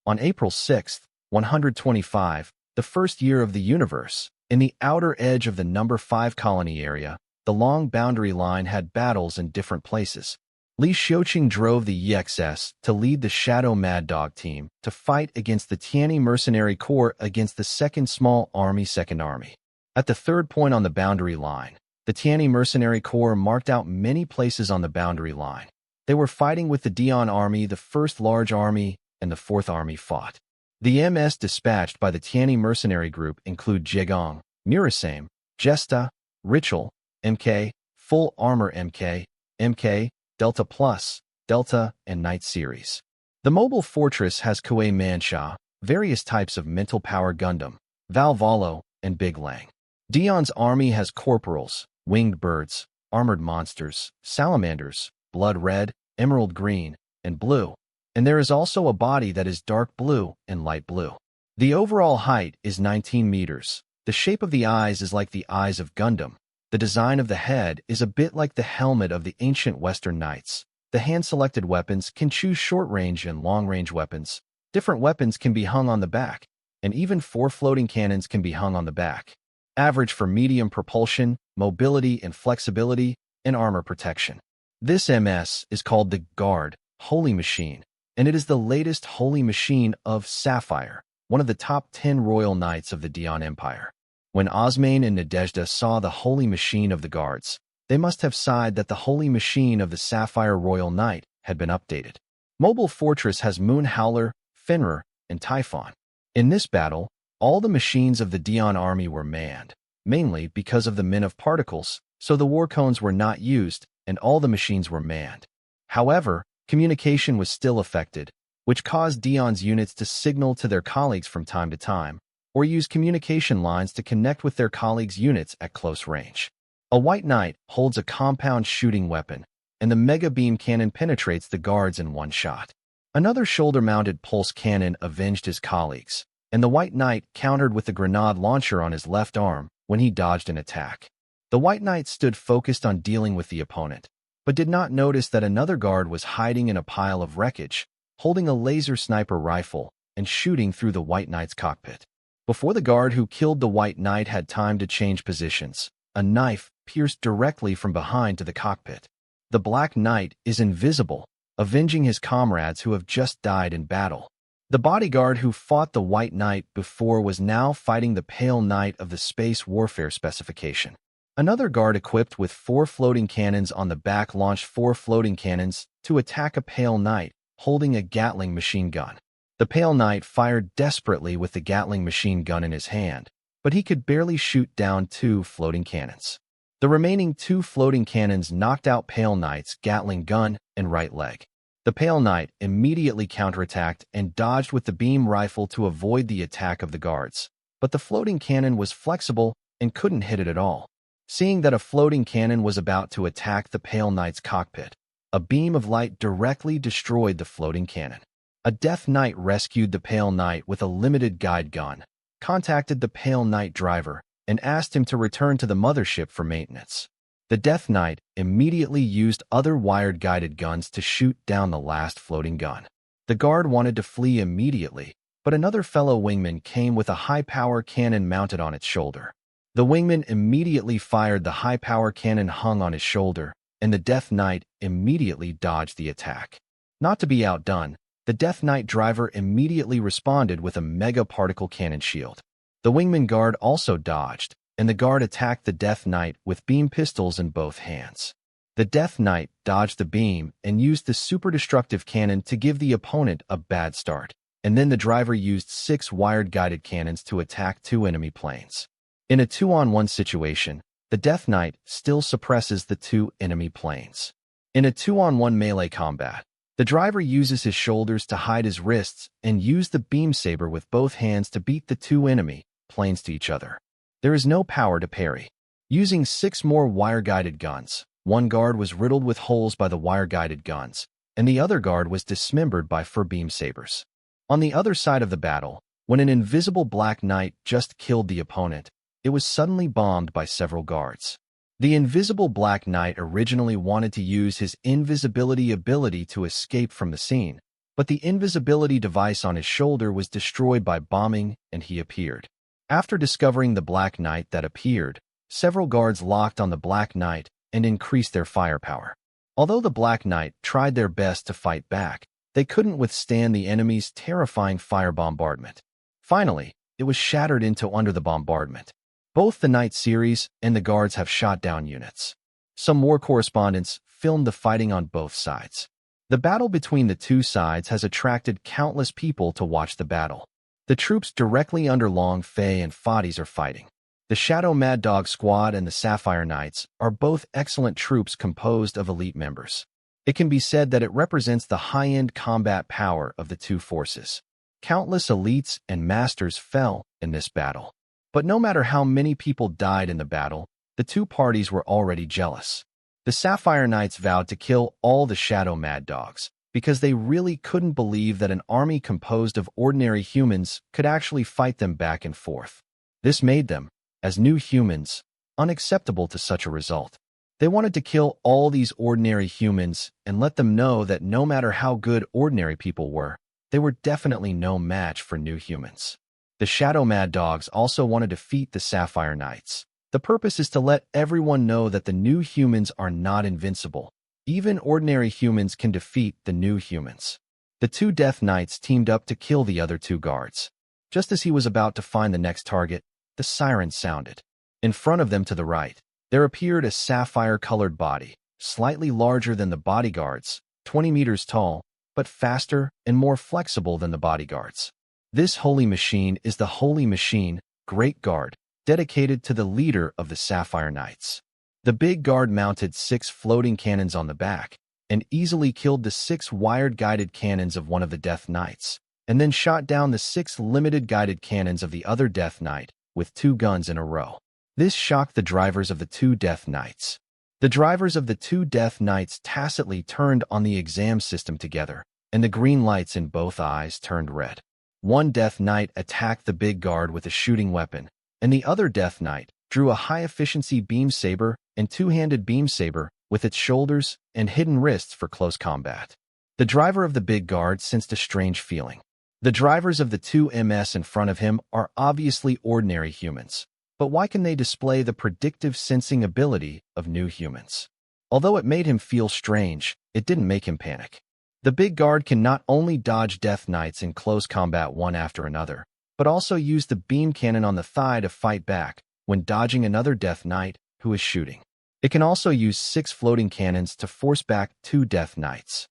On April 6, 125, the first year of the universe, in the outer edge of the number 5 colony area, the long boundary line had battles in different places. Li Xiuqing drove the EXS to lead the Shadow Mad Dog team to fight against the Tianyi Mercenary Corps against the Second Small Army Second Army. At the third point on the boundary line, the Tianyi Mercenary Corps marked out many places on the boundary line. They were fighting with the Dian Army, the First Large Army, and the Fourth Army fought. The MS dispatched by the Tianyi Mercenary Group include Jiegong, Murasame, Jesta, Ritual, MK, Full Armor MK, MK, Delta Plus, Delta, and Night Series. The mobile fortress has Kuei Manhwa, various types of mental power Gundam, Valvalo, and Big Lang. Dion's army has corporals, winged birds, armored monsters, salamanders, blood red, emerald green, and blue, and there is also a body that is dark blue and light blue. The overall height is 19 meters. The shape of the eyes is like the eyes of Gundam. The design of the head is a bit like the helmet of the ancient Western knights. The hand-selected weapons can choose short-range and long-range weapons. Different weapons can be hung on the back, and even 4 floating cannons can be hung on the back. Average for medium propulsion, mobility and flexibility, and armor protection. This MS is called the Guard, Holy Machine, and it is the latest Holy Machine of Sapphire, one of the top 10 royal knights of the Dian Empire. When Osmane and Nadezhda saw the Holy Machine of the Guards, they must have sighed that the Holy Machine of the Sapphire Royal Knight had been updated. Mobile Fortress has Moon Howler, Fenrir, and Typhon. In this battle, all the machines of the Dian army were manned, mainly because of the Men of Particles, so the war cones were not used, and all the machines were manned. However, communication was still affected, which caused Dion's units to signal to their colleagues from time to time, or use communication lines to connect with their colleagues' units at close range. A White Knight holds a compound shooting weapon, and the Mega Beam Cannon penetrates the guards in one shot. Another shoulder-mounted pulse cannon avenged his colleagues, and the White Knight countered with a grenade launcher on his left arm when he dodged an attack. The White Knight stood focused on dealing with the opponent, but did not notice that another guard was hiding in a pile of wreckage, holding a laser sniper rifle and shooting through the White Knight's cockpit. Before the guard who killed the White Knight had time to change positions, a knife pierced directly from behind to the cockpit. The Black Knight is invisible, avenging his comrades who have just died in battle. The bodyguard who fought the White Knight before was now fighting the Pale Knight of the Space Warfare specification. Another guard equipped with 4 floating cannons on the back launched 4 floating cannons to attack a Pale Knight holding a Gatling machine gun. The Pale Knight fired desperately with the Gatling machine gun in his hand, but he could barely shoot down 2 floating cannons. The remaining 2 floating cannons knocked out Pale Knight's Gatling gun and right leg. The Pale Knight immediately counterattacked and dodged with the beam rifle to avoid the attack of the guards, but the floating cannon was flexible and couldn't hit it at all. Seeing that a floating cannon was about to attack the Pale Knight's cockpit, a beam of light directly destroyed the floating cannon. A Death Knight rescued the Pale Knight with a limited guide gun, contacted the Pale Knight driver, and asked him to return to the mothership for maintenance. The Death Knight immediately used other wired guided guns to shoot down the last floating gun. The guard wanted to flee immediately, but another fellow wingman came with a high-power cannon mounted on its shoulder. The wingman immediately fired the high-power cannon hung on his shoulder, and the Death Knight immediately dodged the attack. Not to be outdone, the Death Knight driver immediately responded with a mega particle cannon shield. The wingman guard also dodged, and the guard attacked the Death Knight with beam pistols in both hands. The Death Knight dodged the beam and used the super destructive cannon to give the opponent a bad start, and then the driver used 6 wired guided cannons to attack 2 enemy planes. In a 2-on-1 situation, the Death Knight still suppresses the 2 enemy planes. In a 2-on-1 melee combat, the driver uses his shoulders to hide his wrists and use the beam saber with both hands to beat the 2 enemy planes to each other. There is no power to parry. Using 6 more wire-guided guns, one guard was riddled with holes by the wire-guided guns, and the other guard was dismembered by fur beam sabers. On the other side of the battle, when an invisible Black Knight just killed the opponent, it was suddenly bombed by several guards. The invisible Black Knight originally wanted to use his invisibility ability to escape from the scene, but the invisibility device on his shoulder was destroyed by bombing and he appeared. After discovering the Black Knight that appeared, several guards locked on the Black Knight and increased their firepower. Although the Black Knight tried their best to fight back, they couldn't withstand the enemy's terrifying fire bombardment. Finally, it was shattered into under the bombardment. Both the Knight series and the guards have shot down units. Some war correspondents filmed the fighting on both sides. The battle between the two sides has attracted countless people to watch the battle. The troops directly under Long Fei and Fadis are fighting. The Shadow Mad Dog Squad and the Sapphire Knights are both excellent troops composed of elite members. It can be said that it represents the high-end combat power of the two forces. Countless elites and masters fell in this battle. But no matter how many people died in the battle, the two parties were already jealous. The Sapphire Knights vowed to kill all the Shadow Mad Dogs, because they really couldn't believe that an army composed of ordinary humans could actually fight them back and forth. This made them, as new humans, unacceptable to such a result. They wanted to kill all these ordinary humans and let them know that no matter how good ordinary people were, they were definitely no match for new humans. The Shadow Mad Dogs also want to defeat the Sapphire Knights. The purpose is to let everyone know that the new humans are not invincible. Even ordinary humans can defeat the new humans. The two Death Knights teamed up to kill the other two guards. Just as he was about to find the next target, the siren sounded. In front of them to the right, there appeared a sapphire-colored body, slightly larger than the bodyguards, 20 meters tall, but faster and more flexible than the bodyguards. This holy machine is the Holy Machine, Great Guard, dedicated to the leader of the Sapphire Knights. The big guard mounted 6 floating cannons on the back and easily killed the 6 wired-guided cannons of one of the Death Knights, and then shot down the 6 limited-guided cannons of the other Death Knight with 2 guns in a row. This shocked the drivers of the 2 Death Knights. The drivers of the 2 Death Knights tacitly turned on the exam system together, and the green lights in both eyes turned red. One Death Knight attacked the big guard with a shooting weapon, and the other Death Knight drew a high-efficiency beam saber and two-handed beam saber with its shoulders and hidden wrists for close combat. The driver of the big guard sensed a strange feeling. The drivers of the 2 MS in front of him are obviously ordinary humans, but why can they display the predictive sensing ability of new humans? Although it made him feel strange, it didn't make him panic. The big guard can not only dodge Death Knights in close combat one after another, but also use the beam cannon on the thigh to fight back when dodging another Death Knight who is shooting. It can also use 6 floating cannons to force back 2 Death Knights.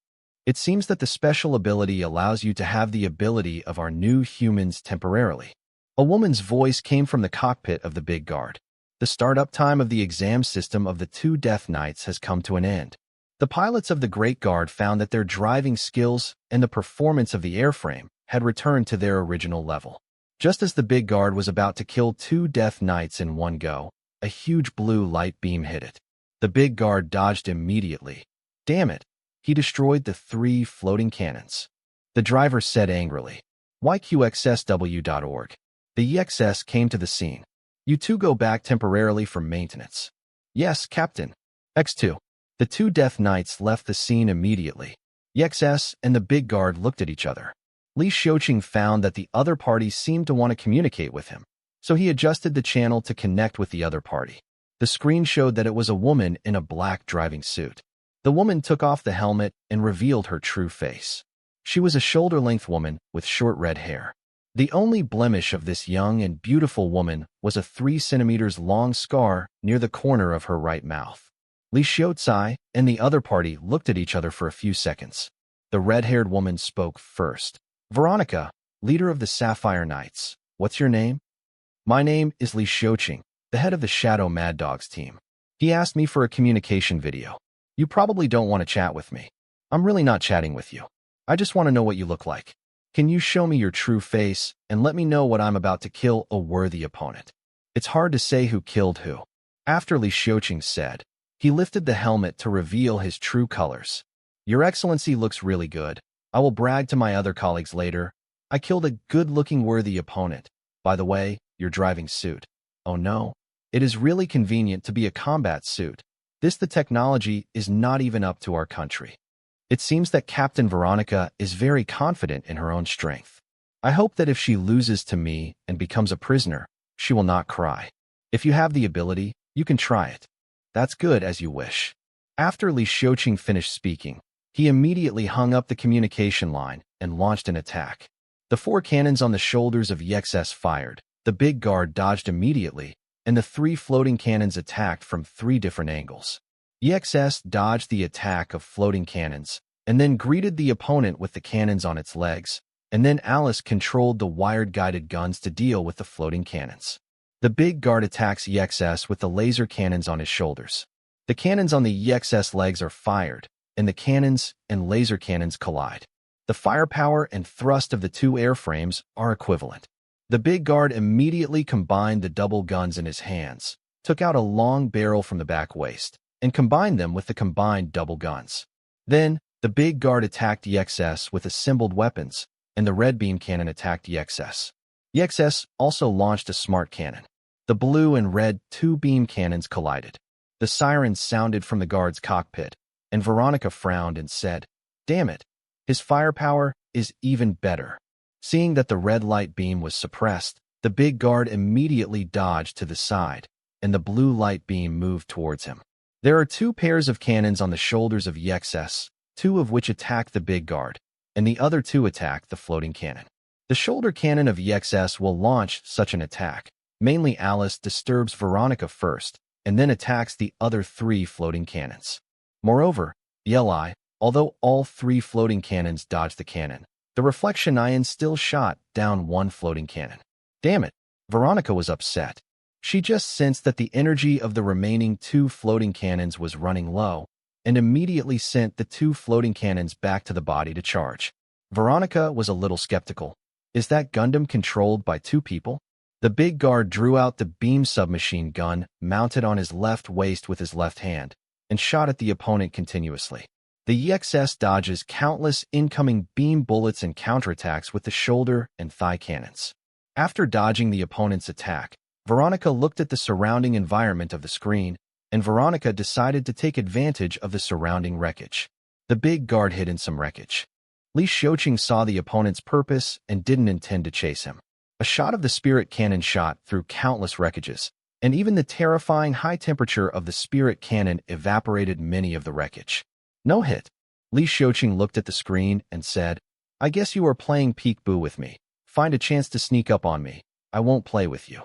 It seems that the special ability allows you to have the ability of our new humans temporarily. A woman's voice came from the cockpit of the big guard. The startup time of the exam system of the 2 Death Knights has come to an end. The pilots of the Great Guard found that their driving skills and the performance of the airframe had returned to their original level. Just as the big guard was about to kill 2 Death Knights in one go, a huge blue light beam hit it. The big guard dodged immediately. Damn it! He destroyed the 3 floating cannons. The driver said angrily. YQXSW.org. The EXS came to the scene. You 2 go back temporarily for maintenance. Yes, Captain. X2. The 2 Death Knights left the scene immediately. EXS and the big guard looked at each other. Li Xiuqing found that the other party seemed to want to communicate with him, so he adjusted the channel to connect with the other party. The screen showed that it was a woman in a black driving suit. The woman took off the helmet and revealed her true face. She was a shoulder-length woman with short red hair. The only blemish of this young and beautiful woman was a 3 centimeters long scar near the corner of her right mouth. Li Xiuqing and the other party looked at each other for a few seconds. The red-haired woman spoke first. Veronica, leader of the Sapphire Knights. What's your name? My name is Li Xiuqing, the head of the Shadow Mad Dogs team. He asked me for a communication video. You probably don't want to chat with me. I'm really not chatting with you. I just want to know what you look like. Can you show me your true face and let me know what I'm about to kill a worthy opponent? It's hard to say who killed who. After Li Xiuqing said, he lifted the helmet to reveal his true colors. Your Excellency looks really good. I will brag to my other colleagues later. I killed a good-looking worthy opponent. By the way, your driving suit. Oh no. It is really convenient to be a combat suit. The technology is not even up to our country. It seems that Captain Veronica is very confident in her own strength. I hope that if she loses to me and becomes a prisoner, she will not cry. If you have the ability, you can try it. That's good as you wish. After Li Xiuqing finished speaking, he immediately hung up the communication line and launched an attack. The 4 cannons on the shoulders of EXS fired, the big guard dodged immediately, and the 3 floating cannons attacked from 3 different angles. EXS dodged the attack of floating cannons, and then greeted the opponent with the cannons on its legs, and then Alice controlled the wired-guided guns to deal with the floating cannons. The big guard attacks EXS with the laser cannons on his shoulders. The cannons on the EXS legs are fired, and the cannons and laser cannons collide. The firepower and thrust of the 2 airframes are equivalent. The big guard immediately combined the double guns in his hands, took out a long barrel from the back waist, and combined them with the combined double guns. Then, the big guard attacked EXS with assembled weapons, and the red beam cannon attacked EXS. EXS also launched a smart cannon. The blue and red 2 beam cannons collided. The sirens sounded from the guard's cockpit, and Veronica frowned and said, "Damn it, his firepower is even better." Seeing that the red light beam was suppressed, the big guard immediately dodged to the side, and the blue light beam moved towards him. There are 2 pairs of cannons on the shoulders of EXS, 2 of which attack the big guard, and the other 2 attack the floating cannon. The shoulder cannon of EXS will launch such an attack. Mainly Alice disturbs Veronica first, and then attacks the other 3 floating cannons. Moreover, Li, although all 3 floating cannons dodged the cannon, the reflection ion still shot down 1 floating cannon. Damn it, Veronica was upset. She just sensed that the energy of the remaining 2 floating cannons was running low, and immediately sent the 2 floating cannons back to the body to charge. Veronica was a little skeptical. Is that Gundam controlled by 2 people? The big guard drew out the beam submachine gun mounted on his left waist with his left hand, and shot at the opponent continuously. The EXS dodges countless incoming beam bullets and counterattacks with the shoulder and thigh cannons. After dodging the opponent's attack, Veronica looked at the surrounding environment of the screen, and Veronica decided to take advantage of the surrounding wreckage. The big guard hid in some wreckage. Li Xiuqing saw the opponent's purpose and didn't intend to chase him. A shot of the spirit cannon shot through countless wreckages, and even the terrifying high temperature of the spirit cannon evaporated many of the wreckage. No hit. Li Xiuqing looked at the screen and said, "I guess you are playing peekaboo with me. Find a chance to sneak up on me. I won't play with you."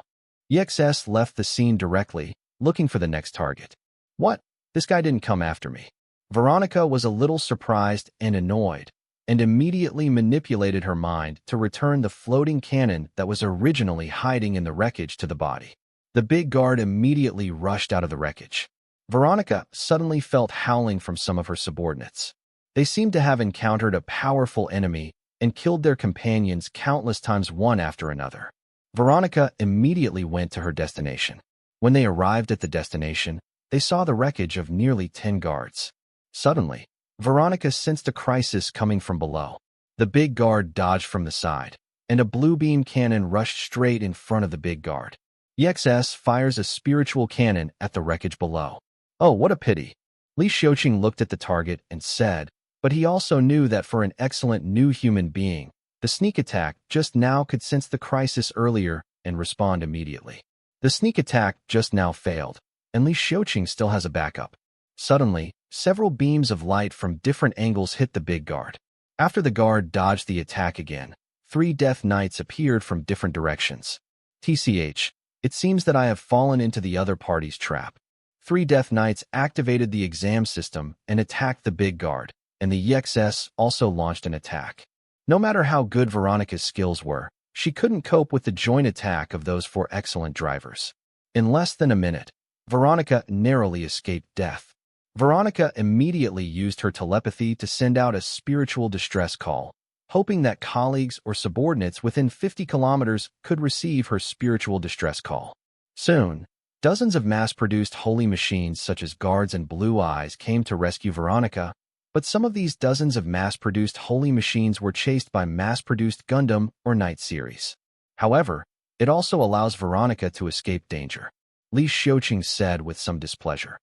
EXS left the scene directly, looking for the next target. What? This guy didn't come after me. Veronica was a little surprised and annoyed, and immediately manipulated her mind to return the floating cannon that was originally hiding in the wreckage to the body. The big guard immediately rushed out of the wreckage. Veronica suddenly felt howling from some of her subordinates. They seemed to have encountered a powerful enemy and killed their companions countless times one after another. Veronica immediately went to her destination. When they arrived at the destination, they saw the wreckage of nearly 10 guards. Suddenly, Veronica sensed a crisis coming from below. The big guard dodged from the side, and a blue beam cannon rushed straight in front of the big guard. EXS fires a spiritual cannon at the wreckage below. Oh, what a pity. Li Xiuqing looked at the target and said, but he also knew that for an excellent new human being, the sneak attack just now could sense the crisis earlier and respond immediately. The sneak attack just now failed, and Li Xiuqing still has a backup. Suddenly, several beams of light from different angles hit the big guard. After the guard dodged the attack again, 3 Death Knights appeared from different directions. TCH, it seems that I have fallen into the other party's trap. 3 Death Knights activated the exam system and attacked the big guard, and the EXS also launched an attack. No matter how good Veronica's skills were, she couldn't cope with the joint attack of those 4 excellent drivers. In less than a minute, Veronica narrowly escaped death. Veronica immediately used her telepathy to send out a spiritual distress call, hoping that colleagues or subordinates within 50 kilometers could receive her spiritual distress call. Soon, dozens of mass-produced holy machines such as guards and blue eyes came to rescue Veronica, but some of these dozens of mass-produced holy machines were chased by mass-produced Gundam or Knight series. However, it also allows Veronica to escape danger. Li Xiuqing said with some displeasure.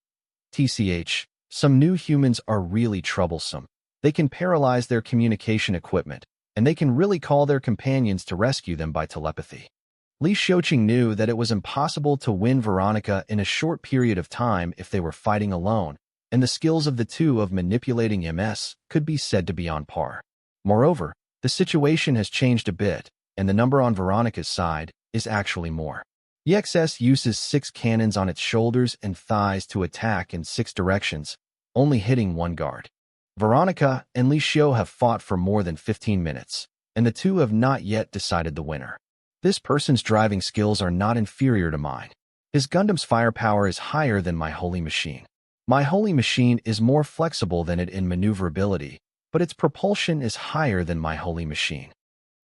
TCH, some new humans are really troublesome. They can paralyze their communication equipment, and they can really call their companions to rescue them by telepathy. Li Xiuqing knew that it was impossible to win Veronica in a short period of time if they were fighting alone, and the skills of the two of manipulating MS could be said to be on par. Moreover, the situation has changed a bit, and the number on Veronica's side is actually more. EXS uses 6 cannons on its shoulders and thighs to attack in 6 directions, only hitting one guard. Veronica and Li Xiu have fought for more than 15 minutes, and the two have not yet decided the winner. This person's driving skills are not inferior to mine. His Gundam's firepower is higher than my holy machine. My holy machine is more flexible than it in maneuverability, but its propulsion is higher than my holy machine.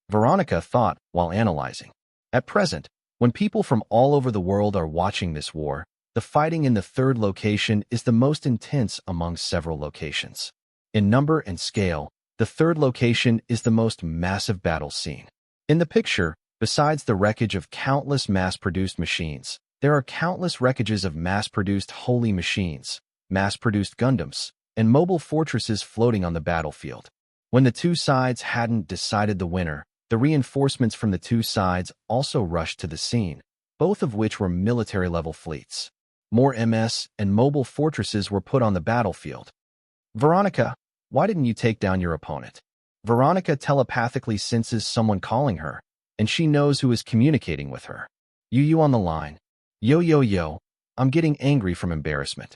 Veronica thought while analyzing. At present, when people from all over the world are watching this war, the fighting in the third location is the most intense among several locations. In number and scale, the third location is the most massive battle scene. In the picture, besides the wreckage of countless mass-produced machines, there are countless wreckages of mass-produced holy machines, mass-produced Gundams, and mobile fortresses floating on the battlefield. When the two sides hadn't decided the winner, the reinforcements from the two sides also rushed to the scene, both of which were military-level fleets. More MS and mobile fortresses were put on the battlefield. Veronica, why didn't you take down your opponent? Veronica telepathically senses someone calling her, and she knows who is communicating with her. You on the line. Yo, I'm getting angry from embarrassment.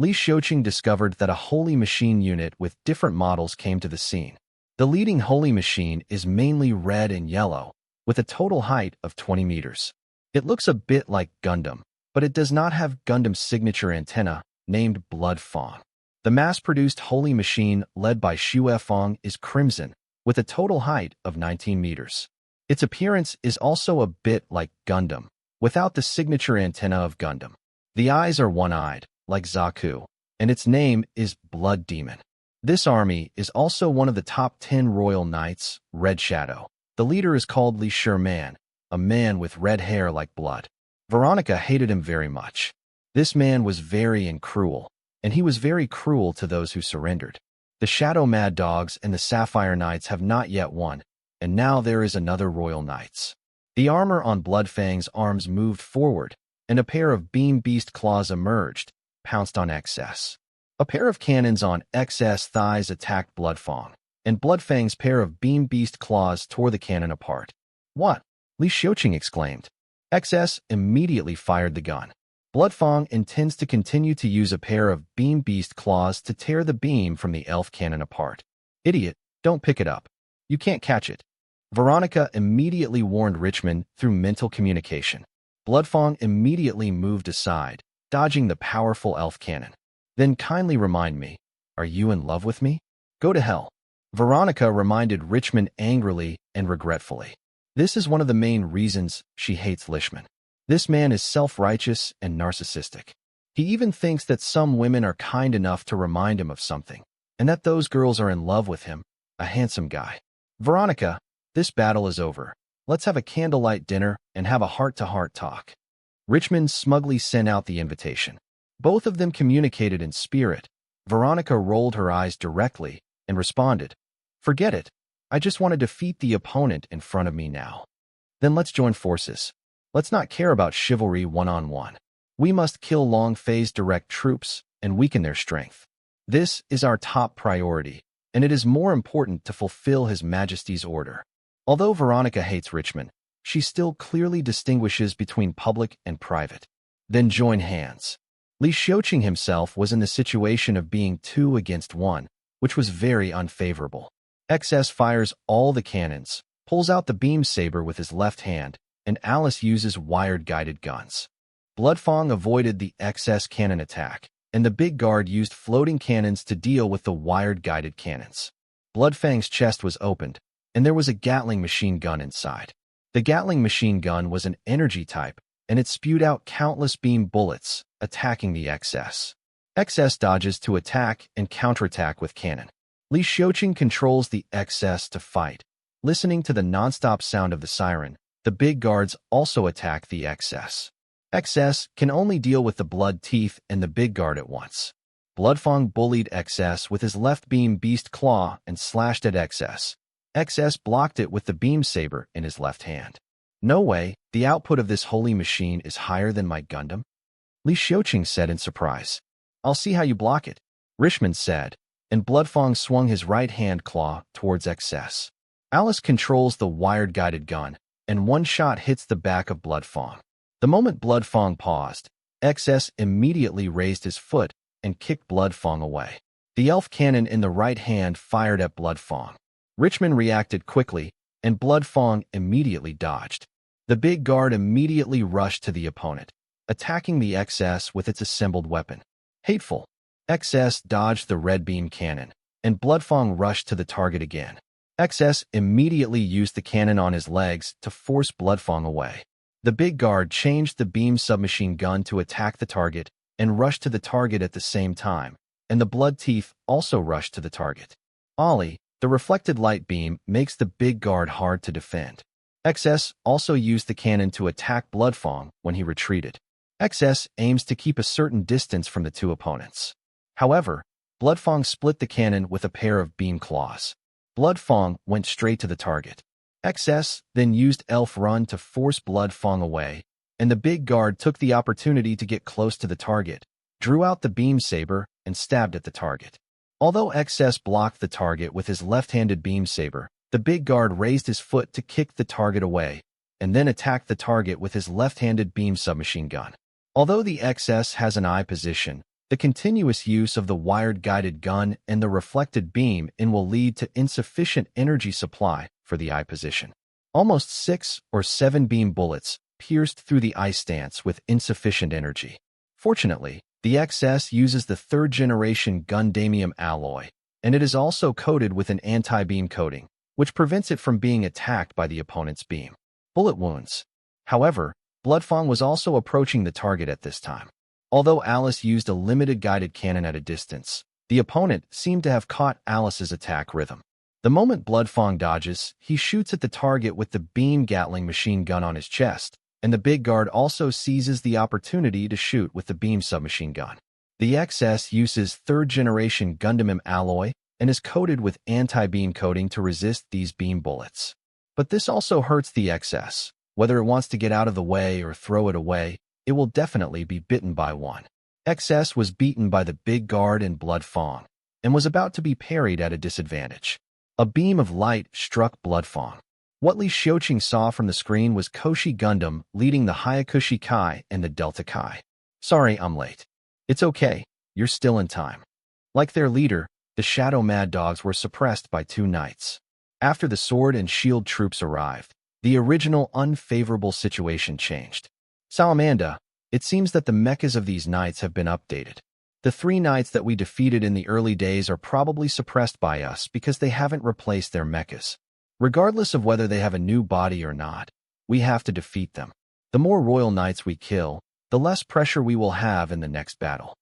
Li Xiuqing discovered that a holy machine unit with different models came to the scene. The leading holy machine is mainly red and yellow, with a total height of 20 meters. It looks a bit like Gundam, but it does not have Gundam's signature antenna, named Blood Fong. The mass-produced holy machine led by Xue Fong is crimson, with a total height of 19 meters. Its appearance is also a bit like Gundam, without the signature antenna of Gundam. The eyes are one-eyed, like Zaku, and its name is Blood Demon. This army is also one of the top 10 royal knights, Red Shadow. The leader is called Li Sherman, a man with red hair like blood. Veronica hated him very much. This man was very and cruel, and he was very cruel to those who surrendered. The Shadow Mad Dogs and the Sapphire Knights have not yet won, and now there is another Royal Knights. The armor on Bloodfang's arms moved forward, and a pair of Beam Beast claws emerged, pounced on XS. A pair of cannons on XS thighs attacked Bloodfang, and Bloodfang's pair of Beam Beast claws tore the cannon apart. What? Li Xiuqing exclaimed. XS immediately fired the gun. Bloodfang intends to continue to use a pair of Beam Beast claws to tear the beam from the elf cannon apart. Idiot, don't pick it up. You can't catch it. Veronica immediately warned Richmond through mental communication. Bloodfang immediately moved aside, dodging the powerful elf cannon. Then kindly remind me, are you in love with me? Go to hell. Veronica reminded Richmond angrily and regretfully. This is one of the main reasons she hates Lishman. This man is self-righteous and narcissistic. He even thinks that some women are kind enough to remind him of something, and that those girls are in love with him, a handsome guy. Veronica, this battle is over. Let's have a candlelight dinner and have a heart-to-heart talk. Richmond smugly sent out the invitation. Both of them communicated in spirit. Veronica rolled her eyes directly and responded, "Forget it. I just want to defeat the opponent in front of me now. Then let's join forces. Let's not care about chivalry one-on-one. We must kill long-phase direct troops and weaken their strength. This is our top priority, and it is more important to fulfill His Majesty's order." Although Veronica hates Richmond, she still clearly distinguishes between public and private. Then join hands. Li Xiuqing himself was in the situation of being 2 against 1, which was very unfavorable. XS fires all the cannons, pulls out the beam saber with his left hand, and Alice uses wired-guided guns. Bloodfang avoided the XS cannon attack, and the big guard used floating cannons to deal with the wired-guided cannons. Bloodfang's chest was opened, and there was a Gatling machine gun inside. The Gatling machine gun was an energy type, and it spewed out countless beam bullets, attacking the XS. XS dodges to attack and counterattack with cannon. Li Xiuqing controls the XS to fight. Listening to the non-stop sound of the siren, the big guards also attack the XS. XS can only deal with the blood teeth and the big guard at once. Bloodfang bullied XS with his left beam beast claw and slashed at XS. XS blocked it with the beam saber in his left hand. No way, the output of this holy machine is higher than my Gundam? Li Xiuqing said in surprise. I'll see how you block it, Richmond said, and Bloodfang swung his right hand claw towards XS. Alice controls the wired guided gun, and one shot hits the back of Bloodfang. The moment Bloodfang paused, XS immediately raised his foot and kicked Bloodfang away. The elf cannon in the right hand fired at Bloodfang. Richmond reacted quickly, and Bloodfang immediately dodged. The big guard immediately rushed to the opponent, attacking the XS with its assembled weapon. Hateful. XS dodged the red beam cannon, and Bloodfang rushed to the target again. XS immediately used the cannon on his legs to force Bloodfang away. The big guard changed the beam submachine gun to attack the target and rushed to the target at the same time, and the blood teeth also rushed to the target. Ollie, the reflected light beam, makes the big guard hard to defend. XS also used the cannon to attack Bloodfang when he retreated. XS aims to keep a certain distance from the two opponents. However, Bloodfang split the cannon with a pair of beam claws. Bloodfang went straight to the target. XS then used Elf Run to force Bloodfang away, and the big guard took the opportunity to get close to the target, drew out the beam saber, and stabbed at the target. Although XS blocked the target with his left-handed beam saber, the big guard raised his foot to kick the target away, and then attacked the target with his left-handed beam submachine gun. Although the XS has an eye position, the continuous use of the wired guided gun and the reflected beam will lead to insufficient energy supply for the eye position. Almost 6 or 7 beam bullets pierced through the eye stance with insufficient energy. Fortunately, the XS uses the third-generation Gundamium alloy, and it is also coated with an anti-beam coating, which prevents it from being attacked by the opponent's beam. Bullet wounds. However, Bloodfang was also approaching the target at this time. Although Alice used a limited guided cannon at a distance, the opponent seemed to have caught Alice's attack rhythm. The moment Bloodfang dodges, he shoots at the target with the beam Gatling machine gun on his chest, and the big guard also seizes the opportunity to shoot with the beam submachine gun. The XS uses third-generation Gundam alloy and is coated with anti-beam coating to resist these beam bullets. But this also hurts the XS. Whether it wants to get out of the way or throw it away, it will definitely be bitten by one. XS was beaten by the big guard and Bloodfang, and was about to be parried at a disadvantage. A beam of light struck Bloodfang. What Li Xiuqing saw from the screen was Koshi Gundam leading the Hyakushi Kai and the Delta Kai. Sorry, I'm late. It's okay, you're still in time. Like their leader, the Shadow Mad Dogs were suppressed by 2 knights. After the sword and shield troops arrived, the original unfavorable situation changed. Salamanda, it seems that the mechas of these knights have been updated. The 3 knights that we defeated in the early days are probably suppressed by us because they haven't replaced their mechas. Regardless of whether they have a new body or not, we have to defeat them. The more royal knights we kill, the less pressure we will have in the next battle.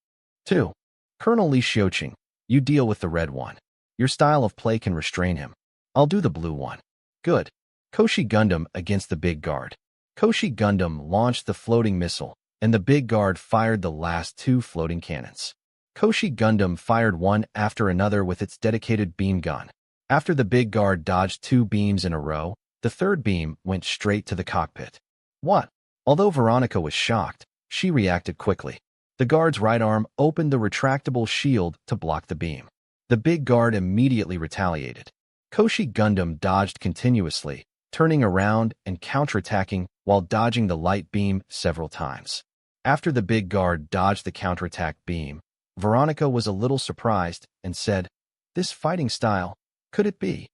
2. Colonel Li Xiuqing, you deal with the red one. Your style of play can restrain him. I'll do the blue one. Good. Koshi Gundam against the big guard. Koshi Gundam launched the floating missile, and the big guard fired the last 2 floating cannons. Koshi Gundam fired one after another with its dedicated beam gun. After the big guard dodged 2 beams in a row, the third beam went straight to the cockpit. What? Although Veronica was shocked, she reacted quickly. The guard's right arm opened the retractable shield to block the beam. The big guard immediately retaliated. Koshi Gundam dodged continuously, turning around and counterattacking while dodging the light beam several times. After the big guard dodged the counterattack beam, Veronica was a little surprised and said, "This fighting style, could it be?"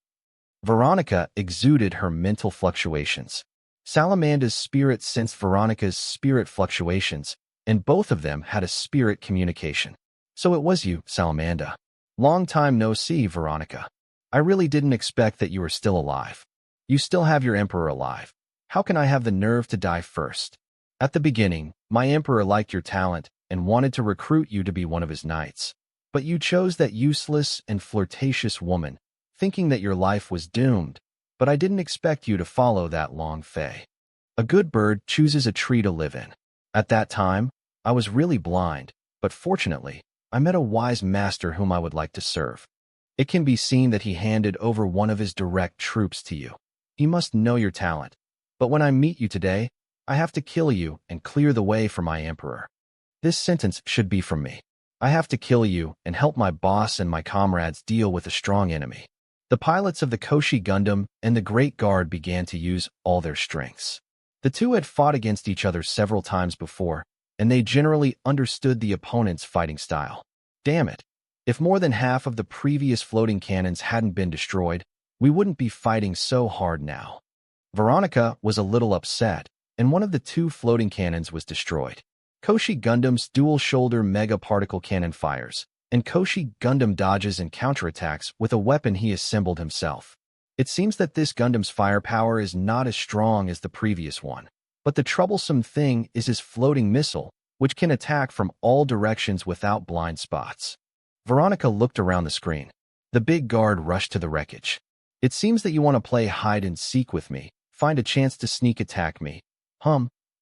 Veronica exuded her mental fluctuations. Salamanda's spirit sensed Veronica's spirit fluctuations, and both of them had a spirit communication. So it was you, Salamanda. Long time no see, Veronica. I really didn't expect that you were still alive. You still have your emperor alive. How can I have the nerve to die first? At the beginning, my emperor liked your talent and wanted to recruit you to be one of his knights. But you chose that useless and flirtatious woman, thinking that your life was doomed, but I didn't expect you to follow that long fay. A good bird chooses a tree to live in. At that time, I was really blind, but fortunately, I met a wise master whom I would like to serve. It can be seen that he handed over one of his direct troops to you. He must know your talent. But when I meet you today, I have to kill you and clear the way for my emperor. This sentence should be from me. I have to kill you and help my boss and my comrades deal with a strong enemy. The pilots of the Koshi Gundam and the Great Guard began to use all their strengths. The two had fought against each other several times before, and they generally understood the opponent's fighting style. Damn it. If more than half of the previous floating cannons hadn't been destroyed, we wouldn't be fighting so hard now. Veronica was a little upset, and one of the two floating cannons was destroyed. Koshi Gundam's dual-shoulder mega particle cannon fires, and Koshi Gundam dodges and counterattacks with a weapon he assembled himself. It seems that this Gundam's firepower is not as strong as the previous one, but the troublesome thing is his floating missile, which can attack from all directions without blind spots. Veronica looked around the screen. The big guard rushed to the wreckage. It seems that you want to play hide-and-seek with me, find a chance to sneak attack me.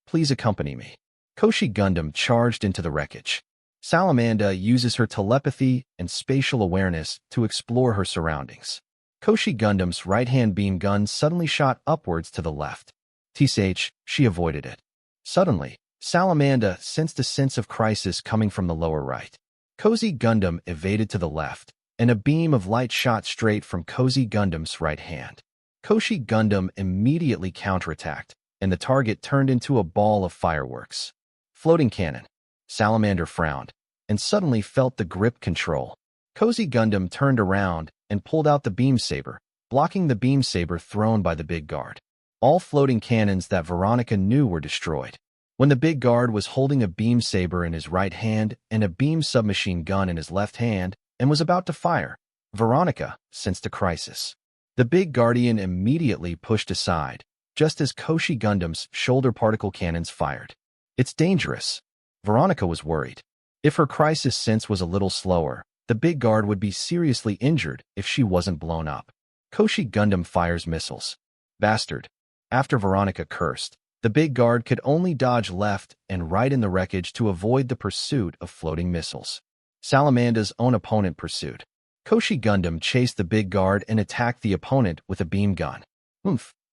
Please accompany me. Koshi Gundam charged into the wreckage. Salamanda uses her telepathy and spatial awareness to explore her surroundings. Koshi Gundam's right-hand beam gun suddenly shot upwards to the left. She avoided it. Suddenly, Salamanda sensed a sense of crisis coming from the lower right. Koshi Gundam evaded to the left, and a beam of light shot straight from Koshi Gundam's right hand. Koshi Gundam immediately counterattacked, and the target turned into a ball of fireworks. Floating cannon. Salamander frowned, and suddenly felt the grip control. Koshi Gundam turned around and pulled out the beam saber, blocking the beam saber thrown by the big guard. All floating cannons that Veronica knew were destroyed. When the big guard was holding a beam saber in his right hand and a beam submachine gun in his left hand and was about to fire, Veronica sensed a crisis. The big guardian immediately pushed aside, just as Koshi Gundam's shoulder particle cannons fired. It's dangerous. Veronica was worried. If her crisis sense was a little slower, the big guard would be seriously injured if she wasn't blown up. Koshi Gundam fires missiles. Bastard. After Veronica cursed, the big guard could only dodge left and right in the wreckage to avoid the pursuit of floating missiles. Salamanda's own opponent pursued. Koshi Gundam chased the big guard and attacked the opponent with a beam gun.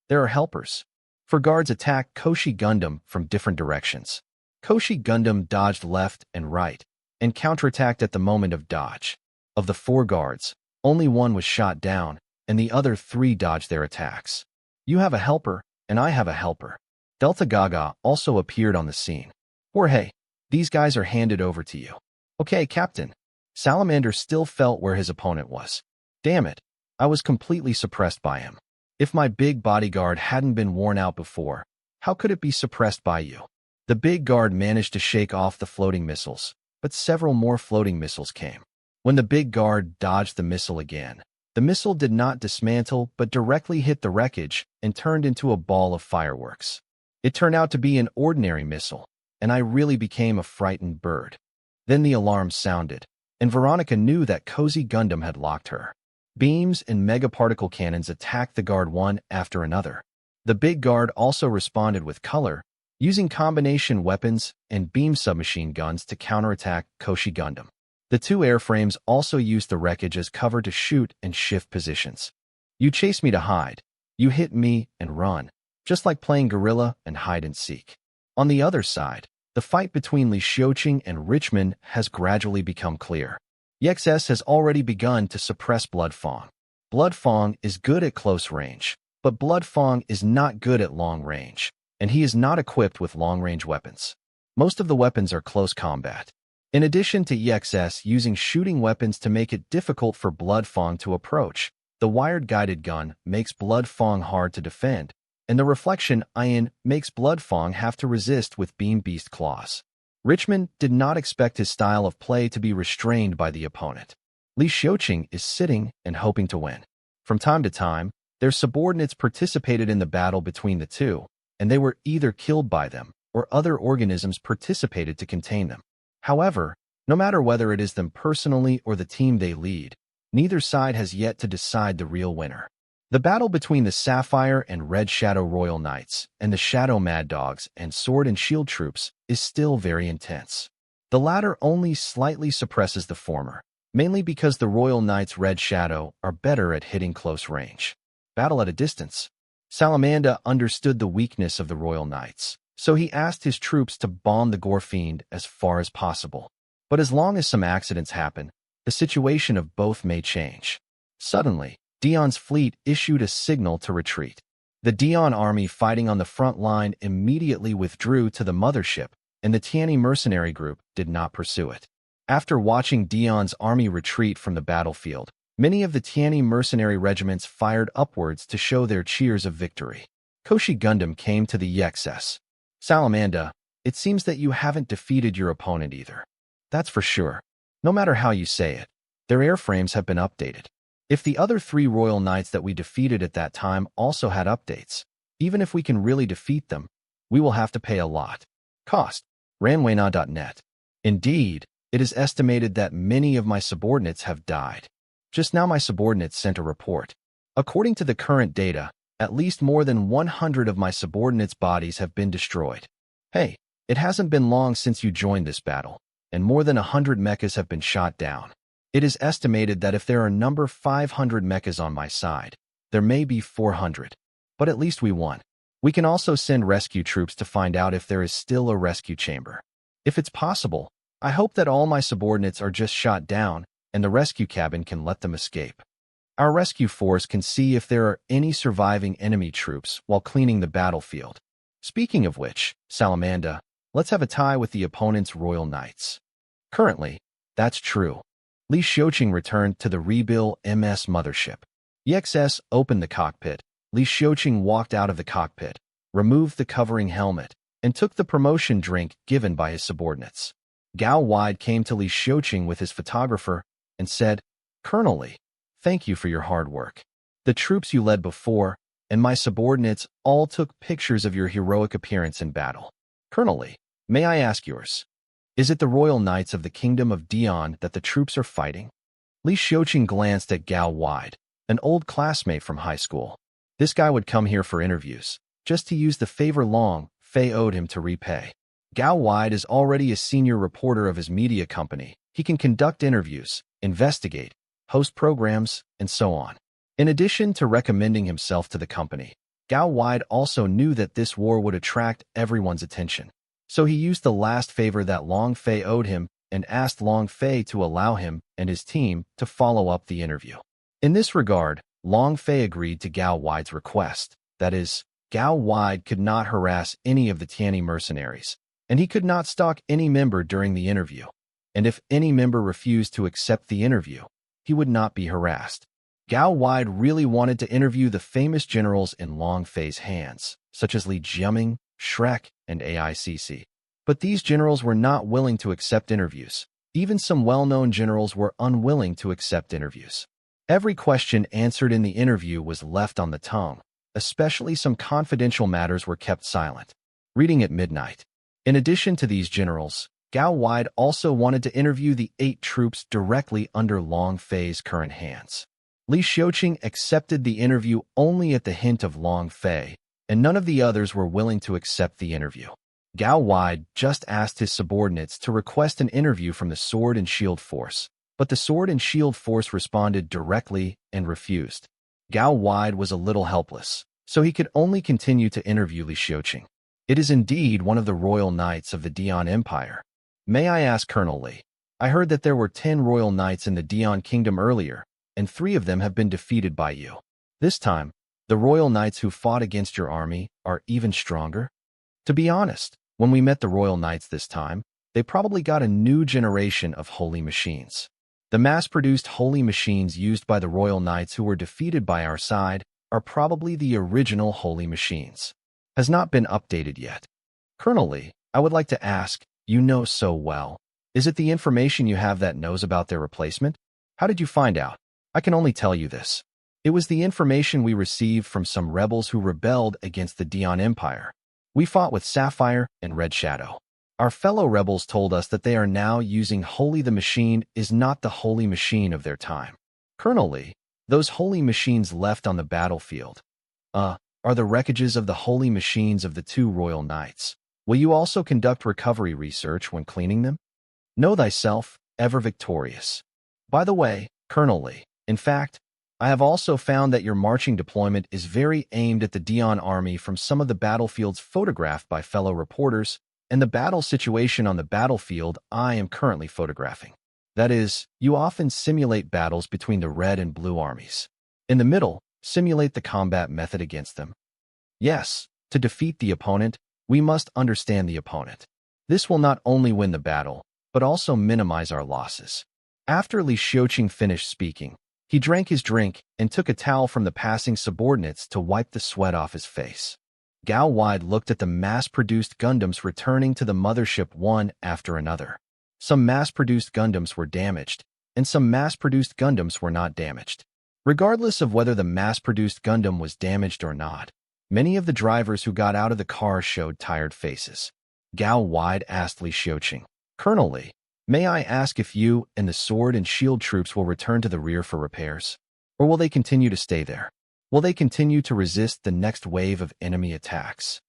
There are helpers. For guards attack Koshi Gundam from different directions. Koshi Gundam dodged left and right, and counterattacked at the moment of dodge. Of the 4 guards, only 1 was shot down, and the other 3 dodged their attacks. You have a helper, and I have a helper. Delta Gaga also appeared on the scene. Jorge, these guys are handed over to you. Okay, Captain. Salamander still felt where his opponent was. Damn it, I was completely suppressed by him. If my big bodyguard hadn't been worn out before, how could it be suppressed by you? The big guard managed to shake off the floating missiles, but several more floating missiles came. When the big guard dodged the missile again, the missile did not dismantle but directly hit the wreckage and turned into a ball of fireworks. It turned out to be an ordinary missile, and I really became a frightened bird. Then the alarm sounded, and Veronica knew that Koshi Gundam had locked her. Beams and mega particle cannons attacked the guard one after another. The big guard also responded with color, using combination weapons and beam submachine guns to counterattack Koshi Gundam. The 2 airframes also used the wreckage as cover to shoot and shift positions. You chase me to hide. You hit me and run, just like playing guerrilla and hide-and-seek. On the other side, the fight between Li Xiuqing and Richmond has gradually become clear. EXS has already begun to suppress Blood Fong. Blood Fong is good at close range, but Blood Fong is not good at long range, and he is not equipped with long-range weapons. Most of the weapons are close combat. In addition to EXS using shooting weapons to make it difficult for Blood Fong to approach, the wired guided gun makes Blood Fong hard to defend, and the reflection ion makes Blood Fong have to resist with Beam Beast claws. Richmond did not expect his style of play to be restrained by the opponent. Li Xiuqing is sitting and hoping to win. From time to time, their subordinates participated in the battle between the two, and they were either killed by them or other organisms participated to contain them. However, no matter whether it is them personally or the team they lead, neither side has yet to decide the real winner. The battle between the Sapphire and Red Shadow Royal Knights and the Shadow Mad Dogs and Sword and Shield troops is still very intense. The latter only slightly suppresses the former, mainly because the Royal Knight's red shadow are better at hitting close range. Battle at a distance. Salamanda understood the weakness of the Royal Knights, so he asked his troops to bomb the Gore Fiend as far as possible. But as long as some accidents happen, the situation of both may change. Suddenly, Dion's fleet issued a signal to retreat. The Dion army fighting on the front line immediately withdrew to the mothership, and the Tiani mercenary group did not pursue it. After watching Dion's army retreat from the battlefield, many of the Tiani mercenary regiments fired upwards to show their cheers of victory. Koshi Gundam came to the EXS. Salamanda, it seems that you haven't defeated your opponent either. That's for sure. No matter how you say it, their airframes have been updated. If the other 3 Royal Knights that we defeated at that time also had updates, even if we can really defeat them, we will have to pay a lot. Cost. Ranwayna.net. Indeed, it is estimated that many of my subordinates have died. Just now my subordinates sent a report. According to the current data, at least more than 100 of my subordinates' bodies have been destroyed. Hey, it hasn't been long since you joined this battle, and more than 100 mechas have been shot down. It is estimated that if there are number 500 mechas on my side, there may be 400. But at least we won. We can also send rescue troops to find out if there is still a rescue chamber. If it's possible, I hope that all my subordinates are just shot down, and the rescue cabin can let them escape. Our rescue force can see if there are any surviving enemy troops while cleaning the battlefield. Speaking of which, Salamanda, let's have a tie with the opponent's Royal Knights. Currently, that's true. Li Xiuqing returned to the Rebuild MS mothership. EXS opened the cockpit. Li Xiuqing walked out of the cockpit, removed the covering helmet, and took the promotion drink given by his subordinates. Gao Wide came to Li Xiuqing with his photographer and said, "Colonel Li, thank you for your hard work. The troops you led before, and my subordinates all took pictures of your heroic appearance in battle. Colonel Li, may I ask yours? Is it the Royal Knights of the Kingdom of Dion that the troops are fighting?" Li Xiuqing glanced at Gao Wide, an old classmate from high school. This guy would come here for interviews, just to use the favor Long Fei owed him to repay. Gao Wide is already a senior reporter of his media company. He can conduct interviews, investigate, host programs, and so on. In addition to recommending himself to the company, Gao Wide also knew that this war would attract everyone's attention. So he used the last favor that Long Fei owed him and asked Long Fei to allow him and his team to follow up the interview. In this regard, Long Fei agreed to Gao Wide's request. That is, Gao Wide could not harass any of the Tiani mercenaries, and he could not stalk any member during the interview. And if any member refused to accept the interview, he would not be harassed. Gao Wide really wanted to interview the famous generals in Long Fei's hands, such as Li Jiaming, Shrek, and AICC. But these generals were not willing to accept interviews. Even some well-known generals were unwilling to accept interviews. Every question answered in the interview was left on the tongue. Especially some confidential matters were kept silent. Reading at midnight. In addition to these generals, Gao Wide also wanted to interview the 8 troops directly under Long Fei's current hands. Li Xiuqing accepted the interview only at the hint of Long Fei, and none of the others were willing to accept the interview. Gao Wide just asked his subordinates to request an interview from the Sword and Shield Force, but the Sword and Shield Force responded directly and refused. Gao Wide was a little helpless, so he could only continue to interview Li Xiuqing. It is indeed one of the Royal Knights of the Dion Empire. May I ask, Colonel Li? I heard that there were 10 Royal Knights in the Dion Kingdom earlier, and 3 of them have been defeated by you. This time, the Royal Knights who fought against your army are even stronger? To be honest, when we met the Royal Knights this time, they probably got a new generation of holy machines. The mass-produced holy machines used by the Royal Knights who were defeated by our side are probably the original holy machines. Has not been updated yet. Colonel Li, I would like to ask, you know so well. Is it the information you have that knows about their replacement? How did you find out? I can only tell you this. It was the information we received from some rebels who rebelled against the Dion Empire. We fought with Sapphire and Red Shadow. Our fellow rebels told us that they are now using Holy the Machine is not the holy machine of their time. Colonel Li, those holy machines left on the battlefield, are the wreckages of the holy machines of the 2 Royal Knights. Will you also conduct recovery research when cleaning them? Know thyself, ever victorious. By the way, Colonel Lee, in fact, I have also found that your marching deployment is very aimed at the Dion army from some of the battlefields photographed by fellow reporters, and the battle situation on the battlefield I am currently photographing. That is, you often simulate battles between the red and blue armies. In the middle, simulate the combat method against them. Yes, to defeat the opponent, we must understand the opponent. This will not only win the battle, but also minimize our losses. After Li Xiuqing finished speaking, he drank his drink and took a towel from the passing subordinates to wipe the sweat off his face. Gao Wide looked at the mass-produced Gundams returning to the mothership one after another. Some mass-produced Gundams were damaged, and some mass-produced Gundams were not damaged. Regardless of whether the mass-produced Gundam was damaged or not, many of the drivers who got out of the car showed tired faces. Gao Wide asked Li Xiuqing, "Colonel Li, may I ask if you and the sword and shield troops will return to the rear for repairs? Or will they continue to stay there? Will they continue to resist the next wave of enemy attacks?"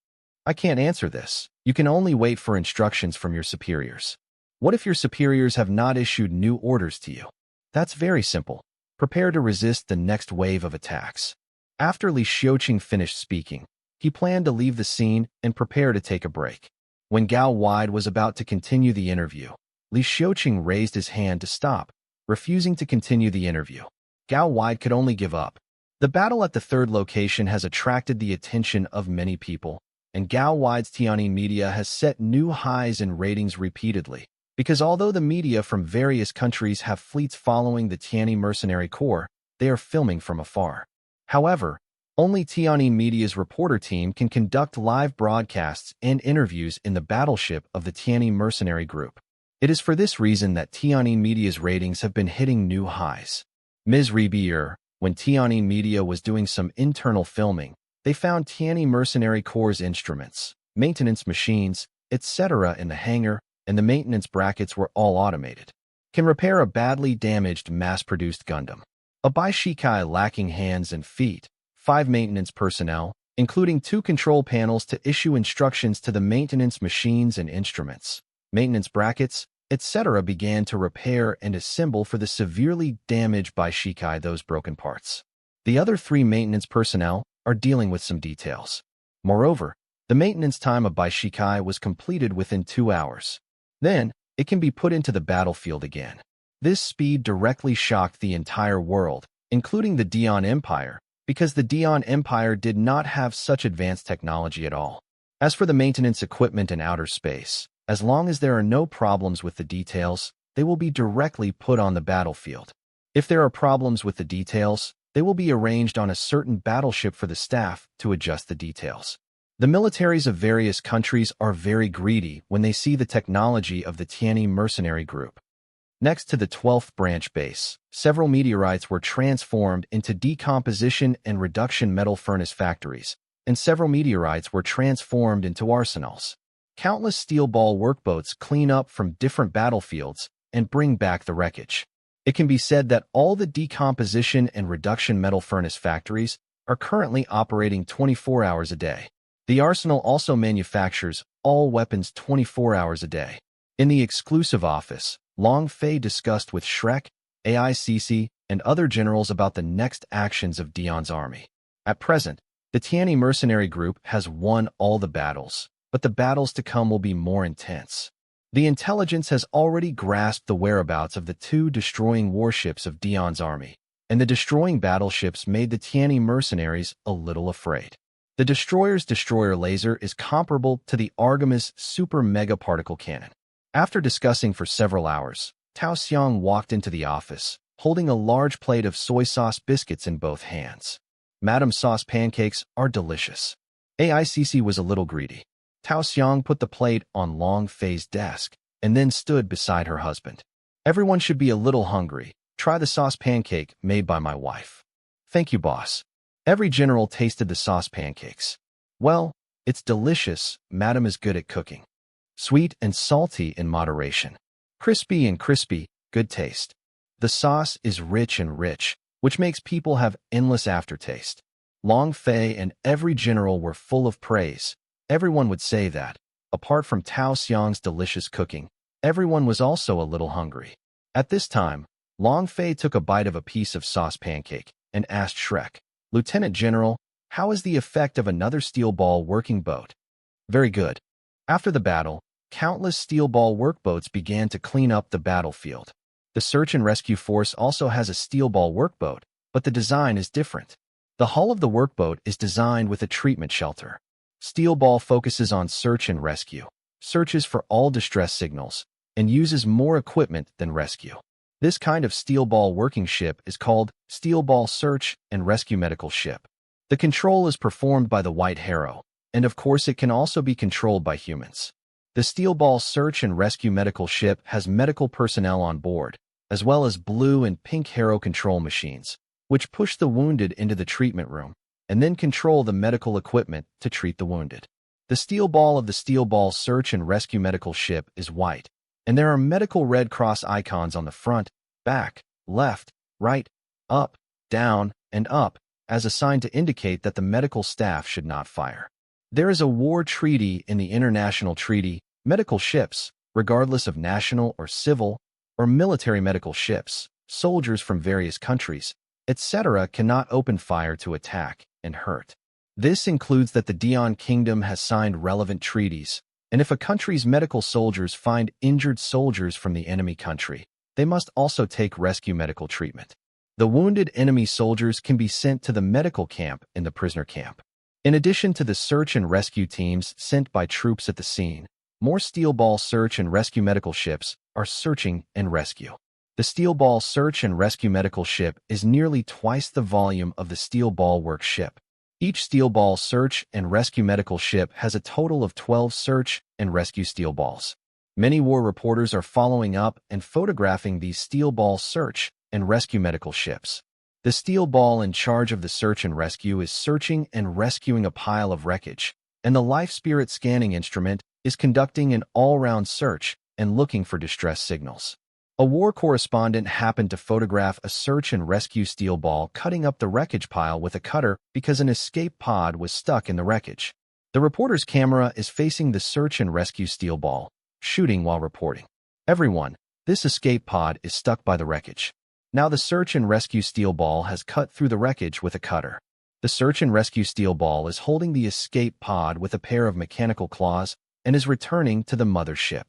"I can't answer this. You can only wait for instructions from your superiors." "What if your superiors have not issued new orders to you?" "That's very simple. Prepare to resist the next wave of attacks." After Li Xiuqing finished speaking, he planned to leave the scene and prepare to take a break. When Gao Wide was about to continue the interview, Li Xiuqing raised his hand to stop, refusing to continue the interview. Gao Wide could only give up. The battle at the third location has attracted the attention of many people, and Gao Wide's Tianyi media has set new highs in ratings repeatedly, because although the media from various countries have fleets following the Tianyi Mercenary Corps, they are filming from afar. However, only Tianyi Media's reporter team can conduct live broadcasts and interviews in the battleship of the Tianyi Mercenary Group. It is for this reason that Tianyi Media's ratings have been hitting new highs. Ms. Reborn, when Tianyi Media was doing some internal filming, they found Tianyi Mercenary Corps' instruments, maintenance machines, etc. in the hangar, and the maintenance brackets were all automated. Can repair a badly damaged mass-produced Gundam. A Baishikai lacking hands and feet, 5 maintenance personnel, including 2 control panels to issue instructions to the maintenance machines and instruments, maintenance brackets, etc. began to repair and assemble for the severely damaged Baishikai those broken parts. The other 3 maintenance personnel are dealing with some details. Moreover, the maintenance time of Baishikai was completed within 2 hours. Then, it can be put into the battlefield again. This speed directly shocked the entire world, including the Dion Empire, because the Dion Empire did not have such advanced technology at all. As for the maintenance equipment in outer space, as long as there are no problems with the details, they will be directly put on the battlefield. If there are problems with the details, they will be arranged on a certain battleship for the staff to adjust the details. The militaries of various countries are very greedy when they see the technology of the Tianyi Mercenary Group. Next to the 12th branch base, several meteorites were transformed into decomposition and reduction metal furnace factories, and several meteorites were transformed into arsenals. Countless steel ball workboats clean up from different battlefields and bring back the wreckage. It can be said that all the decomposition and reduction metal furnace factories are currently operating 24 hours a day. The arsenal also manufactures all weapons 24 hours a day. In the exclusive office, Long Fei discussed with Shrek, AICC, and other generals about the next actions of Dion's army. At present, the Tianyi Mercenary Group has won all the battles, but the battles to come will be more intense. The intelligence has already grasped the whereabouts of the 2 destroying warships of Dion's army, and the destroying battleships made the Tianyi mercenaries a little afraid. The destroyer's destroyer laser is comparable to the Artemis super mega particle cannon. After discussing for several hours, Tao Xiang walked into the office, holding a large plate of soy sauce biscuits in both hands. Madam Sauce pancakes are delicious. AICC was a little greedy. Tao Xiang put the plate on Long Fei's desk and then stood beside her husband. "Everyone should be a little hungry. Try the sauce pancake made by my wife." "Thank you, boss." Every general tasted the sauce pancakes. "Well, it's delicious. Madam is good at cooking. Sweet and salty in moderation. Crispy and crispy, good taste. The sauce is rich and rich, which makes people have endless aftertaste." Long Fei and every general were full of praise. Everyone would say that, apart from Tao Xiang's delicious cooking, Everyone was also a little hungry. At this time, Long Fei took a bite of a piece of sauce pancake and asked Shrek, "Lieutenant General, how is the effect of another steel ball working boat?" "Very good." After the battle, countless steel ball workboats began to clean up the battlefield. The search and rescue force also has a steel ball workboat, but the design is different. The hull of the workboat is designed with a treatment shelter. Steel ball focuses on search and rescue, searches for all distress signals, and uses more equipment than rescue. This kind of steel ball working ship is called Steel Ball Search and Rescue Medical Ship. The control is performed by the White Harrow, and of course it can also be controlled by humans. The Steel Ball Search and Rescue Medical Ship has medical personnel on board, as well as blue and pink Harrow control machines, which push the wounded into the treatment room, and then control the medical equipment to treat the wounded. The steel ball of the Steel Ball Search and Rescue Medical Ship is white, and there are medical Red Cross icons on the front, back, left, right, up, down, and up, as a sign to indicate that the medical staff should not fire. There is a war treaty in the international treaty. Medical ships, regardless of national or civil or military medical ships, soldiers from various countries, etc., cannot open fire to attack and hurt. This includes that the Dion Kingdom has signed relevant treaties, and if a country's medical soldiers find injured soldiers from the enemy country, they must also take rescue medical treatment. The wounded enemy soldiers can be sent to the medical camp in the prisoner camp. In addition to the search and rescue teams sent by troops at the scene, more Steel Ball Search and Rescue Medical Ships are searching and rescue. The Steel Ball Search and Rescue Medical Ship is nearly twice the volume of the Steel Ball Work Ship. Each Steel Ball Search and Rescue Medical Ship has a total of 12 search and rescue steel balls. Many war reporters are following up and photographing these Steel Ball Search and Rescue Medical Ships. The steel ball in charge of the search and rescue is searching and rescuing a pile of wreckage, and the life spirit scanning instrument is conducting an all-round search and looking for distress signals. A war correspondent happened to photograph a search and rescue steel ball cutting up the wreckage pile with a cutter because an escape pod was stuck in the wreckage. The reporter's camera is facing the search and rescue steel ball, shooting while reporting. "Everyone, this escape pod is stuck by the wreckage." Now the search and rescue steel ball has cut through the wreckage with a cutter. The search and rescue steel ball is holding the escape pod with a pair of mechanical claws and is returning to the mothership.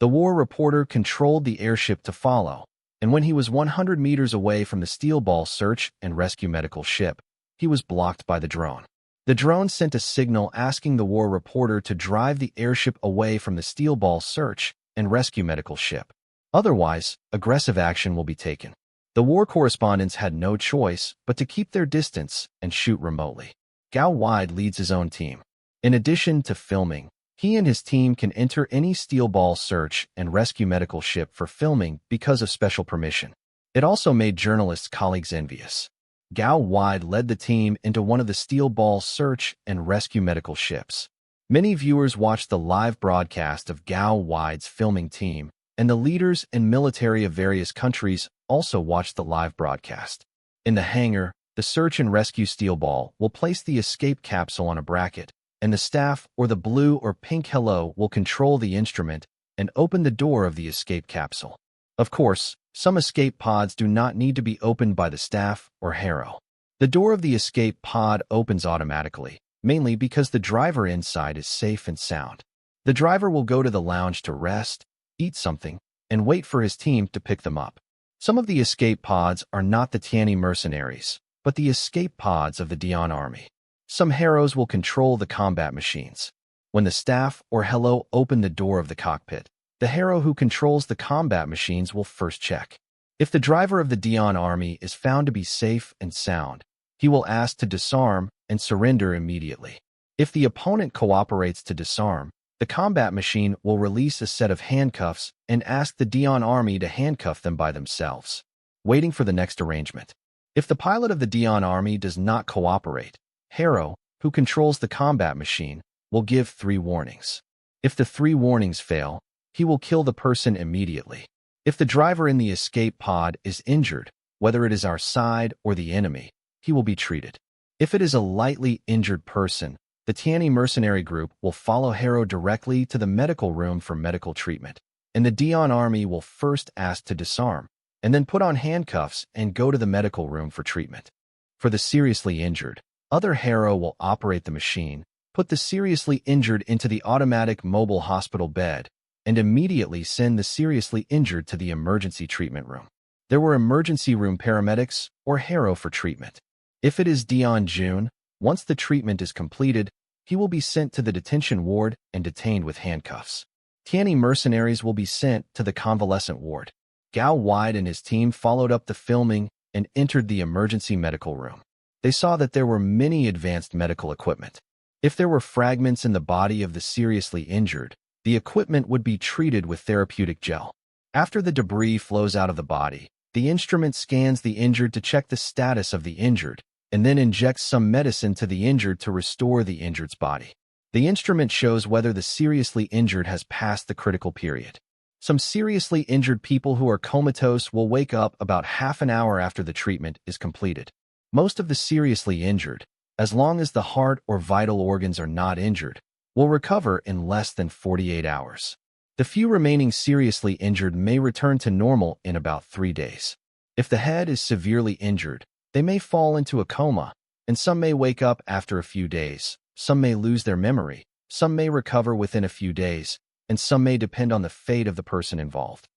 The war reporter controlled the airship to follow, and when he was 100 meters away from the Steel Ball Search and Rescue Medical Ship, he was blocked by the drone. The drone sent a signal asking the war reporter to drive the airship away from the Steel Ball Search and Rescue Medical Ship. Otherwise, aggressive action will be taken. The war correspondents had no choice but to keep their distance and shoot remotely. Gao Wide leads his own team. In addition to filming, he and his team can enter any Steel Ball Search and Rescue Medical Ship for filming because of special permission. It also made journalists' colleagues envious. Gao Wide led the team into one of the Steel Ball Search and Rescue Medical Ships. Many viewers watched the live broadcast of Gao Wide's filming team, and the leaders and military of various countries also watched the live broadcast. In the hangar, the search and rescue steel ball will place the escape capsule on a bracket, and the staff or the blue or pink hello will control the instrument and open the door of the escape capsule. Of course, some escape pods do not need to be opened by the staff or harrow. The door of the escape pod opens automatically, mainly because the driver inside is safe and sound. The driver will go to the lounge to rest, eat something, and wait for his team to pick them up. Some of the escape pods are not the Tianyi mercenaries, but the escape pods of the Dion army. Some harrows will control the combat machines. When the staff or hello open the door of the cockpit, the harrow who controls the combat machines will first check. If the driver of the Dion army is found to be safe and sound, he will ask to disarm and surrender immediately. If the opponent cooperates to disarm, the combat machine will release a set of handcuffs and ask the Dion army to handcuff them by themselves, waiting for the next arrangement. If the pilot of the Dion army does not cooperate, Harrow, who controls the combat machine, will give 3 warnings. If the 3 warnings fail, he will kill the person immediately. If the driver in the escape pod is injured, whether it is our side or the enemy, he will be treated. If it is a lightly injured person, the Tianyi mercenary group will follow Harrow directly to the medical room for medical treatment. and the Dion army will first ask to disarm, and then put on handcuffs and go to the medical room for treatment. For the seriously injured, other hero will operate the machine, put the seriously injured into the automatic mobile hospital bed, and immediately send the seriously injured to the emergency treatment room. There were emergency room paramedics or hero for treatment. If it is Dion Jun, once the treatment is completed, he will be sent to the detention ward and detained with handcuffs. Tianyi mercenaries will be sent to the convalescent ward. Gao Wide and his team followed up the filming and entered the emergency medical room. They saw that there were many advanced medical equipment. If there were fragments in the body of the seriously injured, the equipment would be treated with therapeutic gel. After the debris flows out of the body, the instrument scans the injured to check the status of the injured, and then injects some medicine to the injured to restore the injured's body. The instrument shows whether the seriously injured has passed the critical period. Some seriously injured people who are comatose will wake up about half an hour after the treatment is completed. Most of the seriously injured, as long as the heart or vital organs are not injured, will recover in less than 48 hours. The few remaining seriously injured may return to normal in about 3 days. If the head is severely injured, they may fall into a coma, and some may wake up after a few days. Some may lose their memory, some may recover within a few days, and some may depend on the fate of the person involved.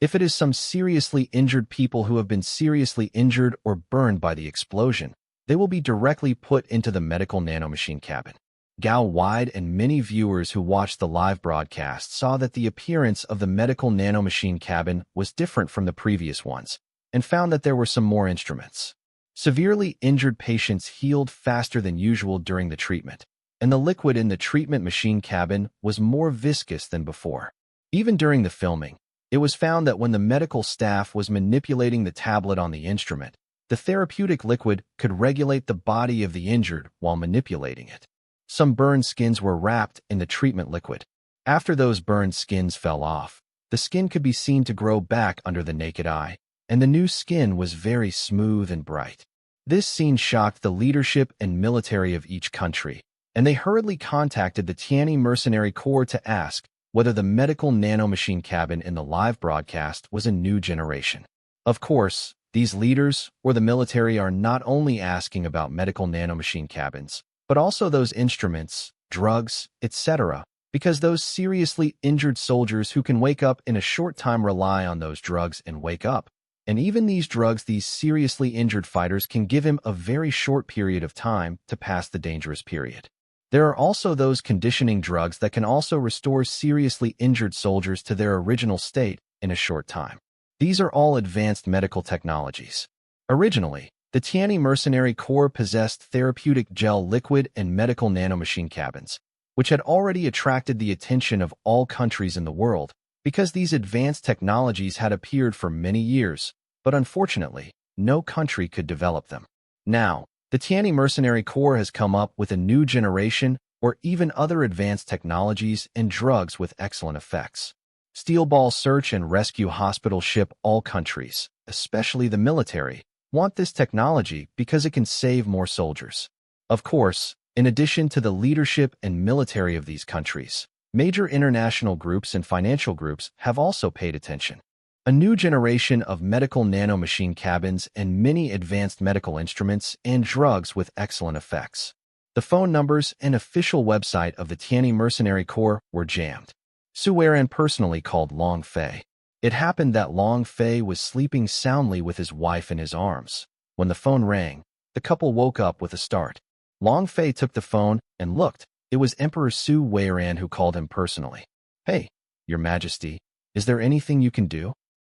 If it is some seriously injured people who have been seriously injured or burned by the explosion, they will be directly put into the medical nanomachine cabin. Gao Wide and many viewers who watched the live broadcast saw that the appearance of the medical nanomachine cabin was different from the previous ones, and found that there were some more instruments. Severely injured patients healed faster than usual during the treatment, and the liquid in the treatment machine cabin was more viscous than before. Even during the filming, it was found that when the medical staff was manipulating the tablet on the instrument, the therapeutic liquid could regulate the body of the injured while manipulating it. Some burned skins were wrapped in the treatment liquid. After those burned skins fell off, the skin could be seen to grow back under the naked eye, and the new skin was very smooth and bright. This scene shocked the leadership and military of each country, and they hurriedly contacted the Tianyi Mercenary Corps to ask whether the medical nanomachine cabin in the live broadcast was a new generation. Of course, these leaders or the military are not only asking about medical nanomachine cabins, but also those instruments, drugs, etc., because those seriously injured soldiers who can wake up in a short time rely on those drugs and wake up. And even these drugs these seriously injured fighters can give him a very short period of time to pass the dangerous period. There are also those conditioning drugs that can also restore seriously injured soldiers to their original state in a short time. These are all advanced medical technologies. Originally, the Tianyi Mercenary Corps possessed therapeutic gel liquid and medical nanomachine cabins, which had already attracted the attention of all countries in the world because these advanced technologies had appeared for many years, but unfortunately, no country could develop them. Now, the Tianyi Mercenary Corps has come up with a new generation or even other advanced technologies and drugs with excellent effects. Steel Ball Search and Rescue Hospital ship all countries, especially the military, want this technology because it can save more soldiers. Of course, in addition to the leadership and military of these countries, major international groups and financial groups have also paid attention. A new generation of medical nanomachine cabins and many advanced medical instruments and drugs with excellent effects. The phone numbers and official website of the Tianyi Mercenary Corps were jammed. Su Weiran personally called Long Fei. It happened that Long Fei was sleeping soundly with his wife in his arms. When the phone rang, the couple woke up with a start. Long Fei took the phone and looked. It was Emperor Su Weiran who called him personally. "Hey, Your Majesty, is there anything you can do?"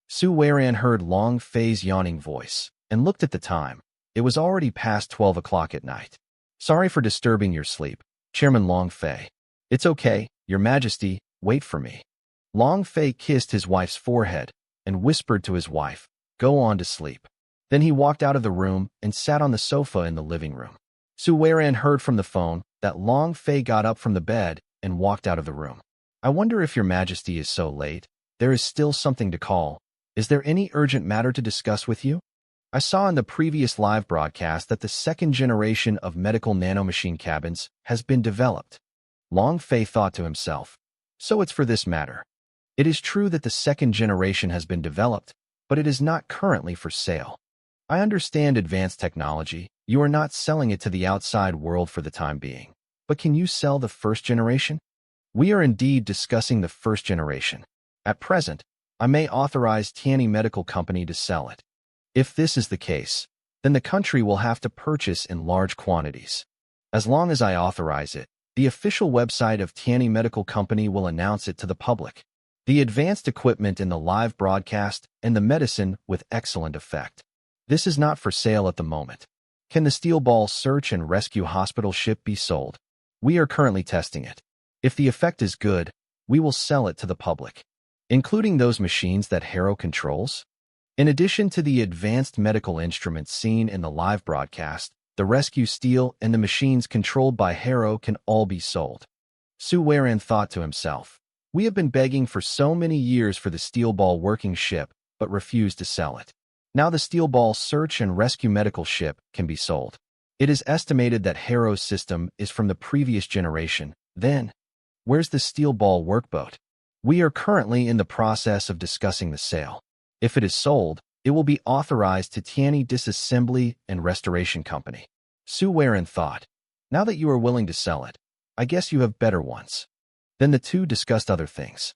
Su Weiran heard Long Fei's yawning voice and looked at the time. It was already past 12 o'clock at night. "Sorry for disturbing your sleep, Chairman Long Fei." "It's okay, Your Majesty, wait for me." Long Fei kissed his wife's forehead and whispered to his wife, "Go on to sleep." Then he walked out of the room and sat on the sofa in the living room. Su Weiran heard from the phone that Long Fei got up from the bed and walked out of the room. "I wonder if Your Majesty is so late. There is still something to call. Is there any urgent matter to discuss with you? I saw in the previous live broadcast that the second generation of medical nanomachine cabins has been developed." Long Fei thought to himself, "So it's for this matter. It is true that the second generation has been developed, but it is not currently for sale. I understand advanced technology. You are not selling it to the outside world for the time being. But can you sell the first generation? We are indeed discussing the first generation. At present, I may authorize Tianyi Medical Company to sell it. If this is the case, then the country will have to purchase in large quantities. As long as I authorize it, the official website of Tianyi Medical Company will announce it to the public. The advanced equipment in the live broadcast and the medicine with excellent effect. This is not for sale at the moment. Can the Steel Ball Search and Rescue Hospital ship be sold? We are currently testing it. If the effect is good, we will sell it to the public, including those machines that Harrow controls. In addition to the advanced medical instruments seen in the live broadcast, the rescue steel and the machines controlled by Harrow can all be sold. Su Weiran thought to himself, we have been begging for so many years for the Steel Ball working ship, but refused to sell it. Now the Steel Ball Search and Rescue medical ship can be sold. It is estimated that Harrow's system is from the previous generation. Then, where's the Steel Ball workboat? We are currently in the process of discussing the sale. If it is sold, it will be authorized to Tianyi Disassembly and Restoration Company. Su Weiran thought, now that you are willing to sell it, I guess you have better ones. Then the two discussed other things.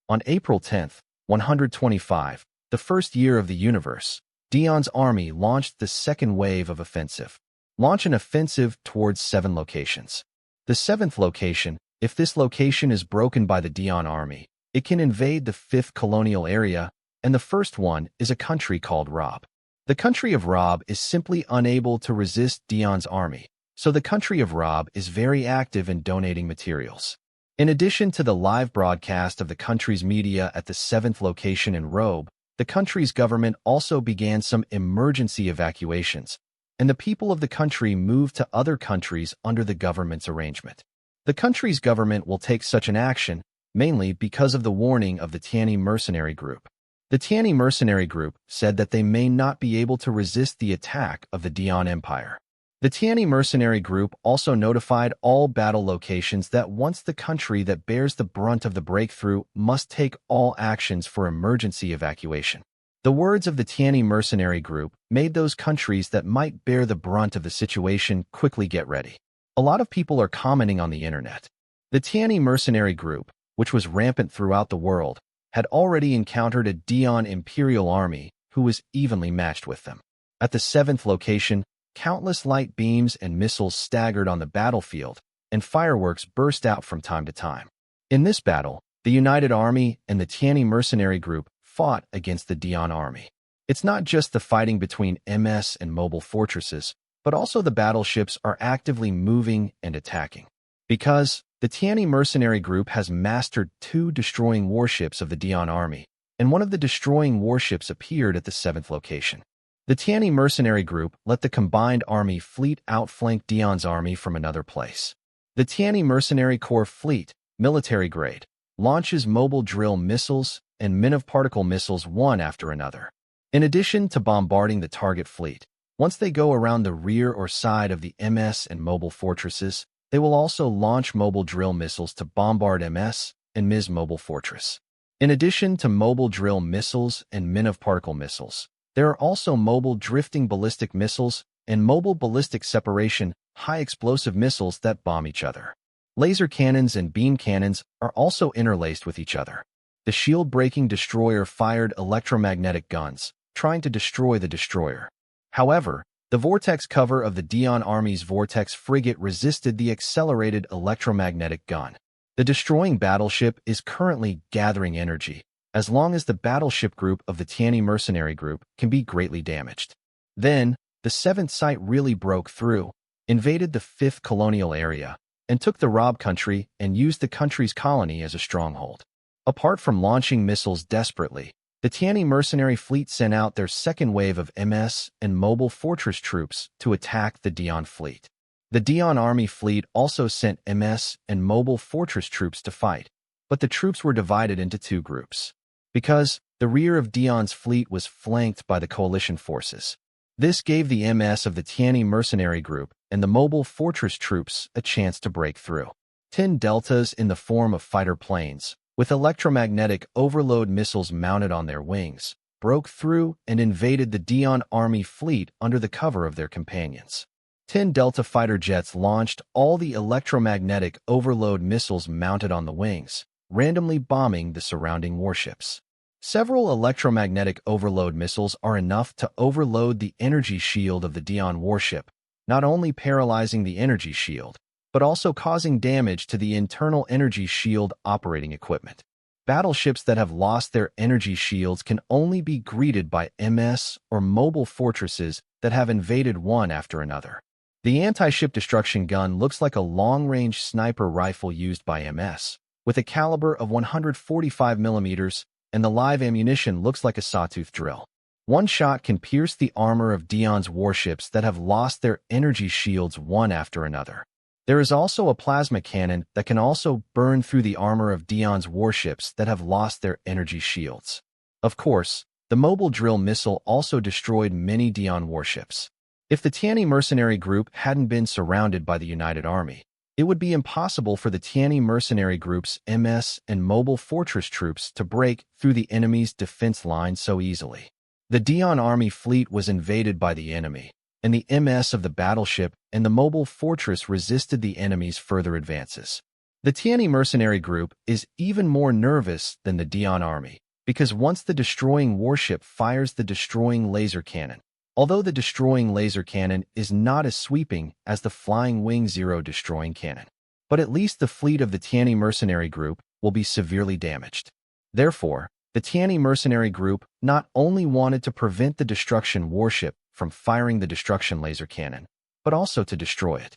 On April 10th, 125, the first year of the universe, Dion's army launched the second wave of offensive. Launch an offensive towards 7 locations. The 7th location, if this location is broken by the Dion army, it can invade the 5th colonial area, and the first one is a country called Rob. The country of Rob is simply unable to resist Dion's army, so the country of Rob is very active in donating materials. In addition to the live broadcast of the country's media at the 7th location in Robe, the country's government also began some emergency evacuations, and the people of the country moved to other countries under the government's arrangement. The country's government will take such an action, mainly because of the warning of the Tianyi mercenary group. The Tianyi mercenary group said that they may not be able to resist the attack of the Dion Empire. The Tianyi mercenary group also notified all battle locations that once the country that bears the brunt of the breakthrough must take all actions for emergency evacuation. The words of the Tianyi mercenary group made those countries that might bear the brunt of the situation quickly get ready. A lot of people are commenting on the internet. The Tianyi mercenary group, which was rampant throughout the world, had already encountered a Dion imperial army who was evenly matched with them. At the 7th location, countless light beams and missiles staggered on the battlefield, and fireworks burst out from time to time. In this battle, the United Army and the Tianyi mercenary group fought against the Dion army. It's not just the fighting between MS and mobile fortresses, but also the battleships are actively moving and attacking. Because the Tianyi mercenary group has mastered 2 destroying warships of the Dion army, and one of the destroying warships appeared at the 7th location. The Tianyi mercenary group let the combined army fleet outflank Dion's army from another place. The Tianyi mercenary corps fleet, military grade, launches mobile drill missiles and min-of-particle missiles one after another. In addition to bombarding the target fleet, once they go around the rear or side of the MS and mobile fortresses, they will also launch mobile drill missiles to bombard MS and MIS mobile fortress. In addition to mobile drill missiles and min-of-particle missiles, there are also mobile drifting ballistic missiles and mobile ballistic separation high-explosive missiles that bomb each other. Laser cannons and beam cannons are also interlaced with each other. The shield-breaking destroyer fired electromagnetic guns, trying to destroy the destroyer. However, the vortex cover of the Dion Army's vortex frigate resisted the accelerated electromagnetic gun. The destroying battleship is currently gathering energy, as long as the battleship group of the Tianyi mercenary group can be greatly damaged. Then, the 7th site really broke through, invaded the 5th colonial area, and took the Rob country and used the country's colony as a stronghold. Apart from launching missiles desperately, the Tianyi mercenary fleet sent out their second wave of MS and mobile fortress troops to attack the Dion fleet. The Dion army fleet also sent MS and mobile fortress troops to fight, but the troops were divided into 2 groups. Because the rear of Dion's fleet was flanked by the coalition forces. This gave the MS of the Tianyi mercenary group and the mobile fortress troops a chance to break through. 10 deltas in the form of fighter planes, with electromagnetic overload missiles mounted on their wings, broke through and invaded the Dion Army fleet under the cover of their companions. 10 Delta fighter jets launched all the electromagnetic overload missiles mounted on the wings, randomly bombing the surrounding warships. Several electromagnetic overload missiles are enough to overload the energy shield of the Dion warship, not only paralyzing the energy shield, but also causing damage to the internal energy shield operating equipment. Battleships that have lost their energy shields can only be greeted by MS or mobile fortresses that have invaded one after another. The anti-ship destruction gun looks like a long-range sniper rifle used by MS, with a caliber of 145 mm, and the live ammunition looks like a sawtooth drill. One shot can pierce the armor of Dion's warships that have lost their energy shields one after another. There is also a plasma cannon that can also burn through the armor of Dion's warships that have lost their energy shields. Of course, the mobile drill missile also destroyed many Dion warships. If the Tianyi mercenary group hadn't been surrounded by the United Army, it would be impossible for the Tianyi mercenary group's MS and mobile fortress troops to break through the enemy's defense line so easily. The Dion Army fleet was invaded by the enemy, and the MS of the battleship and the mobile fortress resisted the enemy's further advances. The Tianyi mercenary group is even more nervous than the Dion Army, because once the destroying warship fires the destroying laser cannon, although the destroying laser cannon is not as sweeping as the Flying Wing Zero destroying cannon, but at least the fleet of the Tianyi mercenary group will be severely damaged. Therefore, the Tianyi mercenary group not only wanted to prevent the destruction warship from firing the destruction laser cannon, but also to destroy it.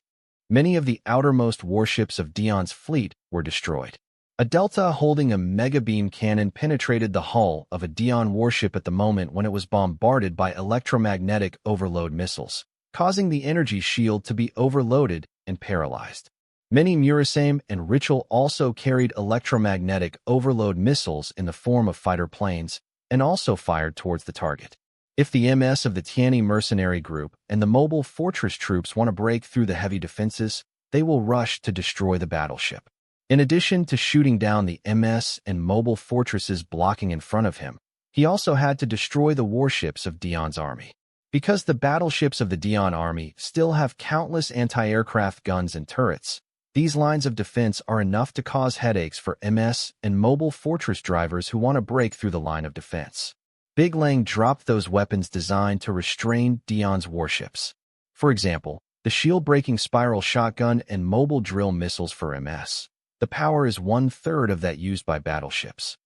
Many of the outermost warships of Dion's fleet were destroyed. A Delta holding a mega beam cannon penetrated the hull of a Dion warship at the moment when it was bombarded by electromagnetic overload missiles, causing the energy shield to be overloaded and paralyzed. Many Murasame and Ritual also carried electromagnetic overload missiles in the form of fighter planes and also fired towards the target. If the MS of the Tianyi mercenary group and the mobile fortress troops want to break through the heavy defenses, they will rush to destroy the battleship. In addition to shooting down the MS and mobile fortresses blocking in front of him, he also had to destroy the warships of Dion's army. Because the battleships of the Dion army still have countless anti-aircraft guns and turrets, these lines of defense are enough to cause headaches for MS and mobile fortress drivers who want to break through the line of defense. Big Lang dropped those weapons designed to restrain Dion's warships. For example, the shield-breaking spiral shotgun and mobile drill missiles for MS. The power is 1/3 of that used by battleships.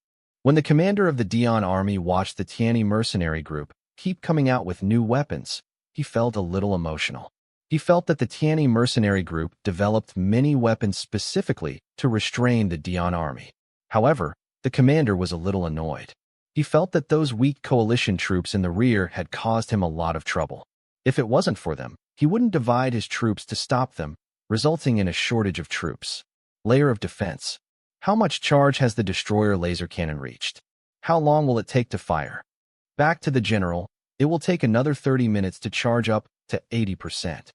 When the commander of the Dion army watched the Tianyi mercenary group keep coming out with new weapons, he felt a little emotional. He felt that the Tianyi mercenary group developed many weapons specifically to restrain the Dion army. However, the commander was a little annoyed. He felt that those weak coalition troops in the rear had caused him a lot of trouble. If it wasn't for them, he wouldn't divide his troops to stop them, resulting in a shortage of troops. Layer of defense. How much charge has the destroyer laser cannon reached? How long will it take to fire? Back to the general, it will take another 30 minutes to charge up to 80%.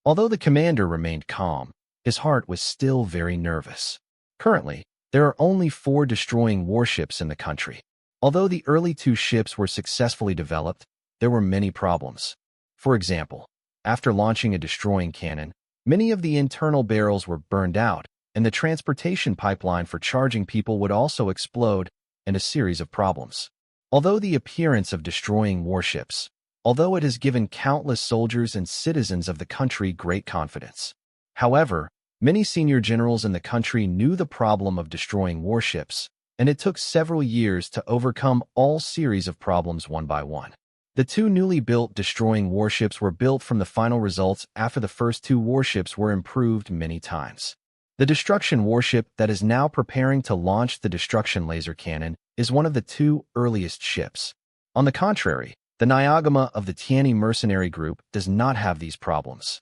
Although the commander remained calm, his heart was still very nervous. Currently, there are only 4 destroying warships in the country. Although the early 2 ships were successfully developed, there were many problems. For example, after launching a destroying cannon, many of the internal barrels were burned out, and the transportation pipeline for charging people would also explode, and a series of problems. Although the appearance of destroying warships, although it has given countless soldiers and citizens of the country great confidence. However, many senior generals in the country knew the problem of destroying warships, and it took several years to overcome all series of problems one by one. The 2 newly built destroying warships were built from the final results after the first 2 warships were improved many times. The destruction warship that is now preparing to launch the destruction laser cannon is one of the 2 earliest ships. On the contrary, the Nyagama of the Tianyi mercenary group does not have these problems.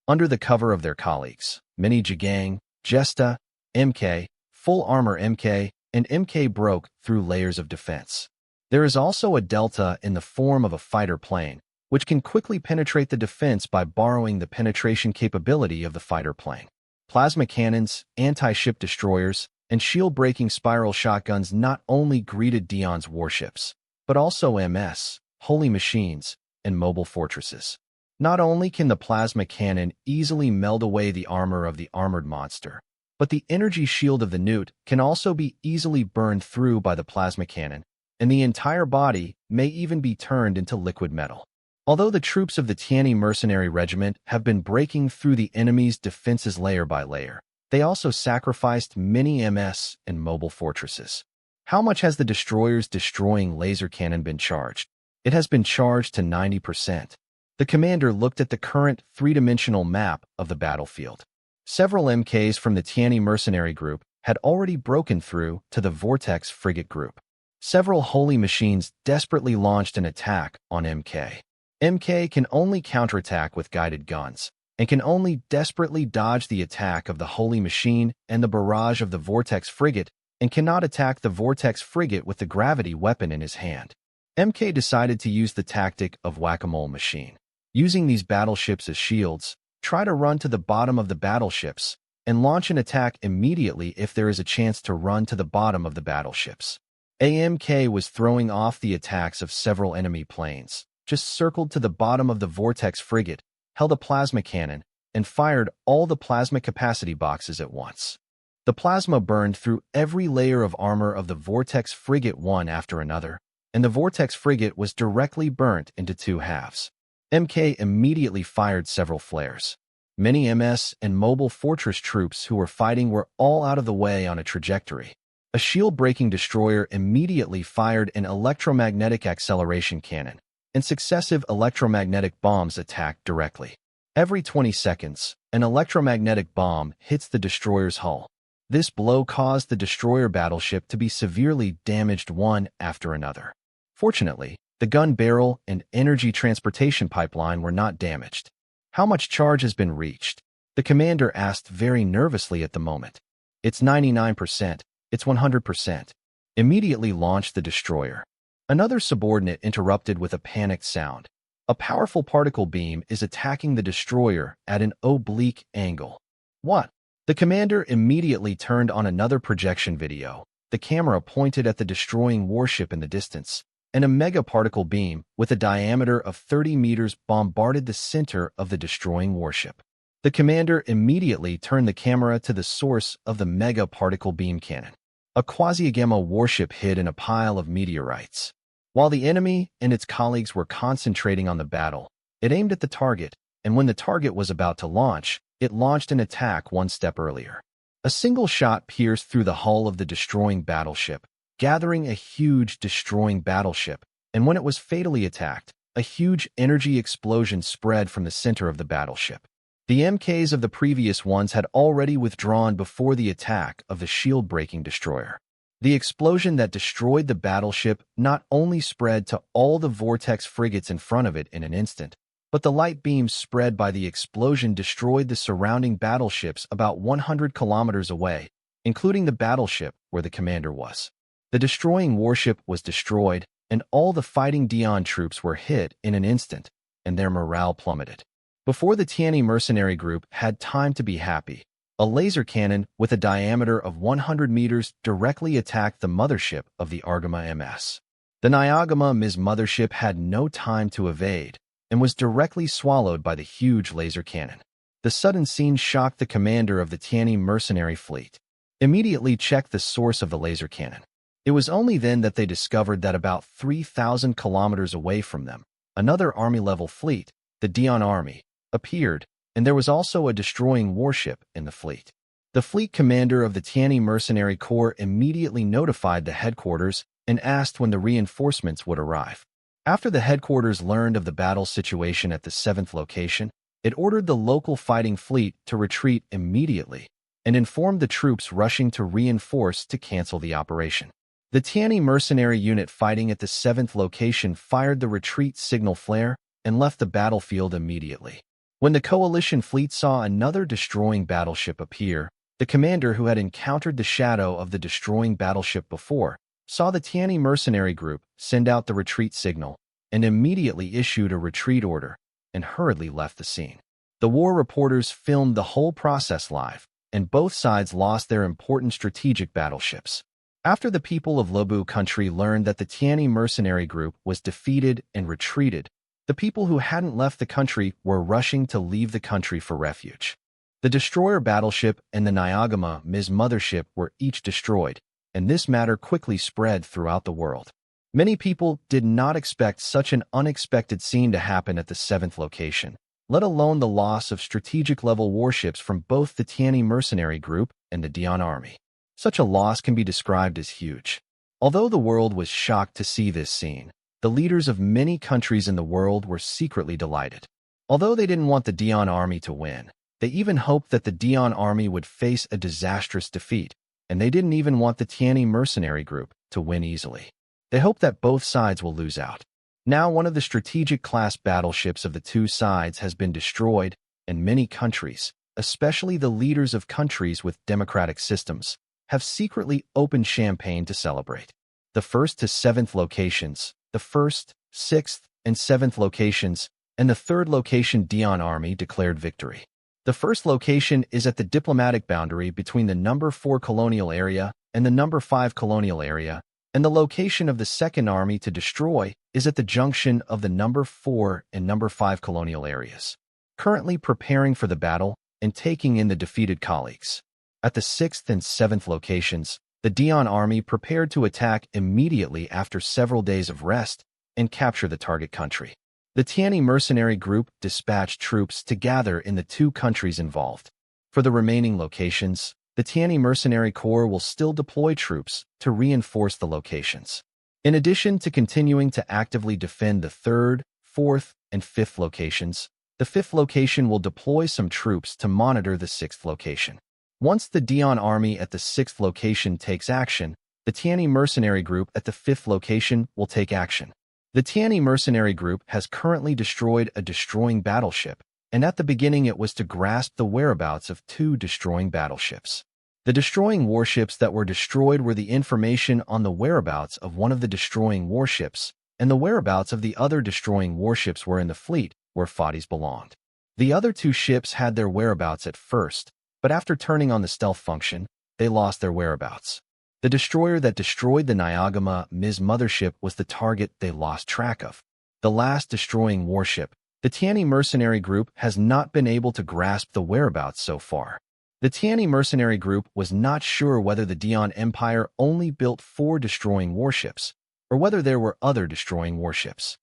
Under the cover of their colleagues, many Jigang, Jesta, MK, full armor MK, and MK broke through layers of defense. There is also a Delta in the form of a fighter plane, which can quickly penetrate the defense by borrowing the penetration capability of the fighter plane. Plasma cannons, anti-ship destroyers, and shield-breaking spiral shotguns not only greeted Dion's warships, but also MS, holy machines, and mobile fortresses. Not only can the plasma cannon easily meld away the armor of the armored monster, but the energy shield of the newt can also be easily burned through by the plasma cannon, and the entire body may even be turned into liquid metal. Although the troops of the Tianyi mercenary regiment have been breaking through the enemy's defenses layer by layer, they also sacrificed many MS and mobile fortresses. How much has the destroyer's destroying laser cannon been charged? It has been charged to 90%. The commander looked at the current three-dimensional map of the battlefield. Several MKs from the Tianyi mercenary group had already broken through to the Vortex frigate group. Several holy machines desperately launched an attack on MK. MK can only counterattack with guided guns, and can only desperately dodge the attack of the holy machine and the barrage of the Vortex frigate, and cannot attack the Vortex frigate with the gravity weapon in his hand. MK decided to use the tactic of whack-a-mole machine. Using these battleships as shields, try to run to the bottom of the battleships and launch an attack immediately if there is a chance to run to the bottom of the battleships. AMK was throwing off the attacks of several enemy planes, just circled to the bottom of the Vortex frigate, held a plasma cannon, and fired all the plasma capacity boxes at once. The plasma burned through every layer of armor of the Vortex frigate one after another, and the Vortex frigate was directly burnt into two halves. MK immediately fired several flares. Many MS and mobile fortress troops who were fighting were all out of the way on a trajectory. A shield-breaking destroyer immediately fired an electromagnetic acceleration cannon, and successive electromagnetic bombs attacked directly. Every 20 seconds, an electromagnetic bomb hits the destroyer's hull. This blow caused the destroyer battleship to be severely damaged one after another. Fortunately, the gun barrel and energy transportation pipeline were not damaged. How much charge has been reached? The commander asked very nervously at the moment. It's 99%. It's 100%. Immediately launch the destroyer. Another subordinate interrupted with a panicked sound. A powerful particle beam is attacking the destroyer at an oblique angle. What? The commander immediately turned on another projection video. The camera pointed at the destroying warship in the distance, and a mega particle beam with a diameter of 30 meters bombarded the center of the destroying warship. The commander immediately turned the camera to the source of the mega particle beam cannon. A quasi-gamma warship hid in a pile of meteorites. While the enemy and its colleagues were concentrating on the battle, it aimed at the target, and when the target was about to launch, it launched an attack one step earlier. A single shot pierced through the hull of the destroying battleship, gathering a huge destroying battleship, and when it was fatally attacked, a huge energy explosion spread from the center of the battleship. The MKs of the previous ones had already withdrawn before the attack of the shield-breaking destroyer. The explosion that destroyed the battleship not only spread to all the Vortex frigates in front of it in an instant, but the light beams spread by the explosion destroyed the surrounding battleships about 100 kilometers away, including the battleship where the commander was. The destroying warship was destroyed, and all the fighting Dion troops were hit in an instant, and their morale plummeted. Before the Tianyi mercenary group had time to be happy, a laser cannon with a diameter of 100 meters directly attacked the mothership of the Argama MS. The Nyagama Ms. mothership had no time to evade, and was directly swallowed by the huge laser cannon. The sudden scene shocked the commander of the Tianyi mercenary fleet. Immediately checked the source of the laser cannon. It was only then that they discovered that about 3,000 kilometers away from them, another army-level fleet, the Dion Army, appeared, and there was also a destroying warship in the fleet. The fleet commander of the Tianyi Mercenary Corps immediately notified the headquarters and asked when the reinforcements would arrive. After the headquarters learned of the battle situation at the 7th location, it ordered the local fighting fleet to retreat immediately and informed the troops rushing to reinforce to cancel the operation. The Tianyi mercenary unit fighting at the 7th location fired the retreat signal flare and left the battlefield immediately. When the coalition fleet saw another destroying battleship appear, the commander who had encountered the shadow of the destroying battleship before saw the Tianyi mercenary group send out the retreat signal and immediately issued a retreat order and hurriedly left the scene. The war reporters filmed the whole process live, and both sides lost their important strategic battleships. After the people of Lobu country learned that the Tiani mercenary group was defeated and retreated, the people who hadn't left the country were rushing to leave the country for refuge. The destroyer battleship and the Nyagama Ms. mothership were each destroyed, and this matter quickly spread throughout the world. Many people did not expect such an unexpected scene to happen at the 7th location, let alone the loss of strategic-level warships from both the Tiani mercenary group and the Dian army. Such a loss can be described as huge. Although the world was shocked to see this scene, the leaders of many countries in the world were secretly delighted. Although they didn't want the Dian army to win, they even hoped that the Dian army would face a disastrous defeat, and they didn't even want the Tiani mercenary group to win easily. They hoped that both sides will lose out. Now one of the strategic class battleships of the two sides has been destroyed, and many countries, especially the leaders of countries with democratic systems, have secretly opened champagne to celebrate. The 1st to 7th locations, the 1st, 6th, and 7th locations, and the 3rd location Dian army declared victory. The 1st location is at the diplomatic boundary between the number 4 colonial area and the number 5 colonial area, and the location of the 2nd army to destroy is at the junction of the number 4 and number 5 colonial areas, currently preparing for the battle and taking in the defeated colleagues. At the 6th and 7th locations, the Dian army prepared to attack immediately after several days of rest and capture the target country. The Tiani mercenary group dispatched troops to gather in the two countries involved. For the remaining locations, the Tiani mercenary corps will still deploy troops to reinforce the locations. In addition to continuing to actively defend the 3rd, 4th, and 5th locations, the 5th location will deploy some troops to monitor the 6th location. Once the Dian army at the 6th location takes action, the Tiani mercenary group at the 5th location will take action. The Tiani mercenary group has currently destroyed a destroying battleship, and at the beginning it was to grasp the whereabouts of 2 destroying battleships. The destroying warships that were destroyed were the information on the whereabouts of one of the destroying warships, and the whereabouts of the other destroying warships were in the fleet where Fadis belonged. The other 2 ships had their whereabouts at first, but after turning on the stealth function, they lost their whereabouts. The destroyer that destroyed the Nyagama Ms. mothership was the target they lost track of. The last destroying warship, the Tiani mercenary group has not been able to grasp the whereabouts so far. The Tiani mercenary group was not sure whether the Dian Empire only built 4 destroying warships, or whether there were other destroying warships.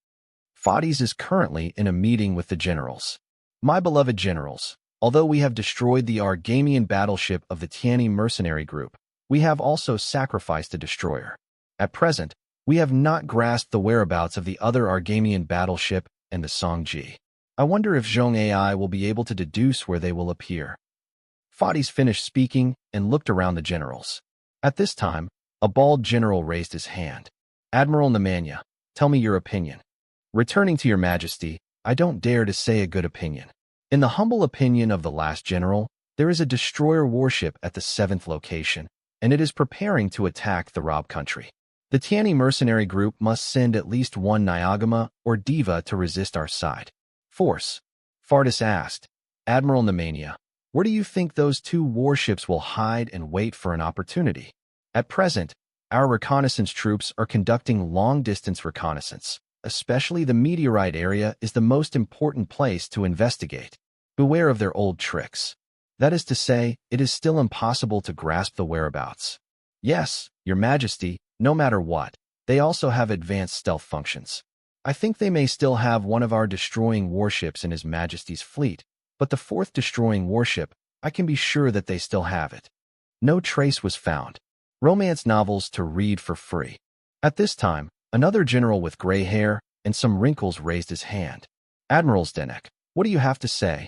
Fadis is currently in a meeting with the generals. My beloved generals, although we have destroyed the Argamian battleship of the Tiani mercenary group, we have also sacrificed a destroyer. At present, we have not grasped the whereabouts of the other Argamian battleship and the Songji. I wonder if Zhong AI will be able to deduce where they will appear. Fadis finished speaking and looked around the generals. At this time, a bald general raised his hand. Admiral Nemanja, tell me your opinion. Returning to your majesty, I don't dare to say a good opinion. In the humble opinion of the last general, there is a destroyer warship at the 7th location, and it is preparing to attack the Rob country. The Tiani mercenary group must send at least 1 Nyagama or Diva to resist our side. Force. Fadis asked, Admiral Nemanja, where do you think those 2 warships will hide and wait for an opportunity? At present, our reconnaissance troops are conducting long-distance reconnaissance. Especially the meteorite area is the most important place to investigate. Beware of their old tricks. That is to say, it is still impossible to grasp the whereabouts. Yes, Your Majesty, no matter what, they also have advanced stealth functions. I think they may still have one of our destroying warships in His Majesty's fleet, but the 4th destroying warship, I can be sure that they still have it. No trace was found. Romance novels to read for free. At this time, another general with gray hair and some wrinkles raised his hand. Admiral Zdenek, what do you have to say?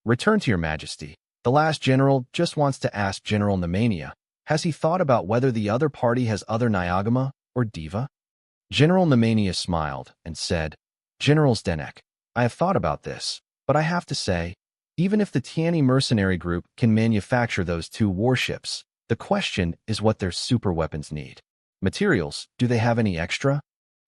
Return to Your Majesty. The last general just wants to ask General Nemanja, has he thought about whether the other party has other Nyagama or Diva? General Nemanja smiled and said, General Zdenek, I have thought about this, but I have to say, even if the Tiani mercenary group can manufacture those 2 warships, the question is what their superweapons need. Materials, do they have any extra?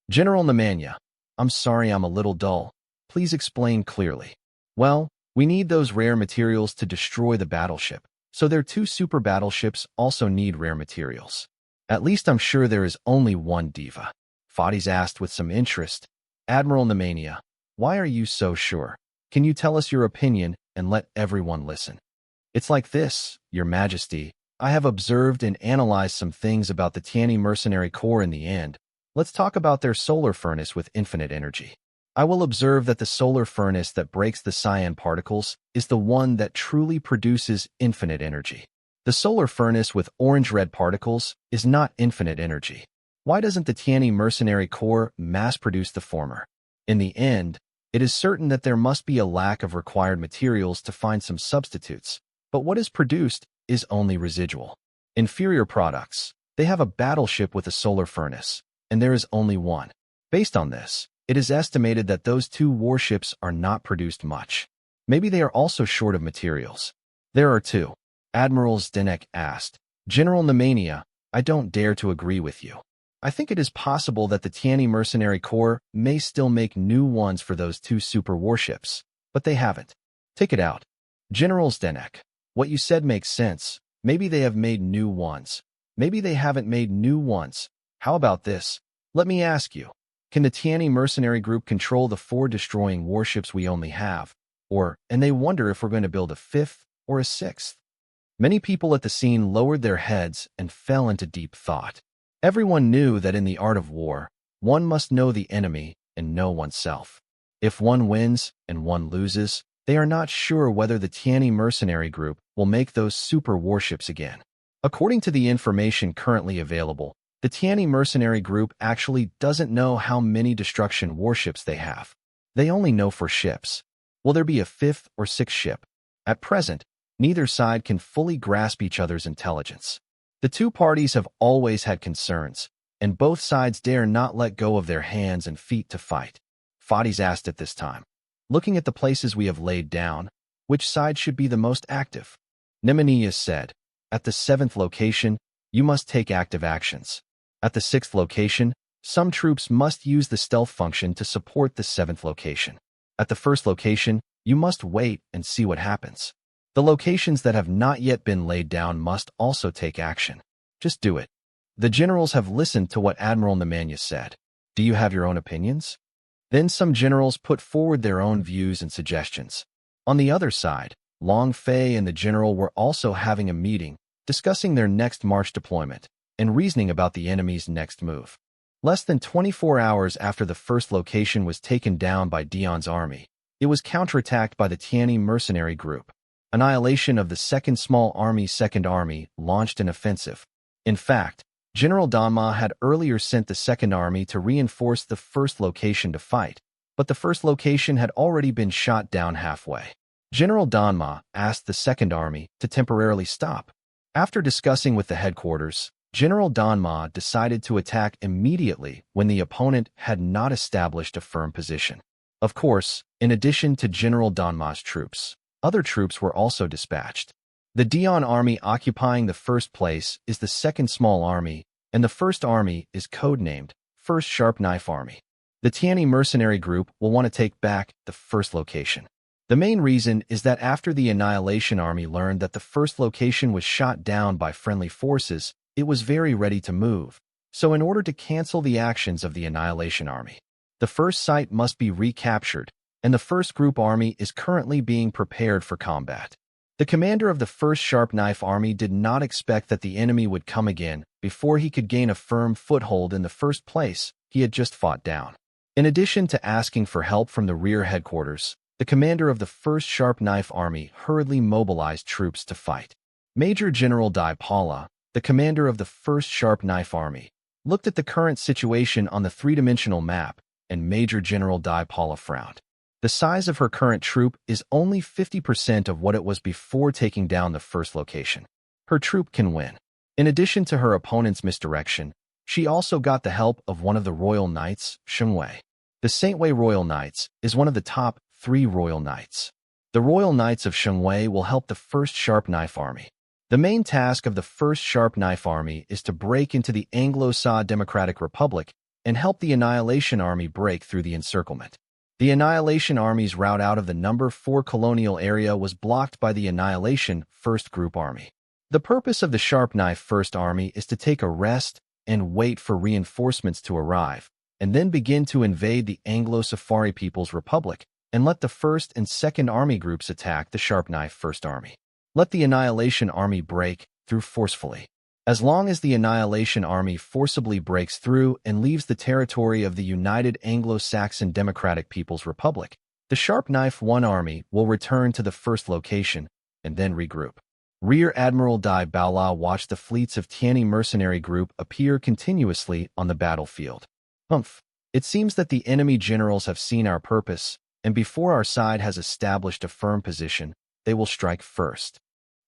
General Nemanja, I'm sorry I'm a little dull. Please explain clearly. Well, we need those rare materials to destroy the battleship, So their two super battleships also need rare materials. At least I'm sure there is only one diva. Fades asked with some interest. Admiral Nemania, why are you so sure? Can you tell us your opinion and let everyone listen? It's like this, Your Majesty. I have observed and analyzed some things about the Tianyi mercenary corps in the end. Let's talk about their solar furnace with infinite energy. I will observe that the solar furnace that breaks the cyan particles is the one that truly produces infinite energy. The solar furnace with orange-red particles is not infinite energy. Why doesn't the Tianyi mercenary corps mass-produce the former? In the end, it is certain that there must be a lack of required materials to find some substitutes, but what is produced is only residual. Inferior products. They have a battleship with a solar furnace, and there is only one. Based on this, it is estimated that those two warships are not produced much. Maybe they are also short of materials. There are two. Admiral Zdenek asked. General Nemania, I don't dare to agree with you. I think it is possible that the Tianyi mercenary corps may still make new ones for those two super warships, but they haven't. Take it out. General Zdenek, what you said makes sense. Maybe they have made new ones. Maybe they haven't made new ones. How about this? Let me ask you. Can the Tianyi mercenary group control the 4 destroying warships we only have? And they wonder if we're going to build a 5th or a 6th. Many people at the scene lowered their heads and fell into deep thought. Everyone knew that in the art of war, one must know the enemy and know oneself. If one wins and one loses, they are not sure whether the Tianyi mercenary group will make those super warships again. According to the information currently available, the Tianyi mercenary group actually doesn't know how many destruction warships they have. They only know for ships. Will there be a 5th or 6th ship? At present, neither side can fully grasp each other's intelligence. The two parties have always had concerns, and both sides dare not let go of their hands and feet to fight. Fades asked at this time. Looking at the places we have laid down, which side should be the most active? Nemania said, at the 7th location, you must take active actions. At the 6th location, some troops must use the stealth function to support the 7th location. At the 1st location, you must wait and see what happens. The locations that have not yet been laid down must also take action. Just do it. The generals have listened to what Admiral Nemanja said. Do you have your own opinions? Then some generals put forward their own views and suggestions. On the other side, Long Fei and the general were also having a meeting, discussing their next march deployment, and reasoning about the enemy's next move. Less than 24 hours after the 1st location was taken down by Dion's army, it was counterattacked by the Tianyi mercenary group. Annihilation of the 2nd Small Army's 2nd Army launched an offensive. In fact, General Danma had earlier sent the 2nd Army to reinforce the 1st location to fight, but the 1st location had already been shot down halfway. General Danma asked the 2nd Army to temporarily stop. After discussing with the headquarters, General Danma decided to attack immediately when the opponent had not established a firm position. Of course, in addition to General Danma's troops, other troops were also dispatched. The Dion Army occupying the 1st place is the 2nd Small Army, and the 1st Army is codenamed 1st Sharp Knife Army. The Tianyi mercenary group will want to take back the 1st location. The main reason is that after the Annihilation Army learned that the 1st location was shot down by friendly forces, it was very ready to move. So in order to cancel the actions of the Annihilation Army, the 1st site must be recaptured, and the 1st Group Army is currently being prepared for combat. The commander of the 1st Sharp Knife Army did not expect that the enemy would come again before he could gain a firm foothold in the 1st place he had just fought down. In addition to asking for help from the rear headquarters, the commander of the 1st Sharp Knife Army hurriedly mobilized troops to fight. Major General Dai Paula, the commander of the 1st Sharp Knife Army, looked at the current situation on the three-dimensional map, and Major General Dai Paula frowned. The size of her current troop is only 50% of what it was before taking down the 1st location. Her troop can win. In addition to her opponent's misdirection, she also got the help of one of the Royal Knights, Shengwei. The Saintwei Royal Knights is one of the top 3 Royal Knights. The Royal Knights of Shengwei will help the 1st Sharp Knife Army. The main task of the 1st Sharp Knife Army is to break into the Anglo-Sa Democratic Republic and help the Annihilation Army break through the encirclement. The Annihilation Army's route out of the number 4 colonial area was blocked by the Annihilation First Group Army. The purpose of the Sharp Knife First Army is to take a rest and wait for reinforcements to arrive, and then begin to invade the Anglo-Safari People's Republic and let the First and Second Army groups attack the Sharp Knife First Army. Let the Annihilation Army break through forcefully. As long as the Annihilation Army forcibly breaks through and leaves the territory of the United Anglo-Saxon Democratic People's Republic, the Sharp Knife 1 Army will return to the first location and then regroup. Rear Admiral Dai Baola watched the fleets of Tianyi mercenary group appear continuously on the battlefield. It seems that the enemy generals have seen our purpose, and before our side has established a firm position, they will strike first.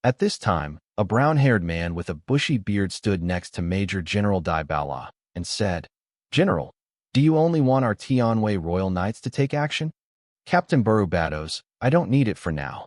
At this time, a brown-haired man with a bushy beard stood next to Major General Dai Baola and said, "General, do you only want our Tianwei Royal Knights to take action?" "Captain Barubados, I don't need it for now."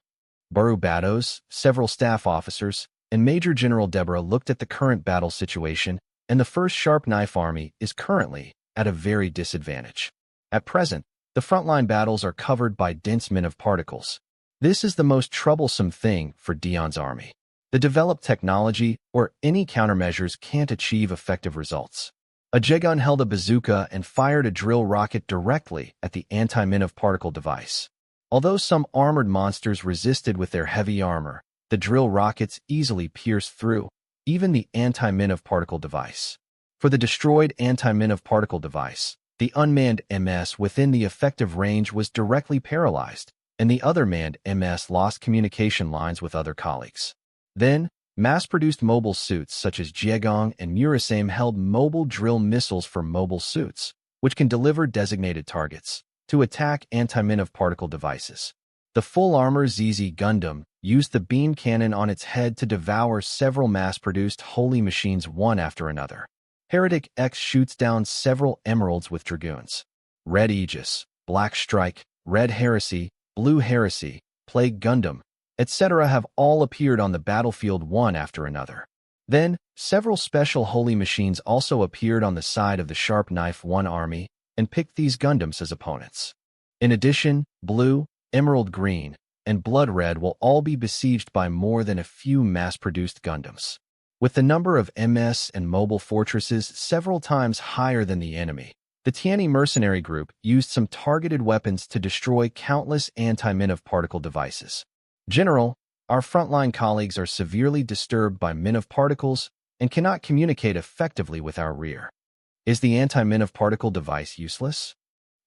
Barubados, several staff officers, and Major General Deborah looked at the current battle situation, and the First Sharp Knife Army is currently at a very disadvantage. At present, the frontline battles are covered by dense min of particles. This is the most troublesome thing for Dion's army. The developed technology or any countermeasures can't achieve effective results. A Jaegun held a bazooka and fired a drill rocket directly at the anti-min of particle device. Although some armored monsters resisted with their heavy armor, the drill rockets easily pierced through even the anti-min of particle device. For the destroyed anti-min of particle device, the unmanned MS within the effective range was directly paralyzed, and the other manned MS lost communication lines with other colleagues. Then, mass-produced mobile suits such as Jiegong and Murasame held mobile drill missiles for mobile suits, which can deliver designated targets to attack anti-min of particle devices. The full-armor ZZ Gundam used the beam cannon on its head to devour several mass-produced holy machines one after another. Heretic X shoots down several emeralds with dragoons. Red Aegis, Black Strike, Red Heresy, Blue Heresy, Plague Gundam, etc. have all appeared on the battlefield one after another. Then, several special holy machines also appeared on the side of the Sharp Knife 1 army and picked these Gundams as opponents. In addition, Blue, Emerald Green, and Blood Red will all be besieged by more than a few mass-produced Gundams, with the number of MS and mobile fortresses several times higher than the enemy. The Tianyi mercenary group used some targeted weapons to destroy countless anti-min of particle devices. General, our frontline colleagues are severely disturbed by min of particles and cannot communicate effectively with our rear. Is the anti-min of particle device useless?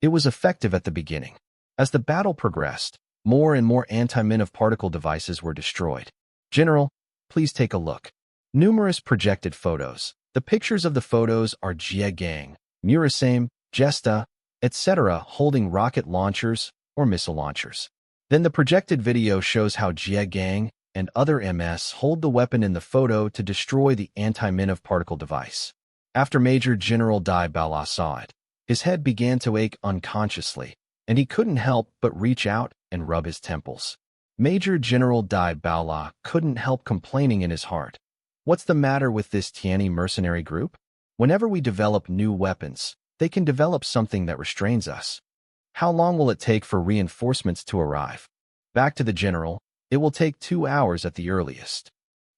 It was effective at the beginning. As the battle progressed, more and more anti-min of particle devices were destroyed. General, please take a look. Numerous projected photos. The pictures of the photos are Jie Gang, Murasame, Jesta, etc. holding rocket launchers or missile launchers. Then the projected video shows how Jie Gang and other MS hold the weapon in the photo to destroy the anti-min of particle device. After Major General Dai Baola saw it, his head began to ache unconsciously, and he couldn't help but reach out and rub his temples. Major General Dai Baola couldn't help complaining in his heart. What's the matter with this Tianyi mercenary group? Whenever we develop new weapons, they can develop something that restrains us. How long will it take for reinforcements to arrive? Back to the general, it will take 2 hours at the earliest.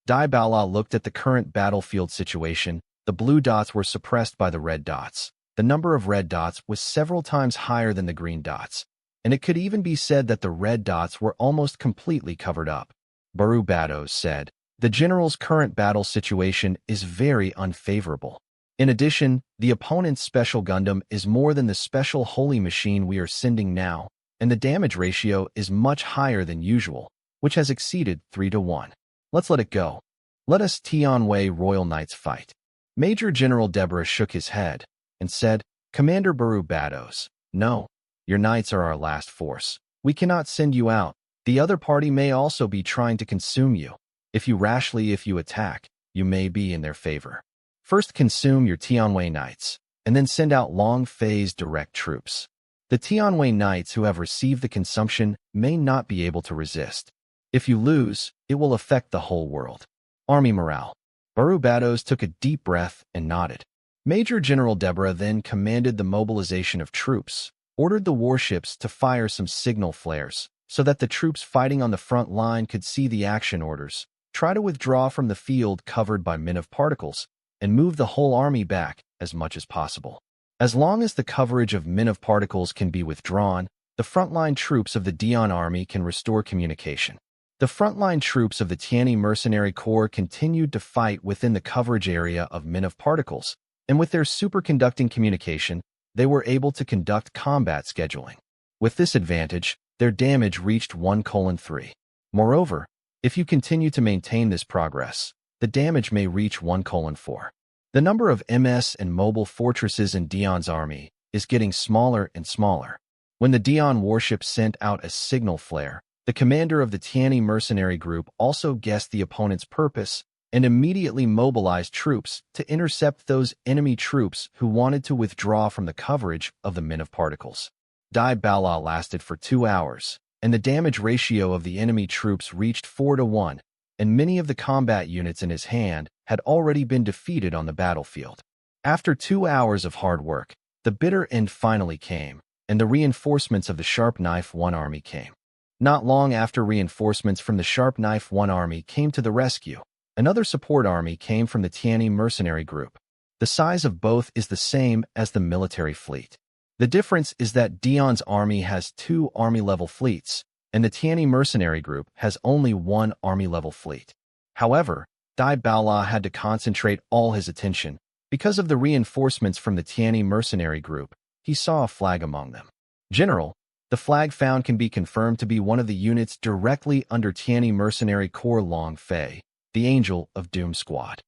Dai Baola looked at the current battlefield situation. The blue dots were suppressed by the red dots. The number of red dots was several times higher than the green dots, and it could even be said that the red dots were almost completely covered up. Barubados said, "The general's current battle situation is very unfavorable. In addition, the opponent's special Gundam is more than the special holy machine we are sending now, and the damage ratio is much higher than usual, which has exceeded 3-1. Let's let it go. Let us Tianwei Royal Knights fight." Major General Deborah shook his head and said, "Commander Barubados, no, your knights are our last force. We cannot send you out. The other party may also be trying to consume you. If you attack, you may be in their favor. First consume your Tianwei Knights, and then send out long-phase direct troops. The Tianwei Knights who have received the consumption may not be able to resist. If you lose, it will affect the whole world. Army morale." Barubados took a deep breath and nodded. Major General Deborah then commanded the mobilization of troops, ordered the warships to fire some signal flares so that the troops fighting on the front line could see the action orders, try to withdraw from the field covered by men of particles, and move the whole army back as much as possible. As long as the coverage of men of particles can be withdrawn, the frontline troops of the Dion army can restore communication. The frontline troops of the Tianyi Mercenary Corps continued to fight within the coverage area of men of particles, and with their superconducting communication, they were able to conduct combat scheduling. With this advantage, their damage reached 1:3. Moreover, if you continue to maintain this progress, the damage may reach 1:4. The number of MS and mobile fortresses in Dion's army is getting smaller and smaller. When the Dion warship sent out a signal flare, the commander of the Tianyi mercenary group also guessed the opponent's purpose and immediately mobilized troops to intercept those enemy troops who wanted to withdraw from the coverage of the men of particles. Dai Bala lasted for 2 hours, and the damage ratio of the enemy troops reached 4-1, and many of the combat units in his hand had already been defeated on the battlefield. After 2 hours of hard work, the bitter end finally came, and the reinforcements of the Sharp Knife 1 army came. Not long after reinforcements from the Sharp Knife 1 army came to the rescue, another support army came from the Tianyi mercenary group. The size of both is the same as the military fleet. The difference is that Dion's army has 2 army-level fleets, and the Tianyi mercenary group has only 1 army-level fleet. However, Dai Baola had to concentrate all his attention. Because of the reinforcements from the Tianyi mercenary group, he saw a flag among them. General, the flag found can be confirmed to be one of the units directly under Tianyi Mercenary Corps Long Fei, the Angel of Doom Squad.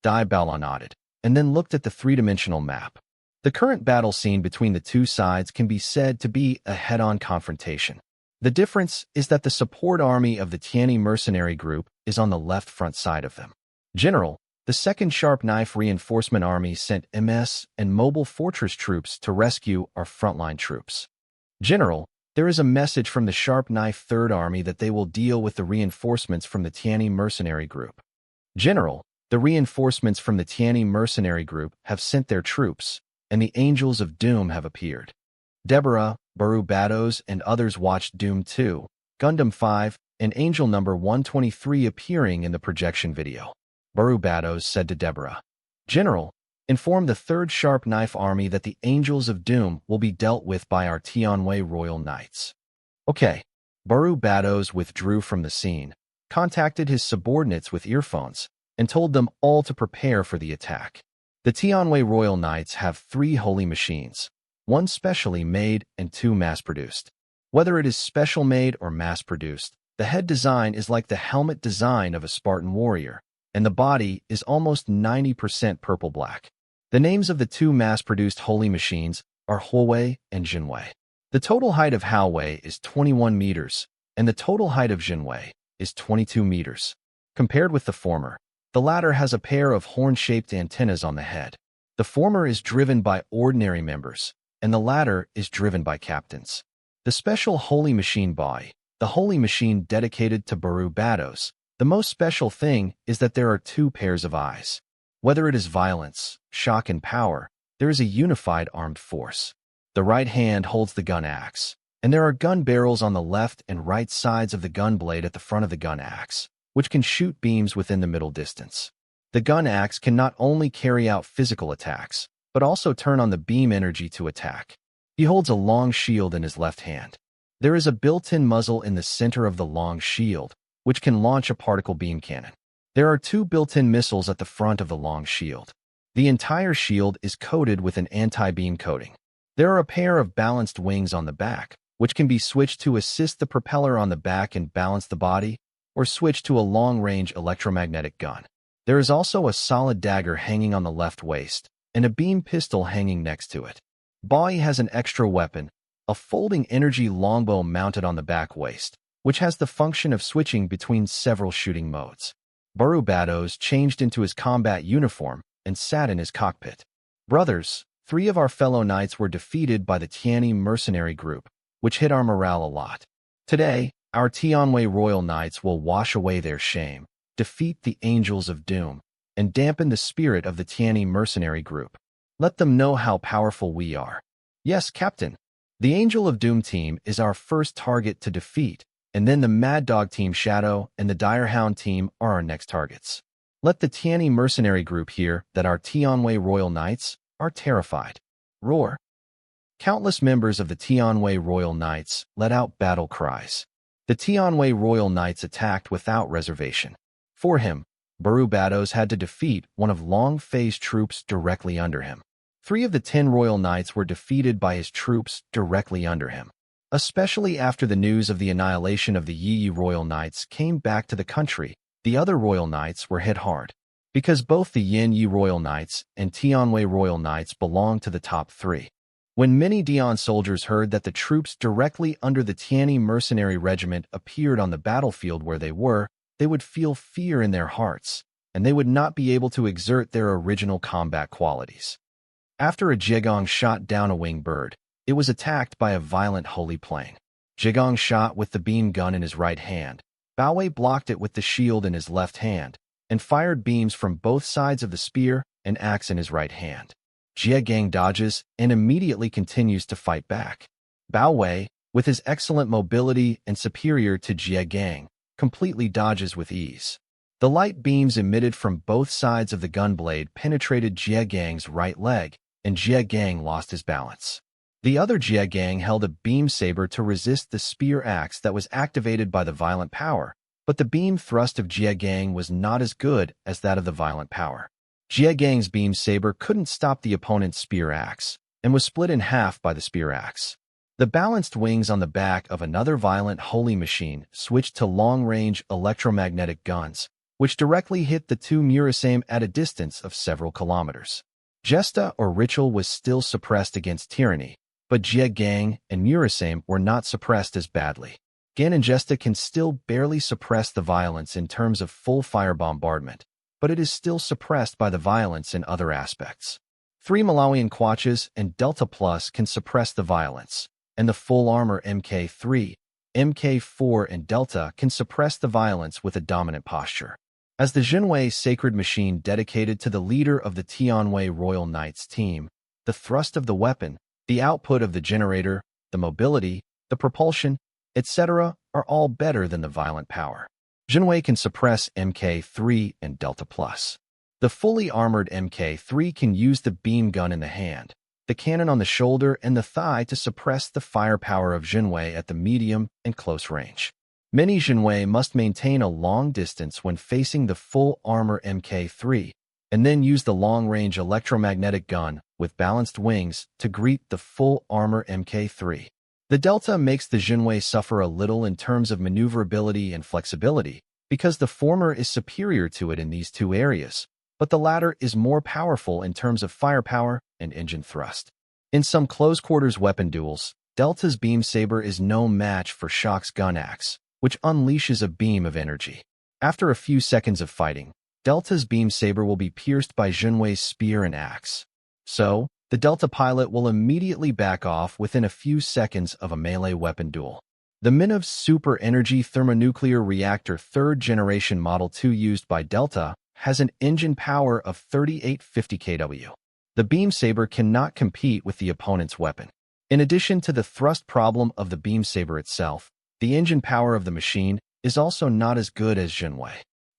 Dai Baola nodded, and then looked at the three-dimensional map. The current battle scene between the two sides can be said to be a head-on confrontation. The difference is that the support army of the Tianyi Mercenary Group is on the left front side of them. General, the 2nd Sharp Knife Reinforcement Army sent MS and mobile fortress troops to rescue our frontline troops. General, there is a message from the Sharp Knife 3rd Army that they will deal with the reinforcements from the Tianyi Mercenary Group. General, the reinforcements from the Tianyi Mercenary Group have sent their troops, and the Angels of Doom have appeared. Deborah, Baru Batos, and others watched Doom 2, Gundam 5, and Angel number 123 appearing in the projection video. Baru Batos said to Deborah, General, inform the 3rd Sharp Knife Army that the Angels of Doom will be dealt with by our Tianwei Royal Knights. Okay. Baru Batos withdrew from the scene, contacted his subordinates with earphones, and told them all to prepare for the attack. The Tianwei Royal Knights have 3 holy machines, 1 specially made and 2 mass-produced. Whether it is special-made or mass-produced, the head design is like the helmet design of a Spartan warrior, and the body is almost 90% purple-black. The names of the 2 mass-produced holy machines are Huowei and Jinwei. The total height of Huowei is 21 meters, and the total height of Jinwei is 22 meters. Compared with the former, the latter has a pair of horn-shaped antennas on the head. The former is driven by ordinary members, and the latter is driven by captains. The special holy machine body, the holy machine dedicated to Baru Batos, the most special thing is that there are 2 pairs of eyes. Whether it is violence, shock, and power, there is a unified armed force. The right hand holds the gun axe, and there are gun barrels on the left and right sides of the gun blade at the front of the gun axe, which can shoot beams within the middle distance. The gun axe can not only carry out physical attacks, but also turn on the beam energy to attack. He holds a long shield in his left hand. There is a built-in muzzle in the center of the long shield, which can launch a particle beam cannon. There are 2 built-in missiles at the front of the long shield. The entire shield is coated with an anti-beam coating. There are a pair of balanced wings on the back, which can be switched to assist the propeller on the back and balance the body, or switch to a long-range electromagnetic gun. There is also a solid dagger hanging on the left waist, and a beam pistol hanging next to it. Bai has an extra weapon, a folding energy longbow mounted on the back waist, which has the function of switching between several shooting modes. Baru Batos changed into his combat uniform and sat in his cockpit. Brothers, 3 of our fellow knights were defeated by the Tianyi mercenary group, which hit our morale a lot. Today, our Tianwei Royal Knights will wash away their shame, defeat the Angels of Doom, and dampen the spirit of the Tianyi mercenary group. Let them know how powerful we are. Yes, Captain. The Angel of Doom team is our first target to defeat, and then the Mad Dog Team Shadow and the Direhound team are our next targets. Let the Tianyi mercenary group hear that our Tianwei Royal Knights are terrified. Roar! Countless members of the Tianwei Royal Knights let out battle cries. The Tianwei Royal Knights attacked without reservation. For him, Barubados had to defeat one of Long Fei's troops directly under him. 3 of the 10 Royal Knights were defeated by his troops directly under him. Especially after the news of the annihilation of the Yi Royal Knights came back to the country, the other Royal Knights were hit hard. Because both the Yin Yi Royal Knights and Tianwei Royal Knights belonged to the top 3. When many Dian soldiers heard that the troops directly under the Tianyi mercenary regiment appeared on the battlefield where they would feel fear in their hearts, and they would not be able to exert their original combat qualities. After a Jiegong shot down a winged bird, it was attacked by a violent holy plane. Jiegong shot with the beam gun in his right hand. Baowei blocked it with the shield in his left hand, and fired beams from both sides of the spear and axe in his right hand. Jiegang dodges and immediately continues to fight back. Baowei, with his excellent mobility and superior to Jiegang, completely dodges with ease. The light beams emitted from both sides of the gun blade penetrated Jiegang's right leg, and Jiegang lost his balance. The other Jiegang held a beam saber to resist the spear axe that was activated by the violent power, but the beam thrust of Jiegang was not as good as that of the violent power. Jiegang's beam saber couldn't stop the opponent's spear axe, and was split in half by the spear axe. The balanced wings on the back of another violent holy machine switched to long-range electromagnetic guns, which directly hit the 2 Murasame at a distance of several kilometers. Gesta or ritual was still suppressed against tyranny, but Jiegang and Murasame were not suppressed as badly. Gan and Gesta can still barely suppress the violence in terms of full-fire bombardment, but it is still suppressed by the violence in other aspects. 3 Malawian Quatches and Delta Plus can suppress the violence, and the full-armor MK3, MK4 and Delta can suppress the violence with a dominant posture. As the Jinwei sacred machine dedicated to the leader of the Tianwei Royal Knights team, the thrust of the weapon, the output of the generator, the mobility, the propulsion, etc. are all better than the violent power. Jinwei can suppress MK3 and Delta Plus. The fully armored MK3 can use the beam gun in the hand, the cannon on the shoulder and the thigh to suppress the firepower of Jinwei at the medium and close range. Many Jinwei must maintain a long distance when facing the full armor MK3, and then use the long-range electromagnetic gun with balanced wings to greet the full armor MK3. The Delta makes the Jinwei suffer a little in terms of maneuverability and flexibility, because the former is superior to it in these 2 areas, but the latter is more powerful in terms of firepower and engine thrust. In some close-quarters weapon duels, Delta's beam saber is no match for Shock's gun axe, which unleashes a beam of energy. After a few seconds of fighting, Delta's beam saber will be pierced by Jinwei's spear and axe. So, the Delta pilot will immediately back off within a few seconds of a melee weapon duel. The Minov's Super Energy Thermonuclear Reactor 3rd Generation Model 2 used by Delta has an engine power of 3850 kW. The beam saber cannot compete with the opponent's weapon. In addition to the thrust problem of the beam saber itself, the engine power of the machine is also not as good as Jinwei.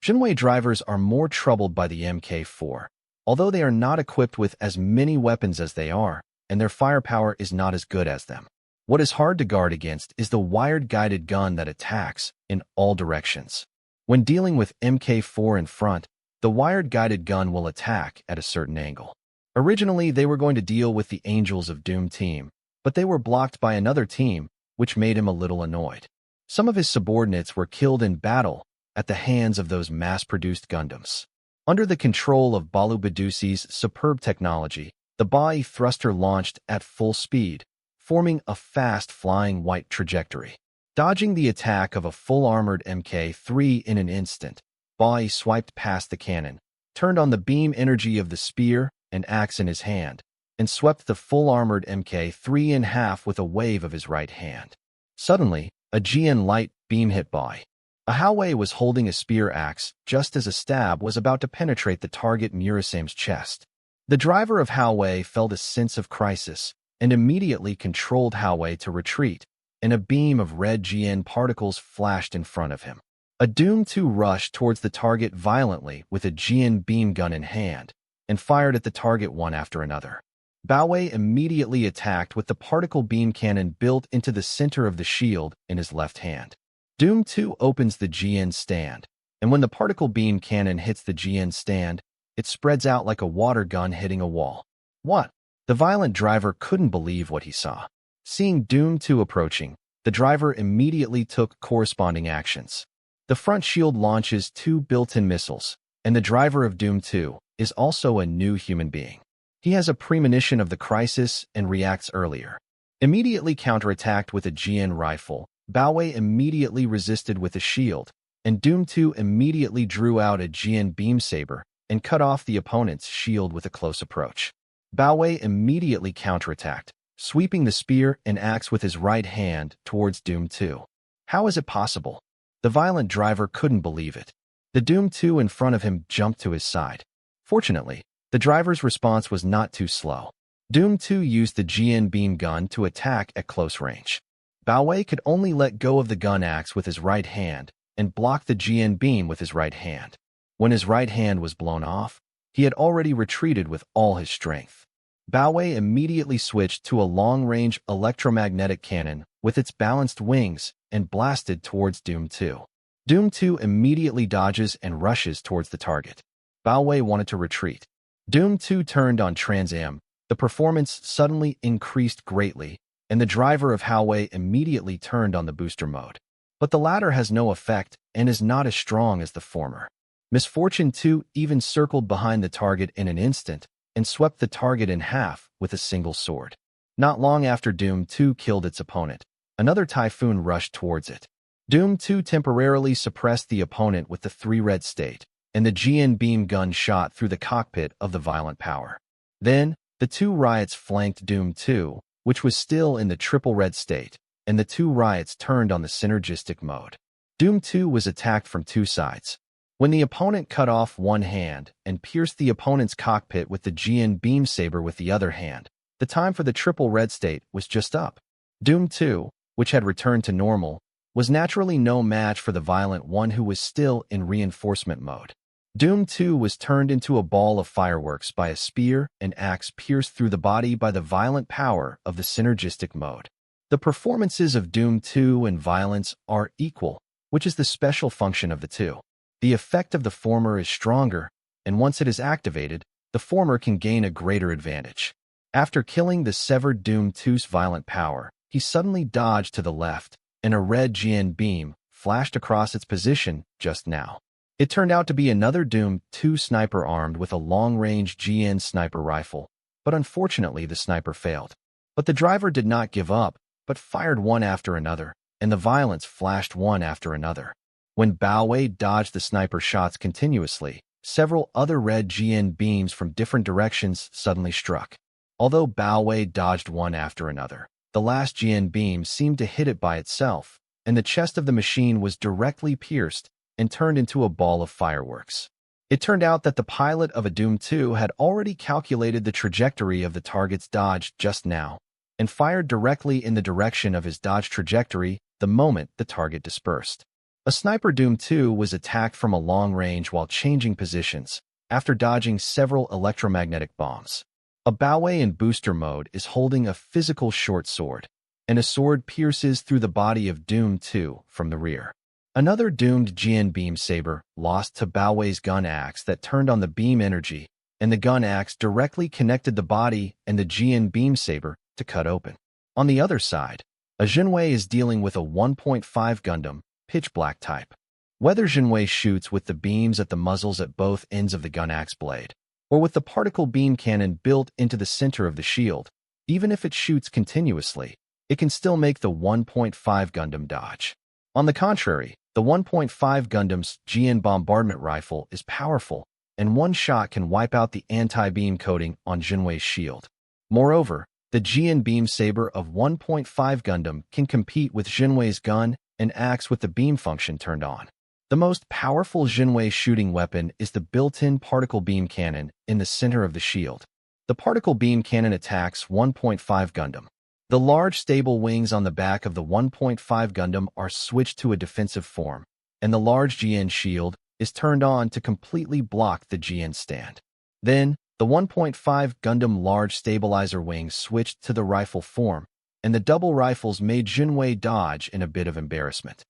Jinwei drivers are more troubled by the MK4, although they are not equipped with as many weapons as they are, and their firepower is not as good as them. What is hard to guard against is the wired guided gun that attacks in all directions. When dealing with MK4 in front, the wired guided gun will attack at a certain angle. Originally, they were going to deal with the Angels of Doom team, but they were blocked by another team, which made him a little annoyed. Some of his subordinates were killed in battle at the hands of those mass-produced Gundams. Under the control of Balu Badusi's superb technology, the Bai thruster launched at full speed, forming a fast-flying white trajectory. Dodging the attack of a full-armored MK3 in an instant, Bai swiped past the cannon, turned on the beam energy of the spear and axe in his hand, and swept the full-armored MK3 in half with a wave of his right hand. Suddenly, a GN light beam hit Bai. A Howei was holding a spear axe just as a stab was about to penetrate the target Murasame's chest. The driver of Howei felt a sense of crisis, and immediately controlled Howei to retreat, and a beam of red GN particles flashed in front of him. A Doom 2 rushed towards the target violently with a GN beam gun in hand, and fired at the target one after another. Baowei immediately attacked with the particle beam cannon built into the center of the shield in his left hand. Doom 2 opens the GN stand, and when the particle beam cannon hits the GN stand, it spreads out like a water gun hitting a wall. What? The violent driver couldn't believe what he saw. Seeing Doom 2 approaching, the driver immediately took corresponding actions. The front shield launches 2 built-in missiles, and the driver of Doom 2 is also a new human being. He has a premonition of the crisis and reacts earlier. Immediately counterattacked with a GN rifle, Baowei immediately resisted with a shield, and Doom 2 immediately drew out a GN beam saber and cut off the opponent's shield with a close approach. Baowei immediately counterattacked, sweeping the spear and axe with his right hand towards Doom 2. How is it possible? The violent driver couldn't believe it. The Doom 2 in front of him jumped to his side. Fortunately, the driver's response was not too slow. Doom 2 used the GN beam gun to attack at close range. Baowei could only let go of the gun axe with his right hand and block the GN beam with his right hand. When his right hand was blown off, he had already retreated with all his strength. Baowei immediately switched to a long-range electromagnetic cannon with its balanced wings and blasted towards Doom 2. Doom 2 immediately dodges and rushes towards the target. Baowei wanted to retreat. Doom 2 turned on Trans-Am. The performance suddenly increased greatly, and the driver of Howei immediately turned on the booster mode. But the latter has no effect and is not as strong as the former. Misfortune 2 even circled behind the target in an instant and swept the target in half with a single sword. Not long after Doom 2 killed its opponent, another typhoon rushed towards it. Doom 2 temporarily suppressed the opponent with the 3 red state, and the GN beam gun shot through the cockpit of the violent power. Then, the 2 riots flanked Doom 2, which was still in the triple red state, and the 2 riots turned on the synergistic mode. Doom 2 was attacked from 2 sides. When the opponent cut off one hand and pierced the opponent's cockpit with the GN beam saber with the other hand, the time for the triple red state was just up. Doom 2, which had returned to normal, was naturally no match for the violent one who was still in reinforcement mode. Doom 2 was turned into a ball of fireworks by a spear and axe pierced through the body by the violent power of the synergistic mode. The performances of Doom 2 and violence are equal, which is the special function of the two. The effect of the former is stronger, and once it is activated, the former can gain a greater advantage. After killing the severed Doom 2's violent power, he suddenly dodged to the left, and a red GN beam flashed across its position just now. It turned out to be another Doom 2 sniper armed with a long-range GN sniper rifle, but unfortunately the sniper failed. But the driver did not give up, but fired one after another, and the violence flashed one after another. When Baowei dodged the sniper shots continuously, several other red GN beams from different directions suddenly struck. Although Baowei dodged one after another, the last GN beam seemed to hit it by itself, and the chest of the machine was directly pierced and turned into a ball of fireworks. It turned out that the pilot of a Doom 2 had already calculated the trajectory of the target's dodge just now, and fired directly in the direction of his dodge trajectory the moment the target dispersed. A sniper Doom 2 was attacked from a long range while changing positions, after dodging several electromagnetic bombs. A Baowei in booster mode is holding a physical short sword, and a sword pierces through the body of Doom 2 from the rear. Another doomed GN beam saber lost to Baowei's gun axe that turned on the beam energy, and the gun axe directly connected the body and the GN beam saber to cut open. On the other side, a Jinwei is dealing with a 1.5 Gundam, pitch black type. Whether Jinwei shoots with the beams at the muzzles at both ends of the gun axe blade, or with the particle beam cannon built into the center of the shield, even if it shoots continuously, it can still make the 1.5 Gundam dodge. On the contrary, the 1.5 Gundam's GN bombardment rifle is powerful, and one shot can wipe out the anti-beam coating on Jinwei's shield. Moreover, the GN beam saber of 1.5 Gundam can compete with Jinwei's gun and axe with the beam function turned on. The most powerful Jinwei shooting weapon is the built-in particle beam cannon in the center of the shield. The particle beam cannon attacks 1.5 Gundam. The large stable wings on the back of the 1.5 Gundam are switched to a defensive form, and the large GN shield is turned on to completely block the GN stand. Then, the 1.5 Gundam large stabilizer wings switched to the rifle form, and the double rifles made Jinwei dodge in a bit of embarrassment.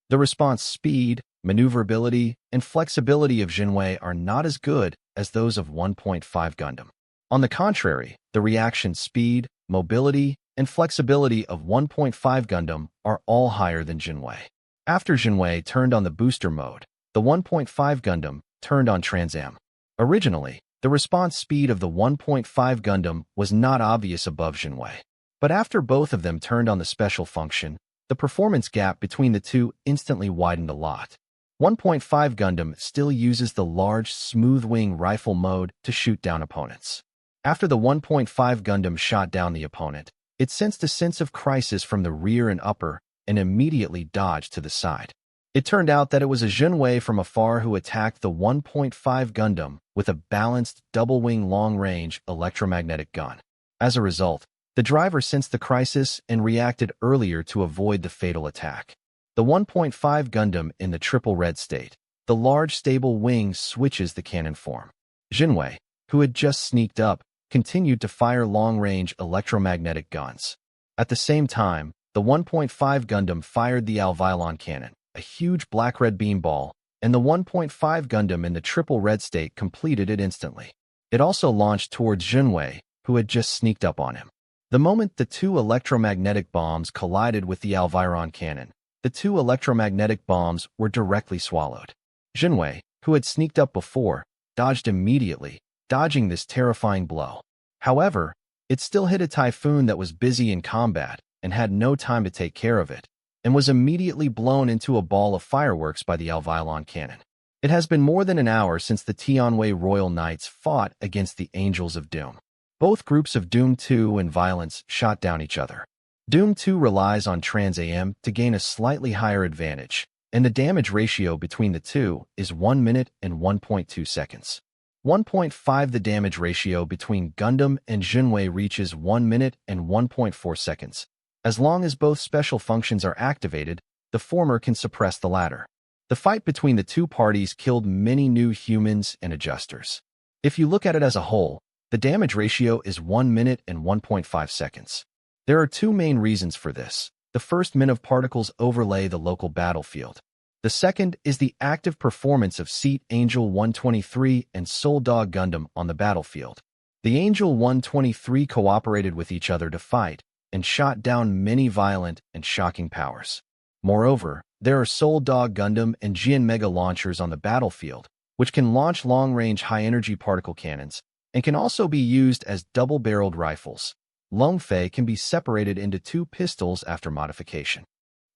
The response speed, maneuverability, and flexibility of Jinwei are not as good as those of 1.5 Gundam. On the contrary, the reaction speed, mobility, and flexibility of 1.5 Gundam are all higher than Jinwei. After Jinwei turned on the booster mode, the 1.5 Gundam turned on Trans Am. Originally, the response speed of the 1.5 Gundam was not obvious above Jinwei. But after both of them turned on the special function, the performance gap between the two instantly widened a lot. 1.5 Gundam still uses the large, smooth-wing rifle mode to shoot down opponents. After the 1.5 Gundam shot down the opponent, it sensed a sense of crisis from the rear and upper and immediately dodged to the side. It turned out that it was a Jinwei from afar who attacked the 1.5 Gundam with a balanced double-wing long-range electromagnetic gun. As a result, the driver sensed the crisis and reacted earlier to avoid the fatal attack. The 1.5 Gundam in the triple red state, the large stable wing switches the cannon form. Jinwei, who had just sneaked up, continued to fire long-range electromagnetic guns. At the same time, the 1.5 Gundam fired the Alvilon cannon, a huge black-red beamball, and the 1.5 Gundam in the triple red state completed it instantly. It also launched towards Jinwei, who had just sneaked up on him. The moment the two electromagnetic bombs collided with the Alvilon cannon, the two electromagnetic bombs were directly swallowed. Jinwei, who had sneaked up before, dodged immediately, dodging this terrifying blow. However, it still hit a typhoon that was busy in combat and had no time to take care of it, and was immediately blown into a ball of fireworks by the Alvilon cannon. It has been more than an hour since the Tianwei Royal Knights fought against the Angels of Doom. Both groups of Doom 2 and Violence shot down each other. Doom 2 relies on Trans AM to gain a slightly higher advantage, and the damage ratio between the two is 1 minute and 1.2 seconds. 1.5 The damage ratio between Gundam and Jinwei reaches 1 minute and 1.4 seconds. As long as both special functions are activated, the former can suppress the latter. The fight between the two parties killed many new humans and adjusters. If you look at it as a whole, the damage ratio is 1 minute and 1.5 seconds. There are two main reasons for this. The first, men of particles overlay the local battlefield. The second is the active performance of Seat Angel 123 and Soul Dog Gundam on the battlefield. The Angel 123 cooperated with each other to fight and shot down many violent and shocking powers. Moreover, there are Soul Dog Gundam and Jian Mega launchers on the battlefield, which can launch long-range high-energy particle cannons and can also be used as double-barreled rifles. Longfei can be separated into two pistols after modification.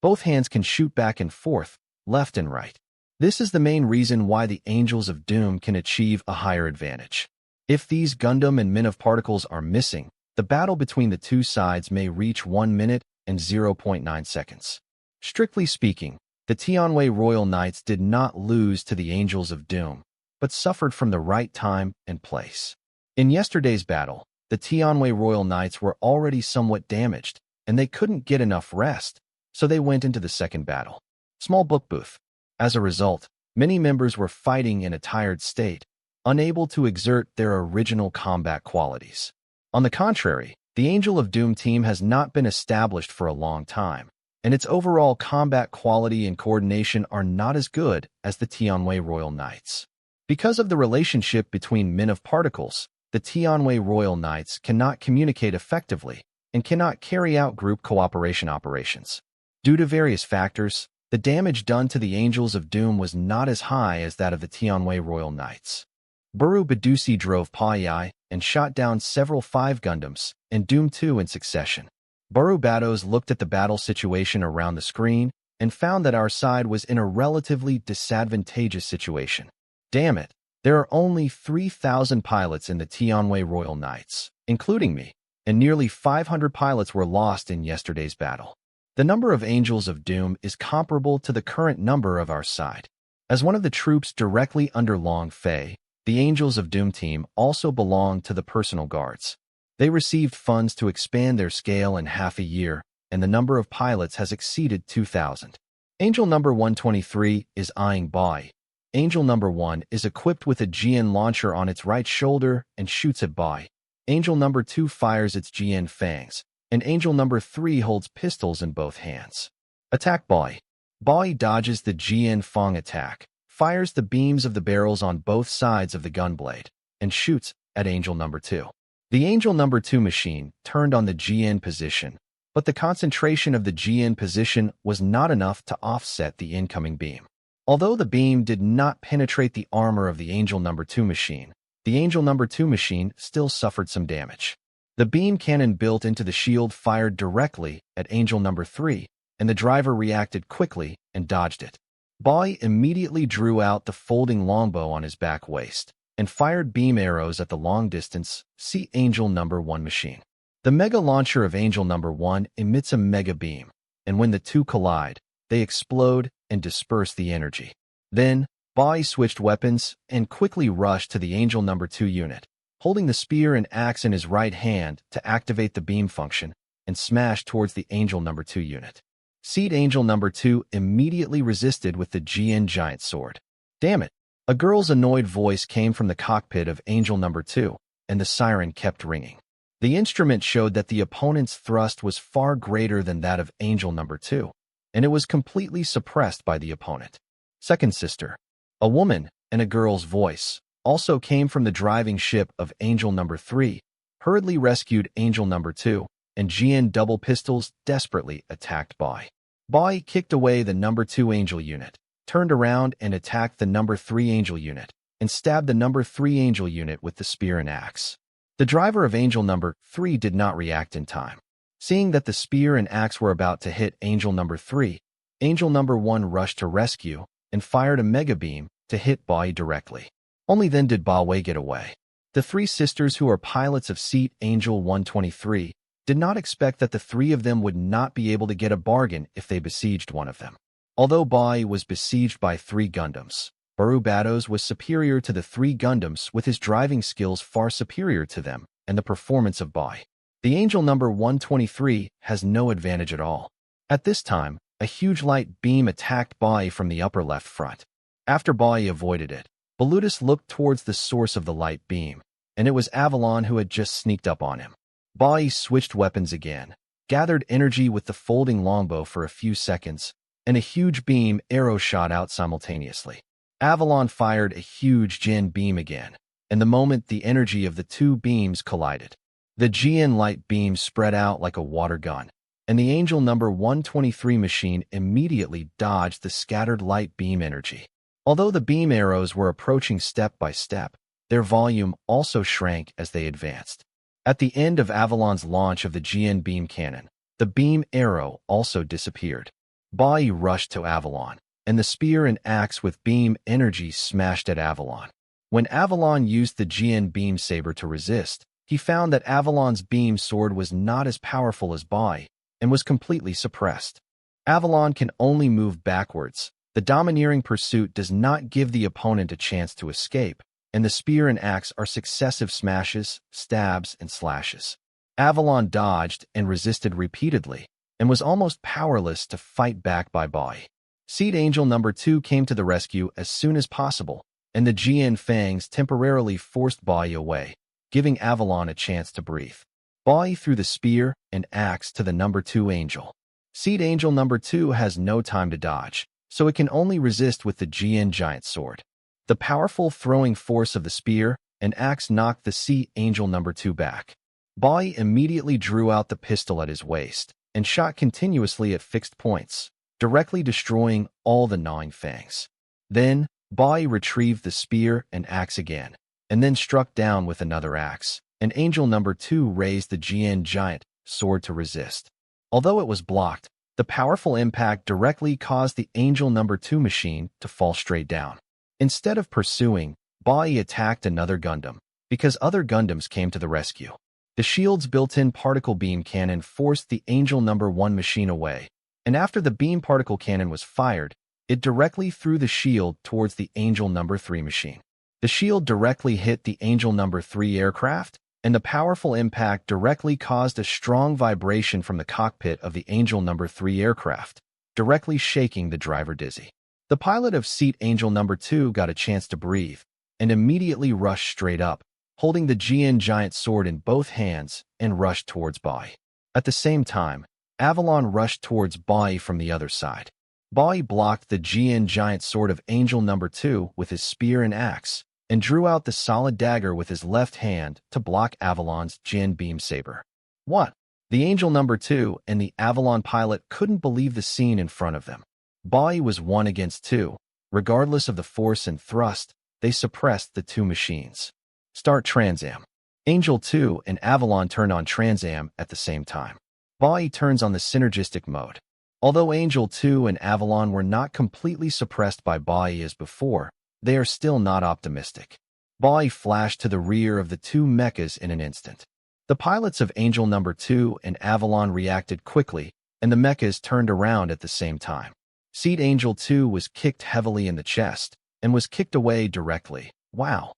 Both hands can shoot back and forth, left and right. This is the main reason why the Angels of Doom can achieve a higher advantage. If these Gundam and Men of Particles are missing, the battle between the two sides may reach 1 minute and 0.9 seconds. Strictly speaking, the Tianwei Royal Knights did not lose to the Angels of Doom, but suffered from the right time and place. In yesterday's battle, the Tianwei Royal Knights were already somewhat damaged, and they couldn't get enough rest, so they went into the second battle. Small book booth. As a result, many members were fighting in a tired state, unable to exert their original combat qualities. On the contrary, the Angel of Doom team has not been established for a long time, and its overall combat quality and coordination are not as good as the Tianwei Royal Knights. Because of the relationship between Men of Particles, the Tianwei Royal Knights cannot communicate effectively and cannot carry out group cooperation operations. Due to various factors, the damage done to the Angels of Doom was not as high as that of the Tianwei Royal Knights. Buru Badusi drove Pai and shot down several 5 Gundams and Doom 2 in succession. Buru Bados looked at the battle situation around the screen and found that our side was in a relatively disadvantageous situation. Damn it, there are only 3,000 pilots in the Tianwei Royal Knights, including me, and nearly 500 pilots were lost in yesterday's battle. The number of Angels of Doom is comparable to the current number of our side. As one of the troops directly under Long Fei, The Angels of Doom team also belonged to the personal guards. They received funds to expand their scale in half a year, and the number of pilots has exceeded 2,000. Angel number 123 is eyeing Bai. Angel number 1 is equipped with a GN launcher on its right shoulder and shoots at Bai. Angel number 2 fires its GN fangs, and Angel number 3 holds pistols in both hands. Attack Bai. Bai dodges the GN Fang attack, fires the beams of the barrels on both sides of the gunblade, and shoots at Angel number 2. The Angel number 2 machine turned on the GN position, but the concentration of the GN position was not enough to offset the incoming beam. Although the beam did not penetrate the armor of the Angel number 2 machine, the Angel number 2 machine still suffered some damage. The beam cannon built into the shield fired directly at Angel number 3, and the driver reacted quickly and dodged it. Bai immediately drew out the folding longbow on his back waist and fired beam arrows at the long distance. See Angel number 1 machine. The mega launcher of Angel number 1 emits a mega beam, and when the two collide, they explode and disperse the energy. Then, Bai switched weapons and quickly rushed to the Angel number 2 unit, holding the spear and axe in his right hand to activate the beam function and smash towards the Angel number 2 unit. Seed Angel number 2 immediately resisted with the GN giant sword. Damn it! A girl's annoyed voice came from the cockpit of Angel number 2, and the siren kept ringing. The instrument showed that the opponent's thrust was far greater than that of Angel number 2, and it was completely suppressed by the opponent. Second sister, a woman and a girl's voice, also came from the driving ship of Angel number 3, hurriedly rescued Angel number 2, and GN double pistols desperately attacked Bai. Bai kicked away the number 2 Angel unit, turned around and attacked the number 3 Angel unit, and stabbed the number 3 Angel unit with the spear and axe. The driver of Angel number 3 did not react in time. Seeing that the spear and axe were about to hit Angel number 3, Angel number 1 rushed to rescue and fired a mega beam to hit Bai directly. Only then did Bai get away. The 3 sisters who are pilots of Seat Angel 123 did not expect that the 3 of them would not be able to get a bargain if they besieged one of them. Although Bai was besieged by 3 Gundams, Barubatos was superior to the 3 Gundams with his driving skills far superior to them and the performance of Bai. The Angel number 123 has no advantage at all. At this time, a huge light beam attacked Bai from the upper left front. After Bai avoided it, Balutus looked towards the source of the light beam, and it was Avalon who had just sneaked up on him. Bai switched weapons again, gathered energy with the folding longbow for a few seconds, and a huge beam arrow shot out simultaneously. Avalon fired a huge GN beam again, and the moment the energy of the 2 beams collided, the GN light beam spread out like a water gun, and the Angel number 123 machine immediately dodged the scattered light beam energy. Although the beam arrows were approaching step by step, their volume also shrank as they advanced. At the end of Avalon's launch of the GN beam cannon, the beam arrow also disappeared. Bai rushed to Avalon, and the spear and axe with beam energy smashed at Avalon. When Avalon used the GN beam saber to resist, he found that Avalon's beam sword was not as powerful as Bai and was completely suppressed. Avalon can only move backwards. The domineering pursuit does not give the opponent a chance to escape, and the spear and axe are successive smashes, stabs, and slashes. Avalon dodged and resisted repeatedly, and was almost powerless to fight back by Bai. Seed Angel number 2 came to the rescue as soon as possible, and the GN fangs temporarily forced Bai away, giving Avalon a chance to breathe. Bai threw the spear and axe to the number 2 Angel. Seed Angel number 2 has no time to dodge, so it can only resist with the GN giant sword. The powerful throwing force of the spear and axe knocked the Seed Angel number 2 back. Bai immediately drew out the pistol at his waist and shot continuously at fixed points, directly destroying all the gnawing fangs. Then, Bai retrieved the spear and axe again, and then struck down with another axe, and Angel number 2 raised the GN giant sword to resist. Although it was blocked, the powerful impact directly caused the Angel number 2 machine to fall straight down. Instead of pursuing, Bai attacked another Gundam, because other Gundams came to the rescue. The shield's built-in particle beam cannon forced the Angel number 1 machine away, and after the beam particle cannon was fired, it directly threw the shield towards the Angel number 3 machine. The shield directly hit the Angel Number 3 aircraft, and the powerful impact directly caused a strong vibration from the cockpit of the Angel Number 3 aircraft, directly shaking the driver dizzy. The pilot of seat Angel Number 2 got a chance to breathe, and immediately rushed straight up, holding the GN giant sword in both hands, and rushed towards Bai. At the same time, Avalon rushed towards Bai from the other side. Bai blocked the GN giant sword of Angel Number 2 with his spear and axe, and drew out the solid dagger with his left hand to block Avalon's Jin beam saber. What? The Angel Number 2 and the Avalon pilot couldn't believe the scene in front of them. Bai was 1 against 2. Regardless of the force and thrust, they suppressed the two machines. Start Transam. Angel 2 and Avalon turned on Transam at the same time. Bai turns on the synergistic mode. Although Angel 2 and Avalon were not completely suppressed by Bai as before, they are still not optimistic. Bai flashed to the rear of the two mechas in an instant. The pilots of Angel Number 2 and Avalon reacted quickly, and the mechas turned around at the same time. Seat Angel 2 was kicked heavily in the chest, and was kicked away directly. Wow!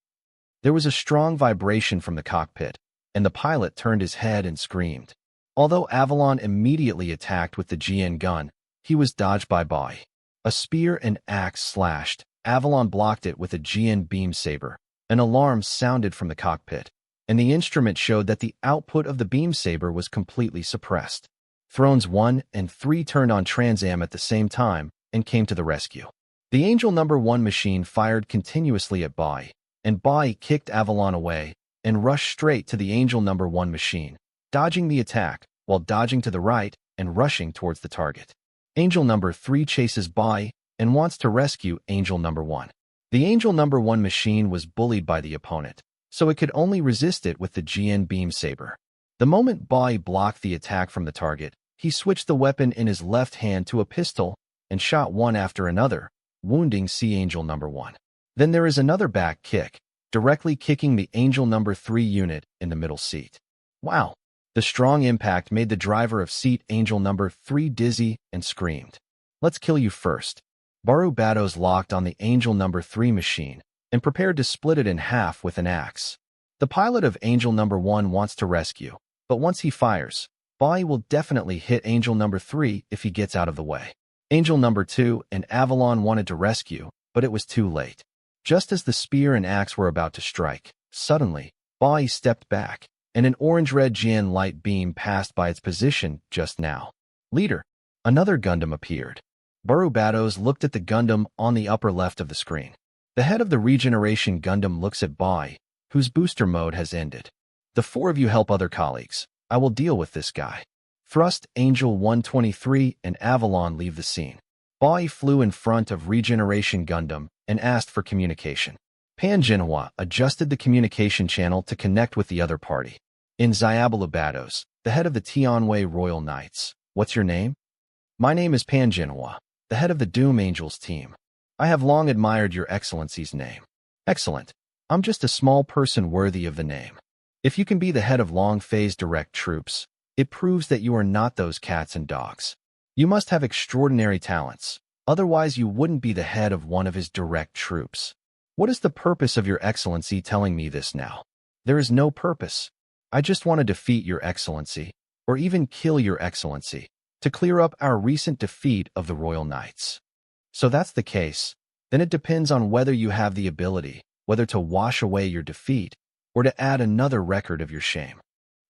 There was a strong vibration from the cockpit, and the pilot turned his head and screamed. Although Avalon immediately attacked with the GN gun, he was dodged by Bai. A spear and axe slashed. Avalon blocked it with a GN beam saber. An alarm sounded from the cockpit, and the instrument showed that the output of the beam saber was completely suppressed. Thrones 1 and 3 turned on Transam at the same time and came to the rescue. The Angel Number 1 machine fired continuously at Bai, and Bai kicked Avalon away and rushed straight to the Angel Number 1 machine, dodging the attack while dodging to the right and rushing towards the target. Angel Number 3 chases Bai and wants to rescue Angel Number 1. The Angel Number 1 machine was bullied by the opponent, so it could only resist it with the GN beam saber. The moment Bai blocked the attack from the target, he switched the weapon in his left hand to a pistol and shot one after another, wounding Sea Angel Number 1. Then there is another back kick, directly kicking the Angel Number 3 unit in the middle seat. Wow! The strong impact made the driver of seat Angel Number 3 dizzy and screamed, "Let's kill you first." Barubatos locked on the Angel Number 3 machine and prepared to split it in half with an axe. The pilot of Angel Number 1 wants to rescue, but once he fires, Bai will definitely hit Angel Number 3 if he gets out of the way. Angel Number 2 and Avalon wanted to rescue, but it was too late. Just as the spear and axe were about to strike, suddenly, Bai stepped back, and an orange-red Jian light beam passed by its position just now. Leader, another Gundam appeared. Barubatos looked at the Gundam on the upper left of the screen. The head of the Regeneration Gundam looks at Bai, whose booster mode has ended. The four of you help other colleagues. I will deal with this guy. Thrust Angel 123 and Avalon leave the scene. Bai flew in front of Regeneration Gundam and asked for communication. Manhwa adjusted the communication channel to connect with the other party. In Xiabalubatos, the head of the Tianwei Royal Knights. What's your name? My name is Manhwa, the head of the Doom Angels team. I have long admired your Excellency's name. Excellent. I'm just a small person worthy of the name. If you can be the head of Long Phase Direct Troops, it proves that you are not those cats and dogs. You must have extraordinary talents, otherwise you wouldn't be the head of one of his direct troops. What is the purpose of your Excellency telling me this now? There is no purpose. I just want to defeat your Excellency, or even kill your Excellency, to clear up our recent defeat of the Royal Knights. So that's the case. Then it depends on whether you have the ability, whether to wash away your defeat, or to add another record of your shame.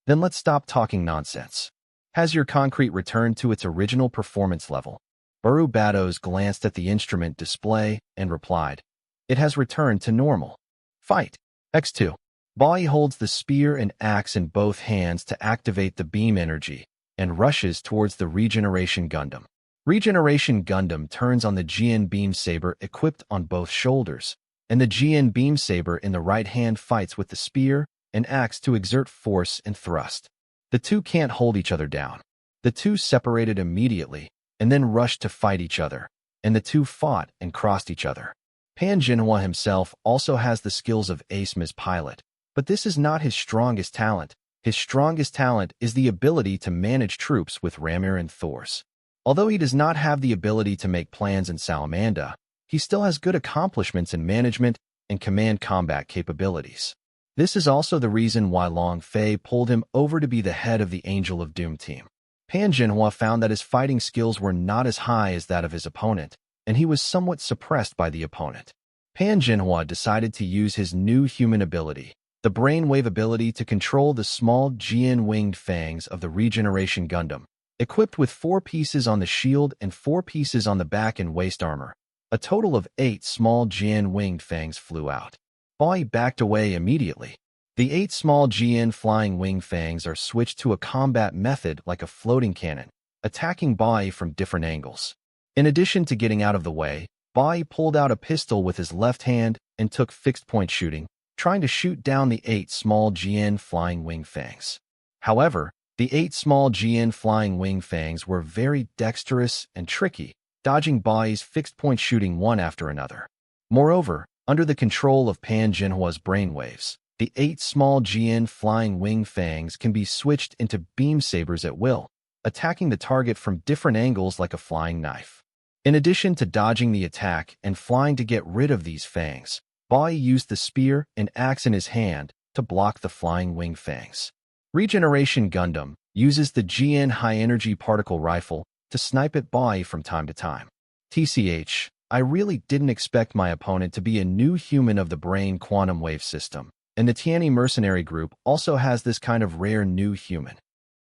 Then let's stop talking nonsense. Has your concrete returned to its original performance level? Barubatos glanced at the instrument display and replied, "It has returned to normal. Fight." X2. Bai holds the spear and axe in both hands to activate the beam energy and rushes towards the Regeneration Gundam. Regeneration Gundam turns on the GN beam saber equipped on both shoulders, and the GN beam saber in the right hand fights with the spear and axe to exert force and thrust. The two can't hold each other down. The two separated immediately and then rushed to fight each other, and the two fought and crossed each other. Manhwa himself also has the skills of Ace as pilot, but this is not his strongest talent. His strongest talent is the ability to manage troops with Ramir and Thors. Although he does not have the ability to make plans in Salamanda, he still has good accomplishments in management and command combat capabilities. This is also the reason why Long Fei pulled him over to be the head of the Angel of Doom team. Pan Jinhua found that his fighting skills were not as high as that of his opponent, and he was somewhat suppressed by the opponent. Pan Jinhua decided to use his new human ability, the brainwave ability, to control the small Jian winged fangs of the Regeneration Gundam, equipped with 4 pieces on the shield and 4 pieces on the back and waist armor. A total of 8 small Jian winged fangs flew out. Bai backed away immediately. The 8 small Jian flying wing fangs are switched to a combat method like a floating cannon, attacking Bai from different angles. In addition to getting out of the way, Bai pulled out a pistol with his left hand and took fixed-point shooting, trying to shoot down the 8 small Jian flying wing fangs. However, the 8 small Jian flying wing fangs were very dexterous and tricky, dodging Bai's fixed-point shooting one after another. Moreover, under the control of Pan Jinhua's brainwaves, the 8 small Jian flying wing fangs can be switched into beam sabers at will, attacking the target from different angles like a flying knife. In addition to dodging the attack and flying to get rid of these fangs, Bai used the spear and axe in his hand to block the flying wing fangs. Regeneration Gundam uses the Jian high-energy particle rifle to snipe at Bai from time to time. TCH, I really didn't expect my opponent to be a new human of the brain quantum wave system, and the Tianyi mercenary group also has this kind of rare new human.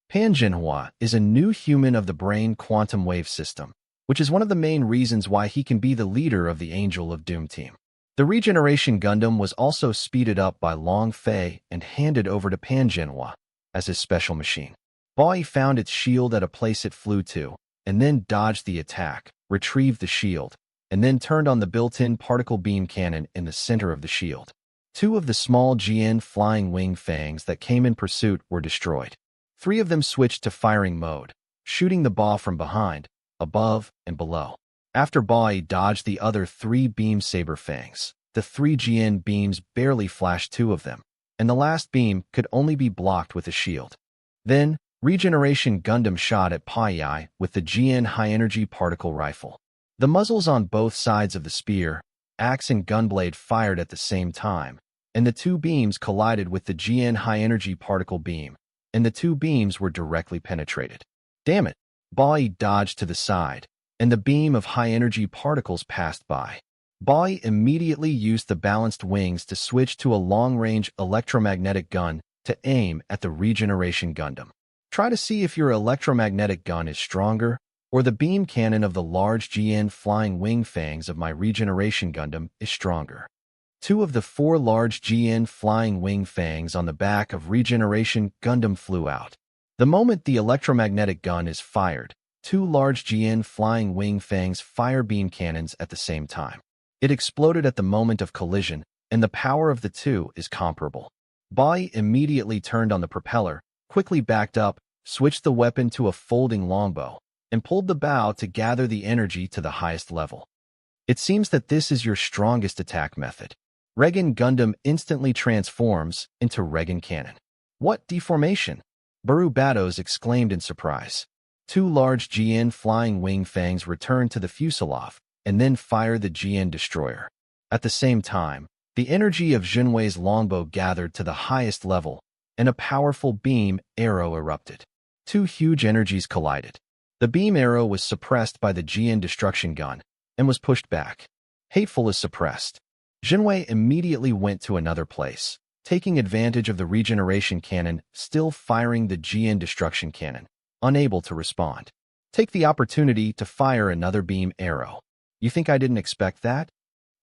Pan Jinhua is a new human of the brain quantum wave system, which is one of the main reasons why he can be the leader of the Angel of Doom team. The Regeneration Gundam was also speeded up by Long Fei and handed over to Pan Jinhua as his special machine. Bai found its shield at a place it flew to, and then dodged the attack, retrieved the shield, and then turned on the built-in particle beam cannon in the center of the shield. 2 of the small Jian flying wing fangs that came in pursuit were destroyed. 3 of them switched to firing mode, shooting the Ba from behind, above, and below. After Bai dodged the other 3 beam saber fangs, the 3 Jian beams barely flashed 2 of them, and the last beam could only be blocked with a shield. Then, Regeneration Gundam shot at Pai with the Jian high-energy particle rifle. The muzzles on both sides of the spear, axe and gunblade fired at the same time, and the 2 beams collided with the Jian high-energy particle beam, and the 2 beams were directly penetrated. Damn it! Bai dodged to the side, and the beam of high-energy particles passed by. Bai immediately used the balanced wings to switch to a long-range electromagnetic gun to aim at the Regeneration Gundam. Try to see if your electromagnetic gun is stronger, or the beam cannon of the large Jian flying wing fangs of my Regeneration Gundam is stronger. 2 of the 4 large Jian flying wing fangs on the back of Regeneration Gundam flew out. The moment the electromagnetic gun is fired, 2 large Jian flying wing fangs fire beam cannons at the same time. It exploded at the moment of collision, and the power of the 2 is comparable. Bai immediately turned on the propeller, quickly backed up, switched the weapon to a folding longbow, and pulled the bow to gather the energy to the highest level. It seems that this is your strongest attack method. Regan Gundam instantly transforms into Regan Cannon. What deformation! Baru Batos exclaimed in surprise. 2 large Jian flying wing fangs returned to the fuselage, and then fired the Jian destroyer. At the same time, the energy of Junwei's longbow gathered to the highest level, and a powerful beam arrow erupted. 2 huge energies collided. The beam arrow was suppressed by the Jian destruction gun, and was pushed back. Hateful is suppressed. Junwei immediately went to another place, taking advantage of the regeneration cannon still firing the Jian destruction cannon, unable to respond. Take the opportunity to fire another beam arrow. You think I didn't expect that?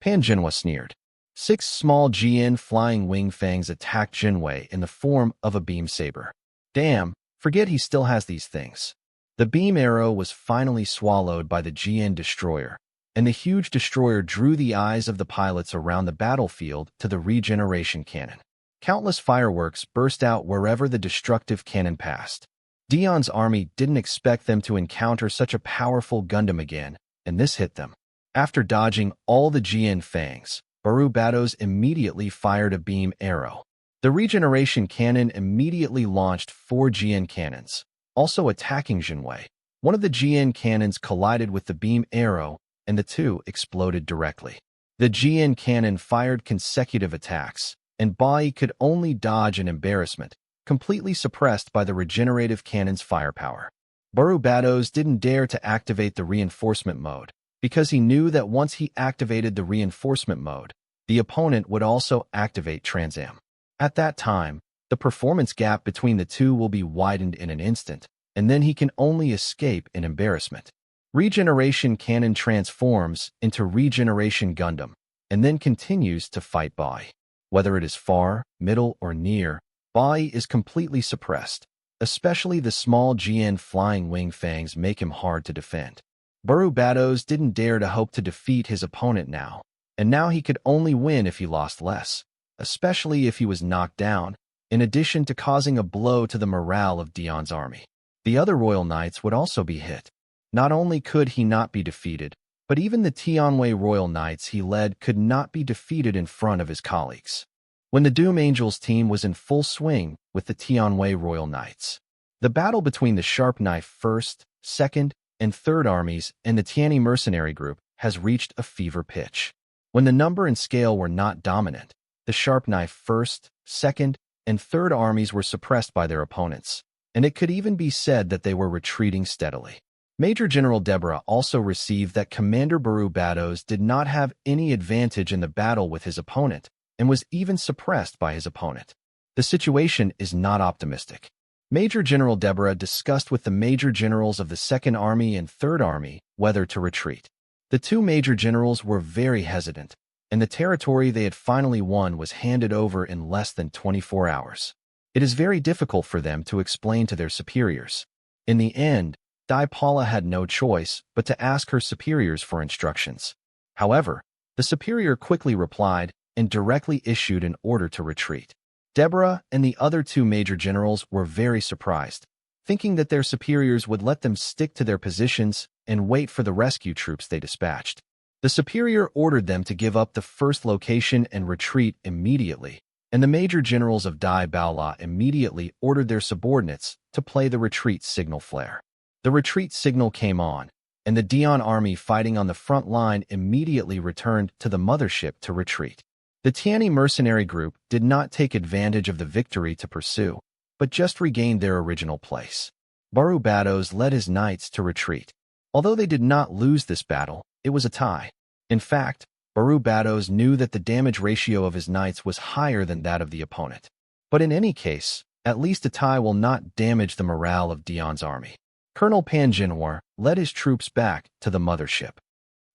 Pan Jinhua sneered. 6 small Jian flying wing fangs attacked Junwei in the form of a beam saber. Damn, forget he still has these things. The beam arrow was finally swallowed by the Jian destroyer, and the huge destroyer drew the eyes of the pilots around the battlefield to the regeneration cannon. Countless fireworks burst out wherever the destructive cannon passed. Dion's army didn't expect them to encounter such a powerful Gundam again, and this hit them. After dodging all the Jian fangs, Baru Batos immediately fired a beam arrow. The regeneration cannon immediately launched 4 Jian cannons, also attacking Junwei. One of the Jian cannons collided with the beam arrow, and the 2 exploded directly. The GN cannon fired consecutive attacks, and Bai could only dodge in embarrassment, completely suppressed by the regenerative cannon's firepower. Barubatos didn't dare to activate the reinforcement mode, because he knew that once he activated the reinforcement mode, the opponent would also activate Transam. At that time, the performance gap between the two will be widened in an instant, and then he can only escape in embarrassment. Regeneration Cannon transforms into Regeneration Gundam, and then continues to fight Bai. Whether it is far, middle, or near, Bai is completely suppressed. Especially the small GN flying wing fangs make him hard to defend. Barubatos didn't dare to hope to defeat his opponent now, and now he could only win if he lost less, especially if he was knocked down, in addition to causing a blow to the morale of Dion's army. The other Royal Knights would also be hit. Not only could he not be defeated, but even the Tianwei Royal Knights he led could not be defeated in front of his colleagues. When the Doom Angels team was in full swing with the Tianwei Royal Knights, the battle between the Sharp Knife 1st, 2nd, and 3rd armies and the Tianyi mercenary group has reached a fever pitch. When the number and scale were not dominant, the Sharp Knife 1st, 2nd, and 3rd armies were suppressed by their opponents, and it could even be said that they were retreating steadily. Major General Deborah also received that Commander Barubatos did not have any advantage in the battle with his opponent, and was even suppressed by his opponent. The situation is not optimistic. Major General Deborah discussed with the Major Generals of the 2nd Army and 3rd Army whether to retreat. The two Major Generals were very hesitant, and the territory they had finally won was handed over in less than 24 hours. It is very difficult for them to explain to their superiors. In the end, Dai Paula had no choice but to ask her superiors for instructions. However, the superior quickly replied and directly issued an order to retreat. Deborah and the other two major generals were very surprised, thinking that their superiors would let them stick to their positions and wait for the rescue troops they dispatched. The superior ordered them to give up the first location and retreat immediately, and the major generals of Dai Baola immediately ordered their subordinates to play the retreat signal flare. The retreat signal came on, and the Dion army fighting on the front line immediately returned to the mothership to retreat. The Tianyi mercenary group did not take advantage of the victory to pursue, but just regained their original place. Barubatos led his knights to retreat. Although they did not lose this battle, it was a tie. In fact, Barubatos knew that the damage ratio of his knights was higher than that of the opponent. But in any case, at least a tie will not damage the morale of Dion's army. Colonel Pan Jinwar led his troops back to the mothership.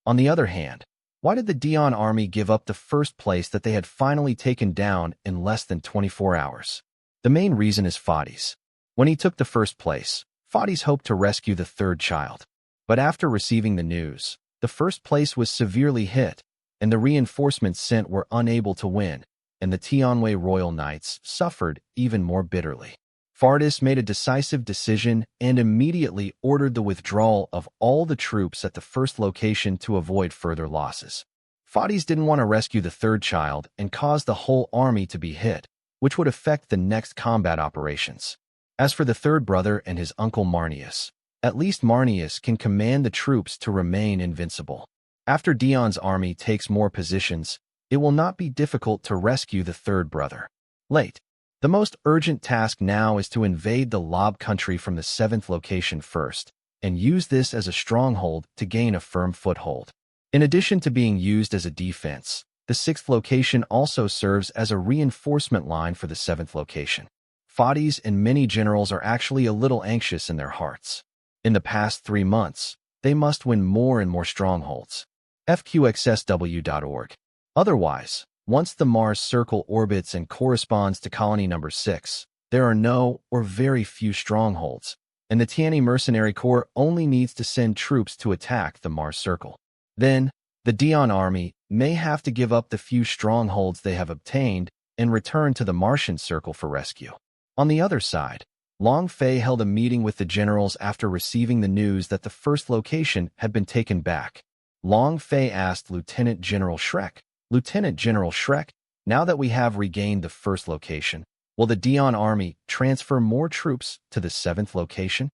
On the other hand, why did the Dion army give up the first place that they had finally taken down in less than 24 hours? The main reason is Fades. When he took the first place, Fades hoped to rescue the third child. But after receiving the news, the first place was severely hit, and the reinforcements sent were unable to win, and the Tianwei Royal Knights suffered even more bitterly. Fades made a decisive decision and immediately ordered the withdrawal of all the troops at the first location to avoid further losses. Fades didn't want to rescue the third child and cause the whole army to be hit, which would affect the next combat operations. As for the third brother and his uncle Marnius, at least Marnius can command the troops to remain invincible. After Dion's army takes more positions, it will not be difficult to rescue the third brother. Late. The most urgent task now is to invade the Lob country from the 7th location first, and use this as a stronghold to gain a firm foothold. In addition to being used as a defense, the 6th location also serves as a reinforcement line for the 7th location. Fades and many generals are actually a little anxious in their hearts. In the past 3 months, they must win more and more strongholds. FQXSW.org. Otherwise, once the Mars circle orbits and corresponds to colony number 6, there are no or very few strongholds, and the Tianyi Mercenary Corps only needs to send troops to attack the Mars circle. Then, the Dion army may have to give up the few strongholds they have obtained and return to the Martian circle for rescue. On the other side, Long Fei held a meeting with the generals after receiving the news that the first location had been taken back. Long Fei asked Lieutenant General Shrek, "Lieutenant General Shrek, now that we have regained the first location, will the Dion army transfer more troops to the 7th location?"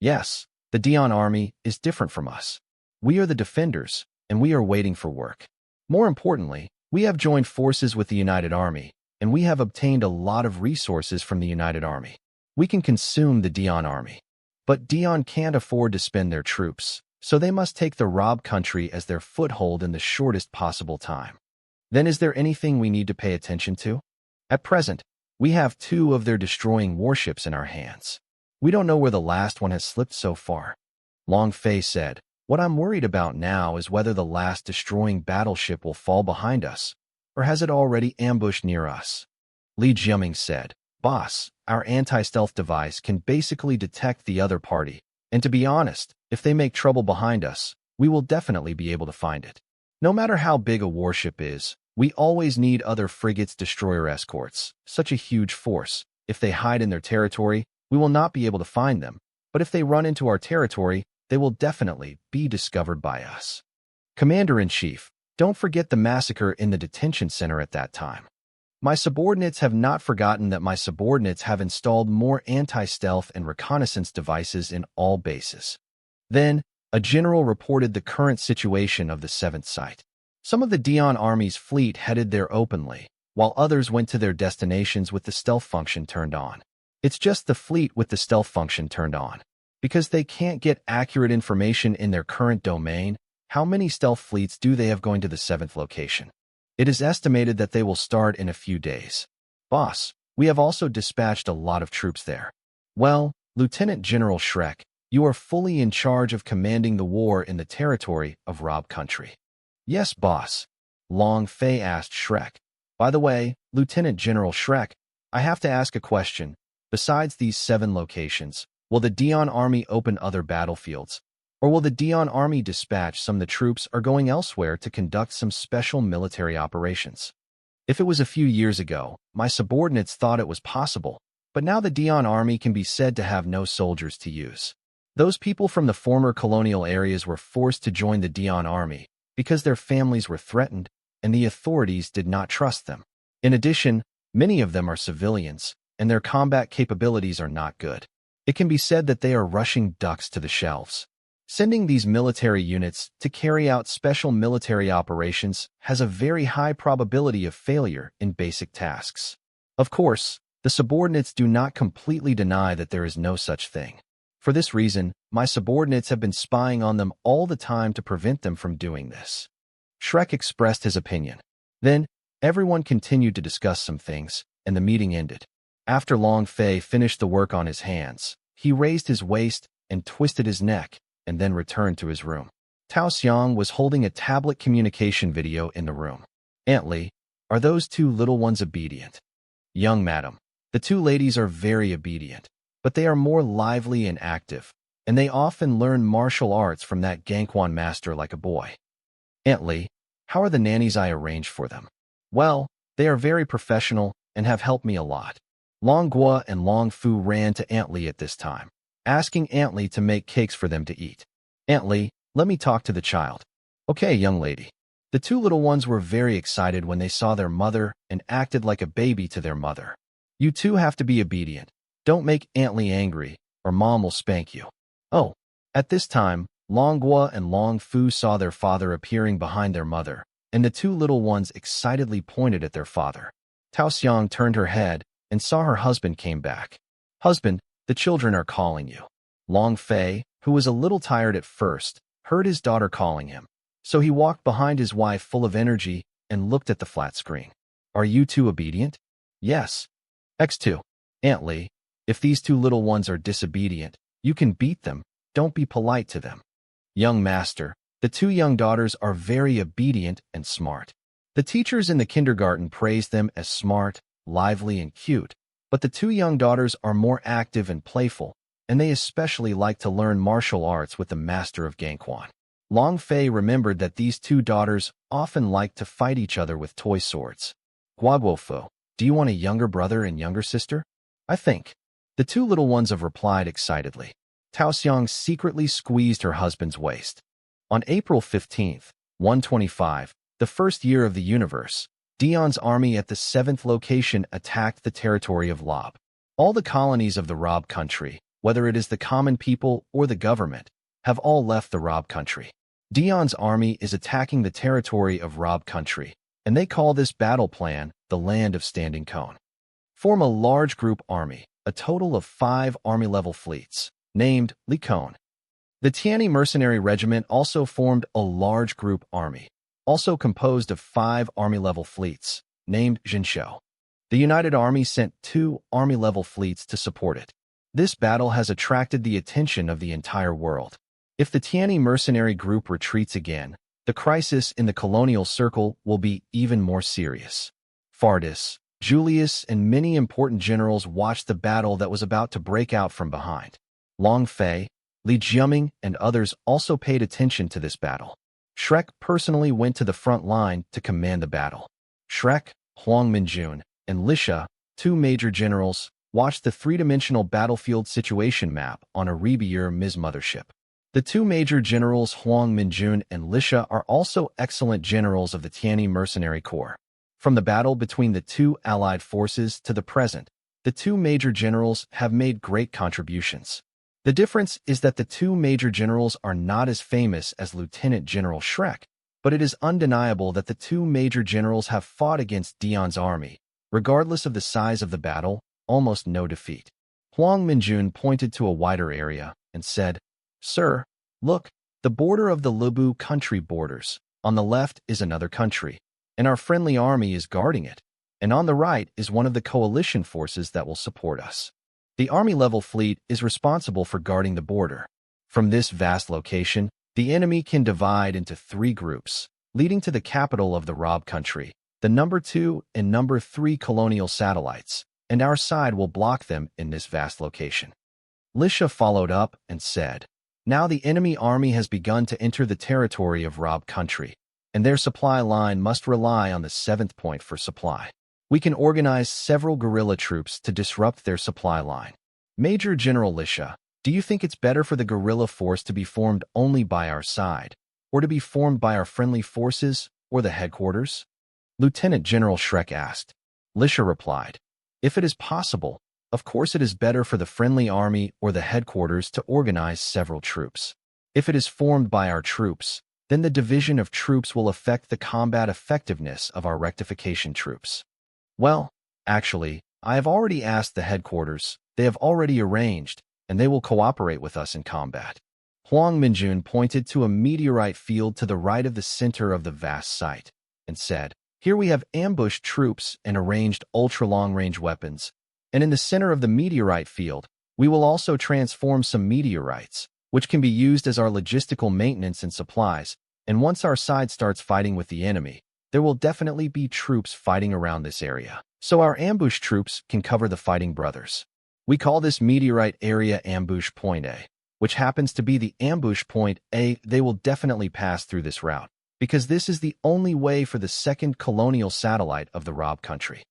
"Yes, the Dion army is different from us. We are the defenders, and we are waiting for work. More importantly, we have joined forces with the United Army, and we have obtained a lot of resources from the United Army. We can consume the Dion army. But Dion can't afford to spend their troops, so they must take the Rob country as their foothold in the shortest possible time. Then is there anything we need to pay attention to? At present, we have 2 of their destroying warships in our hands. We don't know where the last one has slipped so far. Long Fei said, what I'm worried about now is whether the last destroying battleship will fall behind us, or has it already ambushed near us? Li Jiaming said, Boss, our anti-stealth device can basically detect the other party, and to be honest, if they make trouble behind us, we will definitely be able to find it. No matter how big a warship is, we always need other frigates destroyer escorts. Such a huge force. If they hide in their territory, we will not be able to find them, but if they run into our territory, they will definitely be discovered by us. Commander-in-Chief, don't forget the massacre in the detention center at that time. My subordinates have not forgotten that my subordinates have installed more anti-stealth and reconnaissance devices in all bases. Then, a general reported the current situation of the 7th site. Some of the Dion Army's fleet headed there openly, while others went to their destinations with the stealth function turned on. It's just the fleet with the stealth function turned on. Because they can't get accurate information in their current domain, how many stealth fleets do they have going to the 7th location? It is estimated that they will start in a few days. Boss, we have also dispatched a lot of troops there. Well, Lieutenant General Shrek, you are fully in charge of commanding the war in the territory of Rob country. Yes, boss. Long Fei asked Shrek. By the way, Lieutenant General Shrek, I have to ask a question. Besides these 7 locations, will the Dion Army open other battlefields? Or will the Dion Army dispatch some of the troops are going elsewhere to conduct some special military operations? If it was a few years ago, my subordinates thought it was possible, but now the Dion Army can be said to have no soldiers to use. Those people from the former colonial areas were forced to join the Dion Army because their families were threatened and the authorities did not trust them. In addition, many of them are civilians, and their combat capabilities are not good. It can be said that they are rushing ducks to the shelves. Sending these military units to carry out special military operations has a very high probability of failure in basic tasks. Of course, the subordinates do not completely deny that there is no such thing. For this reason, my subordinates have been spying on them all the time to prevent them from doing this. Shrek expressed his opinion. Then, everyone continued to discuss some things, and the meeting ended. After Long Fei finished the work on his hands, he raised his waist and twisted his neck, and then returned to his room. Tao Xiang was holding a tablet communication video in the room. Aunt Li, are those 2 little ones obedient? Young madam, the 2 ladies are very obedient, but they are more lively and active, and they often learn martial arts from that Gangquan master like a boy. Aunt Li, how are the nannies I arranged for them? Well, they are very professional and have helped me a lot. Long Gua and Long Fu ran to Aunt Li at this time, asking Aunt Li to make cakes for them to eat. Aunt Li, let me talk to the child. Okay, young lady. The 2 little ones were very excited when they saw their mother and acted like a baby to their mother. You 2 have to be obedient. Don't make Aunt Li angry, or Mom will spank you. Oh, at this time, Long Gua and Long Fu saw their father appearing behind their mother, and the 2 little ones excitedly pointed at their father. Tao Xiang turned her head and saw her husband came back. Husband, the children are calling you. Long Fei, who was a little tired at first, heard his daughter calling him, so he walked behind his wife full of energy and looked at the flat screen. Are you 2 obedient? Yes. X2. Aunt Li, if these 2 little ones are disobedient, you can beat them, don't be polite to them. Young master, the 2 young daughters are very obedient and smart. The teachers in the kindergarten praised them as smart, lively, and cute, but the 2 young daughters are more active and playful, and they especially like to learn martial arts with the master of Gangquan. Long Fei remembered that these 2 daughters often liked to fight each other with toy swords. Guaguofo, do you want a younger brother and younger sister? I think. The 2 little ones have replied excitedly. Tao Xiang secretly squeezed her husband's waist. On April 15th, 125, the first year of the universe, Dion's army at the 7th location attacked the territory of Lob. All the colonies of the Rob country, whether it is the common people or the government, have all left the Rob country. Dion's army is attacking the territory of Rob country, and they call this battle plan the Land of Standing Cone. Form a large group army, a total of 5 army-level fleets, named Licone. The Tiani Mercenary Regiment also formed a large group army, also composed of 5 army-level fleets, named Jinshou. The United Army sent 2 army-level fleets to support it. This battle has attracted the attention of the entire world. If the Tiani mercenary group retreats again, the crisis in the colonial circle will be even more serious. Fardus, Julius, and many important generals watched the battle that was about to break out from behind. Long Fei, Li Jiaming, and others also paid attention to this battle. Shrek personally went to the front line to command the battle. Shrek, Huang Minjun, and Lisha, 2 major generals, watched the 3-dimensional battlefield situation map on a Reborn mothership. The 2 major generals Huang Minjun and Lisha are also excellent generals of the Tiani Mercenary Corps. From the battle between the 2 allied forces to the present, the 2 major generals have made great contributions. The difference is that the 2 major generals are not as famous as Lieutenant General Shrek, but it is undeniable that the 2 major generals have fought against Dion's army. Regardless of the size of the battle, almost no defeat. Huang Minjun pointed to a wider area and said, "Sir, look, the border of the Lubu country borders. On the left is another country, and our friendly army is guarding it, and on the right is one of the coalition forces that will support us. The army-level fleet is responsible for guarding the border. From this vast location, the enemy can divide into 3 groups, leading to the capital of the Rob country, the number 2 and number 3 colonial satellites, and our side will block them in this vast location." Lisha followed up and said, "Now the enemy army has begun to enter the territory of Rob country, and their supply line must rely on the 7th point for supply. We can organize several guerrilla troops to disrupt their supply line. Major General Lisha, do you think it's better for the guerrilla force to be formed only by our side, or to be formed by our friendly forces or the headquarters?" Lieutenant General Shrek asked. Lisha replied, "If it is possible, of course it is better for the friendly army or the headquarters to organize several troops. If it is formed by our troops, then the division of troops will affect the combat effectiveness of our rectification troops." "Well, actually, I have already asked the headquarters. They have already arranged, and they will cooperate with us in combat." Huang Minjun pointed to a meteorite field to the right of the center of the vast site and said, "Here we have ambushed troops and arranged ultra-long-range weapons, and in the center of the meteorite field, we will also transform some meteorites, which can be used as our logistical maintenance and supplies, and once our side starts fighting with the enemy, there will definitely be troops fighting around this area, so our ambush troops can cover the fighting brothers. We call this meteorite area Ambush Point A, which happens to be the ambush point A. They will definitely pass through this route, because this is the only way for the 2nd colonial satellite of the Rob country."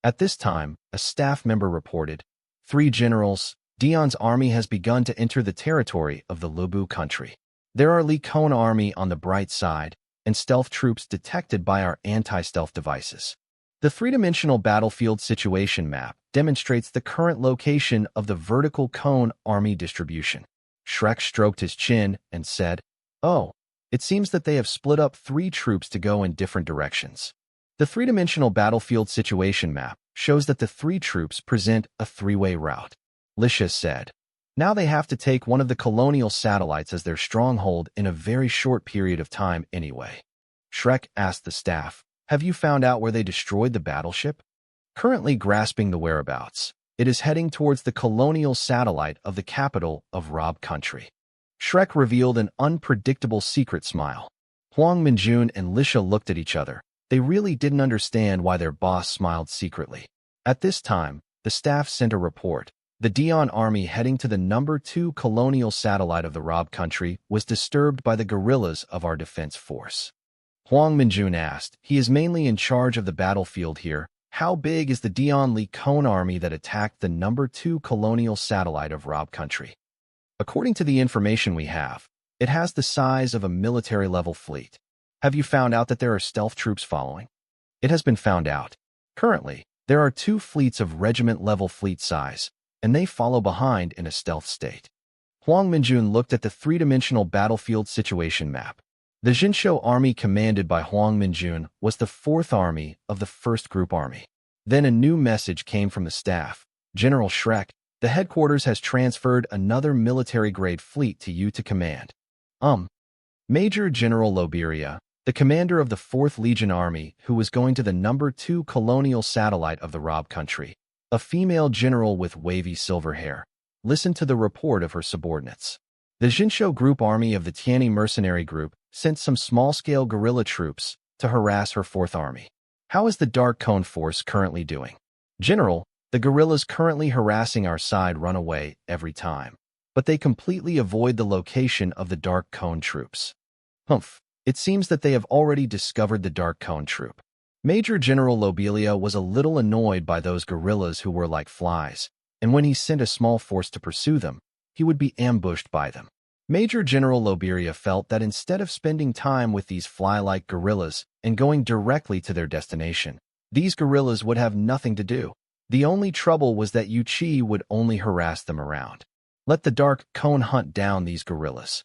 At this time, a staff member reported, "3 generals, Dion's army has begun to enter the territory of the Lubu country. There are Licone army on the bright side, and stealth troops detected by our anti-stealth devices." The 3-dimensional battlefield situation map demonstrates the current location of the vertical cone army distribution. Shrek stroked his chin and said, "Oh, it seems that they have split up 3 troops to go in different directions." The 3-dimensional battlefield situation map shows that the 3 troops present a 3-way route. Lisha said, "Now they have to take one of the colonial satellites as their stronghold in a very short period of time anyway." Shrek asked the staff, "Have you found out where they destroyed the battleship?" Currently grasping the whereabouts, it is heading towards the colonial satellite of the capital of Rob country. Shrek revealed an unpredictable secret smile. Huang Minjun and Lisha looked at each other. They really didn't understand why their boss smiled secretly. At this time, the staff sent a report. The Dion army heading to the number 2 colonial satellite of the Rob country was disturbed by the guerrillas of our defense force. Huang Minjun asked, "He is mainly in charge of the battlefield here. How big is the Dion Licone army that attacked the number 2 colonial satellite of Rob country?" "According to the information we have, it has the size of a military-level fleet." "Have you found out that there are stealth troops following?" "It has been found out. Currently, there are 2 fleets of regiment-level fleet size, and they follow behind in a stealth state." Huang Minjun looked at the 3-dimensional battlefield situation map. The Jinsho army commanded by Huang Minjun was the fourth army of the first group army. Then a new message came from the staff. General Shrek, the headquarters has transferred another military-grade fleet to you to command. Major General Loberia, the commander of the 4th Legion Army, who was going to the number 2 colonial satellite of the Rob country, a female general with wavy silver hair, listened to the report of her subordinates. The Jinsho Group Army of the Tianyi Mercenary Group sent some small-scale guerrilla troops to harass her 4th Army. How is the Dark Cone Force currently doing? General, the guerrillas currently harassing our side run away every time, but they completely avoid the location of the Dark Cone troops. It seems that they have already discovered the Dark Cone troop. Major General Lobelia was a little annoyed by those guerrillas who were like flies, and when he sent a small force to pursue them, he would be ambushed by them. Major General Lobelia felt that instead of spending time with these fly-like guerrillas and going directly to their destination, these guerrillas would have nothing to do. The only trouble was that Yu Chi would only harass them around. Let the Dark Cone hunt down these guerrillas.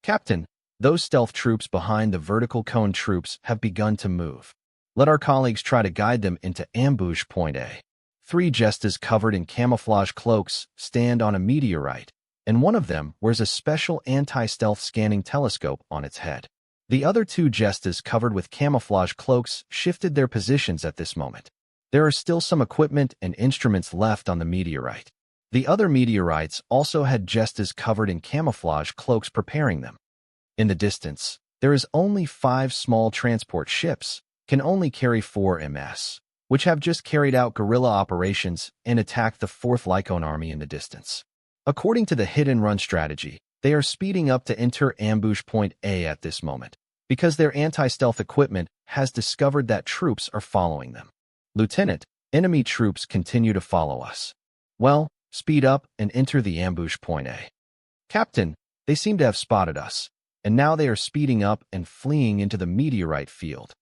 Captain, those stealth troops behind the vertical cone troops have begun to move. Let our colleagues try to guide them into ambush point A. 3 jestas covered in camouflage cloaks stand on a meteorite, and one of them wears a special anti-stealth scanning telescope on its head. The other 2 jestas covered with camouflage cloaks shifted their positions at this moment. There are still some equipment and instruments left on the meteorite. The other meteorites also had jestas covered in camouflage cloaks preparing them. In the distance, there is only 5 small transport ships, can only carry 4 MS, which have just carried out guerrilla operations and attacked the 4th Lycone army in the distance. According to the hit-and-run strategy, they are speeding up to enter ambush point A at this moment, because their anti-stealth equipment has discovered that troops are following them. Lieutenant, enemy troops continue to follow us. Well, speed up and enter the ambush point A. Captain, they seem to have spotted us, and now they are speeding up and fleeing into the meteorite field.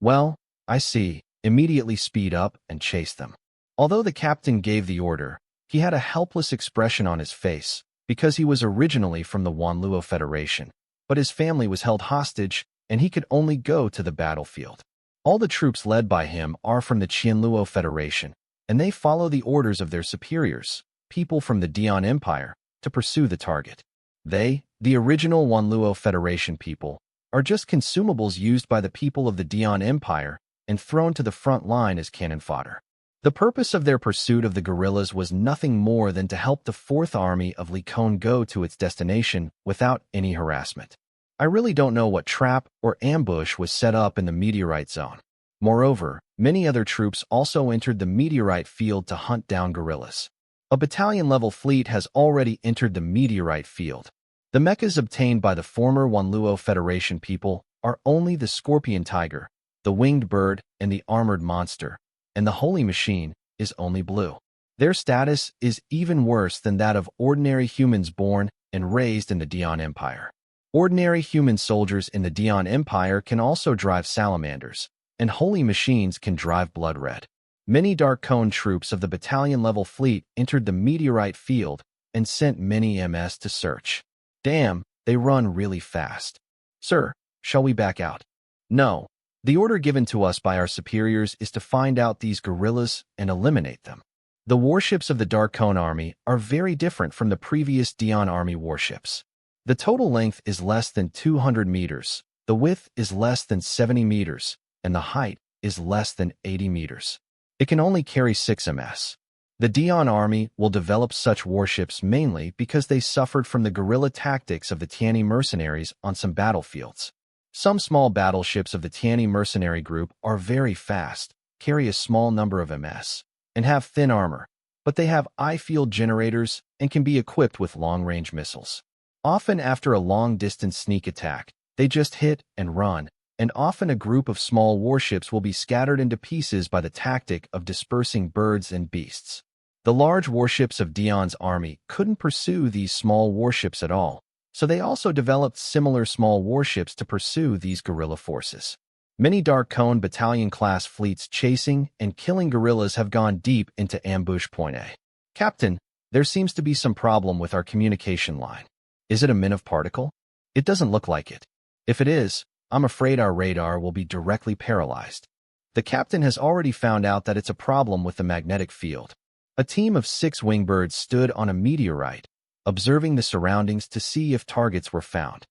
Well, I see. Immediately speed up and chase them. Although the captain gave the order, he had a helpless expression on his face because he was originally from the Wanluo Federation, but his family was held hostage and he could only go to the battlefield. All the troops led by him are from the Qianluo Federation, and they follow the orders of their superiors, people from the Dian Empire, to pursue the target. They, the original Wanluo Federation people, are just consumables used by the people of the Dian Empire and thrown to the front line as cannon fodder. The purpose of their pursuit of the guerrillas was nothing more than to help the 4th Army of Lycone go to its destination without any harassment. I really don't know what trap or ambush was set up in the meteorite zone. Moreover, many other troops also entered the meteorite field to hunt down guerrillas. A battalion-level fleet has already entered the meteorite field. The mechas obtained by the former Wanluo Federation people are only the Scorpion Tiger, the Winged Bird, and the Armored Monster, and the Holy Machine is only blue. Their status is even worse than that of ordinary humans born and raised in the Dian Empire. Ordinary human soldiers in the Dian Empire can also drive salamanders, and Holy Machines can drive Blood Red. Many Dark Cone troops of the battalion-level fleet entered the meteorite field and sent many MS to search. Damn, they run really fast. Sir, shall we back out? No. The order given to us by our superiors is to find out these guerrillas and eliminate them. The warships of the Dark Cone Army are very different from the previous Dian Army warships. The total length is less than 200 meters, the width is less than 70 meters, and the height is less than 80 meters. It can only carry 6 MS. The Dian Army will develop such warships mainly because they suffered from the guerrilla tactics of the Tianyi mercenaries on some battlefields. Some small battleships of the Tianyi mercenary group are very fast, carry a small number of MS, and have thin armor, but they have eye-field generators and can be equipped with long-range missiles. Often after a long-distance sneak attack, they just hit and run, and often a group of small warships will be scattered into pieces by the tactic of dispersing birds and beasts. The large warships of Dian's army couldn't pursue these small warships at all, so they also developed similar small warships to pursue these guerrilla forces. Many Dark Cone battalion-class fleets chasing and killing guerrillas have gone deep into ambush point A. Captain, there seems to be some problem with our communication line. Is it a Minov particle? It doesn't look like it. If it is, I'm afraid our radar will be directly paralyzed. The captain has already found out that it's a problem with the magnetic field. A team of 6 wingbirds stood on a meteorite, observing the surroundings to see if targets were found.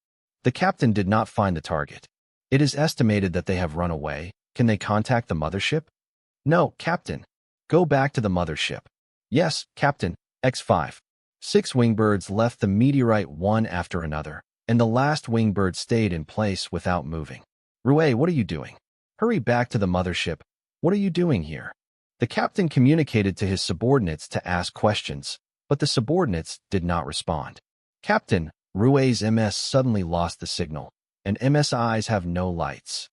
The captain did not find the target. It is estimated that they have run away. Can they contact the mothership? No, Captain. Go back to the mothership. Yes, Captain. X5. 6 wingbirds left the meteorite one after another, and the last wingbird stayed in place without moving. Rue, what are you doing? Hurry back to the mothership. What are you doing here? The captain communicated to his subordinates to ask questions, but the subordinates did not respond. Captain, Rue's MS suddenly lost the signal, and MS eyes have no lights.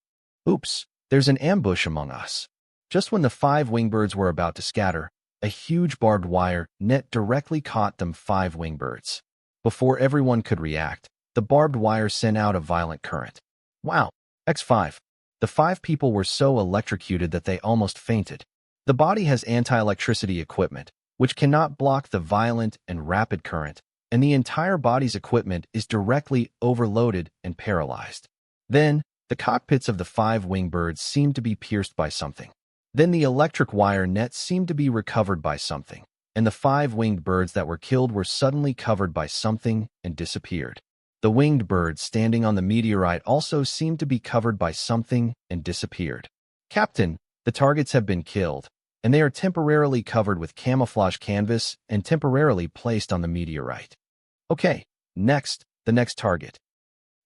Oops, there's an ambush among us. Just when the 5 wingbirds were about to scatter, a huge barbed wire net directly caught them 5 wingbirds. Before everyone could react, the barbed wire sent out a violent current. Wow, X5. The 5 people were so electrocuted that they almost fainted. The body has anti-electricity equipment, which cannot block the violent and rapid current, and the entire body's equipment is directly overloaded and paralyzed. Then, the cockpits of the 5 wingbirds seemed to be pierced by something. Then the electric wire net seemed to be recovered by something, and the 5 winged birds that were killed were suddenly covered by something and disappeared. The winged birds standing on the meteorite also seemed to be covered by something and disappeared. Captain, the targets have been killed, and they are temporarily covered with camouflage canvas and temporarily placed on the meteorite. Okay, next, the next target.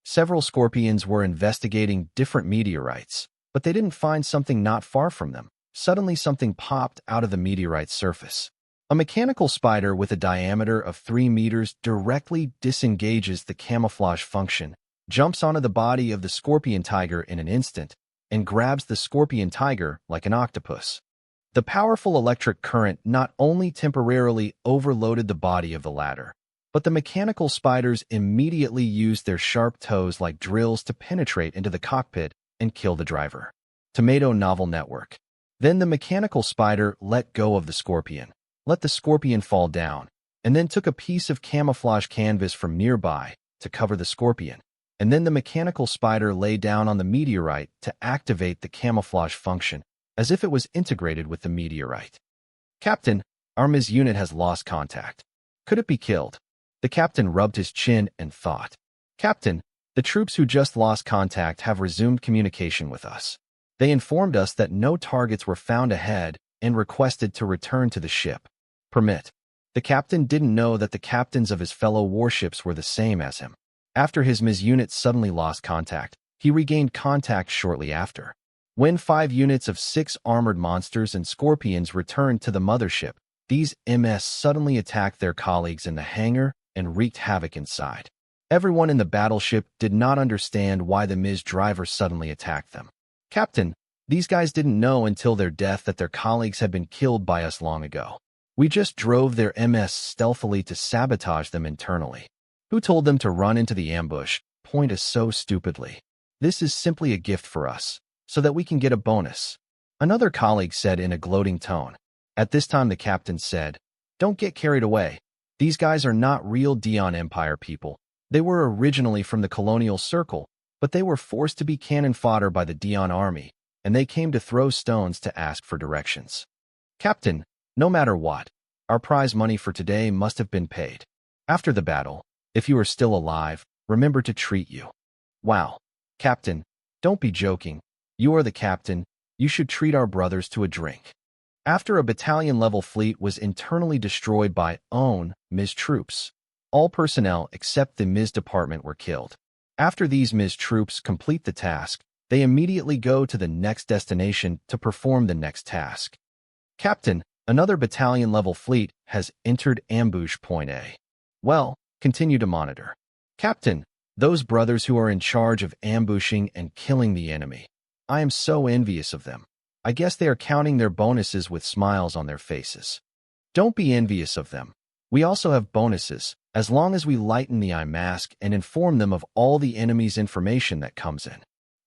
Several scorpions were investigating different meteorites, but they didn't find something not far from them. Suddenly something popped out of the meteorite's surface. A mechanical spider with a diameter of 3 meters directly disengages the camouflage function, jumps onto the body of the scorpion tiger in an instant, and grabs the scorpion tiger like an octopus. The powerful electric current not only temporarily overloaded the body of the latter, but the mechanical spiders immediately used their sharp toes like drills to penetrate into the cockpit and kill the driver. Tomato Novel Network. Then the mechanical spider let go of the scorpion, let the scorpion fall down, and then took a piece of camouflage canvas from nearby to cover the scorpion. And then the mechanical spider lay down on the meteorite to activate the camouflage function, as if it was integrated with the meteorite. Captain, our MIS unit has lost contact. Could it be killed? The captain rubbed his chin and thought. Captain, the troops who just lost contact have resumed communication with us. They informed us that no targets were found ahead and requested to return to the ship. Permit. The captain didn't know that the captains of his fellow warships were the same as him. After his MIS unit suddenly lost contact, he regained contact shortly after. When 5 units of 6 armored monsters and scorpions returned to the mothership, these MS suddenly attacked their colleagues in the hangar and wreaked havoc inside. Everyone in the battleship did not understand why the MIS driver suddenly attacked them. Captain, these guys didn't know until their death that their colleagues had been killed by us long ago. We just drove their MS stealthily to sabotage them internally. Who told them to run into the ambush? Point us so stupidly. This is simply a gift for us, so that we can get a bonus. Another colleague said in a gloating tone. At this time the captain said, Don't get carried away. These guys are not real Dion Empire people. They were originally from the colonial circle, but they were forced to be cannon fodder by the Dion army, and they came to throw stones to ask for directions. Captain, no matter what, our prize money for today must have been paid. After the battle, if you are still alive, remember to treat you. Wow. Captain, don't be joking. You are the captain. You should treat our brothers to a drink. After a battalion-level fleet was internally destroyed by own MIS troops, all personnel except the MIS department were killed. After these MIS troops complete the task, they immediately go to the next destination to perform the next task. Captain, another battalion-level fleet has entered ambush point A. Well, continue to monitor. Captain, those brothers who are in charge of ambushing and killing the enemy. I am so envious of them. I guess they are counting their bonuses with smiles on their faces. Don't be envious of them. We also have bonuses, as long as we lighten the eye mask and inform them of all the enemy's information that comes in.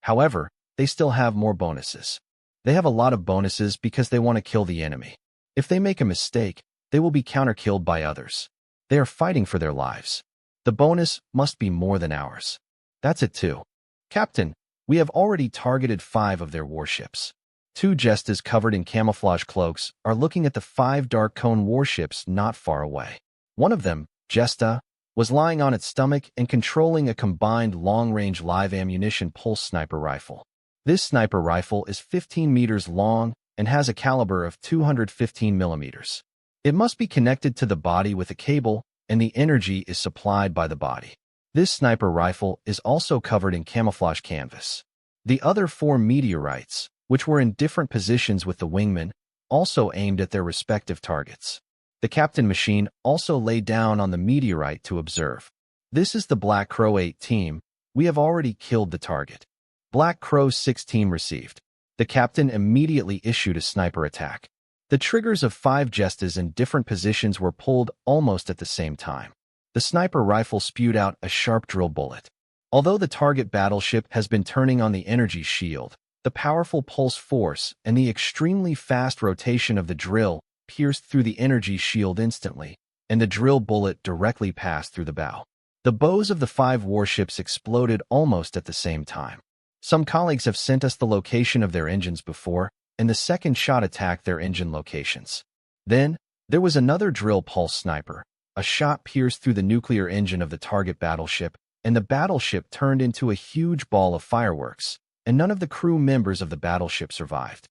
However, they still have more bonuses. They have a lot of bonuses because they want to kill the enemy. If they make a mistake, they will be counter-killed by others. They are fighting for their lives. The bonus must be more than ours. That's it too. Captain, we have already targeted 5 of their warships. 2 Jestas covered in camouflage cloaks are looking at the 5 dark cone warships not far away. One of them, Jesta, was lying on its stomach and controlling a combined long-range live ammunition pulse sniper rifle. This sniper rifle is 15 meters long and has a caliber of 215 millimeters. It must be connected to the body with a cable, and the energy is supplied by the body. This sniper rifle is also covered in camouflage canvas. The other 4 meteorites, which were in different positions with the wingmen, also aimed at their respective targets. The captain machine also lay down on the meteorite to observe. This is the Black Crow 8 team. We have already killed the target. Black Crow 6 team received. The captain immediately issued a sniper attack. The triggers of 5 Jestas in different positions were pulled almost at the same time. The sniper rifle spewed out a sharp drill bullet. Although the target battleship has been turning on the energy shield, the powerful pulse force and the extremely fast rotation of the drill pierced through the energy shield instantly, and the drill bullet directly passed through the bow. The bows of the 5 warships exploded almost at the same time. Some colleagues have sent us the location of their engines before, and the second shot attacked their engine locations. Then, there was another drill pulse sniper. A shot pierced through the nuclear engine of the target battleship, and the battleship turned into a huge ball of fireworks, and none of the crew members of the battleship survived.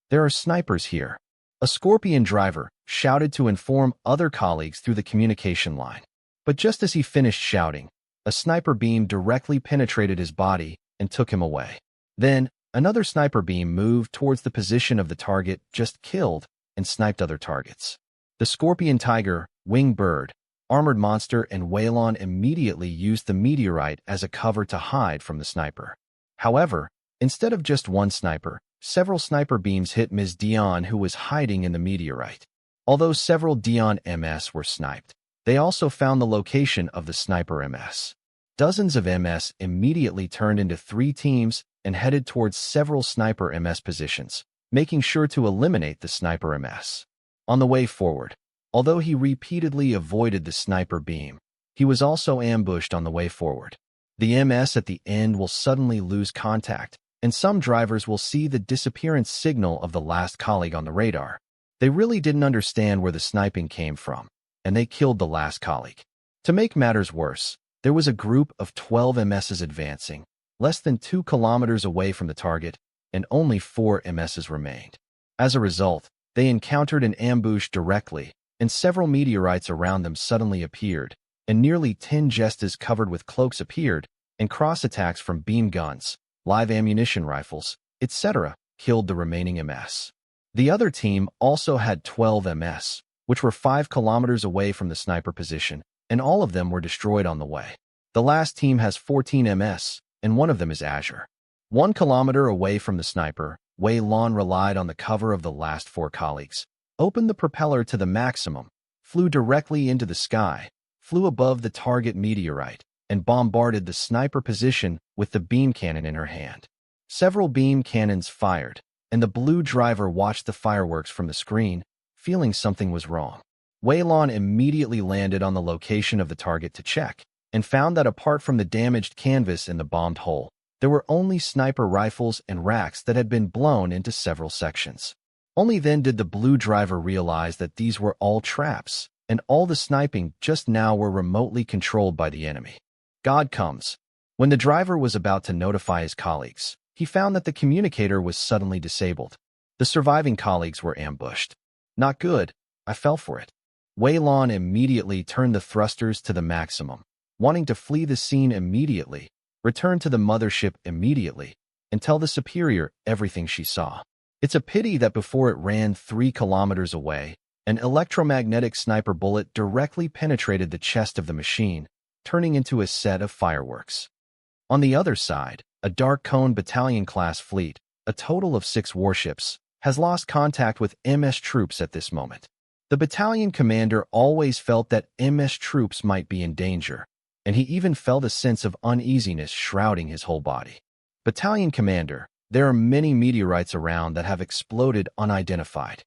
There are snipers here. A Scorpion driver shouted to inform other colleagues through the communication line. But just as he finished shouting, a sniper beam directly penetrated his body and took him away. Then, another sniper beam moved towards the position of the target just killed and sniped other targets. The Scorpion Tiger, Winged Bird, Armored Monster, and Waylon immediately used the meteorite as a cover to hide from the sniper. However, instead of just one sniper, several sniper beams hit Ms. Dion, who was hiding in the meteorite. Although several Dion MS were sniped, they also found the location of the sniper MS. Dozens of MS immediately turned into 3 teams and headed towards several sniper MS positions, making sure to eliminate the sniper MS. On the way forward, although he repeatedly avoided the sniper beam, he was also ambushed on the way forward. The MS at the end will suddenly lose contact, and some drivers will see the disappearance signal of the last colleague on the radar. They really didn't understand where the sniping came from, and they killed the last colleague. To make matters worse, there was a group of 12 MSs advancing, less than 2 kilometers away from the target, and only 4 MSs remained. As a result, they encountered an ambush directly, and several meteorites around them suddenly appeared, and nearly 10 Jestas covered with cloaks appeared, and cross attacks from beam guns, live ammunition rifles, etc., killed the remaining MS. The other team also had 12 MS, which were 5 kilometers away from the sniper position, and all of them were destroyed on the way. The last team has 14 MS, and one of them is Azure. 1 kilometer away from the sniper, Wei Lon relied on the cover of the last 4 colleagues, opened the propeller to the maximum, flew directly into the sky, flew above the target meteorite, and bombarded the sniper position with the beam cannon in her hand. Several beam cannons fired, and the blue driver watched the fireworks from the screen, feeling something was wrong. Waylon immediately landed on the location of the target to check, and found that apart from the damaged canvas in the bombed hole, there were only sniper rifles and racks that had been blown into several sections. Only then did the blue driver realize that these were all traps, and all the sniping just now were remotely controlled by the enemy. God comes. When the driver was about to notify his colleagues, he found that the communicator was suddenly disabled. The surviving colleagues were ambushed. Not good. I fell for it. Waylon immediately turned the thrusters to the maximum, wanting to flee the scene immediately, return to the mothership immediately, and tell the superior everything she saw. It's a pity that before it ran 3 kilometers away, an electromagnetic sniper bullet directly penetrated the chest of the machine, turning into a set of fireworks. On the other side, a Dark Cone battalion-class fleet, a total of 6 warships, has lost contact with MS troops at this moment. The battalion commander always felt that MS troops might be in danger, and he even felt a sense of uneasiness shrouding his whole body. Battalion commander, there are many meteorites around that have exploded unidentified.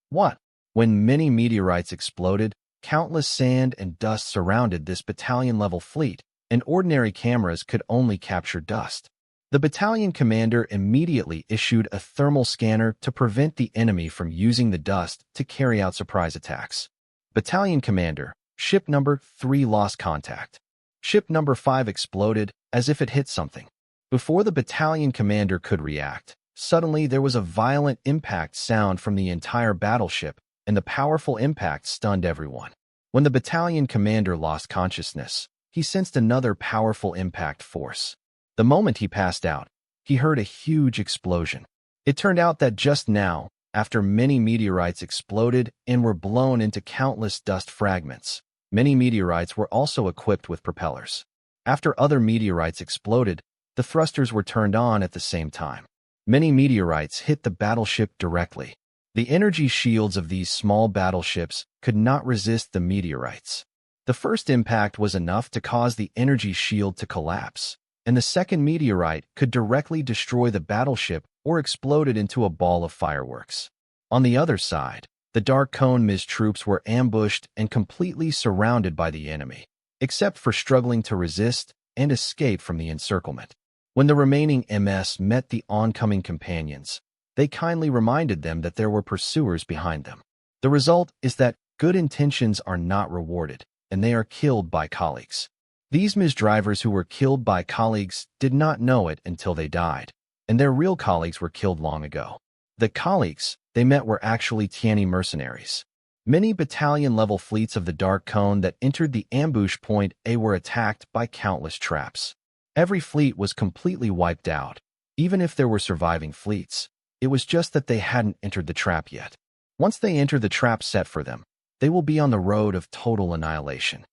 What? When many meteorites exploded, countless sand and dust surrounded this battalion-level fleet, and ordinary cameras could only capture dust. The battalion commander immediately issued a thermal scanner to prevent the enemy from using the dust to carry out surprise attacks. Battalion commander, ship number 3 lost contact. Ship number 5 exploded as if it hit something. Before the battalion commander could react, suddenly there was a violent impact sound from the entire battleship, and the powerful impact stunned everyone. When the battalion commander lost consciousness, he sensed another powerful impact force. The moment he passed out, he heard a huge explosion. It turned out that just now, after many meteorites exploded and were blown into countless dust fragments, many meteorites were also equipped with propellers. After other meteorites exploded, the thrusters were turned on at the same time. Many meteorites hit the battleship directly. The energy shields of these small battleships could not resist the meteorites. The first impact was enough to cause the energy shield to collapse, and the second meteorite could directly destroy the battleship or explode it into a ball of fireworks. On the other side, the Dark Cone Ms troops were ambushed and completely surrounded by the enemy, except for struggling to resist and escape from the encirclement. When the remaining MS met the oncoming companions, they kindly reminded them that there were pursuers behind them. The result is that good intentions are not rewarded, and they are killed by colleagues. These Ms drivers who were killed by colleagues did not know it until they died, and their real colleagues were killed long ago. The colleagues they met were actually Tianyi mercenaries. Many battalion-level fleets of the Dark Cone that entered the ambush point A were attacked by countless traps. Every fleet was completely wiped out. Even if there were surviving fleets, it was just that they hadn't entered the trap yet. Once they enter the trap set for them, they will be on the road of total annihilation.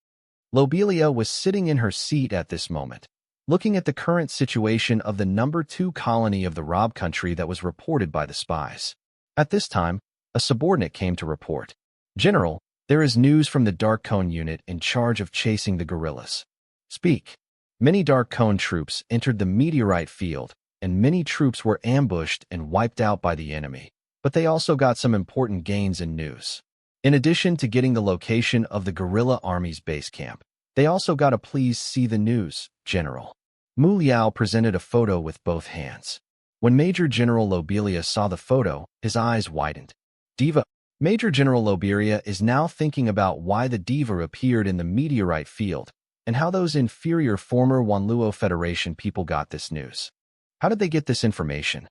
Lobelia was sitting in her seat at this moment, looking at the current situation of the number 2 colony of the Rob country that was reported by the spies. At this time, a subordinate came to report. "General, there is news from the Dark Cone unit in charge of chasing the guerrillas." "Speak." Many Dark Cone troops entered the meteorite field, and many troops were ambushed and wiped out by the enemy, but they also got some important gains in news. In addition to getting the location of the guerrilla army's base camp, they also got a "Please see the news, General." Mu Liao presented a photo with both hands. When Major General Lobelia saw the photo, his eyes widened. "Diva." Major General Lobelia is now thinking about why the diva appeared in the meteorite field, and how those inferior former Wanluo Federation people got this news. How did they get this information?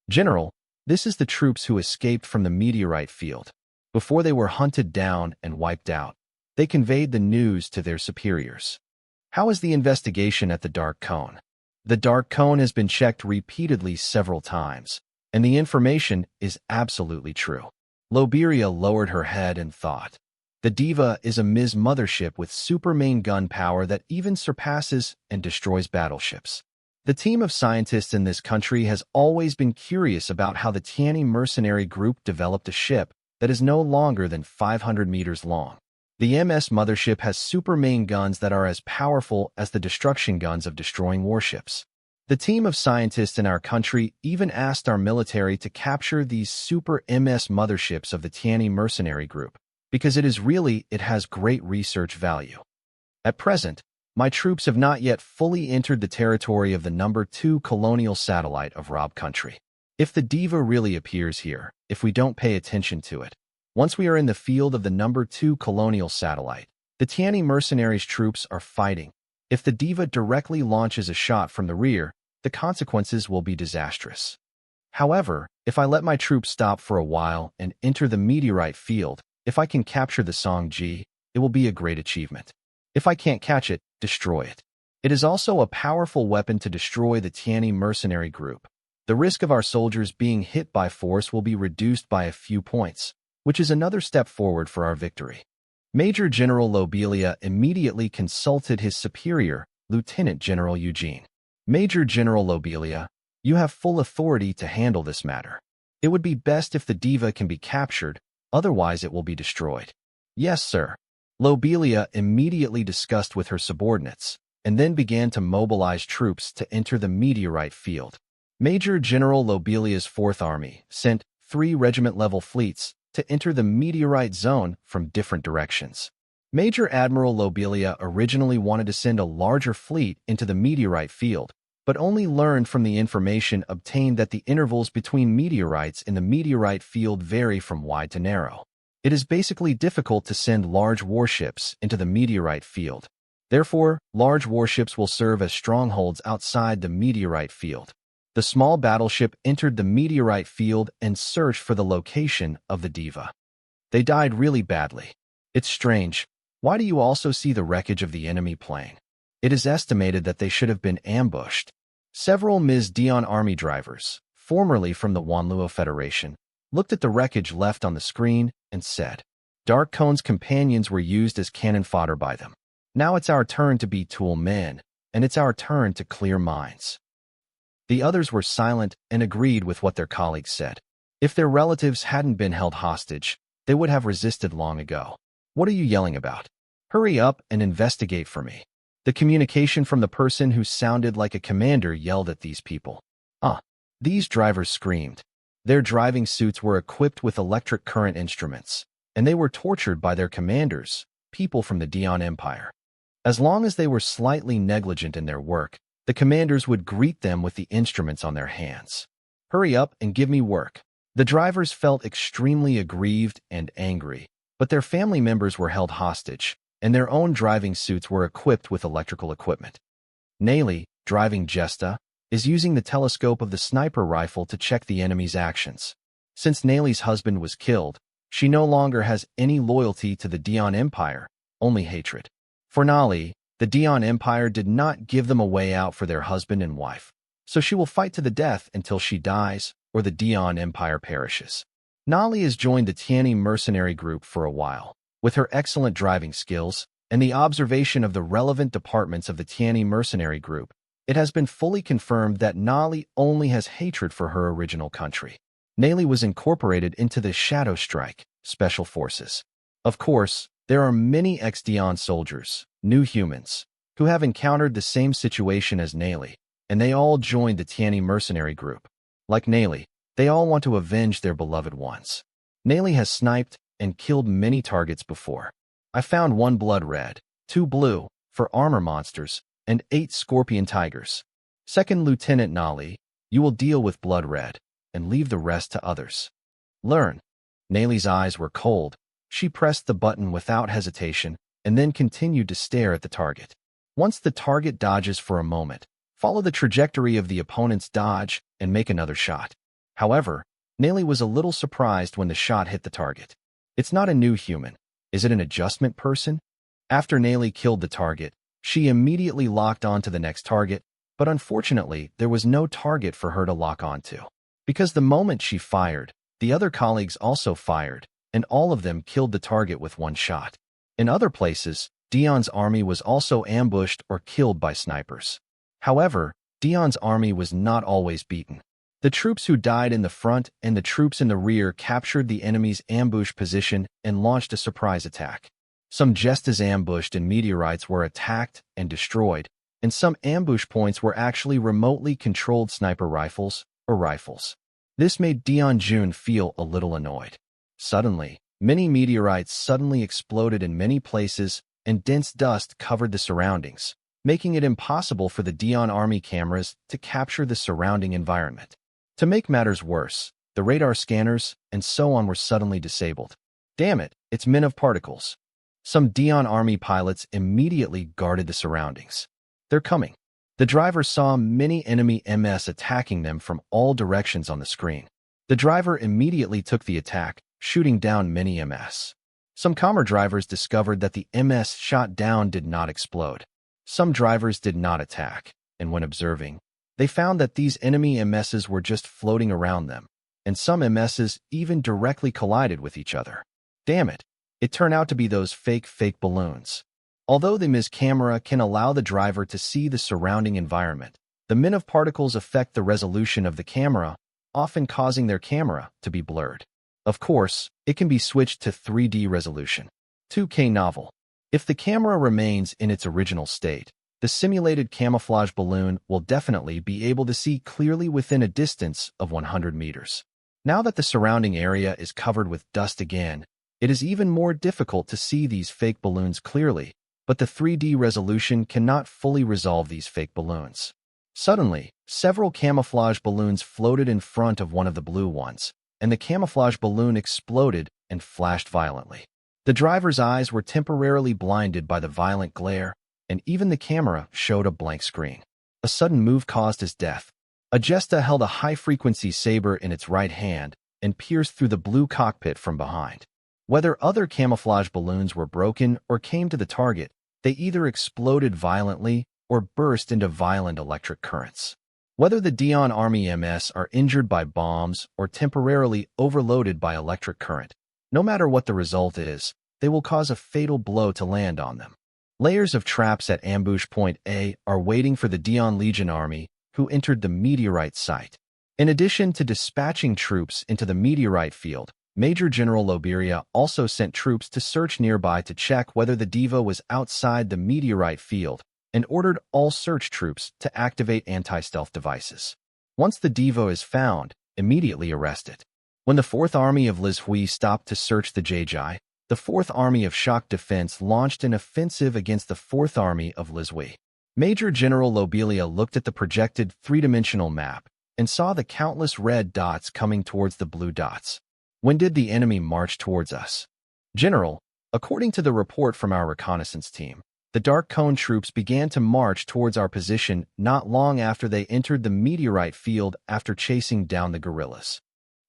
"General, this is the troops who escaped from the meteorite field. Before they were hunted down and wiped out, they conveyed the news to their superiors." How is the investigation at the Dark Cone? The Dark Cone has been checked repeatedly several times, and the information is absolutely true. Lobelia lowered her head and thought. The Diva is a Ms mothership with super main gun power that even surpasses and destroys battleships. The team of scientists in this country has always been curious about how the Tianyi mercenary group developed a ship that is no longer than 500 meters long. The MS mothership has super main guns that are as powerful as the destruction guns of destroying warships. The team of scientists in our country even asked our military to capture these super MS motherships of the Tianyi mercenary group, because it has great research value. At present, my troops have not yet fully entered the territory of the number 2 colonial satellite of Rob country. If the diva really appears here, if we don't pay attention to it, once we are in the field of the number 2 colonial satellite, the Tianyi mercenaries' troops are fighting. If the diva directly launches a shot from the rear, the consequences will be disastrous. However, if I let my troops stop for a while and enter the meteorite field, if I can capture the Song Ji, it will be a great achievement. If I can't catch it, destroy it. It is also a powerful weapon to destroy the Tianyi mercenary group. The risk of our soldiers being hit by force will be reduced by a few points, which is another step forward for our victory. Major General Lobelia immediately consulted his superior, Lieutenant General Eugene. "Major General Lobelia, you have full authority to handle this matter. It would be best if the diva can be captured, otherwise it will be destroyed." "Yes, sir." Lobelia immediately discussed with her subordinates, and then began to mobilize troops to enter the meteorite field. Major General Lobelia's 4th Army sent 3 regiment-level fleets to enter the meteorite zone from different directions. Major Admiral Lobelia originally wanted to send a larger fleet into the meteorite field, but only learned from the information obtained that the intervals between meteorites in the meteorite field vary from wide to narrow. It is basically difficult to send large warships into the meteorite field. Therefore, large warships will serve as strongholds outside the meteorite field. The small battleship entered the meteorite field and searched for the location of the diva. They died really badly. It's strange. Why do you also see the wreckage of the enemy plane? It is estimated that they should have been ambushed. Several Ms. Dion army drivers, formerly from the Wanluo Federation, looked at the wreckage left on the screen and said, Dark Cone's companions were used as cannon fodder by them. Now it's our turn to be tool men, and it's our turn to clear mines. The others were silent and agreed with what their colleagues said. If their relatives hadn't been held hostage, they would have resisted long ago. What are you yelling about? Hurry up and investigate for me. The communication from the person who sounded like a commander yelled at these people. These drivers screamed. Their driving suits were equipped with electric current instruments, and they were tortured by their commanders, people from the Dion Empire. As long as they were slightly negligent in their work, the commanders would greet them with the instruments on their hands. Hurry up and give me work. The drivers felt extremely aggrieved and angry, but their family members were held hostage, and their own driving suits were equipped with electrical equipment. Nayli, driving Jesta, is using the telescope of the sniper rifle to check the enemy's actions. Since Nayli's husband was killed, she no longer has any loyalty to the Dion Empire, only hatred. For Nali, the Dion Empire did not give them a way out for their husband and wife, so she will fight to the death until she dies or the Dion Empire perishes. Nali has joined the Tianyi mercenary group for a while. With her excellent driving skills and the observation of the relevant departments of the Tianyi mercenary group, it has been fully confirmed that Nali only has hatred for her original country. Nayli was incorporated into the Shadow Strike Special Forces. Of course, there are many ex-Dion soldiers, new humans, who have encountered the same situation as Nayli, and they all joined the Tianyi mercenary group. Like Nayli, they all want to avenge their beloved ones. Nayli has sniped and killed many targets before. I found 1 blood red, 2 blue, for armor monsters, and 8 scorpion tigers. Second Lieutenant Nali, you will deal with blood red, and leave the rest to others. Learn. Nayli's eyes were cold. She pressed the button without hesitation, and then continued to stare at the target. Once the target dodges for a moment, follow the trajectory of the opponent's dodge and make another shot. However, Nayli was a little surprised when the shot hit the target. It's not a new human. Is it an adjustment person? After Nayli killed the target, she immediately locked on to the next target, but unfortunately, there was no target for her to lock onto. Because the moment she fired, the other colleagues also fired, and all of them killed the target with 1 shot. In other places, Dion's army was also ambushed or killed by snipers. However, Dion's army was not always beaten. The troops who died in the front and the troops in the rear captured the enemy's ambush position and launched a surprise attack. Some Jestas ambushed and meteorites were attacked and destroyed, and some ambush points were actually remotely controlled sniper rifles or rifles. This made Dion Jun feel a little annoyed. Suddenly, many meteorites suddenly exploded in many places, and dense dust covered the surroundings, making it impossible for the Dion army cameras to capture the surrounding environment. To make matters worse, the radar scanners and so on were suddenly disabled. Damn it, it's men of particles. Some Dion army pilots immediately guarded the surroundings. They're coming. The driver saw many enemy MS attacking them from all directions on the screen. The driver immediately took the attack, shooting down many MS. Some calmer drivers discovered that the MS shot down did not explode. Some drivers did not attack, and when observing, they found that these enemy MSs were just floating around them, and some MSs even directly collided with each other. Damn it, it turned out to be those fake balloons. Although the Ms. camera can allow the driver to see the surrounding environment, the men of particles affect the resolution of the camera, often causing their camera to be blurred. Of course, it can be switched to 3D resolution. 2K novel. If the camera remains in its original state, the simulated camouflage balloon will definitely be able to see clearly within a distance of 100 meters. Now that the surrounding area is covered with dust again, it is even more difficult to see these fake balloons clearly, but the 3D resolution cannot fully resolve these fake balloons. Suddenly, several camouflage balloons floated in front of one of the blue ones, and the camouflage balloon exploded and flashed violently. The driver's eyes were temporarily blinded by the violent glare, and even the camera showed a blank screen. A sudden move caused his death. Agesta held a high-frequency saber in its right hand and pierced through the blue cockpit from behind. Whether other camouflage balloons were broken or came to the target, they either exploded violently or burst into violent electric currents. Whether the Dion Army MS are injured by bombs or temporarily overloaded by electric current, no matter what the result is, they will cause a fatal blow to land on them. Layers of traps at Ambush Point A are waiting for the Dion Legion Army, who entered the meteorite site. In addition to dispatching troops into the meteorite field, Major General Loberia also sent troops to search nearby to check whether the Diva was outside the meteorite field and ordered all search troops to activate anti-stealth devices. Once the Diva is found, immediately arrest it. When the 4th Army of Liz Hui stopped to search the Jai, the 4th Army of Shock Defense launched an offensive against the 4th Army of Liz Hui. Major General Lobelia looked at the projected three-dimensional map and saw the countless red dots coming towards the blue dots. When did the enemy march towards us? General, according to the report from our reconnaissance team, the Dark Cone troops began to march towards our position not long after they entered the meteorite field after chasing down the guerrillas.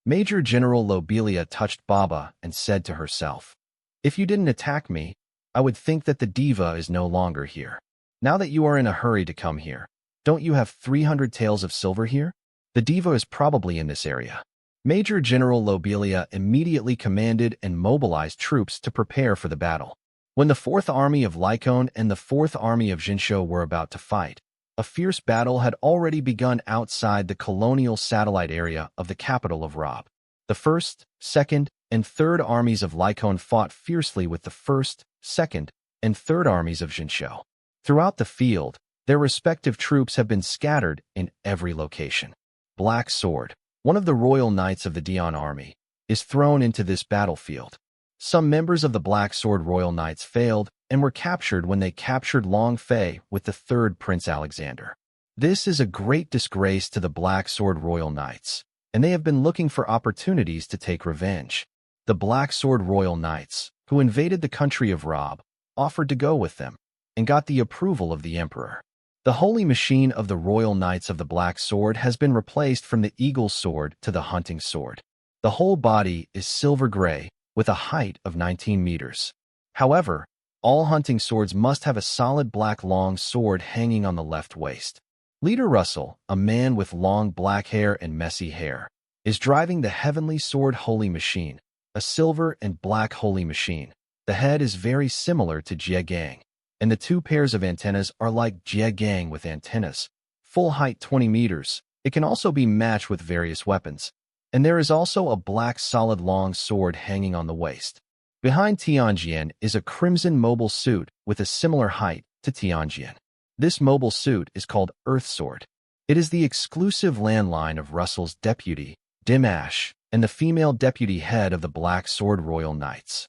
Major General Lobelia touched Baba and said to herself, "If you didn't attack me, I would think that the Diva is no longer here. Now that you are in a hurry to come here, don't you have 300 taels of silver here? The Diva is probably in this area." Major General Lobelia immediately commanded and mobilized troops to prepare for the battle. When the 4th Army of Lycone and the 4th Army of Jinsho were about to fight, a fierce battle had already begun outside the colonial satellite area of the capital of Rob. The 1st, 2nd, and 3rd Armies of Lycone fought fiercely with the 1st, 2nd, and 3rd Armies of Jinsho. Throughout the field, their respective troops have been scattered in every location. Black Sword, one of the Royal Knights of the Dion Army, is thrown into this battlefield. Some members of the Black Sword Royal Knights failed and were captured when they captured Long Fei with the 3rd Prince Alexander. This is a great disgrace to the Black Sword Royal Knights, and they have been looking for opportunities to take revenge. The Black Sword Royal Knights, who invaded the country of Rob, offered to go with them, and got the approval of the Emperor. The holy machine of the Royal Knights of the Black Sword has been replaced from the Eagle Sword to the Hunting Sword. The whole body is silver gray, with a height of 19 meters. However, all hunting swords must have a solid black long sword hanging on the left waist. Leader Russell, a man with long black hair and messy hair, is driving the Heavenly Sword Holy Machine, a silver and black holy machine. The head is very similar to Jie Gang, and the two pairs of antennas are like Jie Gang with antennas. Full height 20 meters. It can also be matched with various weapons. And there is also a black solid long sword hanging on the waist. Behind Tianjian is a crimson mobile suit with a similar height to Tianjian. This mobile suit is called Earth Sword. It is the exclusive landline of Russell's deputy, Dim Ash, and the female deputy head of the Black Sword Royal Knights.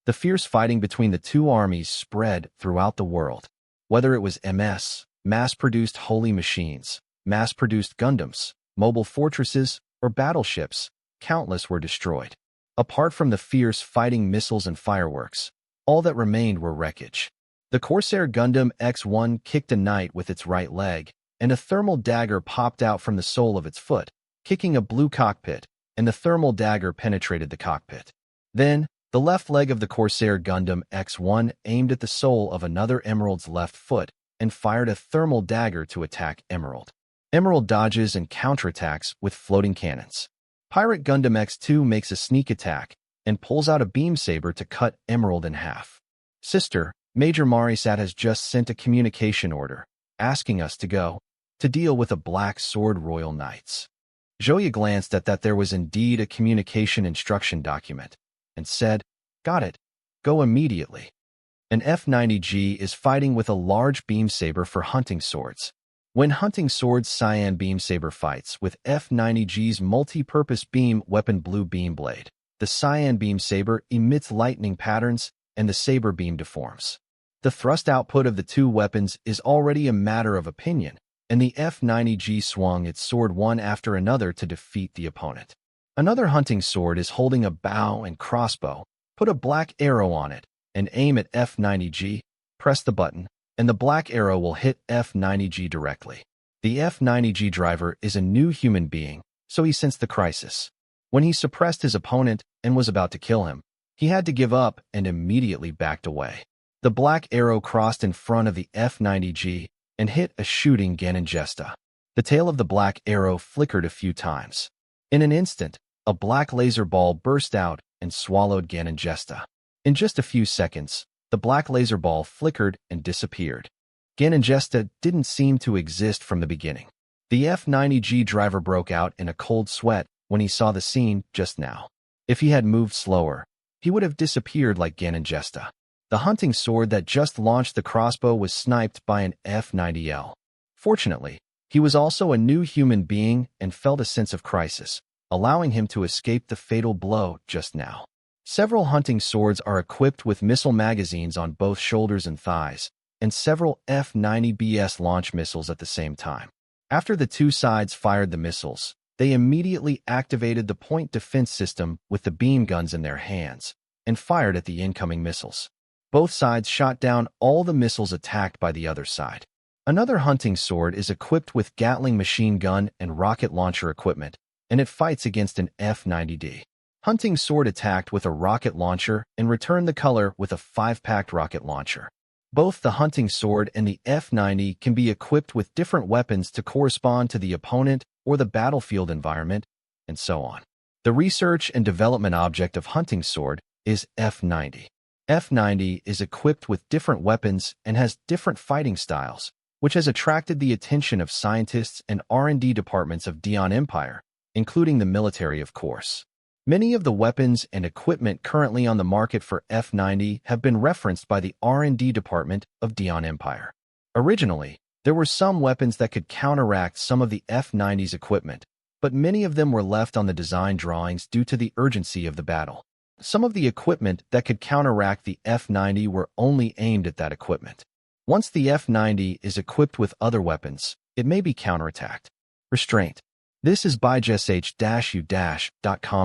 The fierce fighting between the two armies spread throughout the world. Whether it was MS, mass-produced holy machines, mass-produced Gundams, mobile fortresses, or battleships, countless were destroyed. Apart from the fierce fighting missiles and fireworks, all that remained were wreckage. The Corsair Gundam X-1 kicked a knight with its right leg, and a thermal dagger popped out from the sole of its foot, kicking a blue cockpit, and the thermal dagger penetrated the cockpit. Then, the left leg of the Corsair Gundam X-1 aimed at the sole of another Emerald's left foot and fired a thermal dagger to attack Emerald. Emerald dodges and counterattacks with floating cannons. Pirate Gundam X-2 makes a sneak attack and pulls out a beam saber to cut Emerald in half. Sister, Major Marisat has just sent a communication order, asking us to go to deal with the Black Sword Royal Knights. Joya glanced at that there was indeed a communication instruction document, and said, "Got it. Go immediately." An F-90G is fighting with a large beam saber for hunting swords. When hunting swords Cyan beam saber fights with F-90G's multi-purpose beam weapon blue beam blade, the Cyan beam saber emits lightning patterns and the saber beam deforms. The thrust output of the two weapons is already a matter of opinion, and the F-90G swung its sword one after another to defeat the opponent. Another hunting sword is holding a bow and crossbow. Put a black arrow on it and aim at F-90G, press the button, and the black arrow will hit F-90G directly. The F-90G driver is a new human being, so he sensed the crisis. When he suppressed his opponent and was about to kill him, he had to give up and immediately backed away. The black arrow crossed in front of the F-90G and hit a shooting Ganengesta. The tail of the black arrow flickered a few times. In an instant, a black laser ball burst out and swallowed Ganengesta. In just a few seconds, the black laser ball flickered and disappeared. Ganengesta didn't seem to exist from the beginning. The F-90G driver broke out in a cold sweat when he saw the scene just now. If he had moved slower, he would have disappeared like Ganengesta. The hunting sword that just launched the crossbow was sniped by an F-90L. Fortunately, he was also a new human being and felt a sense of crisis, allowing him to escape the fatal blow just now. Several hunting swords are equipped with missile magazines on both shoulders and thighs, and several F-90BS launch missiles at the same time. After the two sides fired the missiles, they immediately activated the point defense system with the beam guns in their hands and fired at the incoming missiles. Both sides shot down all the missiles attacked by the other side. Another hunting sword is equipped with Gatling machine gun and rocket launcher equipment, and it fights against an F-90D. Hunting sword attacked with a rocket launcher and returned the color with a 5-packed rocket launcher. Both the hunting sword and the F-90 can be equipped with different weapons to correspond to the opponent or the battlefield environment, and so on. The research and development object of hunting sword is F-90. F-90 is equipped with different weapons and has different fighting styles, which has attracted the attention of scientists and R&D departments of Dion Empire, including the military, of course. Many of the weapons and equipment currently on the market for F-90 have been referenced by the R&D department of Dion Empire. Originally, there were some weapons that could counteract some of the F-90's equipment, but many of them were left on the design drawings due to the urgency of the battle. Some of the equipment that could counteract the F-90 were only aimed at that equipment. Once the F-90 is equipped with other weapons, it may be counterattacked. Restraint. This is by jes-u-.com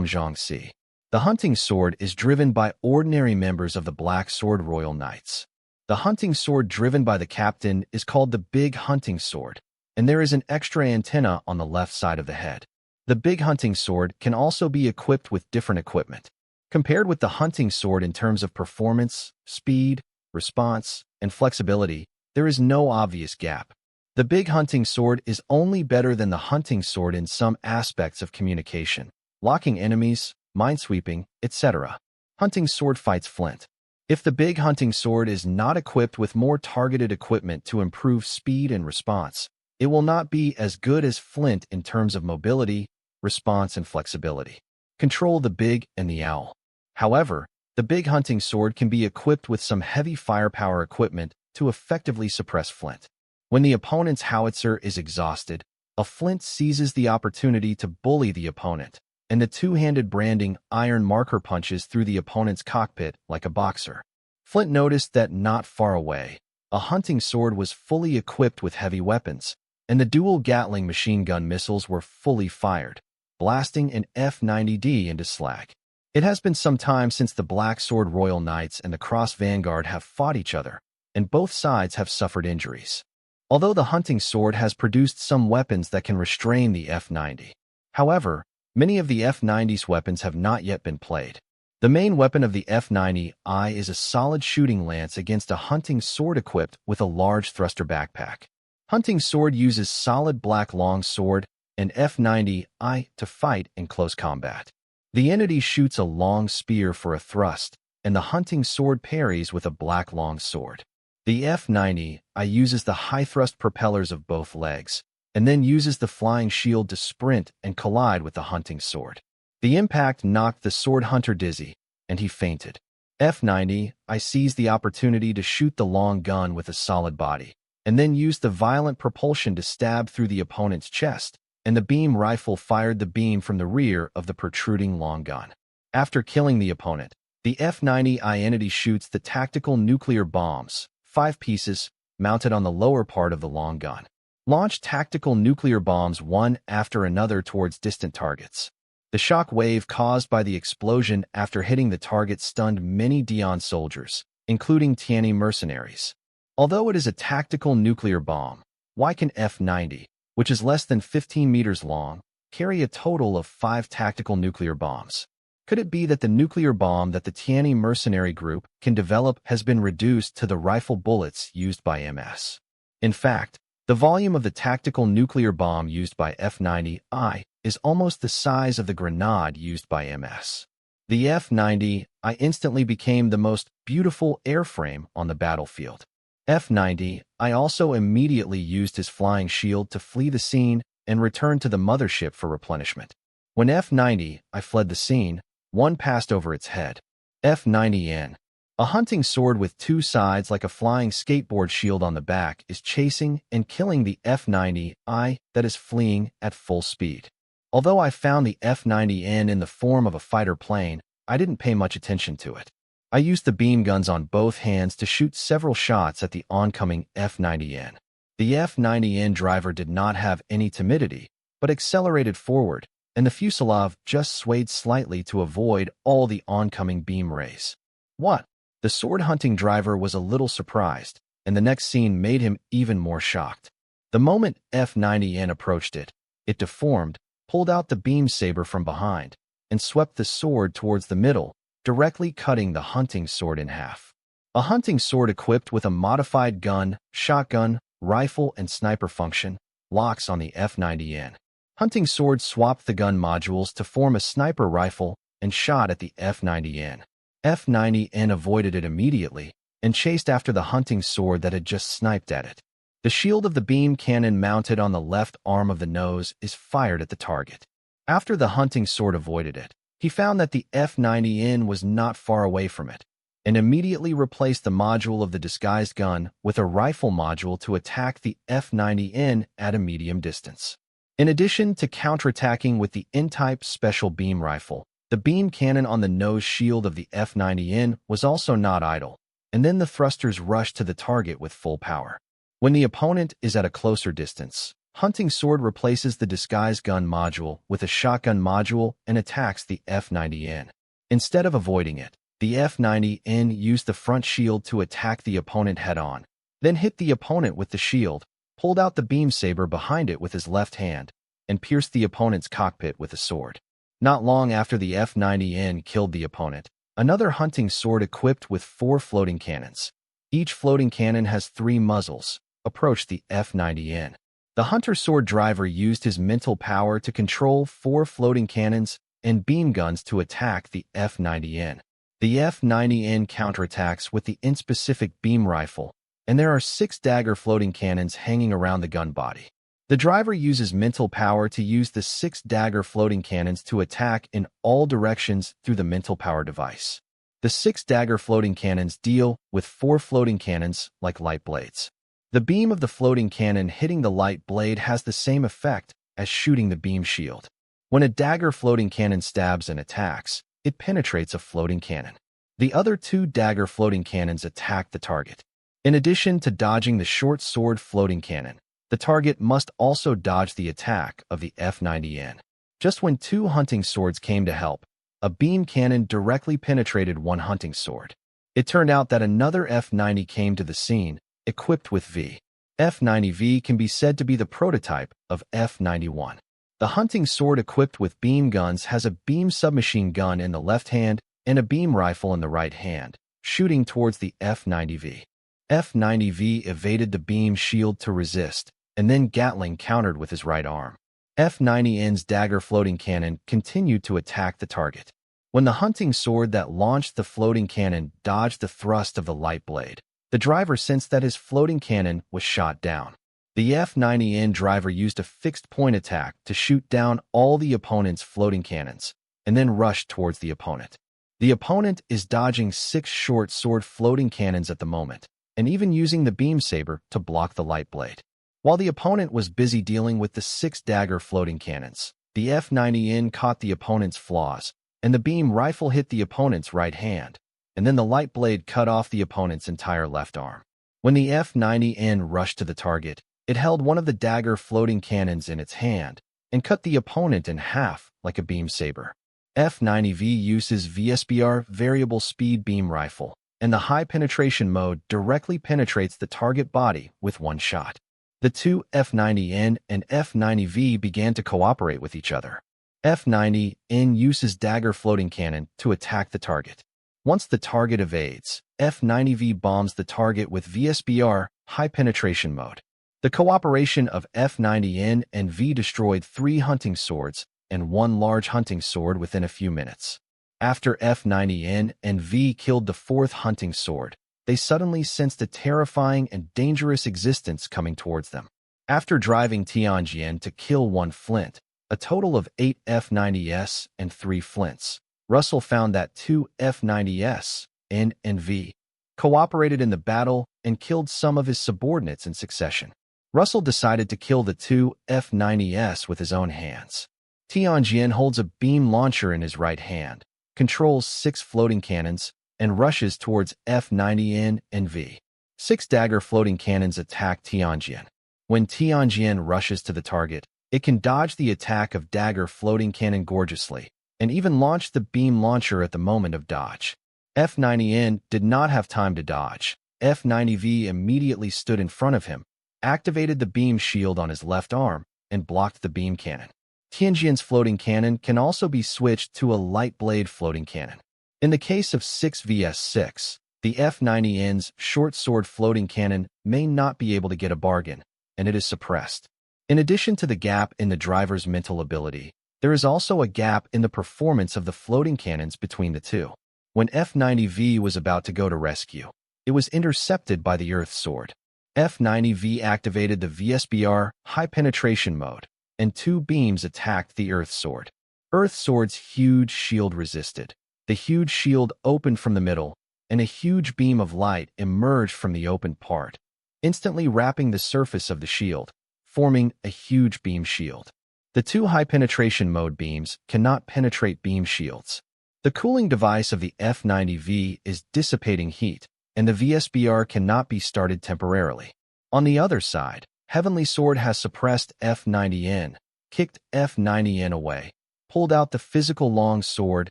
Zhangxi. The hunting sword is driven by ordinary members of the Black Sword Royal Knights. The hunting sword driven by the captain is called the Big Hunting Sword, and there is an extra antenna on the left side of the head. The Big Hunting Sword can also be equipped with different equipment. Compared with the hunting sword in terms of performance, speed, response, and flexibility, there is no obvious gap. The Big Hunting Sword is only better than the hunting sword in some aspects of communication, locking enemies, minesweeping, etc. Hunting sword fights flint. If the Big Hunting Sword is not equipped with more targeted equipment to improve speed and response, it will not be as good as flint in terms of mobility, response, and flexibility. Control the Big and the Owl. However, the Big Hunting Sword can be equipped with some heavy firepower equipment to effectively suppress flint. When the opponent's howitzer is exhausted, a flint seizes the opportunity to bully the opponent, and the two-handed branding iron marker punches through the opponent's cockpit like a boxer. Flint noticed that not far away, a hunting sword was fully equipped with heavy weapons, and the dual Gatling machine gun missiles were fully fired, blasting an F-90D into slag. It has been some time since the Black Sword Royal Knights and the Cross Vanguard have fought each other, and both sides have suffered injuries. Although the hunting sword has produced some weapons that can restrain the F-90. However, many of the F-90's weapons have not yet been played. The main weapon of the F-90I is a solid shooting lance against a hunting sword equipped with a large thruster backpack. Hunting sword uses solid black long sword and F-90I to fight in close combat. The entity shoots a long spear for a thrust, and the hunting sword parries with a black long sword. The F-90I uses the high-thrust propellers of both legs, and then uses the flying shield to sprint and collide with the hunting sword. The impact knocked the sword hunter dizzy, and he fainted. F-90I seized the opportunity to shoot the long gun with a solid body, and then used the violent propulsion to stab through the opponent's chest, and the beam rifle fired the beam from the rear of the protruding long gun. After killing the opponent, the F-90I entity shoots the tactical nuclear bombs, 5 pieces, mounted on the lower part of the long gun. launched tactical nuclear bombs one after another towards distant targets. The shock wave caused by the explosion after hitting the target stunned many Dion soldiers, including Tianyi mercenaries. Although it is a tactical nuclear bomb, why can F-90, which is less than 15 meters long, carry a total of 5 tactical nuclear bombs? Could it be that the nuclear bomb that the Tianyi mercenary group can develop has been reduced to the rifle bullets used by MS? In fact, the volume of the tactical nuclear bomb used by F-90I is almost the size of the grenade used by MS. The F-90I instantly became the most beautiful airframe on the battlefield. F-90I also immediately used his flying shield to flee the scene and return to the mothership for replenishment. When F-90I fled the scene, one passed over its head. F-90N, a hunting sword with 2 sides like a flying skateboard shield on the back, is chasing and killing the F-90I that is fleeing at full speed. Although I found the F-90N in the form of a fighter plane, I didn't pay much attention to it. I used the beam guns on both hands to shoot several shots at the oncoming F-90N. The F-90N driver did not have any timidity, but accelerated forward, and the fuselage just swayed slightly to avoid all the oncoming beam rays. What? The sword-hunting driver was a little surprised, and the next scene made him even more shocked. The moment F-90N approached it, it deformed, pulled out the beam saber from behind, and swept the sword towards the middle, directly cutting the hunting sword in half. A hunting sword equipped with a modified gun, shotgun, rifle, and sniper function locks on the F-90N. Hunting sword swapped the gun modules to form a sniper rifle and shot at the F-90N. F-90N avoided it immediately and chased after the hunting sword that had just sniped at it. The shield of the beam cannon mounted on the left arm of the nose is fired at the target. After the hunting sword avoided it, he found that the F-90N was not far away from it, and immediately replaced the module of the disguised gun with a rifle module to attack the F-90N at a medium distance. In addition to counterattacking with the N-type special beam rifle, the beam cannon on the nose shield of the F-90N was also not idle, and then the thrusters rushed to the target with full power. When the opponent is at a closer distance, Hunting Sword replaces the disguised gun module with a shotgun module and attacks the F-90N. Instead of avoiding it, the F-90N used the front shield to attack the opponent head-on, then hit the opponent with the shield, pulled out the beam saber behind it with his left hand, and pierced the opponent's cockpit with a sword. Not long after the F-90N killed the opponent, another hunting sword equipped with 4 floating cannons. Each floating cannon has 3 muzzles, approached the F-90N. The hunter sword driver used his mental power to control 4 floating cannons and beam guns to attack the F-90N. The F-90N counterattacks with the N-specific beam rifle, and there are 6 dagger floating cannons hanging around the gun body. The driver uses mental power to use the 6 dagger floating cannons to attack in all directions through the mental power device. The 6 dagger floating cannons deal with 4 floating cannons like light blades. The beam of the floating cannon hitting the light blade has the same effect as shooting the beam shield. When a dagger floating cannon stabs and attacks, it penetrates a floating cannon. The other 2 dagger floating cannons attack the target. In addition to dodging the short sword floating cannon, the target must also dodge the attack of the F-90N. Just when 2 hunting swords came to help, a beam cannon directly penetrated one hunting sword. It turned out that another F-90 came to the scene, equipped with V. F-90V can be said to be the prototype of F-91. The hunting sword equipped with beam guns has a beam submachine gun in the left hand and a beam rifle in the right hand, shooting towards the F-90V. F-90V evaded the beam shield to resist, and then Gatling countered with his right arm. F-90N's dagger floating cannon continued to attack the target. When the hunting sword that launched the floating cannon dodged the thrust of the light blade, the driver sensed that his floating cannon was shot down. The F-90N driver used a fixed-point attack to shoot down all the opponent's floating cannons, and then rushed towards the opponent. The opponent is dodging 6 short sword floating cannons at the moment, and even using the beam saber to block the light blade. While the opponent was busy dealing with the 6 dagger floating cannons, the F-90N caught the opponent's flaws, and the beam rifle hit the opponent's right hand, and then the light blade cut off the opponent's entire left arm. When the F-90N rushed to the target, It held one of the dagger floating cannons in its hand and cut the opponent in half like a beam saber. F90V uses VSBR variable speed beam rifle, and the high penetration mode directly penetrates the target body with one shot. The two F90N and F90V began to cooperate with each other. F90N uses dagger floating cannon to attack the target. Once the target evades, F90V bombs the target with VSBR high penetration mode. The cooperation of F90N and V destroyed 3 hunting swords and 1 large hunting sword within a few minutes. After F90N and V killed the 4th hunting sword, they suddenly sensed a terrifying and dangerous existence coming towards them. After driving Tianjian to kill 1 flint, a total of 8 F90S and 3 flints, Russell found that 2 F90S, N and V, cooperated in the battle and killed some of his subordinates in succession. Russell decided to kill the 2 F90S with his own hands. Tianjian holds a beam launcher in his right hand, controls 6 floating cannons, and rushes towards F90N and V. 6 dagger floating cannons attack Tianjian. When Tianjian rushes to the target, it can dodge the attack of dagger floating cannon gorgeously, and even launch the beam launcher at the moment of dodge. F90N did not have time to dodge. F90V immediately stood in front of him, activated the beam shield on his left arm, and blocked the beam cannon. Tianjian's floating cannon can also be switched to a light blade floating cannon. In the case of 6 vs 6, the F90N's short sword floating cannon may not be able to get a bargain, and it is suppressed. In addition to the gap in the driver's mental ability, there is also a gap in the performance of the floating cannons between the two. When F90V was about to go to rescue, it was intercepted by the Earth Sword. F90V activated the VSBR high penetration mode, and 2 beams attacked the Earth Sword. Earth Sword's huge shield resisted. The huge shield opened from the middle, and a huge beam of light emerged from the opened part, instantly wrapping the surface of the shield, forming a huge beam shield. The 2 high penetration mode beams cannot penetrate beam shields. The cooling device of the F90V is dissipating heat, and the VSBR cannot be started temporarily. On the other side, Heavenly Sword has suppressed F90N, kicked F90N away, pulled out the physical long sword,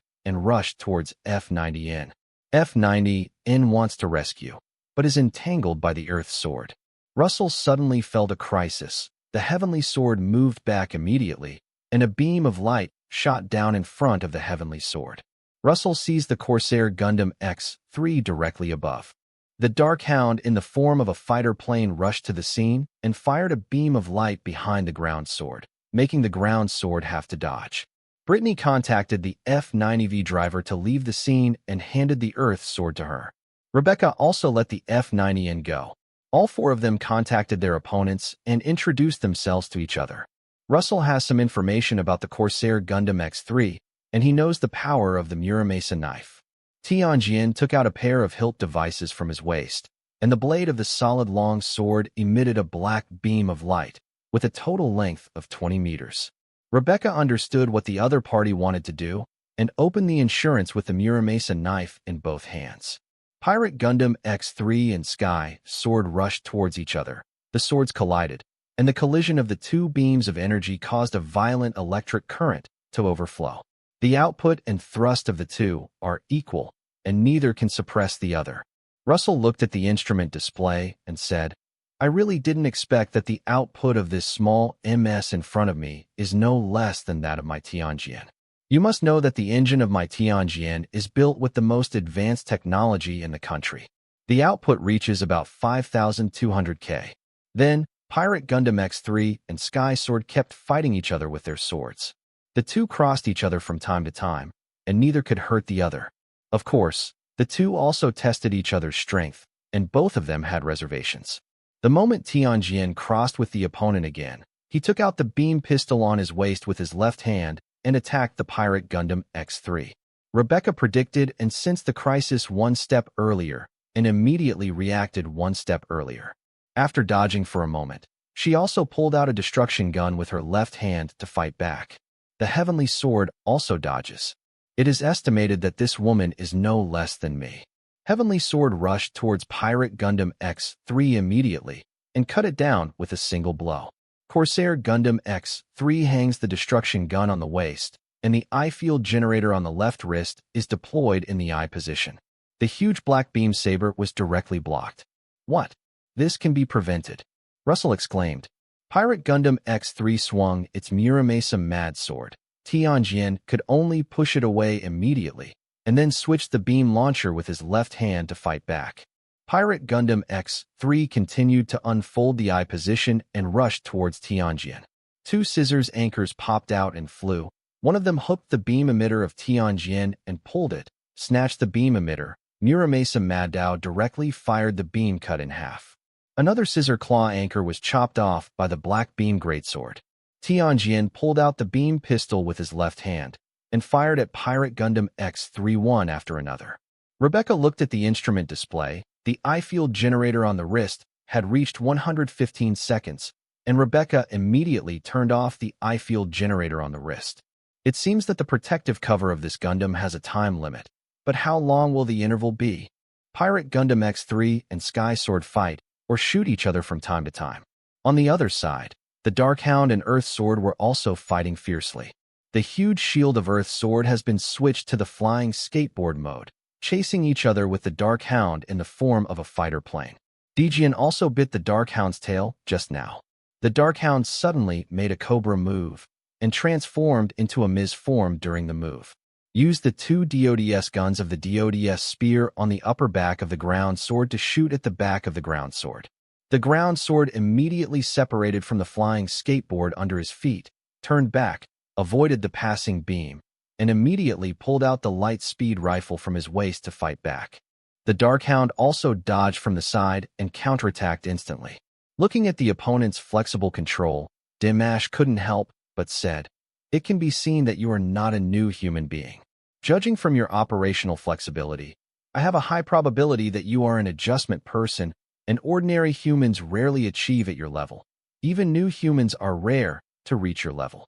and rushed towards F90N. F90N wants to rescue, but is entangled by the Earth Sword. Russell suddenly felt a crisis. The Heavenly Sword moved back immediately, and a beam of light shot down in front of the Heavenly Sword. Russell sees the Corsair Gundam X-3 directly above. The Dark Hound in the form of a fighter plane rushed to the scene and fired a beam of light behind the ground sword, making the ground sword have to dodge. Brittany contacted the F90V driver to leave the scene and handed the Earth Sword to her. Rebecca also let the F90N go. All 4 of them contacted their opponents and introduced themselves to each other. Russell has some information about the Corsair Gundam X-3, and he knows the power of the Muramasa knife. Tianjian took out a pair of hilt devices from his waist, and the blade of the solid long sword emitted a black beam of light, with a total length of 20 meters. Rebecca understood what the other party wanted to do, and opened the insurance with the Muramasa knife in both hands. Pirate Gundam X-3 and Sky Sword rushed towards each other. The swords collided, and the collision of the 2 beams of energy caused a violent electric current to overflow. The output and thrust of the 2 are equal, and neither can suppress the other. Russell looked at the instrument display and said, "I really didn't expect that the output of this small MS in front of me is no less than that of my Tianjian. You must know that the engine of my Tianjian is built with the most advanced technology in the country. The output reaches about 5,200 K. Then, Pirate Gundam X-3 and Sky Sword kept fighting each other with their swords. The 2 crossed each other from time to time, and neither could hurt the other. Of course, the 2 also tested each other's strength, and both of them had reservations. The moment Tianjian crossed with the opponent again, he took out the beam pistol on his waist with his left hand and attacked the Pirate Gundam X-3. Rebecca predicted and sensed the crisis 1 step earlier, and immediately reacted 1 step earlier. After dodging for a moment, she also pulled out a destruction gun with her left hand to fight back. The Heavenly Sword also dodges. It is estimated that this woman is no less than me. Heavenly Sword rushed towards Pirate Gundam X-3 immediately, and cut it down with a single blow. Corsair Gundam X-3 hangs the destruction gun on the waist, and the eye field generator on the left wrist is deployed in the eye position. The huge black beam saber was directly blocked. What? This can be prevented, Russell exclaimed. Pirate Gundam X-3 swung its Muramasa Mad Sword. Tianjin could only push it away immediately, and then switched the beam launcher with his left hand to fight back. Pirate Gundam X-3 continued to unfold the eye position and rushed towards Tianjin. Two scissors anchors popped out and flew. One of them hooked the beam emitter of Tianjin and pulled it, snatched the beam emitter. Muramasa Madao directly fired the beam cut in half. Another scissor claw anchor was chopped off by the black beam greatsword. Tianjin pulled out the beam pistol with his left hand and fired at Pirate Gundam X-3 one after another. Rebecca looked at the instrument display. The eye field generator on the wrist had reached 115 seconds, and Rebecca immediately turned off the eye field generator on the wrist. It seems that the protective cover of this Gundam has a time limit, but how long will the interval be? Pirate Gundam X-3 and Sky Sword fight or shoot each other from time to time. On the other side, the Darkhound and Earth Sword were also fighting fiercely. The huge shield of Earth Sword has been switched to the flying skateboard mode, chasing each other with the Darkhound in the form of a fighter plane. Dijian also bit the Darkhound's tail just now. The Darkhound suddenly made a Cobra move and transformed into a Miz form during the move. Used the two DODS guns of the DODS spear on the upper back of the ground sword to shoot at the back of the ground sword. The ground sword immediately separated from the flying skateboard under his feet, turned back, avoided the passing beam, and immediately pulled out the light-speed rifle from his waist to fight back. The Darkhound also dodged from the side and counterattacked instantly. Looking at the opponent's flexible control, Dimash couldn't help but said, "It can be seen that you are not a new human being. Judging from your operational flexibility, I have a high probability that you are an adjustment person, and ordinary humans rarely achieve at your level. Even new humans are rare to reach your level."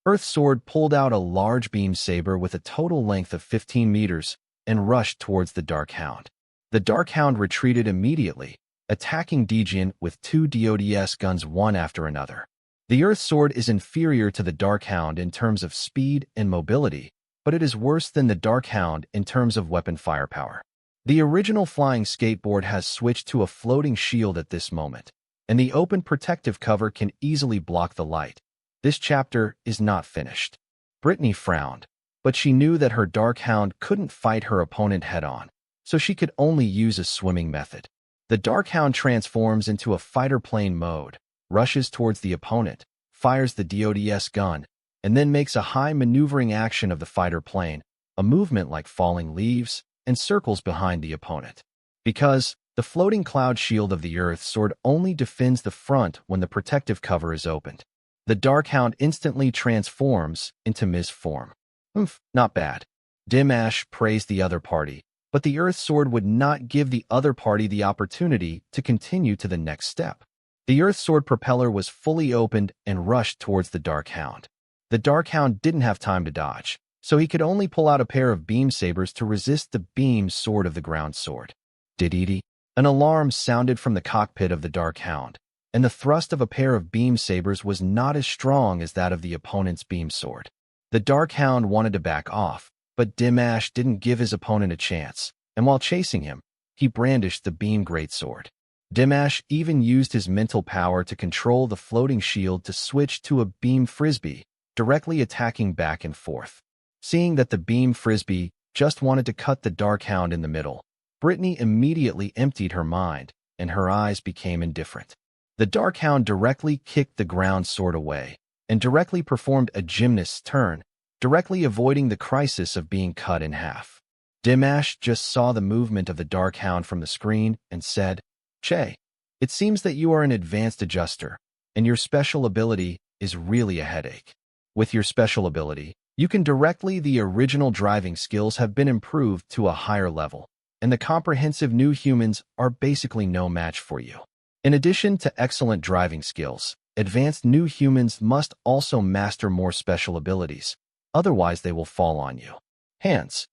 Earth Sword pulled out a large beam saber with a total length of 15 meters and rushed towards the Darkhound. The Darkhound retreated immediately, attacking Dijian with two DODS guns one after another. The Earth Sword is inferior to the Darkhound in terms of speed and mobility, but it is worse than the Darkhound in terms of weapon firepower. The original flying skateboard has switched to a floating shield at this moment, and the open protective cover can easily block the light. This chapter is not finished. Brittany frowned, but she knew that her Darkhound couldn't fight her opponent head-on, so she could only use a swimming method. The Darkhound transforms into a fighter plane mode, rushes towards the opponent, fires the DODS gun, and then makes a high maneuvering action of the fighter plane, a movement like falling leaves, and circles behind the opponent. Because the floating cloud shield of the Earth Sword only defends the front when the protective cover is opened. The Darkhound instantly transforms into Miz form. Not bad. Dimash praised the other party, but the Earth Sword would not give the other party the opportunity to continue to the next step. The Earth Sword propeller was fully opened and rushed towards the Darkhound. The Darkhound didn't have time to dodge, so he could only pull out a pair of beam sabers to resist the beam sword of the ground sword. Dididi. An alarm sounded from the cockpit of the Darkhound, and the thrust of a pair of beam sabers was not as strong as that of the opponent's beam sword. The Darkhound wanted to back off, but Dimash didn't give his opponent a chance, and while chasing him, he brandished the beam greatsword. Dimash even used his mental power to control the floating shield to switch to a beam frisbee, directly attacking back and forth. Seeing that the beam frisbee just wanted to cut the Darkhound in the middle, Brittany immediately emptied her mind, and her eyes became indifferent. The Darkhound directly kicked the ground sword away, and directly performed a gymnast's turn, directly avoiding the crisis of being cut in half. Dimash just saw the movement of the Darkhound from the screen and said, "Che, it seems that you are an advanced adjuster, and your special ability is really a headache. With your special ability, you can directly the original driving skills have been improved to a higher level, and the comprehensive new humans are basically no match for you. In addition to excellent driving skills, advanced new humans must also master more special abilities, otherwise they will fall on you." Hands.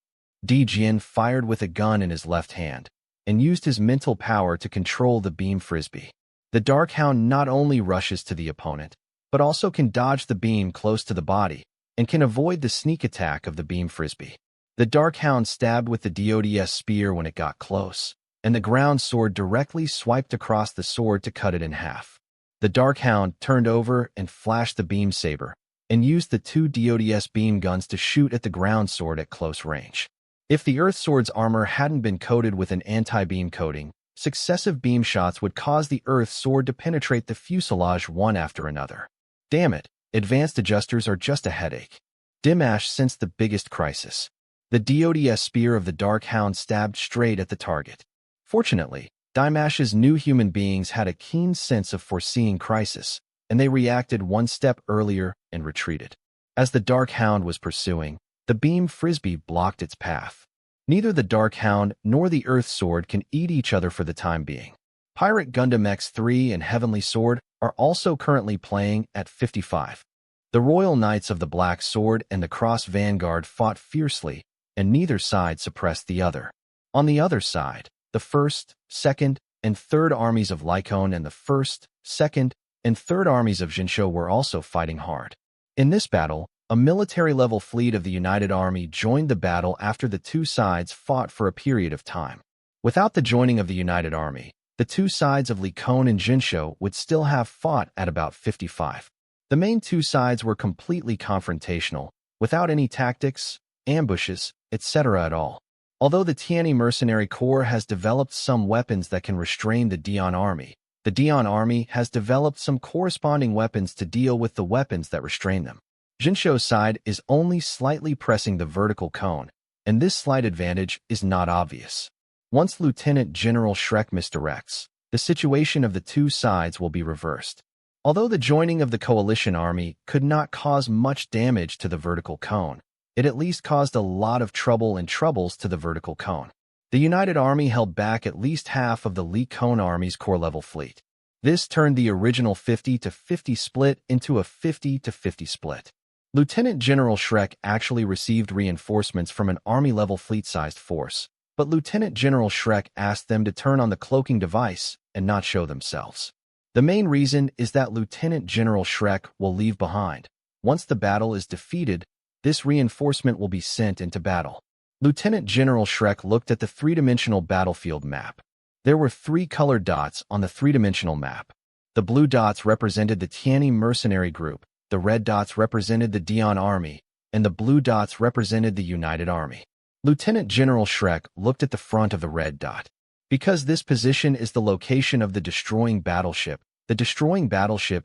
Dijian fired with a gun in his left hand and used his mental power to control the beam frisbee. The Dark Hound not only rushes to the opponent, but also can dodge the beam close to the body and can avoid the sneak attack of the beam frisbee. The Dark Hound stabbed with the DODS spear when it got close, and the ground sword directly swiped across the sword to cut it in half. The Dark Hound turned over and flashed the beam saber, and used the 2 DODS beam guns to shoot at the ground sword at close range. If the Earth Sword's armor hadn't been coated with an anti-beam coating, successive beam shots would cause the Earth Sword to penetrate the fuselage one after another. Damn it, advanced adjusters are just a headache. Dimash sensed the biggest crisis. The DODS spear of the Dark Hound stabbed straight at the target. Fortunately, Dimash's new human beings had a keen sense of foreseeing crisis, and they reacted one step earlier and retreated. As the Dark Hound was pursuing, the beam frisbee blocked its path. Neither the Dark Hound nor the Earth Sword can eat each other for the time being. Pirate Gundam X3 and Heavenly Sword are also currently playing at 55. The Royal Knights of the Black Sword and the Cross Vanguard fought fiercely, and neither side suppressed the other. On the other side, the 1st, 2nd, and 3rd armies of Lycone and the 1st, 2nd, and 3rd armies of Jinsho were also fighting hard. In this battle, a military-level fleet of the United Army joined the battle after the two sides fought for a period of time. Without the joining of the United Army, the two sides of Lycone and Jinsho would still have fought at about 55. The main two sides were completely confrontational, without any tactics, ambushes, etc. at all. Although the Tianyi Mercenary Corps has developed some weapons that can restrain the Dion Army, the Dion Army has developed some corresponding weapons to deal with the weapons that restrain them. Jinsho's side is only slightly pressing the vertical cone, and this slight advantage is not obvious. Once Lieutenant General Shrek misdirects, the situation of the two sides will be reversed. Although the joining of the coalition army could not cause much damage to the vertical cone, it at least caused a lot of trouble and troubles to the vertical cone. The United Army held back at least half of the Lycone Army's core-level fleet. This turned the original 50-50 split into a 50-50 split. Lieutenant General Shrek actually received reinforcements from an army-level fleet-sized force, but Lieutenant General Shrek asked them to turn on the cloaking device and not show themselves. The main reason is that Lieutenant General Shrek will leave behind. Once the battle is defeated, this reinforcement will be sent into battle. Lieutenant General Shrek looked at the three-dimensional battlefield map. There were 3 colored dots on the three-dimensional map. The blue dots represented the Tianyi Mercenary Group, the red dots represented the Dion Army, and the blue dots represented the United Army. Lieutenant General Shrek looked at the front of the red dot. Because this position is the location of the destroying battleship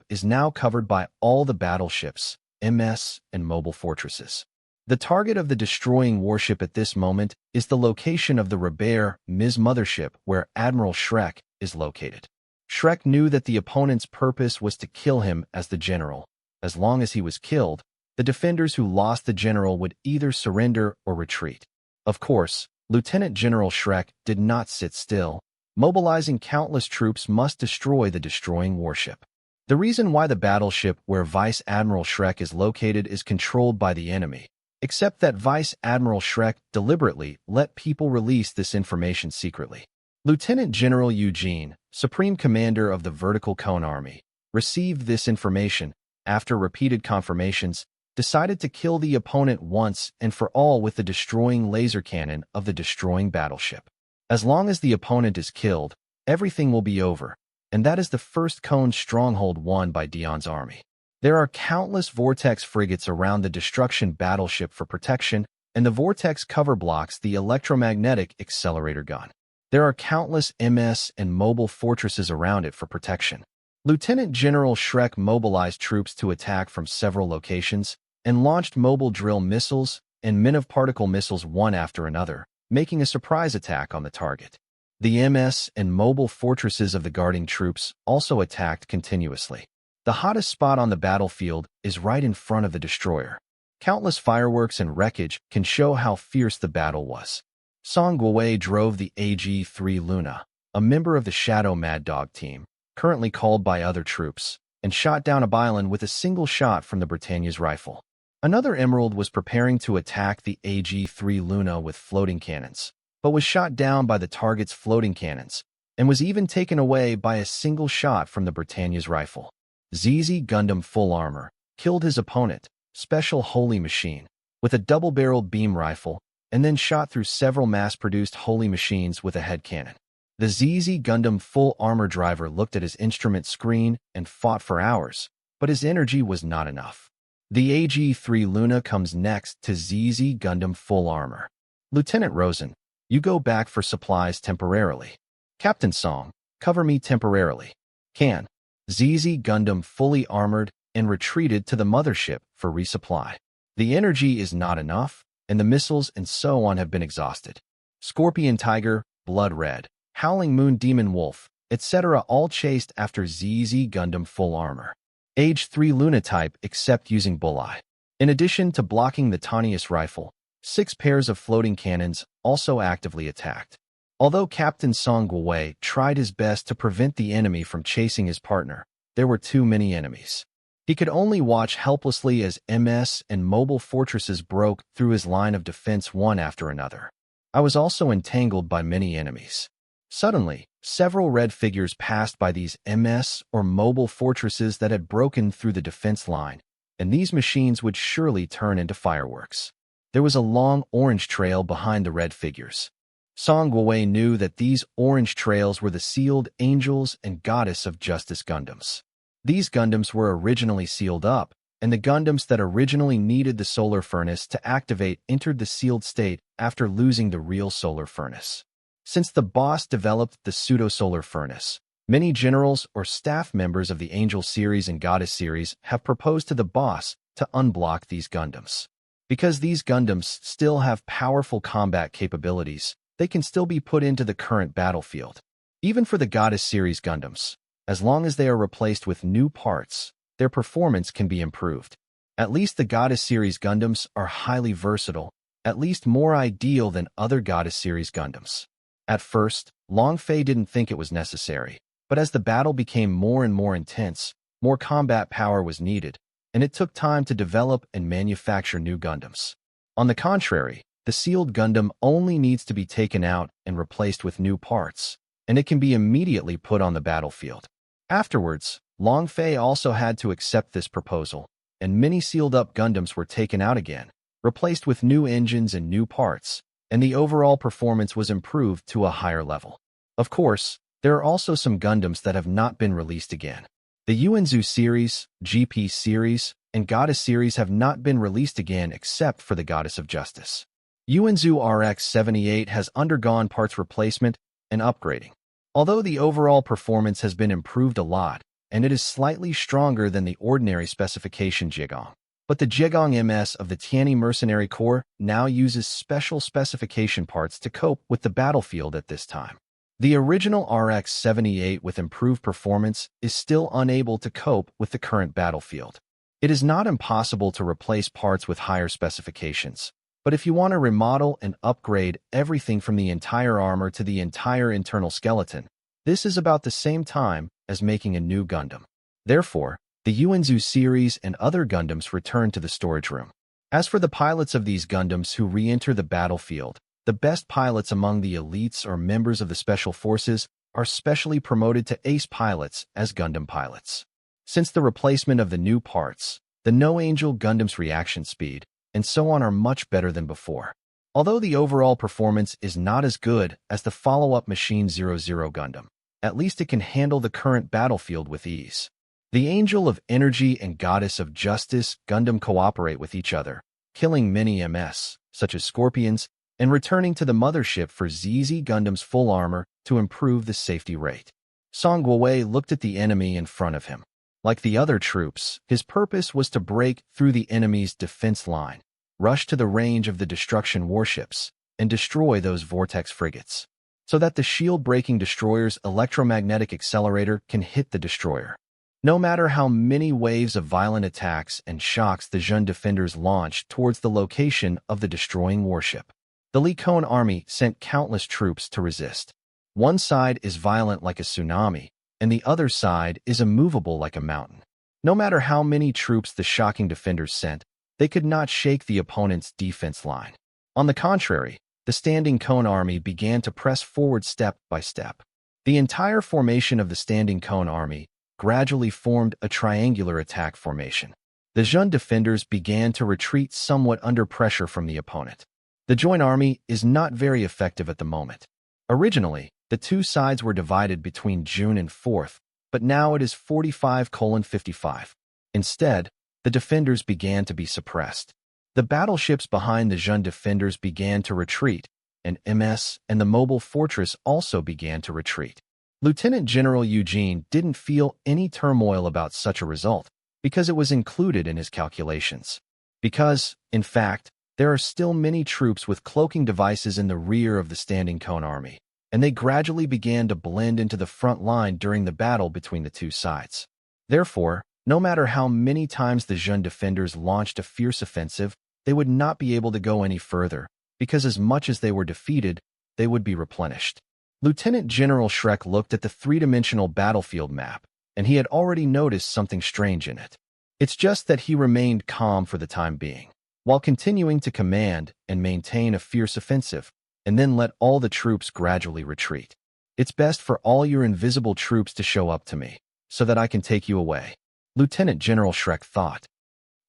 is now covered by all the battleships, MS, and mobile fortresses. The target of the destroying warship at this moment is the location of the Reborn Ms. Mothership where Admiral Shrek is located. Shrek knew that the opponent's purpose was to kill him as the general. As long as he was killed, the defenders who lost the general would either surrender or retreat. Of course, Lieutenant General Shrek did not sit still. Mobilizing countless troops must destroy the destroying warship. The reason why the battleship where Vice Admiral Shrek is located is controlled by the enemy, except that Vice Admiral Shrek deliberately let people release this information secretly. Lieutenant General Eugene, Supreme Commander of the Vertical Cone Army, received this information, after repeated confirmations, decided to kill the opponent once and for all with the destroying laser cannon of the destroying battleship. As long as the opponent is killed, everything will be over, and that is the first cone stronghold won by Dion's army. There are countless Vortex frigates around the destruction battleship for protection, and the Vortex cover blocks the electromagnetic accelerator gun. There are countless MS and mobile fortresses around it for protection. Lieutenant General Shrek mobilized troops to attack from several locations, and launched mobile drill missiles and Minov-particle missiles one after another, making a surprise attack on the target. The MS and mobile fortresses of the guarding troops also attacked continuously. The hottest spot on the battlefield is right in front of the destroyer. Countless fireworks and wreckage can show how fierce the battle was. Song Guowei drove the AG-3 Luna, a member of the Shadow Mad Dog team, currently called by other troops, and shot down a Bylon with a single shot from the Britannia's rifle. Another Emerald was preparing to attack the AG-3 Luna with floating cannons, but was shot down by the target's floating cannons, and was even taken away by a single shot from the Britannia's rifle. ZZ Gundam Full Armor killed his opponent, Special Holy Machine, with a double-barreled beam rifle, and then shot through several mass-produced Holy Machines with a headcannon. The ZZ Gundam Full Armor driver looked at his instrument screen and fought for hours, but his energy was not enough. The AG-3 Luna comes next to ZZ Gundam Full Armor. Lieutenant Rosen, you go back for supplies temporarily. Captain Song, cover me temporarily. Can. ZZ Gundam fully armored and retreated to the mothership for resupply. The energy is not enough, and the missiles and so on have been exhausted. Scorpion Tiger, Blood Red, Howling Moon Demon Wolf, etc. all chased after ZZ Gundam Full Armor. Age 3 Luna type except using Bulleye. In addition to blocking the Tanius rifle, 6 pairs of floating cannons also actively attacked. Although Captain Song Guowei tried his best to prevent the enemy from chasing his partner, there were too many enemies. He could only watch helplessly as MS and mobile fortresses broke through his line of defense one after another. I was also entangled by many enemies. Suddenly, several red figures passed by these MS or mobile fortresses that had broken through the defense line, and these machines would surely turn into fireworks. There was a long orange trail behind the red figures. Song Guowei knew that these orange trails were the sealed Angels and Goddess of Justice Gundams. These Gundams were originally sealed up, and the Gundams that originally needed the solar furnace to activate entered the sealed state after losing the real solar furnace. Since the boss developed the pseudo-solar furnace, many generals or staff members of the Angel series and Goddess series have proposed to the boss to unblock these Gundams. Because these Gundams still have powerful combat capabilities, they can still be put into the current battlefield. Even for the Goddess series Gundams, as long as they are replaced with new parts, their performance can be improved. At least the Goddess series Gundams are highly versatile, at least more ideal than other Goddess series Gundams. At first, Long Fei didn't think it was necessary, but as the battle became more and more intense, more combat power was needed, and it took time to develop and manufacture new Gundams. On the contrary, the sealed Gundam only needs to be taken out and replaced with new parts, and it can be immediately put on the battlefield. Afterwards, Long Fei also had to accept this proposal, and many sealed-up Gundams were taken out again, replaced with new engines and new parts, and the overall performance was improved to a higher level. Of course, there are also some Gundams that have not been released again. The Yuanzhu series, GP series, and Goddess series have not been released again except for the Goddess of Justice. Yuanzhu RX-78 has undergone parts replacement and upgrading. Although the overall performance has been improved a lot, and it is slightly stronger than the ordinary specification Jigong. But the Jigong MS of the Tianyi Mercenary Corps now uses special specification parts to cope with the battlefield at this time. The original RX-78 with improved performance is still unable to cope with the current battlefield. It is not impossible to replace parts with higher specifications, but if you want to remodel and upgrade everything from the entire armor to the entire internal skeleton, this is about the same time as making a new Gundam. Therefore, the Yuanzhu series and other Gundams return to the storage room. As for the pilots of these Gundams who re-enter the battlefield, the best pilots among the elites or members of the special forces are specially promoted to ace pilots as Gundam pilots. Since the replacement of the new parts, the No-Angel Gundam's reaction speed, and so on are much better than before. Although the overall performance is not as good as the follow-up Machine 00 Gundam, at least it can handle the current battlefield with ease. The Angel of Energy and Goddess of Justice Gundam cooperate with each other, killing many MS, such as Scorpions, and returning to the mothership for ZZ Gundam's full armor to improve the safety rate. Song Guowei looked at the enemy in front of him. Like the other troops, his purpose was to break through the enemy's defense line, rush to the range of the destruction warships, and destroy those vortex frigates, so that the shield-breaking destroyer's electromagnetic accelerator can hit the destroyer. No matter how many waves of violent attacks and shocks the Jun defenders launched towards the location of the destroying warship, the Lee Kone army sent countless troops to resist. One side is violent like a tsunami, and the other side is immovable like a mountain. No matter how many troops the shocking defenders sent, they could not shake the opponent's defense line. On the contrary, the standing Kone army began to press forward step by step. The entire formation of the standing cone army gradually formed a triangular attack formation. The Jun defenders began to retreat somewhat under pressure from the opponent. The joint army is not very effective at the moment. Originally, the two sides were divided between June and 4th, but now it is 45:55. Instead, the defenders began to be suppressed. The battleships behind the Jun defenders began to retreat, and MS and the mobile fortress also began to retreat. Lieutenant General Eugene didn't feel any turmoil about such a result, because it was included in his calculations. Because, in fact, there are still many troops with cloaking devices in the rear of the standing cone army, and they gradually began to blend into the front line during the battle between the two sides. Therefore, no matter how many times the Jun defenders launched a fierce offensive, they would not be able to go any further, because as much as they were defeated, they would be replenished. Lieutenant General Shrek looked at the three-dimensional battlefield map, and he had already noticed something strange in it. It's just that he remained calm for the time being, while continuing to command and maintain a fierce offensive, and then let all the troops gradually retreat. It's best for all your invisible troops to show up to me, so that I can take you away, Lieutenant General Shrek thought.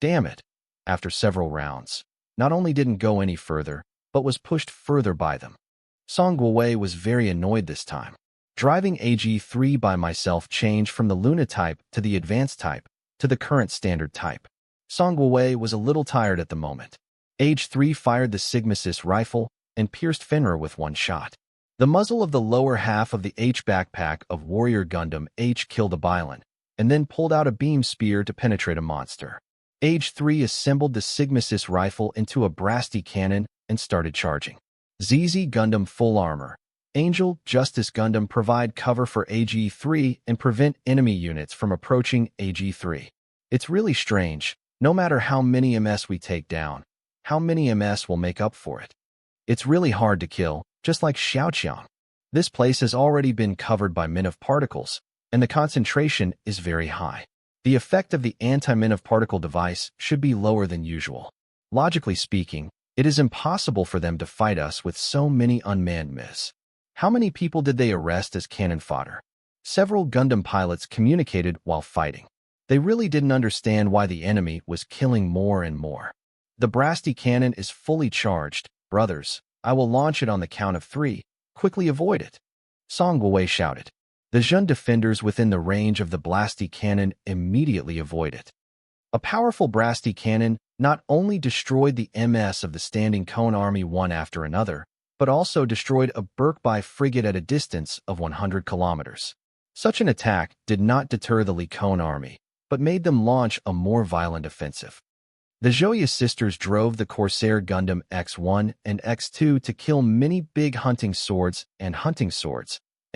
Damn it. After several rounds, not only didn't go any further, but was pushed further by them. Song Guowei was very annoyed this time. Driving AG-3 by myself changed from the Luna type to the advanced type to the current standard type. Song Guowei was a little tired at the moment. AG-3 fired the Sigma-Sis rifle and pierced Fenrir with one shot. The muzzle of the lower half of the H backpack of Warrior Gundam H killed a Bylon, and then pulled out a beam spear to penetrate a monster. AG-3 assembled the Sigma-Sis rifle into a Brasty cannon and started charging. ZZ Gundam Full Armor. Angel Justice Gundam provide cover for AG-3 and prevent enemy units from approaching AG-3. It's really strange, no matter how many MS we take down, how many MS will make up for it. It's really hard to kill, just like Xiaoqiang. This place has already been covered by men of particles, and the concentration is very high. The effect of the anti-men of particle device should be lower than usual. Logically speaking, it is impossible for them to fight us with so many unmanned myths. How many people did they arrest as cannon fodder? Several Gundam pilots communicated while fighting. They really didn't understand why the enemy was killing more and more. The Brasty cannon is fully charged. Brothers, I will launch it on the count of 3. Quickly avoid it. Song Guowei shouted. The Jun defenders within the range of the Blasty cannon immediately avoid it. A powerful Brasty cannon not only destroyed the MS of the standing cone army one after another, but also destroyed a Birkby frigate at a distance of 100 kilometers. Such an attack did not deter the Lee Cone army, but made them launch a more violent offensive. The Joya sisters drove the Corsair Gundam X1 and X2 to kill many big hunting swords, and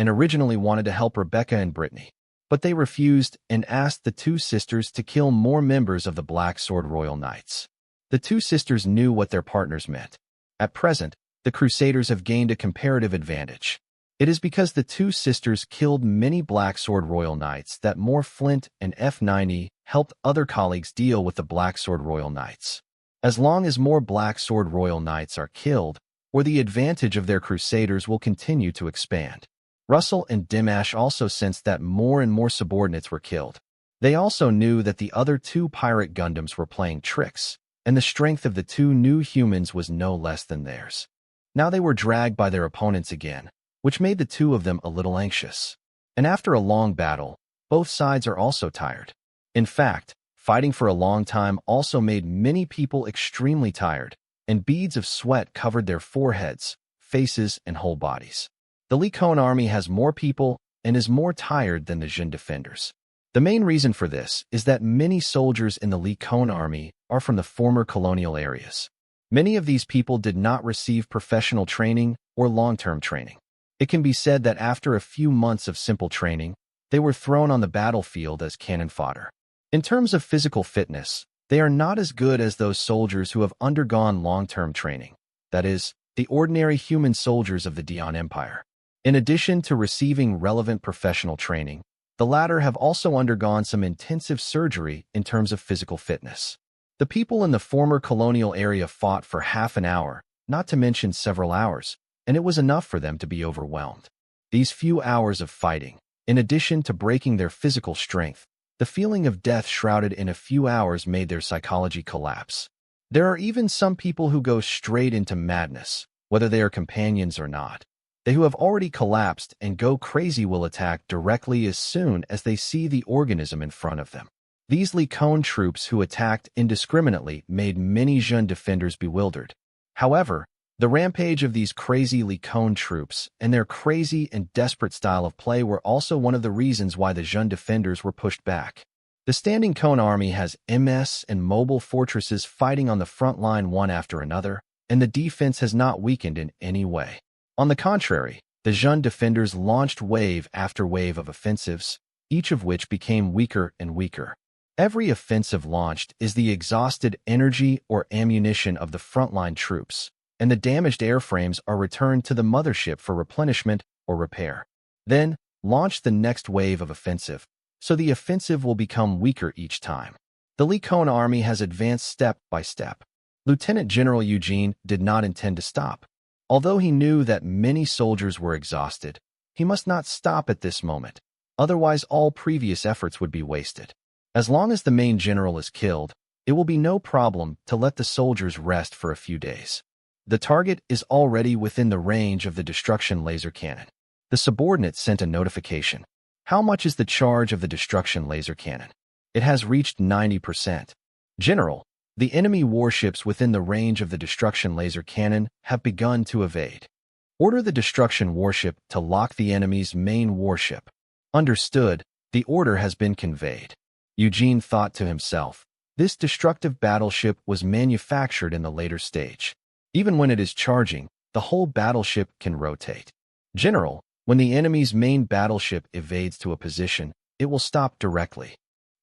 originally wanted to help Rebecca and Brittany. But they refused and asked the two sisters to kill more members of the Black Sword Royal Knights. The two sisters knew what their partners meant. At present, the Crusaders have gained a comparative advantage. It is because the two sisters killed many Black Sword Royal Knights that more Flint and F9E helped other colleagues deal with the Black Sword Royal Knights. As long as more Black Sword Royal Knights are killed, or the advantage of their Crusaders will continue to expand. Russell and Dimash also sensed that more and more subordinates were killed. They also knew that the other two pirate Gundams were playing tricks, and the strength of the two new humans was no less than theirs. Now they were dragged by their opponents again, which made the two of them a little anxious. And after a long battle, both sides are also tired. In fact, fighting for a long time also made many people extremely tired, and beads of sweat covered their foreheads, faces, and whole bodies. The Lee Cone army has more people and is more tired than the Jin defenders. The main reason for this is that many soldiers in the Lee Cone army are from the former colonial areas. Many of these people did not receive professional training or long-term training. It can be said that after a few months of simple training, they were thrown on the battlefield as cannon fodder. In terms of physical fitness, they are not as good as those soldiers who have undergone long-term training, that is, the ordinary human soldiers of the Dian Empire. In addition to receiving relevant professional training, the latter have also undergone some intensive surgery in terms of physical fitness. The people in the former colonial area fought for half an hour, not to mention several hours, and it was enough for them to be overwhelmed. These few hours of fighting, in addition to breaking their physical strength, the feeling of death shrouded in a few hours made their psychology collapse. There are even some people who go straight into madness, whether they are companions or not. They who have already collapsed and go crazy will attack directly as soon as they see the organism in front of them. These Licon troops who attacked indiscriminately made many Jin defenders bewildered. However, the rampage of these crazy Licon troops and their crazy and desperate style of play were also one of the reasons why the Jin defenders were pushed back. The standing Cone army has MS and mobile fortresses fighting on the front line one after another, and the defense has not weakened in any way. On the contrary, the Jin defenders launched wave after wave of offensives, each of which became weaker and weaker. Every offensive launched is the exhausted energy or ammunition of the frontline troops, and the damaged airframes are returned to the mothership for replenishment or repair. Then, launch the next wave of offensive, so the offensive will become weaker each time. The Licon army has advanced step by step. Lieutenant General Eugene did not intend to stop. Although he knew that many soldiers were exhausted, he must not stop at this moment, otherwise all previous efforts would be wasted. As long as the main general is killed, it will be no problem to let the soldiers rest for a few days. The target is already within the range of the destruction laser cannon. The subordinate sent a notification. How much is the charge of the destruction laser cannon? It has reached 90%. General, the enemy warships within the range of the destruction laser cannon have begun to evade. Order the destruction warship to lock the enemy's main warship. Understood, the order has been conveyed. Eugene thought to himself, this destructive battleship was manufactured in the later stage. Even when it is charging, the whole battleship can rotate. General, when the enemy's main battleship evades to a position, it will stop directly.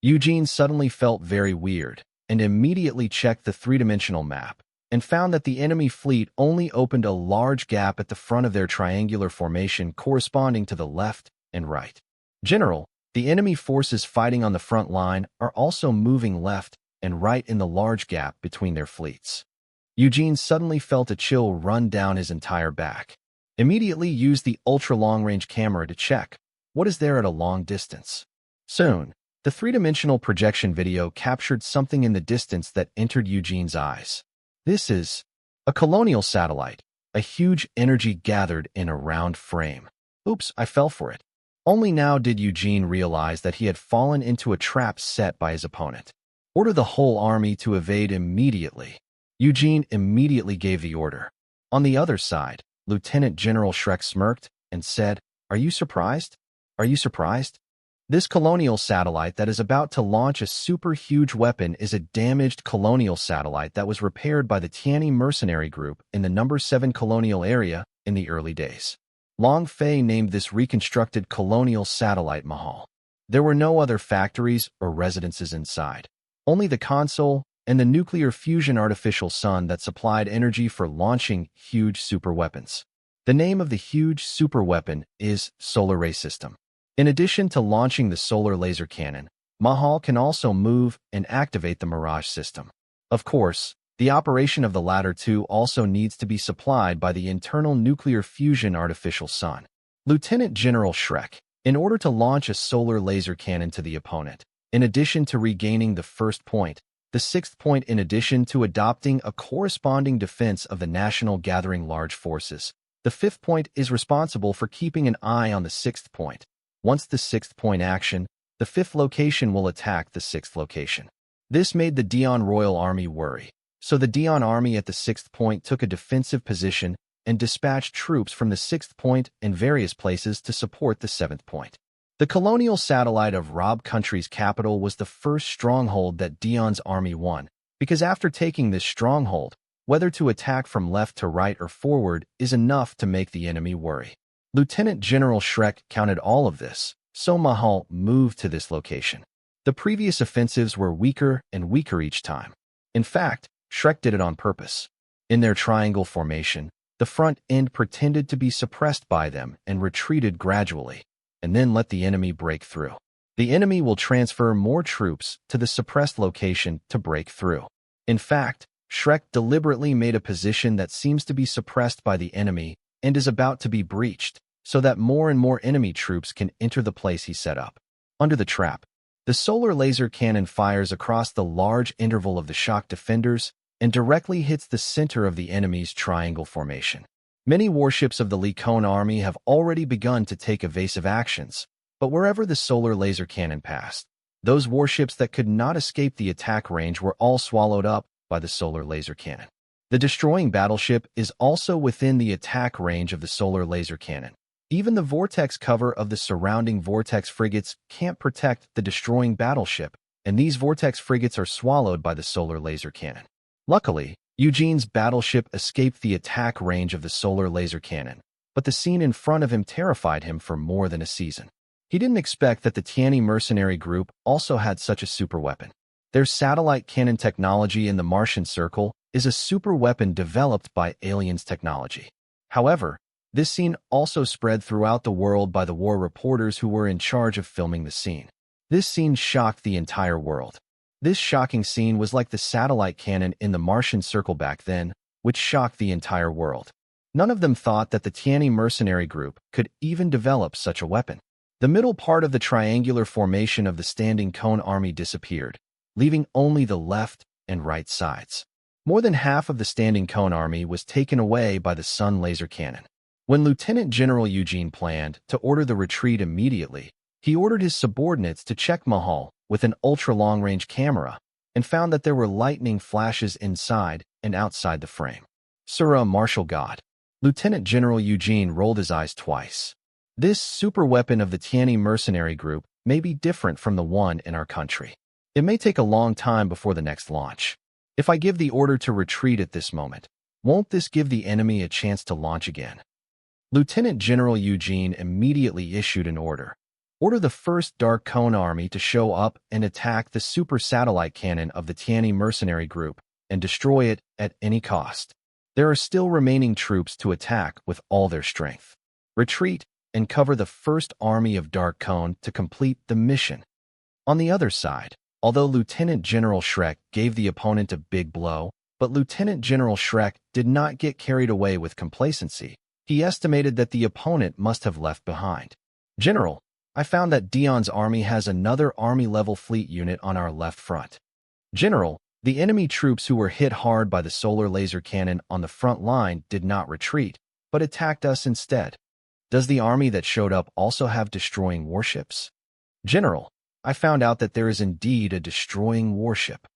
Eugene suddenly felt very weird and immediately checked the three-dimensional map and found that the enemy fleet only opened a large gap at the front of their triangular formation corresponding to the left and right. General, the enemy forces fighting on the front line are also moving left and right in the large gap between their fleets. Eugene suddenly felt a chill run down his entire back. Immediately used the ultra-long-range camera to check what is there at a long distance. Soon, the three-dimensional projection video captured something in the distance that entered Eugene's eyes. This is a colonial satellite, a huge energy gathered in a round frame. Oops, I fell for it. Only now did Eugene realize that he had fallen into a trap set by his opponent. Order the whole army to evade immediately. Eugene immediately gave the order. On the other side, Lieutenant General Shrek smirked and said, "Are you surprised? Are you surprised? This colonial satellite that is about to launch a super huge weapon is a damaged colonial satellite that was repaired by the Tianyi mercenary group in the number 7 colonial area in the early days. Long Fei named this reconstructed colonial satellite Mahal. There were no other factories or residences inside, only the console and the nuclear fusion artificial sun that supplied energy for launching huge superweapons. The name of the huge superweapon is Solar Ray System. In addition to launching the solar laser cannon, Mahal can also move and activate the Mirage system. Of course, the operation of the latter two also needs to be supplied by the internal nuclear fusion artificial sun. Lieutenant General Shrek, in order to launch a solar laser cannon to the opponent, in addition to regaining the first point, the sixth point in addition to adopting a corresponding defense of the national gathering large forces, the fifth point is responsible for keeping an eye on the sixth point. Once the sixth point action, the fifth location will attack the sixth location. This made the Dion Royal Army worry. So the Dion Army at the sixth point took a defensive position and dispatched troops from the sixth point in various places to support the seventh point. The colonial satellite of Rob Country's capital was the first stronghold that Dion's army won, because after taking this stronghold, whether to attack from left to right or forward is enough to make the enemy worry. Lieutenant General Shrek counted all of this, so Mahal moved to this location. The previous offensives were weaker and weaker each time. In fact, Shrek did it on purpose. In their triangle formation, the front end pretended to be suppressed by them and retreated gradually, and then let the enemy break through. The enemy will transfer more troops to the suppressed location to break through. In fact, Shrek deliberately made a position that seems to be suppressed by the enemy and is about to be breached, so that more and more enemy troops can enter the place he set up. Under the trap, the solar laser cannon fires across the large interval of the shock defenders and directly hits the center of the enemy's triangle formation. Many warships of the Lee-Kon army have already begun to take evasive actions, but wherever the solar laser cannon passed, those warships that could not escape the attack range were all swallowed up by the solar laser cannon. The destroying battleship is also within the attack range of the solar laser cannon. Even the vortex cover of the surrounding vortex frigates can't protect the destroying battleship, and these vortex frigates are swallowed by the solar laser cannon. Luckily, Eugene's battleship escaped the attack range of the solar laser cannon, but the scene in front of him terrified him for more than a season. He didn't expect that the Tianyi mercenary group also had such a super weapon. Their satellite cannon technology in the Martian Circle is a super weapon developed by aliens technology. However, this scene also spread throughout the world by the war reporters who were in charge of filming the scene. This scene shocked the entire world. This shocking scene was like the satellite cannon in the Martian Circle back then, which shocked the entire world. None of them thought that the Tianyi mercenary group could even develop such a weapon. The middle part of the triangular formation of the standing cone army disappeared, leaving only the left and right sides. More than half of the standing cone army was taken away by the sun laser cannon. When Lieutenant General Eugene planned to order the retreat immediately, he ordered his subordinates to check Mahal with an ultra-long-range camera and found that there were lightning flashes inside and outside the frame. Surah martial god. Lieutenant General Eugene rolled his eyes twice. This super weapon of the Tianyi mercenary group may be different from the one in our country. It may take a long time before the next launch. If I give the order to retreat at this moment, won't this give the enemy a chance to launch again? Lieutenant General Eugene immediately issued an order. Order the 1st Dark Cone Army to show up and attack the super satellite cannon of the Tianyi mercenary group and destroy it at any cost. There are still remaining troops to attack with all their strength. Retreat and cover the 1st Army of Dark Cone to complete the mission. On the other side, although Lieutenant General Shrek gave the opponent a big blow, but Lieutenant General Shrek did not get carried away with complacency. He estimated that the opponent must have left behind. General, I found that Dion's army has another army-level fleet unit on our left front. General, the enemy troops who were hit hard by the solar laser cannon on the front line did not retreat, but attacked us instead. Does the army that showed up also have destroying warships? General, I found out that there is indeed a destroying warship.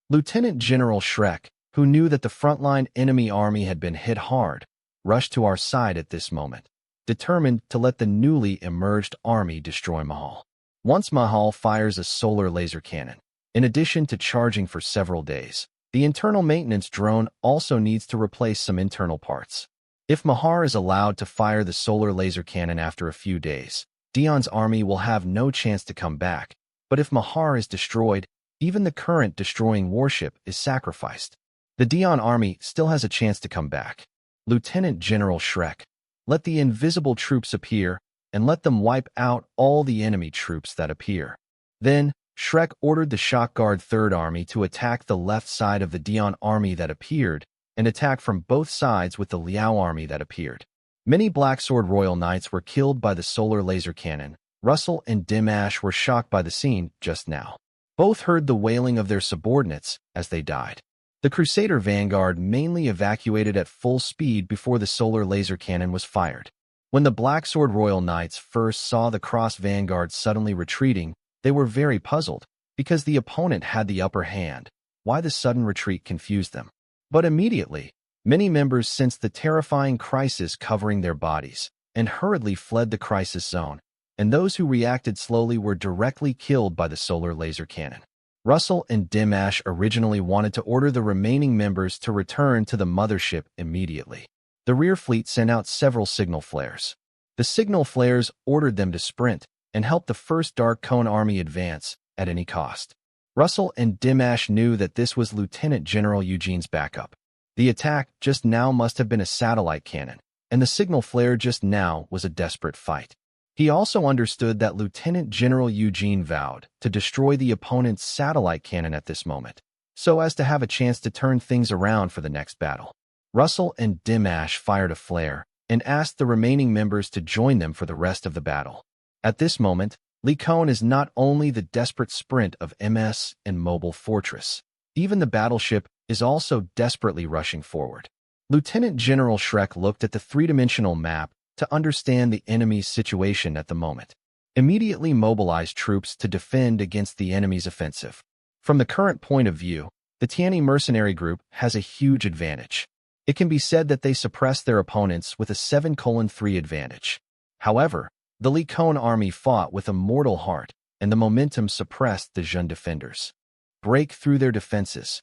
Lieutenant General Shrek, who knew that the frontline enemy army had been hit hard, rushed to our side at this moment, determined to let the newly emerged army destroy Mahal. Once Mahal fires a solar laser cannon, in addition to charging for several days, the internal maintenance drone also needs to replace some internal parts. If Mahar is allowed to fire the solar laser cannon after a few days, Dion's army will have no chance to come back, but if Mahar is destroyed, even the current destroying warship is sacrificed. The Dion army still has a chance to come back. Lieutenant General Shrek, let the invisible troops appear, and let them wipe out all the enemy troops that appear. Then, Shrek ordered the Shock Guard 3rd Army to attack the left side of the Dion army that appeared, and attack from both sides with the Liao army that appeared. Many Black Sword Royal Knights were killed by the solar laser cannon. Russell and Dimash were shocked by the scene just now. Both heard the wailing of their subordinates as they died. The Crusader Vanguard mainly evacuated at full speed before the solar laser cannon was fired. When the Black Sword Royal Knights first saw the Cross Vanguard suddenly retreating, they were very puzzled, because the opponent had the upper hand. Why the sudden retreat confused them. But immediately, many members sensed the terrifying crisis covering their bodies, and hurriedly fled the crisis zone, and those who reacted slowly were directly killed by the solar laser cannon. Russell and Dimash originally wanted to order the remaining members to return to the mothership immediately. The rear fleet sent out several signal flares. The signal flares ordered them to sprint and help the 1st Dark Cone Army advance at any cost. Russell and Dimash knew that this was Lieutenant General Eugene's backup. The attack just now must have been a satellite cannon, and the signal flare just now was a desperate fight. He also understood that Lieutenant General Eugene vowed to destroy the opponent's satellite cannon at this moment, so as to have a chance to turn things around for the next battle. Russell and Dimash fired a flare, and asked the remaining members to join them for the rest of the battle. At this moment, Lee Kone is not only the desperate sprint of MS and Mobile Fortress, even the battleship is also desperately rushing forward. Lieutenant General Shrek looked at the three-dimensional map to understand the enemy's situation at the moment. Immediately mobilized troops to defend against the enemy's offensive. From the current point of view, the Tianyi mercenary group has a huge advantage. It can be said that they suppressed their opponents with a 7:3 advantage. However, the Lee Kone army fought with a mortal heart, and the momentum suppressed the Jin defenders. Break through their defenses.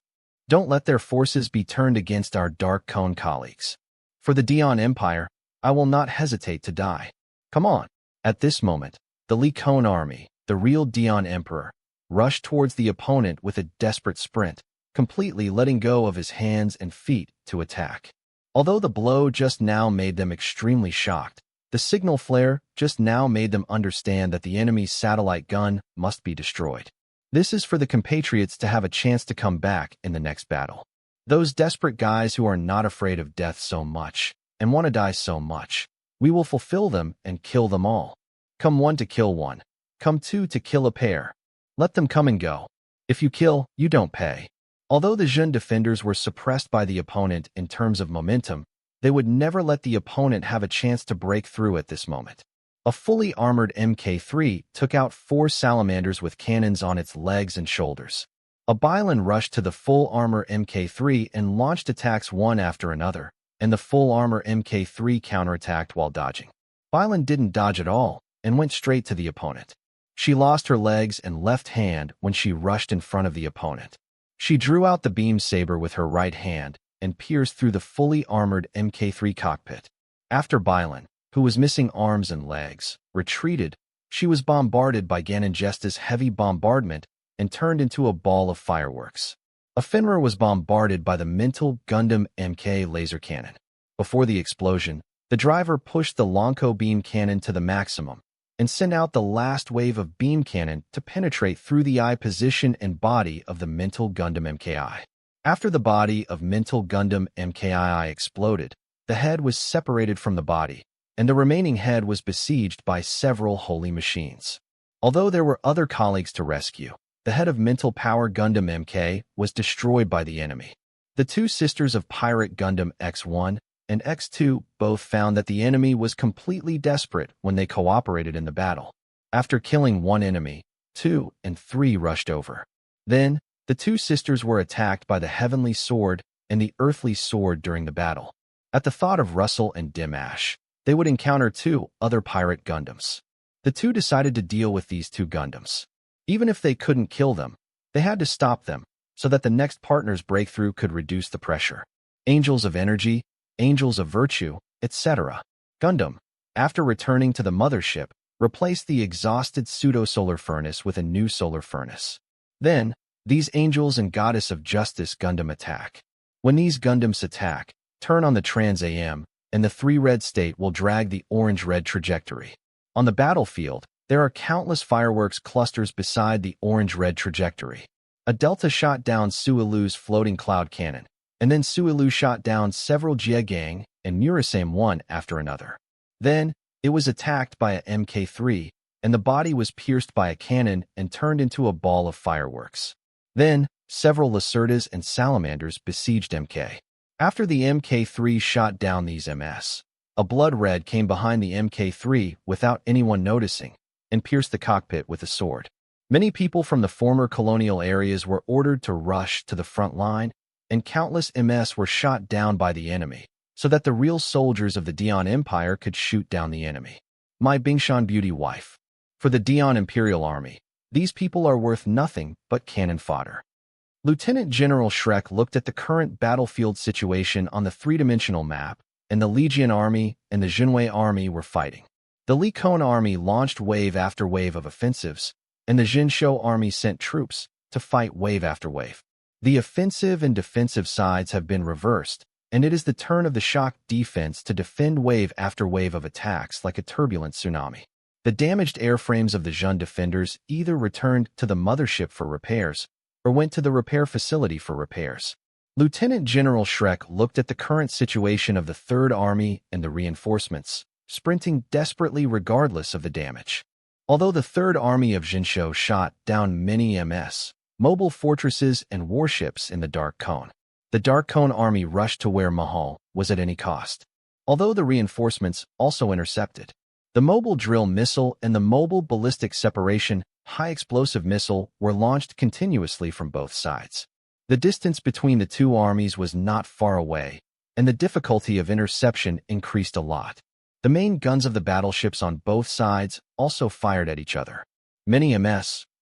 Don't let their forces be turned against our Dark Kone colleagues. For the Dian Empire, I will not hesitate to die. Come on. At this moment, the Lee Kone army, the real Dian Emperor, rushed towards the opponent with a desperate sprint, completely letting go of his hands and feet to attack. Although the blow just now made them extremely shocked, the signal flare just now made them understand that the enemy's satellite gun must be destroyed. This is for the compatriots to have a chance to come back in the next battle. Those desperate guys who are not afraid of death so much and want to die so much, we will fulfill them and kill them all. Come one to kill one. Come two to kill a pair. Let them come and go. If you kill, you don't pay. Although the Jin defenders were suppressed by the opponent in terms of momentum, they would never let the opponent have a chance to break through at this moment. A fully armored Mk3 took out 4 salamanders with cannons on its legs and shoulders. A Bylon rushed to the full armor Mk3 and launched attacks one after another, and the full armor Mk3 counterattacked while dodging. Bylon didn't dodge at all and went straight to the opponent. She lost her legs and left hand when she rushed in front of the opponent. She drew out the beam saber with her right hand and pierced through the fully armored Mk3 cockpit. After Bylon, who was missing arms and legs, retreated, she was bombarded by Ganongesta's heavy bombardment and turned into a ball of fireworks. A Fenrir was bombarded by the Mental Gundam MK laser cannon. Before the explosion, the driver pushed the Lonko beam cannon to the maximum and sent out the last wave of beam cannon to penetrate through the eye position and body of the Mental Gundam MKI. After the body of Mental Gundam MKI exploded, the head was separated from the body, and the remaining head was besieged by several holy machines. Although there were other colleagues to rescue, the head of Mental Power Gundam MK was destroyed by the enemy. The two sisters of Pirate Gundam X1 and X2 both found that the enemy was completely desperate when they cooperated in the battle. After killing one enemy, 2 and 3 rushed over. Then, the two sisters were attacked by the Heavenly Sword and the Earthly Sword during the battle. At the thought of Russell and Dimash, they would encounter 2 other pirate Gundams. The two decided to deal with these 2 Gundams. Even if they couldn't kill them, they had to stop them so that the next partner's breakthrough could reduce the pressure. Angels of Energy, Angels of Virtue, etc. Gundam, after returning to the mothership, replaced the exhausted pseudo-solar furnace with a new solar furnace. Then, these Angels and Goddess of Justice Gundam attack. When these Gundams attack, turn on the Trans-AM, and the 3-red state will drag the orange-red trajectory. On the battlefield, there are countless fireworks clusters beside the orange-red trajectory. A Delta shot down Suilu's floating cloud cannon, and then Suilu shot down several Jiegang and Murasame one after another. Then, it was attacked by a Mk3, and the body was pierced by a cannon and turned into a ball of fireworks. Then, several Lacerdas and Salamanders besieged MK. After the Mk3 shot down these MS, a Blood Red came behind the Mk3 without anyone noticing and pierced the cockpit with a sword. Many people from the former colonial areas were ordered to rush to the front line, and countless MS were shot down by the enemy, so that the real soldiers of the Dian Empire could shoot down the enemy. My Bingshan beauty wife. For the Dian Imperial Army, these people are worth nothing but cannon fodder. Lieutenant General Shrek looked at the current battlefield situation on the 3-dimensional map, and the Legion Army and the Jinwei Army were fighting. The Lee Kone Army launched wave after wave of offensives, and the Jinshou Army sent troops to fight wave after wave. The offensive and defensive sides have been reversed, and it is the turn of the shock defense to defend wave after wave of attacks like a turbulent tsunami. The damaged airframes of the Jin defenders either returned to the mothership for repairs or went to the repair facility for repairs. Lieutenant General Shrek looked at the current situation of the Third Army and the reinforcements, sprinting desperately regardless of the damage. Although the Third Army of Jinsho shot down many mobile fortresses and warships in the Dark Cone, the Dark Cone army rushed to where Mahal was at any cost. Although the reinforcements also intercepted, the mobile drill missile and the mobile ballistic separation high-explosive missile were launched continuously from both sides. The distance between the two armies was not far away, and the difficulty of interception increased a lot. The main guns of the battleships on both sides also fired at each other. Many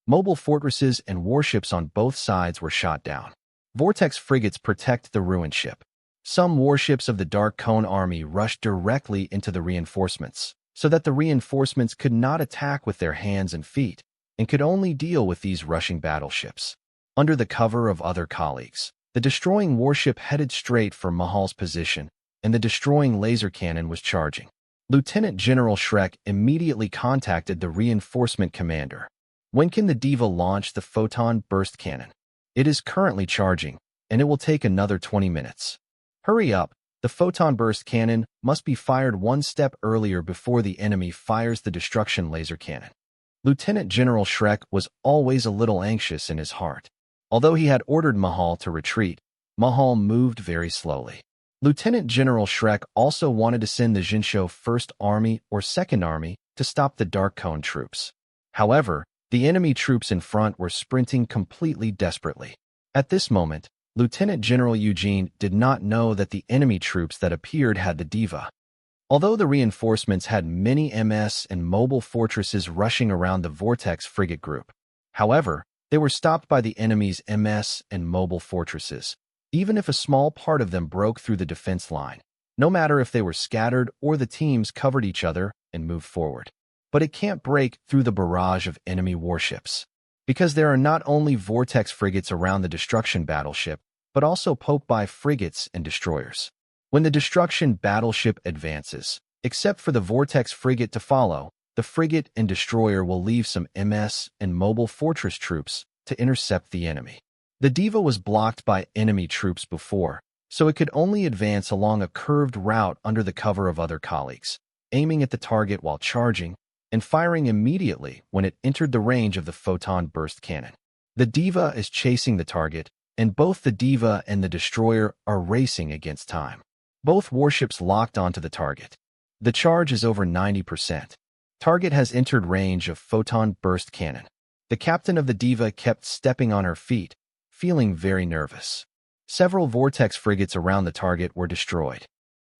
mobile fortresses and warships on both sides were shot down. Vortex frigates protect the ruined ship. Some warships of the Dark Cone army rushed directly into the reinforcements, so that the reinforcements could not attack with their hands and feet, and could only deal with these rushing battleships. Under the cover of other colleagues, the destroying warship headed straight for Mahal's position, and the destroying laser cannon was charging. Lieutenant General Shrek immediately contacted the reinforcement commander. When can the Diva launch the photon burst cannon? It is currently charging, and it will take another 20 minutes. Hurry up, the photon burst cannon must be fired one step earlier before the enemy fires the destruction laser cannon. Lieutenant General Shrek was always a little anxious in his heart. Although he had ordered Mahal to retreat, Mahal moved very slowly. Lieutenant General Shrek also wanted to send the Jinsho First Army or Second Army to stop the Dark Cone troops. However, the enemy troops in front were sprinting completely desperately. At this moment, Lieutenant General Eugene did not know that the enemy troops that appeared had the Diva. Although the reinforcements had many MS and mobile fortresses rushing around the Vortex frigate group, however, they were stopped by the enemy's MS and mobile fortresses, even if a small part of them broke through the defense line, no matter if they were scattered or the teams covered each other and moved forward. But it can't break through the barrage of enemy warships, because there are not only Vortex frigates around the destruction battleship, but also poke-by frigates and destroyers. When the destruction battleship advances, except for the Vortex frigate to follow, the frigate and destroyer will leave some MS and mobile fortress troops to intercept the enemy. The Diva was blocked by enemy troops before, so it could only advance along a curved route under the cover of other colleagues, aiming at the target while charging, and firing immediately when it entered the range of the photon burst cannon. The Diva is chasing the target, and both the Diva and the destroyer are racing against time. Both warships locked onto the target. The charge is over 90%. Target has entered range of photon burst cannon. The captain of the Diva kept stepping on her feet, feeling very nervous. Several Vortex frigates around the target were destroyed.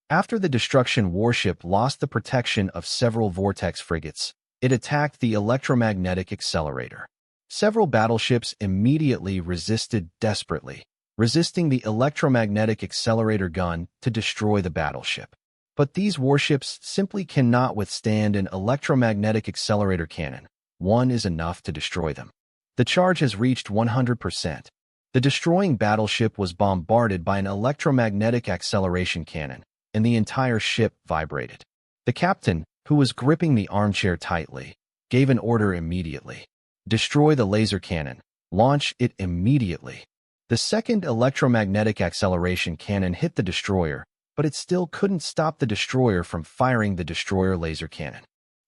After the destruction warship lost the protection of several Vortex frigates, it attacked the electromagnetic accelerator. Several battleships immediately resisted desperately, resisting the electromagnetic accelerator gun to destroy the battleship. But these warships simply cannot withstand an electromagnetic accelerator cannon. One is enough to destroy them. The charge has reached 100%. The destroying battleship was bombarded by an electromagnetic acceleration cannon, and the entire ship vibrated. The captain, who was gripping the armchair tightly, gave an order immediately. Destroy the laser cannon. Launch it immediately. The second electromagnetic acceleration cannon hit the destroyer, but it still couldn't stop the destroyer from firing the destroyer laser cannon.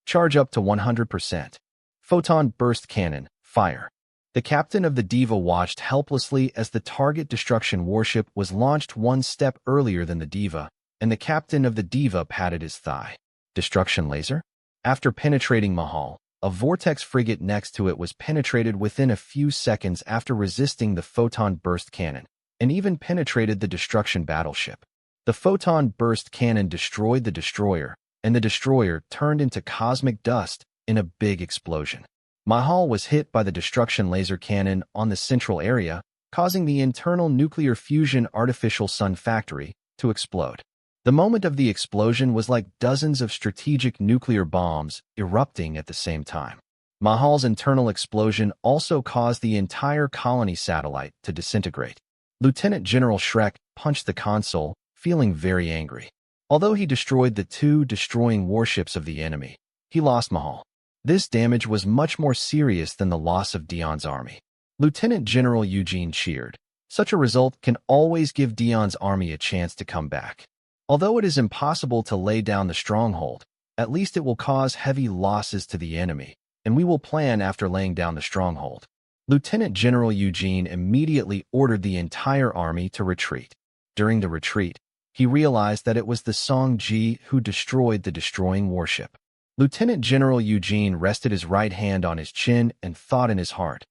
Charge up to 100%. Photon burst cannon, fire. The captain of the Diva watched helplessly as the target destruction warship was launched one step earlier than the Diva, and the captain of the Diva patted his thigh. Destruction laser? After penetrating Mahal, a Vortex frigate next to it was penetrated within a few seconds after resisting the photon burst cannon, and even penetrated the destruction battleship. The photon burst cannon destroyed the destroyer, and the destroyer turned into cosmic dust in a big explosion. Mahal was hit by the destruction laser cannon on the central area, causing the internal nuclear fusion artificial sun factory to explode. The moment of the explosion was like dozens of strategic nuclear bombs erupting at the same time. Mahal's internal explosion also caused the entire colony satellite to disintegrate. Lieutenant General Shrek punched the console, feeling very angry. Although he destroyed the two destroying warships of the enemy, he lost Mahal. This damage was much more serious than the loss of Dion's army. Lieutenant General Eugene cheered, Such a result can always give Dion's army a chance to come back. Although it is impossible to lay down the stronghold, at least it will cause heavy losses to the enemy, and we will plan after laying down the stronghold. Lieutenant General Eugene immediately ordered the entire army to retreat. During the retreat, he realized that it was the Song-ji who destroyed the destroying warship. Lieutenant General Eugene rested his right hand on his chin and thought in his heart,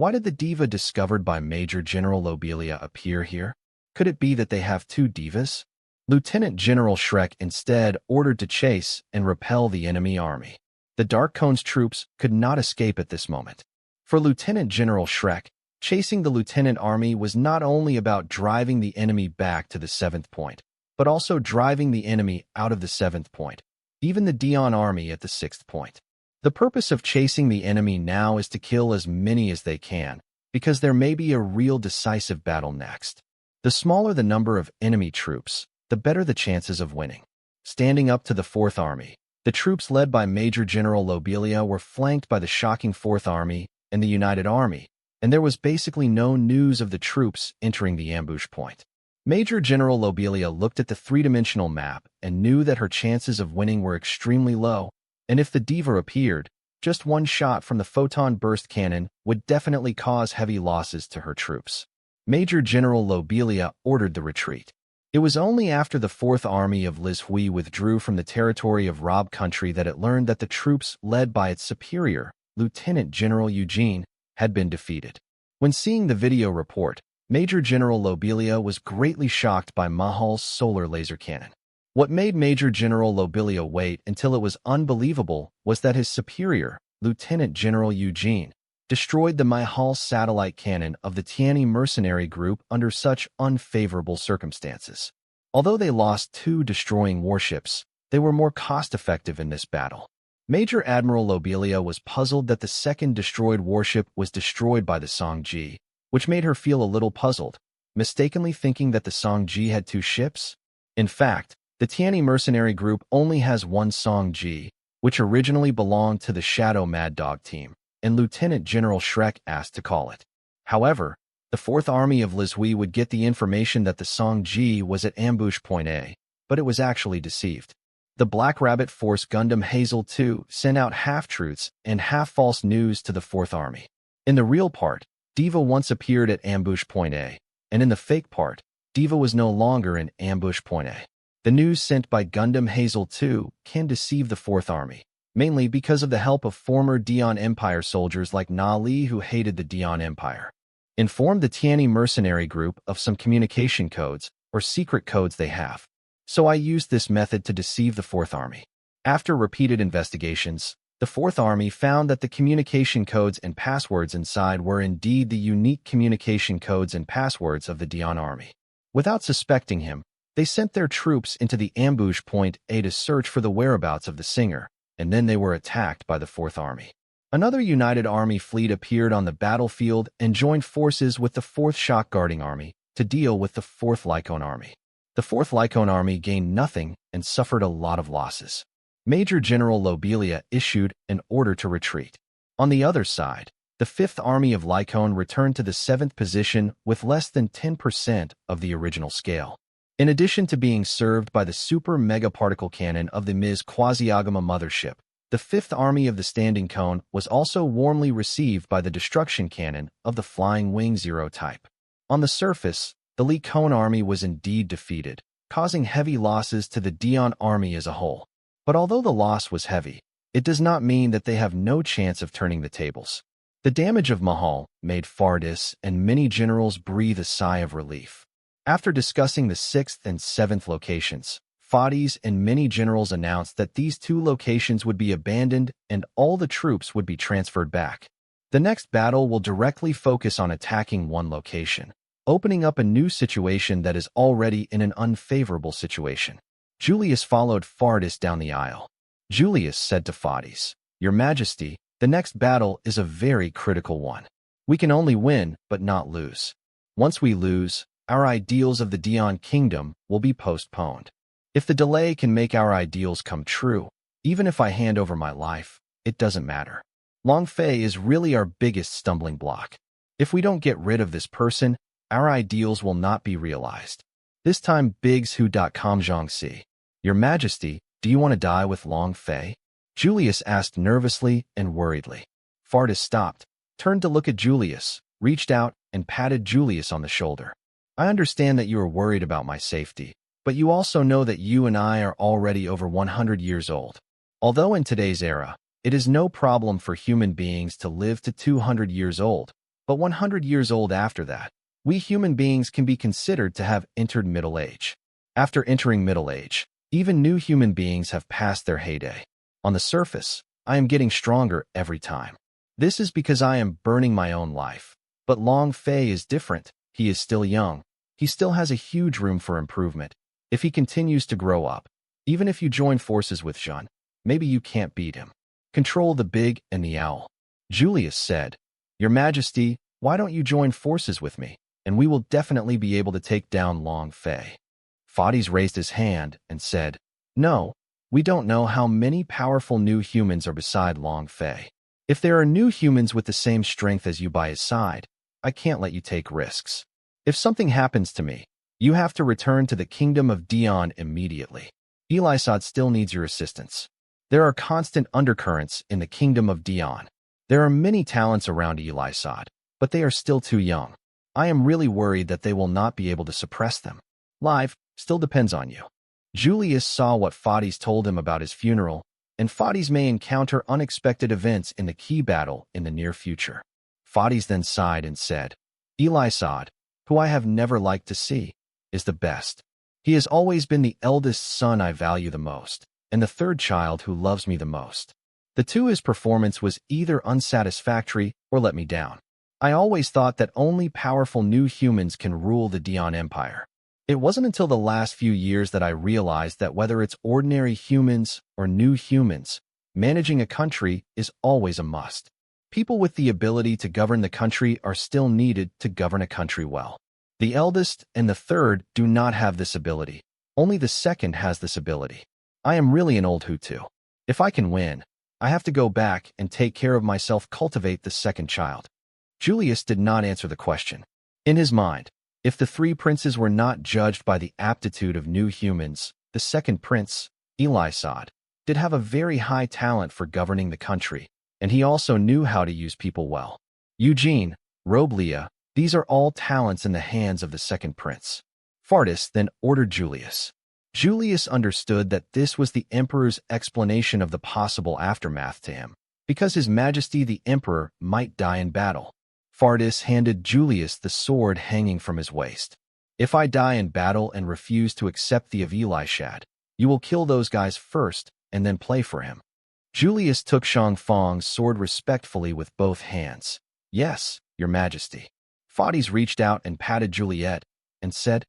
why did the diva discovered by Major General Lobelia appear here? Could it be that they have two divas? Lieutenant General Shrek instead ordered to chase and repel the enemy army. The Dark Cone's troops could not escape at this moment. For Lieutenant General Shrek, chasing the lieutenant army was not only about driving the enemy back to the 7th point, but also driving the enemy out of the 7th point, even the Dion army at the 6th point. The purpose of chasing the enemy now is to kill as many as they can, because there may be a real decisive battle next. The smaller the number of enemy troops, the better the chances of winning. Standing up to the 4th Army, the troops led by Major General Lobelia were flanked by the shocking 4th Army and the United Army, and there was basically no news of the troops entering the ambush point. Major General Lobelia looked at the three-dimensional map and knew that her chances of winning were extremely low, and if the diva appeared, just one shot from the photon burst cannon would definitely cause heavy losses to her troops. Major General Lobelia ordered the retreat. It was only after the 4th Army of Liz Hui withdrew from the territory of Rob Country that it learned that the troops led by its superior, Lieutenant General Eugene, had been defeated. When seeing the video report, Major General Lobelia was greatly shocked by Mahall's solar laser cannon. What made Major General Lobelia wait until it was unbelievable was that his superior, Lieutenant General Eugene, destroyed the Mahal satellite cannon of the Tianyi mercenary group under such unfavorable circumstances. Although they lost 2 destroying warships, they were more cost-effective in this battle. Major Admiral Lobelia was puzzled that the 2nd destroyed warship was destroyed by the Song-ji, which made her feel a little puzzled, mistakenly thinking that the Song-ji had 2 ships. In fact, the Tianyi mercenary group only has one Song-ji, which originally belonged to the Shadow Mad Dog team, and Lieutenant General Shrek asked to call it. However, the 4th Army of Liz Hui would get the information that the Song-ji was at ambush point A, but it was actually deceived. The Black Rabbit Force Gundam Hazel II sent out half-truths and half-false news to the 4th Army. In the real part, Diva once appeared at ambush point A, and in the fake part, Diva was no longer in ambush point A. The news sent by Gundam Hazel II can deceive the 4th Army, mainly because of the help of former Dion Empire soldiers like Na Li who hated the Dion Empire. Inform the Tianyi mercenary group of some communication codes or secret codes they have. So I used this method to deceive the 4th Army. After repeated investigations, the 4th Army found that the communication codes and passwords inside were indeed the unique communication codes and passwords of the Dion Army. Without suspecting him, they sent their troops into the ambush point A to search for the whereabouts of the singer, and then they were attacked by the 4th Army. Another United Army fleet appeared on the battlefield and joined forces with the 4th Shock Guarding Army to deal with the 4th Lycone Army. The 4th Lycone Army gained nothing and suffered a lot of losses. Major General Lobelia issued an order to retreat. On the other side, the 5th Army of Lycone returned to the 7th position with less than 10% of the original scale. In addition to being served by the super mega particle cannon of the Ms. Quasiagama mothership, the 5th Army of the Standing Cone was also warmly received by the destruction cannon of the Flying Wing Zero type. On the surface, the Lee Cone Army was indeed defeated, causing heavy losses to the Dion Army as a whole. But although the loss was heavy, it does not mean that they have no chance of turning the tables. The damage of Mahal made Fardis and many generals breathe a sigh of relief. After discussing the 6th and 7th locations, Fadis and many generals announced that these 2 locations would be abandoned and all the troops would be transferred back. The next battle will directly focus on attacking one location, opening up a new situation that is already in an unfavorable situation. Julius followed Fardis down the aisle. Julius said to Fadis, "Your Majesty, the next battle is a very critical one. We can only win, but not lose. Once we lose, our ideals of the Dion Kingdom will be postponed. If the delay can make our ideals come true, even if I hand over my life, it doesn't matter. Long Fei is really our biggest stumbling block. If we don't get rid of this person, our ideals will not be realized. This time Bigshu.com Zhangxi. Your Majesty, do you want to die with Long Fei? Julius asked nervously and worriedly. Fardis stopped, turned to look at Julius, reached out, and patted Julius on the shoulder. I understand that you are worried about my safety, but you also know that you and I are already over 100 years old. Although in today's era, it is no problem for human beings to live to 200 years old, but 100 years old after that, we human beings can be considered to have entered middle age. After entering middle age, even new human beings have passed their heyday. On the surface, I am getting stronger every time. This is because I am burning my own life. But Long Fei is different. He is still young. He still has a huge room for improvement. If he continues to grow up, even if you join forces with Zhen, maybe you can't beat him. Control the big and the owl. Julius said, Your Majesty, why don't you join forces with me, and we will definitely be able to take down Long Fei. Fadis raised his hand and said, No, we don't know how many powerful new humans are beside Long Fei. If there are new humans with the same strength as you by his side, I can't let you take risks. If something happens to me, you have to return to the kingdom of Dion immediately. Elisad still needs your assistance. There are constant undercurrents in the kingdom of Dion. There are many talents around Elisad, but they are still too young. I am really worried that they will not be able to suppress them. Life still depends on you. Julius saw what Fadis told him about his funeral, and Fadis may encounter unexpected events in the key battle in the near future. Fadis then sighed and said, Elisad, who I have never liked to see, is the best. He has always been the eldest son I value the most, and the third child who loves me the most. The two his performance was either unsatisfactory or let me down. I always thought that only powerful new humans can rule the Dion Empire. It wasn't until the last few years that I realized that whether it's ordinary humans or new humans, managing a country is always a must. People with the ability to govern the country are still needed to govern a country well. The eldest and the third do not have this ability. Only the second has this ability. I am really an old Hutu. If I can win, I have to go back and take care of myself, cultivate the second child. Julius did not answer the question. In his mind, if the three princes were not judged by the aptitude of new humans, the second prince, Elisad, did have a very high talent for governing the country, and he also knew how to use people well. Eugene, Roblia, these are all talents in the hands of the second prince. Fardis then ordered Julius. Julius understood that this was the emperor's explanation of the possible aftermath to him, because His Majesty the Emperor might die in battle. Fardis handed Julius the sword hanging from his waist. If I die in battle and refuse to accept the of Elishad, you will kill those guys first and then play for him. Julius took Shangfang's sword respectfully with both hands. Yes, Your Majesty. Fadis reached out and patted Juliet and said,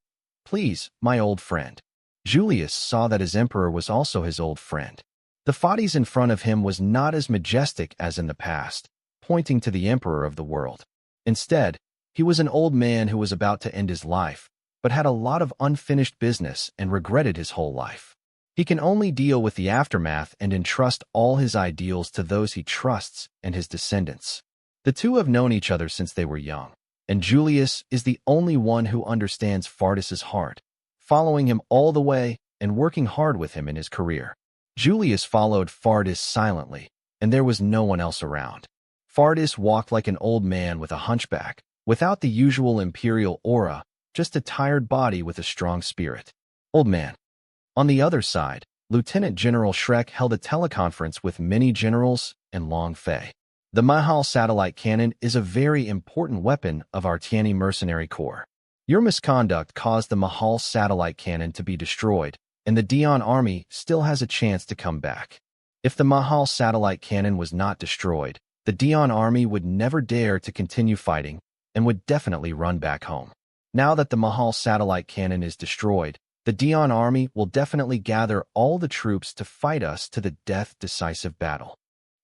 Please, my old friend. Julius saw that his emperor was also his old friend. The Fadis in front of him was not as majestic as in the past, pointing to the emperor of the world. Instead, he was an old man who was about to end his life, but had a lot of unfinished business and regretted his whole life. He can only deal with the aftermath and entrust all his ideals to those he trusts and his descendants. The two have known each other since they were young, and Julius is the only one who understands Fardis's heart, following him all the way and working hard with him in his career. Julius followed Fardis silently, and there was no one else around. Fardis walked like an old man with a hunchback, without the usual imperial aura, just a tired body with a strong spirit. Old man. On the other side, Lieutenant General Shrek held a teleconference with many generals and Long Fei. The Mahal satellite cannon is a very important weapon of our Tianyi mercenary corps. Your misconduct caused the Mahal satellite cannon to be destroyed, and the Dion army still has a chance to come back. If the Mahal satellite cannon was not destroyed, the Dion army would never dare to continue fighting and would definitely run back home. Now that the Mahal satellite cannon is destroyed, the Dion army will definitely gather all the troops to fight us to the death decisive battle.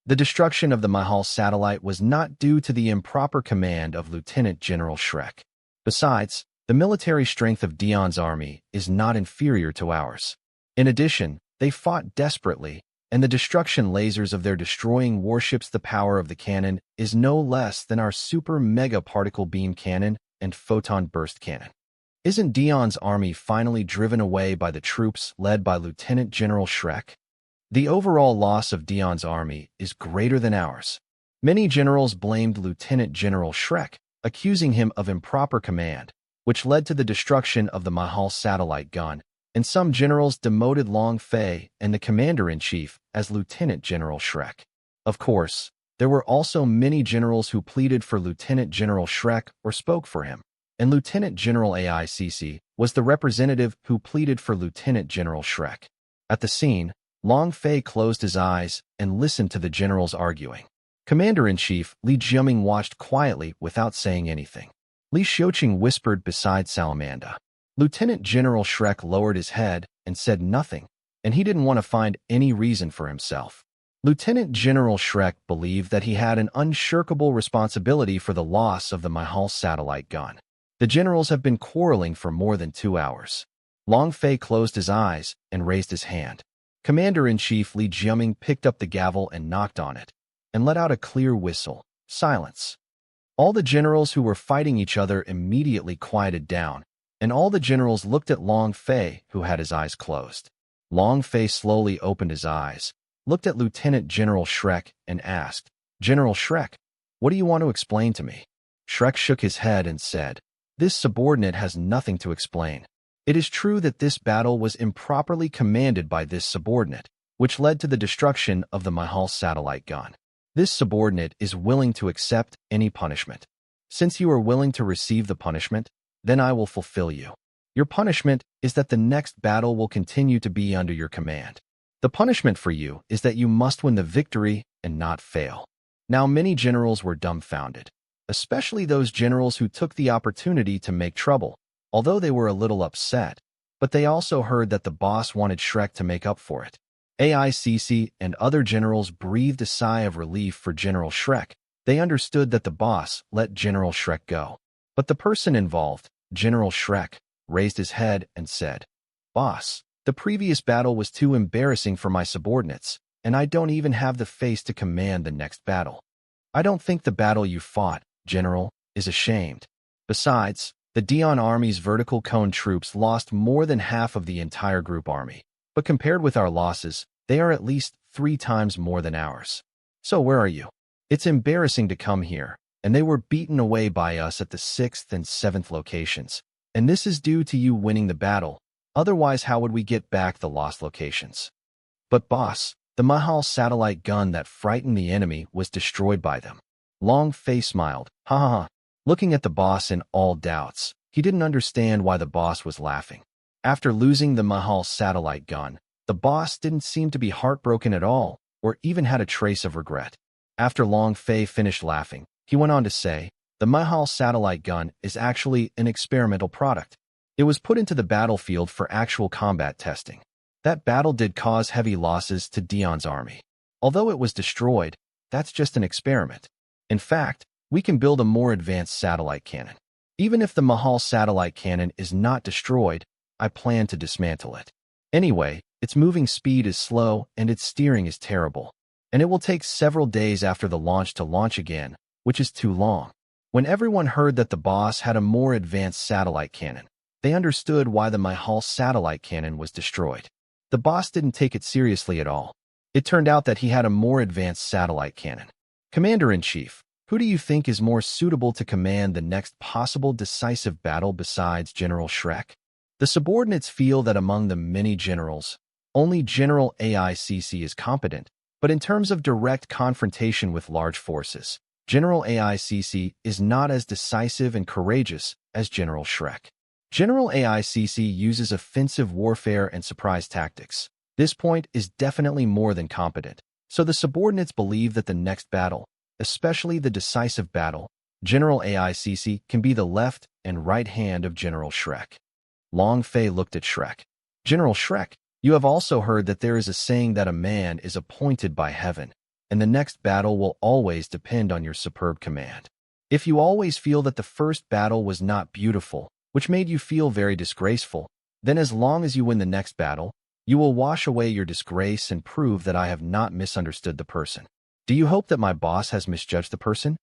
The destruction of the Mahal satellite was not due to the improper command of Lieutenant General Shrek. Besides, the military strength of Dion's army is not inferior to ours. In addition, they fought desperately, and the destruction lasers of their destroying warships, the power of the cannon is no less than our super mega particle beam cannon and photon burst cannon. Isn't Dion's army finally driven away by the troops led by Lieutenant General Shrek? The overall loss of Dion's army is greater than ours. Many generals blamed Lieutenant General Shrek, accusing him of improper command, which led to the destruction of the Mahal satellite gun, and some generals demoted Long Fei and the commander-in-chief as Lieutenant General Shrek. Of course, there were also many generals who pleaded for Lieutenant General Shrek or spoke for him, and Lieutenant General Aicc was the representative who pleaded for Lieutenant General Shrek. At the scene, Long Fei closed his eyes and listened to the generals arguing. Commander-in-Chief Li Jiaming watched quietly without saying anything. Li Xiuqing whispered beside Salamanda. Lieutenant General Shrek lowered his head and said nothing, and he didn't want to find any reason for himself. Lieutenant General Shrek believed that he had an unshirkable responsibility for the loss of the Mahal satellite gun. The generals have been quarreling for more than 2 hours. Long Fei closed his eyes and raised his hand. Commander-in-Chief Li Jiaming picked up the gavel and knocked on it, and let out a clear whistle. Silence. All the generals who were fighting each other immediately quieted down, and all the generals looked at Long Fei, who had his eyes closed. Long Fei slowly opened his eyes, looked at Lieutenant General Shrek, and asked, "General Shrek, what do you want to explain to me?" Shrek shook his head and said, "This subordinate has nothing to explain. It is true that this battle was improperly commanded by this subordinate, which led to the destruction of the Mahal satellite gun. This subordinate is willing to accept any punishment. Since you are willing to receive the punishment, then I will fulfill you. Your punishment is that the next battle will continue to be under your command. The punishment for you is that you must win the victory and not fail." Now many generals were dumbfounded, especially those generals who took the opportunity to make trouble, although they were a little upset, but they also heard that the boss wanted Shrek to make up for it. Aicc and other generals breathed a sigh of relief for General Shrek. They understood that the boss let General Shrek go. But the person involved, General Shrek, raised his head and said, "Boss, the previous battle was too embarrassing for my subordinates, and I don't even have the face to command the next battle. I don't think the battle you fought, General, is ashamed. Besides, the Dion Army's vertical cone troops lost more than half of the entire group army. But compared with our losses, they are at least 3 times more than ours. So where are you? It's embarrassing to come here, and they were beaten away by us at the 6th and 7th locations. And this is due to you winning the battle. Otherwise, how would we get back the lost locations?" "But boss, the Mahal satellite gun that frightened the enemy was destroyed by them." Long Fei smiled. Ha ha ha. Looking at the boss in all doubts, he didn't understand why the boss was laughing. After losing the Mahal satellite gun, the boss didn't seem to be heartbroken at all, or even had a trace of regret. After Long Fei finished laughing, he went on to say, "The Mahal satellite gun is actually an experimental product. It was put into the battlefield for actual combat testing. That battle did cause heavy losses to Dion's army. Although it was destroyed, that's just an experiment. In fact, we can build a more advanced satellite cannon. Even if the Mahal satellite cannon is not destroyed, I plan to dismantle it. Anyway, its moving speed is slow and its steering is terrible, and it will take several days after the launch to launch again, which is too long." When everyone heard that the boss had a more advanced satellite cannon, they understood why the Mahal satellite cannon was destroyed. The boss didn't take it seriously at all. It turned out that he had a more advanced satellite cannon. "Commander-in-Chief, who do you think is more suitable to command the next possible decisive battle besides General Shrek?" The subordinates feel that among the many generals, only General Aicc is competent, but in terms of direct confrontation with large forces, General Aicc is not as decisive and courageous as General Shrek. General Aicc uses offensive warfare and surprise tactics. This point is definitely more than competent, so the subordinates believe that the next battle, especially the decisive battle, General Aicc can be the left and right hand of General Shrek. Long Fei looked at Shrek. "General Shrek, you have also heard that there is a saying that a man is appointed by heaven, and the next battle will always depend on your superb command. If you always feel that the first battle was not beautiful, which made you feel very disgraceful, then as long as you win the next battle, you will wash away your disgrace and prove that I have not misunderstood the person. Do you hope that my boss has misjudged the person?"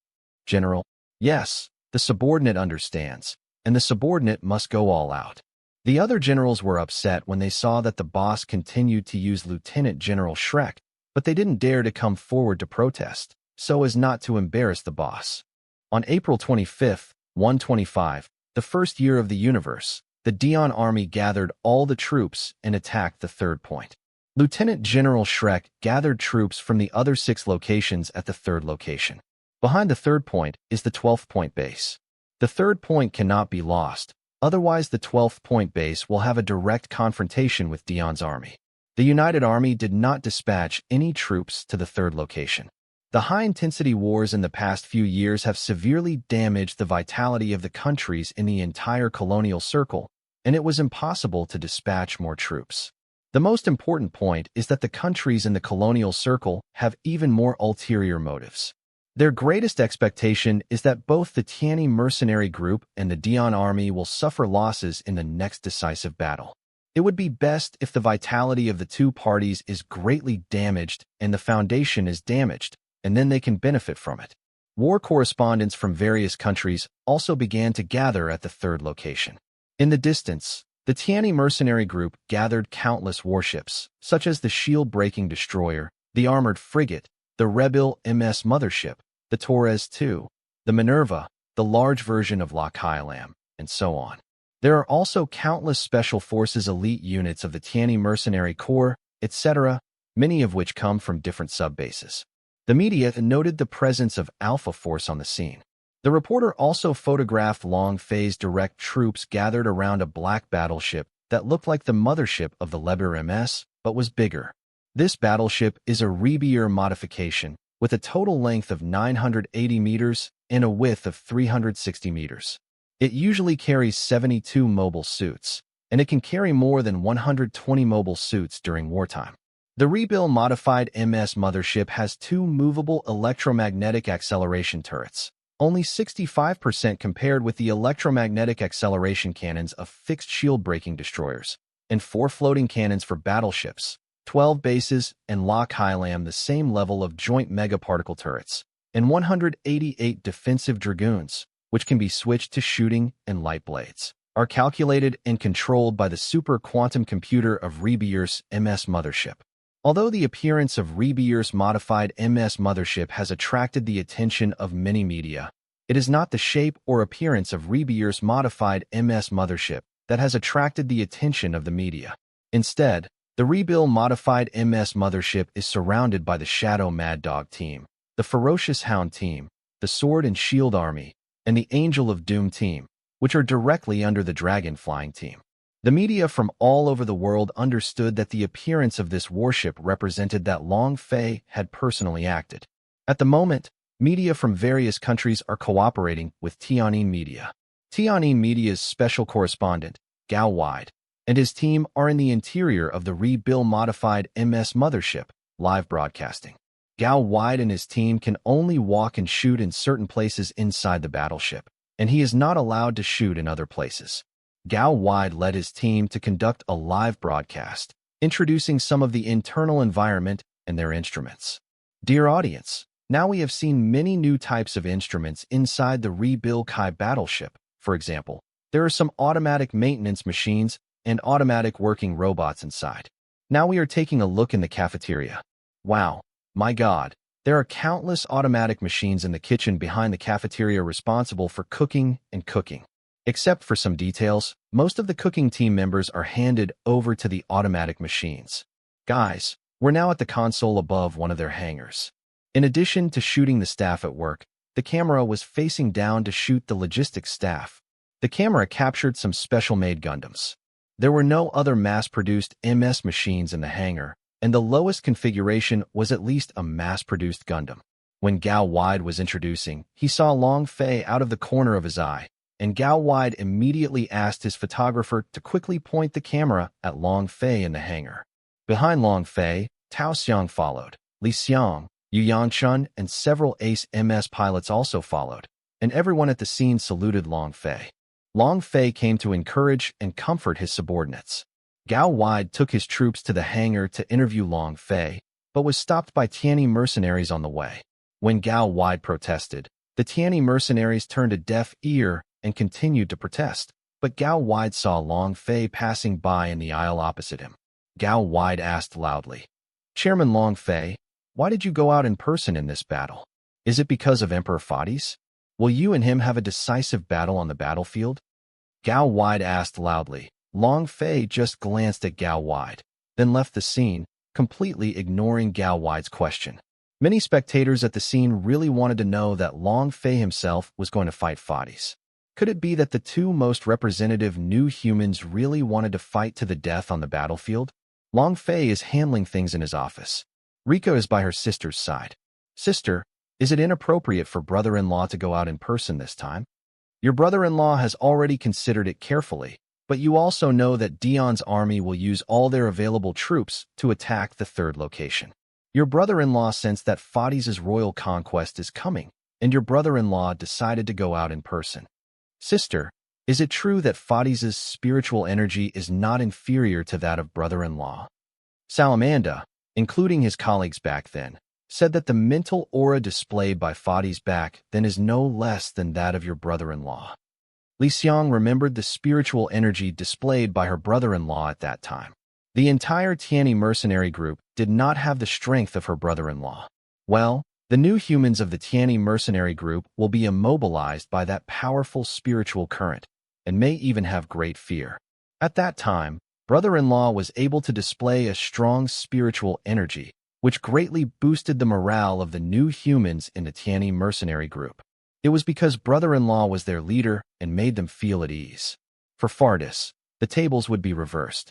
"General, yes, the subordinate understands, and the subordinate must go all out. The other generals were upset when they saw that the boss continued to use Lieutenant General Shrek, but they didn't dare to come forward to protest, so as not to embarrass the boss. On April 25, 125, the first year of the universe, the Dion army gathered all the troops and attacked the third point. Lieutenant General Shrek gathered troops from the other 6 locations at the third location. Behind the third point is the 12th point base. The third point cannot be lost, otherwise the 12th point base will have a direct confrontation with Dion's army. The United Army did not dispatch any troops to the third location. The high-intensity wars in the past few years have severely damaged the vitality of the countries in the entire colonial circle, and it was impossible to dispatch more troops. The most important point is that the countries in the colonial circle have even more ulterior motives. Their greatest expectation is that both the Tianyi mercenary group and the Dion army will suffer losses in the next decisive battle. It would be best if the vitality of the two parties is greatly damaged and the foundation is damaged, and then they can benefit from it. War correspondents from various countries also began to gather at the third location. In the distance, the Tianyi mercenary group gathered countless warships, such as the shield-breaking destroyer, the armored frigate, the Rebel MS mothership, the Torres II, the Minerva, the large version of La Kailam, and so on. There are also countless special forces elite units of the Tianyi mercenary corps, etc., many of which come from different sub-bases. The media noted the presence of Alpha Force on the scene. The reporter also photographed long-phase direct troops gathered around a black battleship that looked like the mothership of the Leber MS, but was bigger. This battleship is a Reborn modification, with a total length of 980 meters and a width of 360 meters. It usually carries 72 mobile suits, and it can carry more than 120 mobile suits during wartime. The Reborn modified MS mothership has 2 movable electromagnetic acceleration turrets, only 65% compared with the electromagnetic acceleration cannons of fixed shield-breaking destroyers, and 4 floating cannons for battleships, 12 bases, and La Kailam the same level of joint megaparticle turrets, and 188 defensive dragoons, which can be switched to shooting and light blades, are calculated and controlled by the super quantum computer of Reborn's MS mothership. Although the appearance of Reborn's modified MS mothership has attracted the attention of many media, it is not the shape or appearance of Reborn's modified MS mothership that has attracted the attention of the media. Instead, the Reborn modified MS mothership is surrounded by the Shadow Mad Dog team, the Ferocious Hound team, the Sword and Shield army, and the Angel of Doom team, which are directly under the Dragon Flying team. The media from all over the world understood that the appearance of this warship represented that Long Fei had personally acted. At the moment, media from various countries are cooperating with Tianyi Media. Tianyi Media's special correspondent, Gao Wide, and his team are in the interior of the Reborn modified MS mothership, live broadcasting. Gao Wide and his team can only walk and shoot in certain places inside the battleship, and he is not allowed to shoot in other places. Gao Wide led his team to conduct a live broadcast, introducing some of the internal environment and their instruments. Dear audience, now we have seen many new types of instruments inside the Reborn Kai battleship. For example, there are some automatic maintenance machines and automatic working robots inside. Now we are taking a look in the cafeteria. Wow, my God, there are countless automatic machines in the kitchen behind the cafeteria responsible for cooking and cooking. Except for some details, most of the cooking team members are handed over to the automatic machines. Guys, we're now at the console above one of their hangars. In addition to shooting the staff at work, the camera was facing down to shoot the logistics staff. The camera captured some special-made Gundams. There were no other mass-produced MS machines in the hangar, and the lowest configuration was at least a mass-produced Gundam. When Gao Wide was introducing, he saw Long Fei out of the corner of his eye, and Gao Wide immediately asked his photographer to quickly point the camera at Long Fei in the hangar. Behind Long Fei, Tao Xiang followed. Li Xiang, Yu Yangchun, and several ace MS pilots also followed, and everyone at the scene saluted Long Fei. Long Fei came to encourage and comfort his subordinates. Gao Wide took his troops to the hangar to interview Long Fei, but was stopped by Tianyi mercenaries on the way. When Gao Wide protested, The Tianyi mercenaries turned a deaf ear and continued to protest, but Gao Wide saw Long Fei passing by in the aisle opposite him. Gao Wide asked loudly, "Chairman Long Fei, why did you go out in person in this battle? Is it because of Emperor Fades? Will you and him have a decisive battle on the battlefield?" Gao Wide asked loudly. Long Fei just glanced at Gao Wide, then left the scene, completely ignoring Gao Wide's question. Many spectators at the scene really wanted to know that Long Fei himself was going to fight Fades. Could it be that the two most representative new humans really wanted to fight to the death on the battlefield? Long Fei is handling things in his office. Rika is by her sister's side. "Sister, is it inappropriate for brother-in-law to go out in person this time? Your brother-in-law has already considered it carefully, but you also know that Dion's army will use all their available troops to attack the third location. Your brother-in-law sensed that Fades' royal conquest is coming, and your brother-in-law decided to go out in person. Sister, is it true that Fades' spiritual energy is not inferior to that of brother-in-law?" Salamanda, including his colleagues back then, said that the mental aura displayed by Fades back then is no less than that of your brother-in-law. Li Xiang remembered the spiritual energy displayed by her brother-in-law at that time. The entire Tianyi mercenary group did not have the strength of her brother-in-law. Well, the new humans of the Tianyi mercenary group will be immobilized by that powerful spiritual current, and may even have great fear. At that time, brother-in-law was able to display a strong spiritual energy, which greatly boosted the morale of the new humans in the Tianyi mercenary group. It was because brother-in-law was their leader and made them feel at ease. For Fades, the tables would be reversed.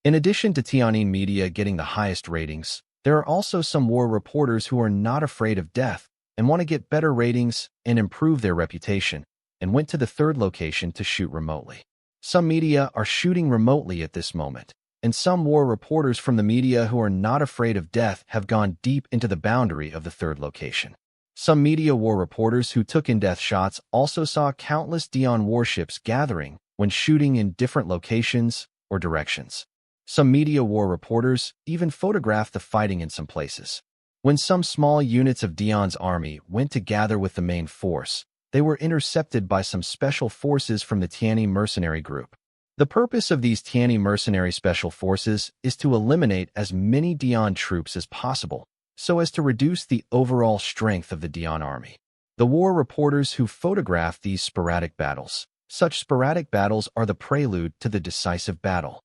In addition to Tianyi media getting the highest ratings, there are also some war reporters who are not afraid of death and want to get better ratings and improve their reputation, and went to the third location to shoot remotely. Some media are shooting remotely at this moment, and some war reporters from the media who are not afraid of death have gone deep into the boundary of the third location. Some media war reporters who took in-depth shots also saw countless Dion warships gathering when shooting in different locations or directions. Some media war reporters even photographed the fighting in some places. When some small units of Dion's army went to gather with the main force, they were intercepted by some special forces from the Tianyi mercenary group. The purpose of these Tianyi mercenary special forces is to eliminate as many Dion troops as possible, so as to reduce the overall strength of the Dion army. The war reporters who photographed these sporadic battles. Such sporadic battles are the prelude to the decisive battle.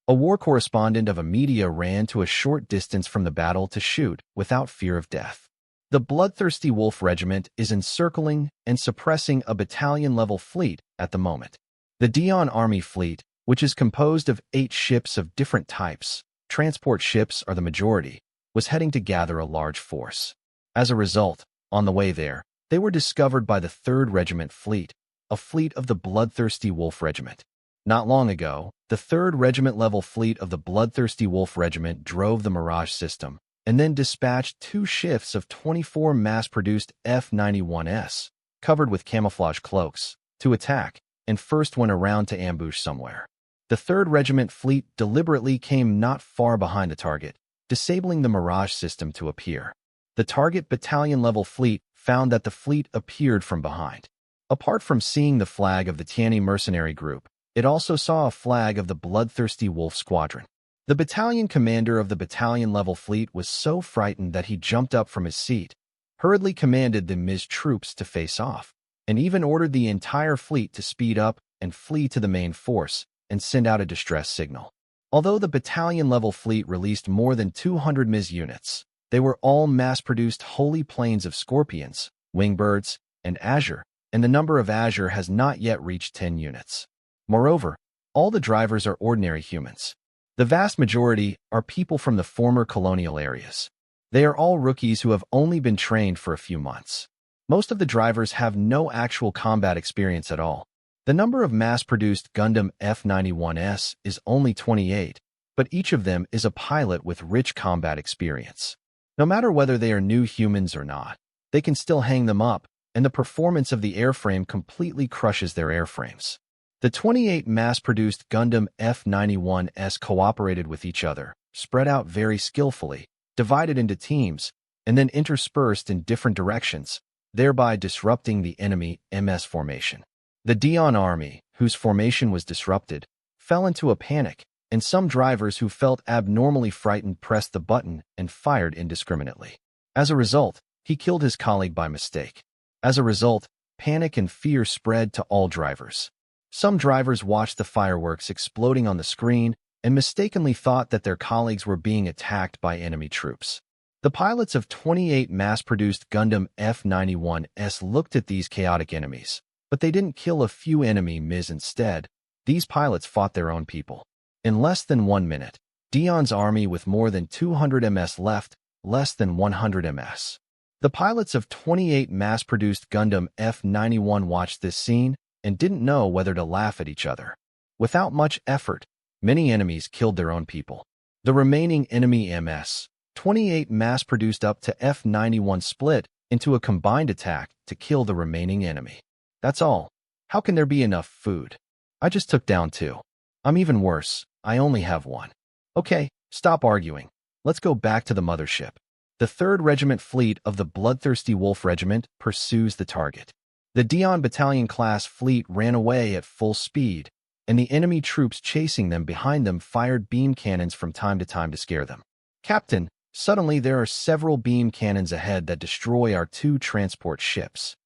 A war correspondent of a media ran to a short distance from the battle to shoot without fear of death. The Bloodthirsty Wolf Regiment is encircling and suppressing a battalion-level fleet at the moment. The Dion Army fleet, which is composed of 8 ships of different types, transport ships are the majority, was heading to gather a large force. As a result, on the way there, they were discovered by the 3rd Regiment fleet, a fleet of the Bloodthirsty Wolf Regiment. Not long ago, the 3rd Regiment-level fleet of the Bloodthirsty Wolf Regiment drove the Mirage system, and then dispatched 2 shifts of 24 mass-produced F-91s, covered with camouflage cloaks, to attack, and first went around to ambush somewhere. The 3rd Regiment fleet deliberately came not far behind the target, disabling the Mirage system to appear. The target battalion-level fleet found that the fleet appeared from behind. Apart from seeing the flag of the Tianyi mercenary group, it also saw a flag of the Bloodthirsty Wolf Squadron. The battalion commander of the battalion-level fleet was so frightened that he jumped up from his seat, hurriedly commanded the MIS troops to face off, and even ordered the entire fleet to speed up and flee to the main force and send out a distress signal. Although the battalion-level fleet released more than 200 MIS units, they were all mass-produced holy planes of scorpions, wingbirds, and azure, and the number of azure has not yet reached 10 units. Moreover, all the drivers are ordinary humans. The vast majority are people from the former colonial areas. They are all rookies who have only been trained for a few months. Most of the drivers have no actual combat experience at all. The number of mass-produced Gundam F-91s is only 28, but each of them is a pilot with rich combat experience. No matter whether they are new humans or not, they can still hang them up, and the performance of the airframe completely crushes their airframes. The 28 mass-produced Gundam F-91s cooperated with each other, spread out very skillfully, divided into teams, and then interspersed in different directions, thereby disrupting the enemy MS formation. The Dion army, whose formation was disrupted, fell into a panic, and some drivers who felt abnormally frightened pressed the button and fired indiscriminately. As a result, he killed his colleague by mistake. As a result, panic and fear spread to all drivers. Some drivers watched the fireworks exploding on the screen and mistakenly thought that their colleagues were being attacked by enemy troops. The pilots of 28 mass-produced Gundam F-91s looked at these chaotic enemies, but they didn't kill a few enemy MIs instead. These pilots fought their own people. In less than 1 minute, Dion's army with more than 200 MS left, less than 100 MS. The pilots of 28 mass-produced Gundam F-91 watched this scene and didn't know whether to laugh at each other. Without much effort, many enemies killed their own people. The remaining enemy MS, 28 mass-produced up to F-91 split into a combined attack to kill the remaining enemy. That's all. How can there be enough food? I just took down 2. I'm even worse. I only have 1. Okay, stop arguing. Let's go back to the mothership. The 3rd Regiment fleet of the Bloodthirsty Wolf Regiment pursues the target. The Dion Battalion-class fleet ran away at full speed, and the enemy troops chasing them behind them fired beam cannons from time to time to scare them. Captain, suddenly there are several beam cannons ahead that destroy our 2 transport ships.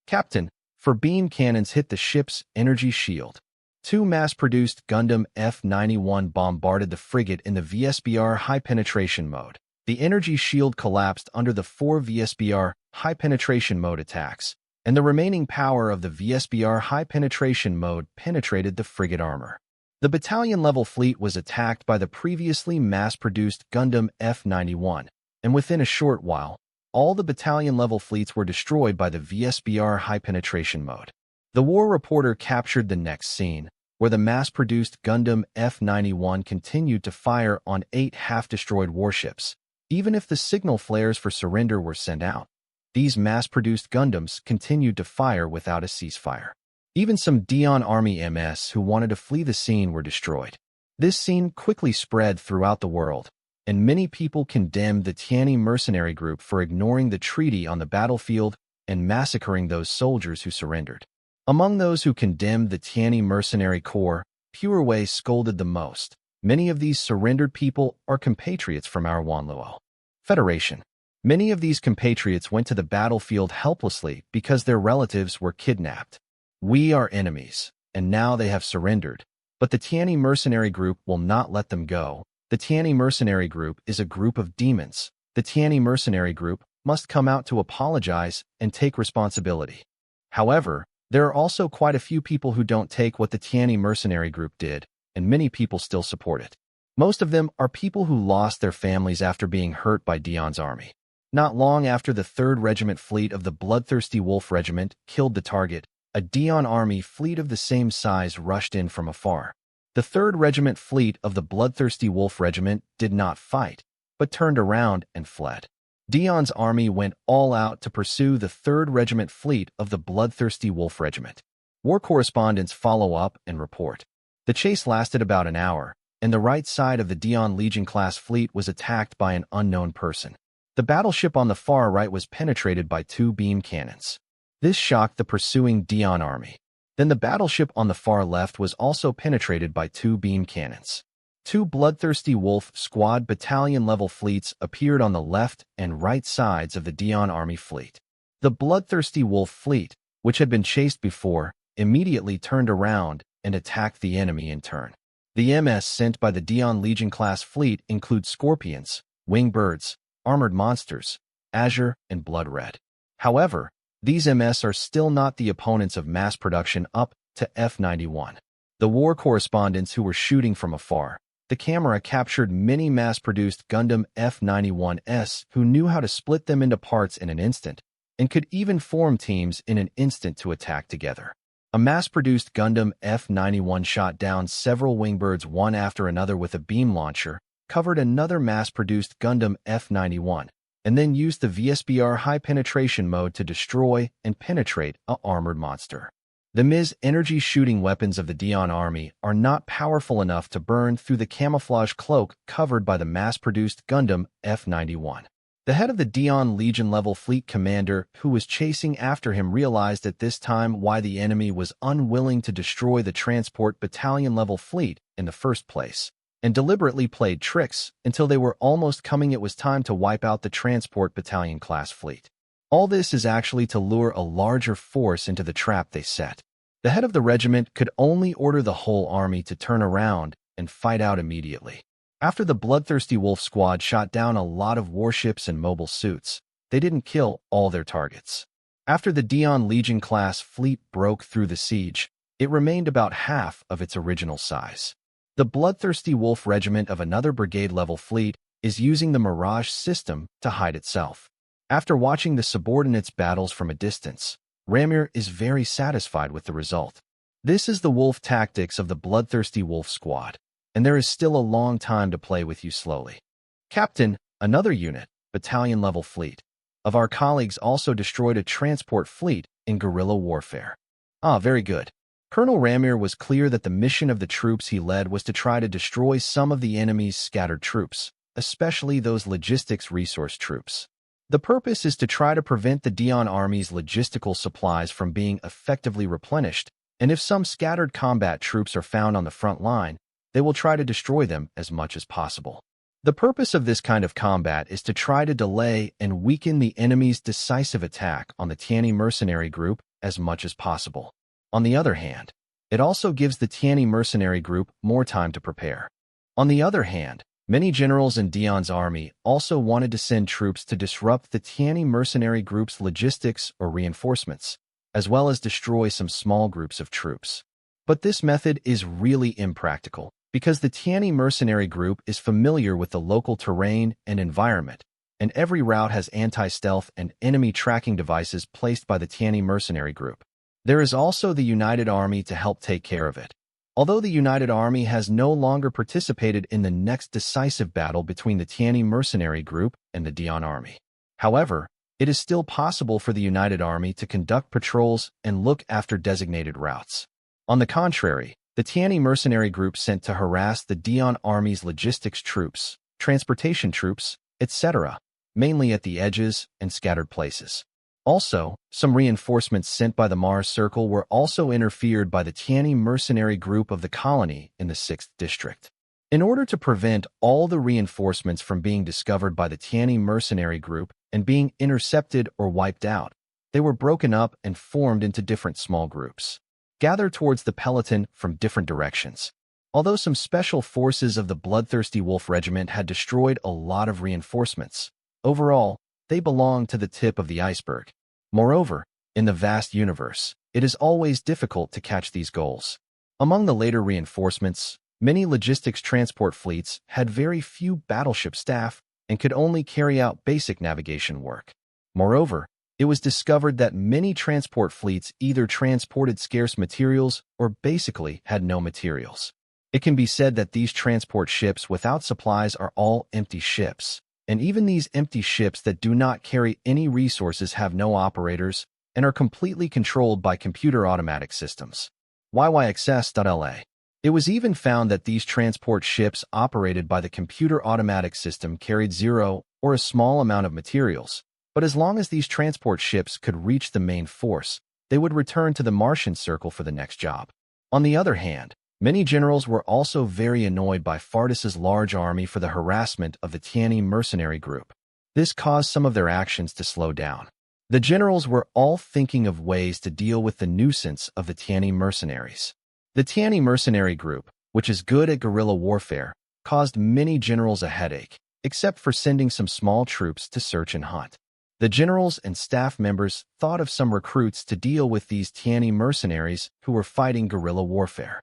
Captain, 4 beam cannons hit the ship's energy shield. 2 mass-produced Gundam F-91 bombarded the frigate in the VSBR high-penetration mode. The energy shield collapsed under the 4 VSBR high-penetration mode attacks, and the remaining power of the VSBR high-penetration mode penetrated the frigate armor. The battalion-level fleet was attacked by the previously mass-produced Gundam F-91, and within a short while, all the battalion-level fleets were destroyed by the VSBR high-penetration mode. The war reporter captured the next scene, where the mass-produced Gundam F-91 continued to fire on 8 half-destroyed warships, even if the signal flares for surrender were sent out. These mass-produced Gundams continued to fire without a ceasefire. Even some Dion Army MS who wanted to flee the scene were destroyed. This scene quickly spread throughout the world, and many people condemned the Tianyi mercenary group for ignoring the treaty on the battlefield and massacring those soldiers who surrendered. Among those who condemned the Tianyi mercenary corps, Puerway scolded the most. Many of these surrendered people are compatriots from our Wanluo Federation. Many of these compatriots went to the battlefield helplessly because their relatives were kidnapped. We are enemies, and now they have surrendered. But the Tianyi mercenary group will not let them go. The Tianyi mercenary group is a group of demons. The Tianyi mercenary group must come out to apologize and take responsibility. However, there are also quite a few people who don't take what the Tianyi mercenary group did, and many people still support it. Most of them are people who lost their families after being hurt by Dion's army. Not long after the 3rd Regiment fleet of the Bloodthirsty Wolf Regiment killed the target, a Dion army fleet of the same size rushed in from afar. The 3rd Regiment fleet of the Bloodthirsty Wolf Regiment did not fight, but turned around and fled. Dion's army went all out to pursue the 3rd Regiment fleet of the Bloodthirsty Wolf Regiment. War correspondents follow up and report. The chase lasted about an hour, and the right side of the Dion Legion-class fleet was attacked by an unknown person. The battleship on the far right was penetrated by 2 beam cannons. This shocked the pursuing Dion army. Then the battleship on the far left was also penetrated by 2 beam cannons. 2 Bloodthirsty Wolf Squad battalion-level fleets appeared on the left and right sides of the Dion army fleet. The Bloodthirsty Wolf fleet, which had been chased before, immediately turned around and attacked the enemy in turn. The MS sent by the Dion Legion-class fleet include scorpions, wingbirds, armored monsters, azure, and blood red. However, these MS are still not the opponents of mass production up to F-91. The war correspondents who were shooting from afar, the camera captured many mass-produced Gundam F-91s who knew how to split them into parts in an instant, and could even form teams in an instant to attack together. A mass-produced Gundam F-91 shot down several wingbirds one after another with a beam launcher, covered another mass-produced Gundam F-91, and then used the VSBR high-penetration mode to destroy and penetrate a armored monster. The MIS energy shooting weapons of the Dion army are not powerful enough to burn through the camouflage cloak covered by the mass-produced Gundam F-91. The head of the Dion Legion-level fleet commander who was chasing after him realized at this time why the enemy was unwilling to destroy the transport battalion-level fleet in the first place, and deliberately played tricks until they were almost coming. It was time to wipe out the transport battalion-class fleet. All this is actually to lure a larger force into the trap they set. The head of the regiment could only order the whole army to turn around and fight out immediately. After the bloodthirsty wolf squad shot down a lot of warships and mobile suits, they didn't kill all their targets. After the Dion Legion-class fleet broke through the siege, it remained about half of its original size. The bloodthirsty wolf regiment of another brigade-level fleet is using the Mirage system to hide itself. After watching the subordinates' battles from a distance, Ramir is very satisfied with the result. This is the wolf tactics of the bloodthirsty wolf squad, and there is still a long time to play with you slowly. Captain, another unit, battalion-level fleet, of our colleagues also destroyed a transport fleet in guerrilla warfare. Ah, very good. Colonel Ramir was clear that the mission of the troops he led was to try to destroy some of the enemy's scattered troops, especially those logistics resource troops. The purpose is to try to prevent the Dion army's logistical supplies from being effectively replenished, and if some scattered combat troops are found on the front line, they will try to destroy them as much as possible. The purpose of this kind of combat is to try to delay and weaken the enemy's decisive attack on the Tiani mercenary group as much as possible. On the other hand, it also gives the Tiani mercenary group more time to prepare. On the other hand, many generals in Dion's army also wanted to send troops to disrupt the Tiani mercenary group's logistics or reinforcements, as well as destroy some small groups of troops. But this method is really impractical, because the Tiani mercenary group is familiar with the local terrain and environment, and every route has anti-stealth and enemy tracking devices placed by the Tiani mercenary group. There is also the United Army to help take care of it. Although the United Army has no longer participated in the next decisive battle between the Tiani mercenary group and the Dion army. However, it is still possible for the United Army to conduct patrols and look after designated routes. On the contrary, the Tiani mercenary group sent to harass the Dion army's logistics troops, transportation troops, etc., mainly at the edges and scattered places. Also, some reinforcements sent by the Mars Circle were also interfered by the Tiani mercenary group of the colony in the 6th district. In order to prevent all the reinforcements from being discovered by the Tiani mercenary group and being intercepted or wiped out, they were broken up and formed into different small groups. Gather towards the peloton from different directions. Although some special forces of the Bloodthirsty Wolf Regiment had destroyed a lot of reinforcements, overall, they belong to the tip of the iceberg. Moreover, in the vast universe, it is always difficult to catch these goals. Among the later reinforcements, many logistics transport fleets had very few battleship staff and could only carry out basic navigation work. Moreover, it was discovered that many transport fleets either transported scarce materials or basically had no materials. It can be said that these transport ships without supplies are all empty ships, and even these empty ships that do not carry any resources have no operators and are completely controlled by computer automatic systems. YYXS.LA. It was even found that these transport ships operated by the computer automatic system carried zero or a small amount of materials, but as long as these transport ships could reach the main force, they would return to the Martian Circle for the next job. On the other hand, many generals were also very annoyed by Fardis's large army for the harassment of the Tiani mercenary group. This caused some of their actions to slow down. The generals were all thinking of ways to deal with the nuisance of the Tiani mercenaries. The Tiani mercenary group, which is good at guerrilla warfare, caused many generals a headache, except for sending some small troops to search and hunt. The generals and staff members thought of some recruits to deal with these Tiani mercenaries who were fighting guerrilla warfare.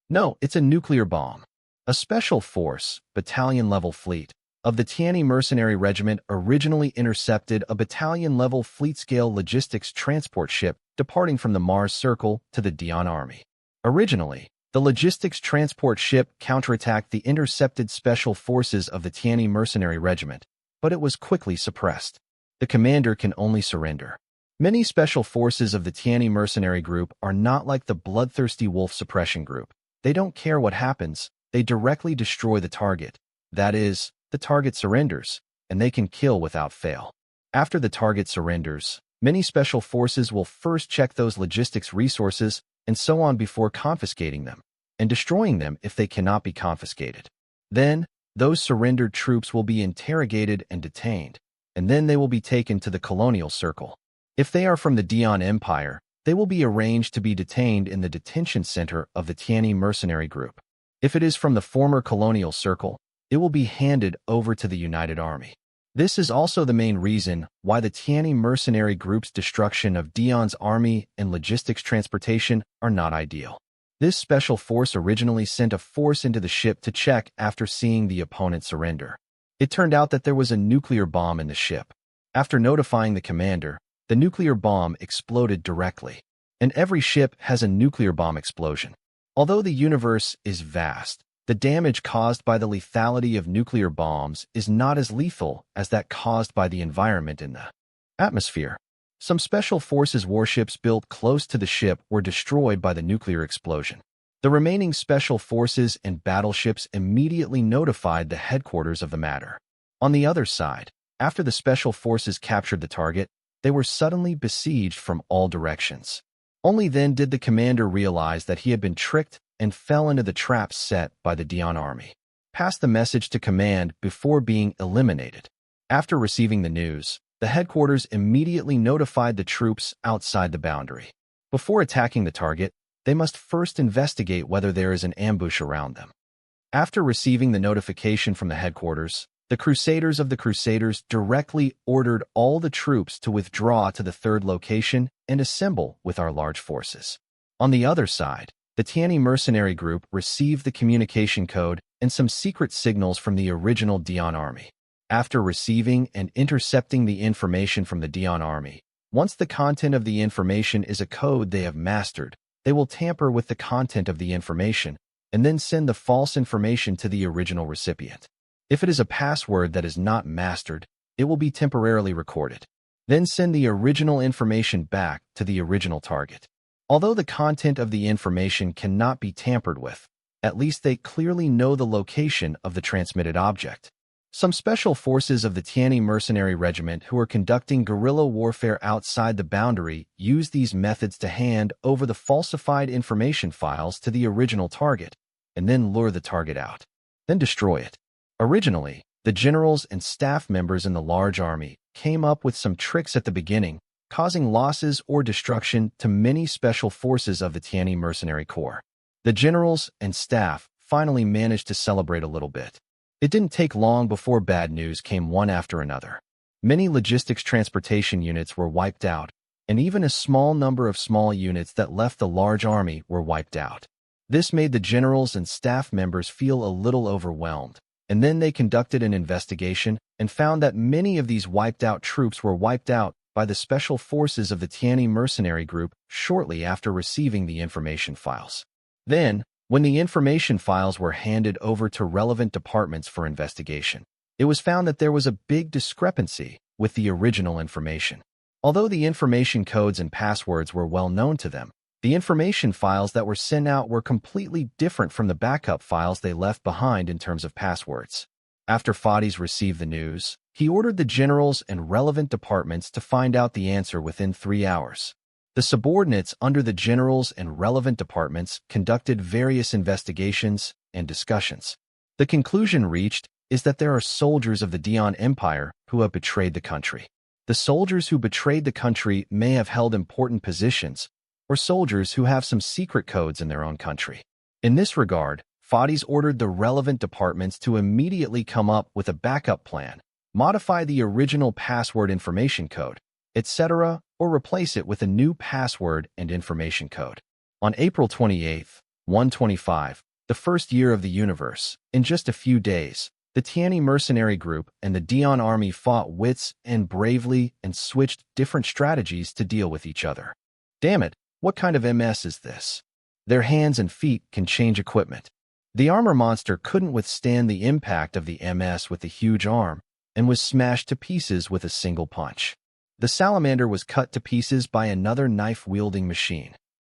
No, it's a nuclear bomb. A special force, battalion-level fleet, of the Tiani mercenary regiment originally intercepted a battalion-level fleet-scale logistics transport ship departing from the Mars Circle to the Dion army. Originally, the logistics transport ship counterattacked the intercepted special forces of the Tiani mercenary regiment, but it was quickly suppressed. The commander can only surrender. Many special forces of the Tiani mercenary group are not like the bloodthirsty wolf suppression group. They don't care what happens, they directly destroy the target. That is, the target surrenders, and they can kill without fail. After the target surrenders, many special forces will first check those logistics resources and so on before confiscating them, and destroying them if they cannot be confiscated. Then, those surrendered troops will be interrogated and detained, and then they will be taken to the colonial circle. If they are from the Dian Empire, they will be arranged to be detained in the detention center of the Tianyi mercenary group. If it is from the former colonial circle, it will be handed over to the United Army. This is also the main reason why the Tianyi mercenary group's destruction of Dian's army and logistics transportation are not ideal. This special force originally sent a force into the ship to check after seeing the opponent surrender. It turned out that there was a nuclear bomb in the ship. After notifying the commander, the nuclear bomb exploded directly. And every ship has a nuclear bomb explosion. Although the universe is vast, the damage caused by the lethality of nuclear bombs is not as lethal as that caused by the environment in the atmosphere. Some special forces warships built close to the ship were destroyed by the nuclear explosion. The remaining special forces and battleships immediately notified the headquarters of the matter. On the other side, after the special forces captured the target, they were suddenly besieged from all directions. Only then did the commander realize that he had been tricked and fell into the trap set by the Dian army. Passed the message to command before being eliminated. After receiving the news, the headquarters immediately notified the troops outside the boundary. Before attacking the target, they must first investigate whether there is an ambush around them. After receiving the notification from the headquarters, the Crusaders of the Crusaders directly ordered all the troops to withdraw to the third location and assemble with our large forces. On the other side, the Tianyi mercenary group received the communication code and some secret signals from the original Dian army. After receiving and intercepting the information from the Dian army, once the content of the information is a code they have mastered, they will tamper with the content of the information and then send the false information to the original recipient. If it is a password that is not mastered, it will be temporarily recorded. Then send the original information back to the original target. Although the content of the information cannot be tampered with, at least they clearly know the location of the transmitted object. Some special forces of the Tianyi mercenary regiment who are conducting guerrilla warfare outside the boundary use these methods to hand over the falsified information files to the original target, and then lure the target out. Then destroy it. Originally, the generals and staff members in the large army came up with some tricks at the beginning, causing losses or destruction to many special forces of the Tianyi mercenary corps. The generals and staff finally managed to celebrate a little bit. It didn't take long before bad news came one after another. Many logistics transportation units were wiped out, and even a small number of small units that left the large army were wiped out. This made the generals and staff members feel a little overwhelmed, and then they conducted an investigation and found that many of these wiped-out troops were wiped out by the special forces of the Tianyi mercenary group shortly after receiving the information files. Then, when the information files were handed over to relevant departments for investigation, it was found that there was a big discrepancy with the original information. Although the information codes and passwords were well known to them, the information files that were sent out were completely different from the backup files they left behind in terms of passwords. After Fades received the news, he ordered the generals and relevant departments to find out the answer within 3 hours. The subordinates under the generals and relevant departments conducted various investigations and discussions. The conclusion reached is that there are soldiers of the Dian Empire who have betrayed the country. The soldiers who betrayed the country may have held important positions, or soldiers who have some secret codes in their own country. In this regard, Fades ordered the relevant departments to immediately come up with a backup plan, modify the original password information code, etc., or replace it with a new password and information code. On April 28, 125, the first year of the universe, in just a few days, the Tianyi mercenary group and the Dian army fought wits and bravely and switched different strategies to deal with each other. Damn it, what kind of MS is this? Their hands and feet can change equipment. The armor monster couldn't withstand the impact of the MS with the huge arm and was smashed to pieces with a single punch. The salamander was cut to pieces by another knife-wielding machine.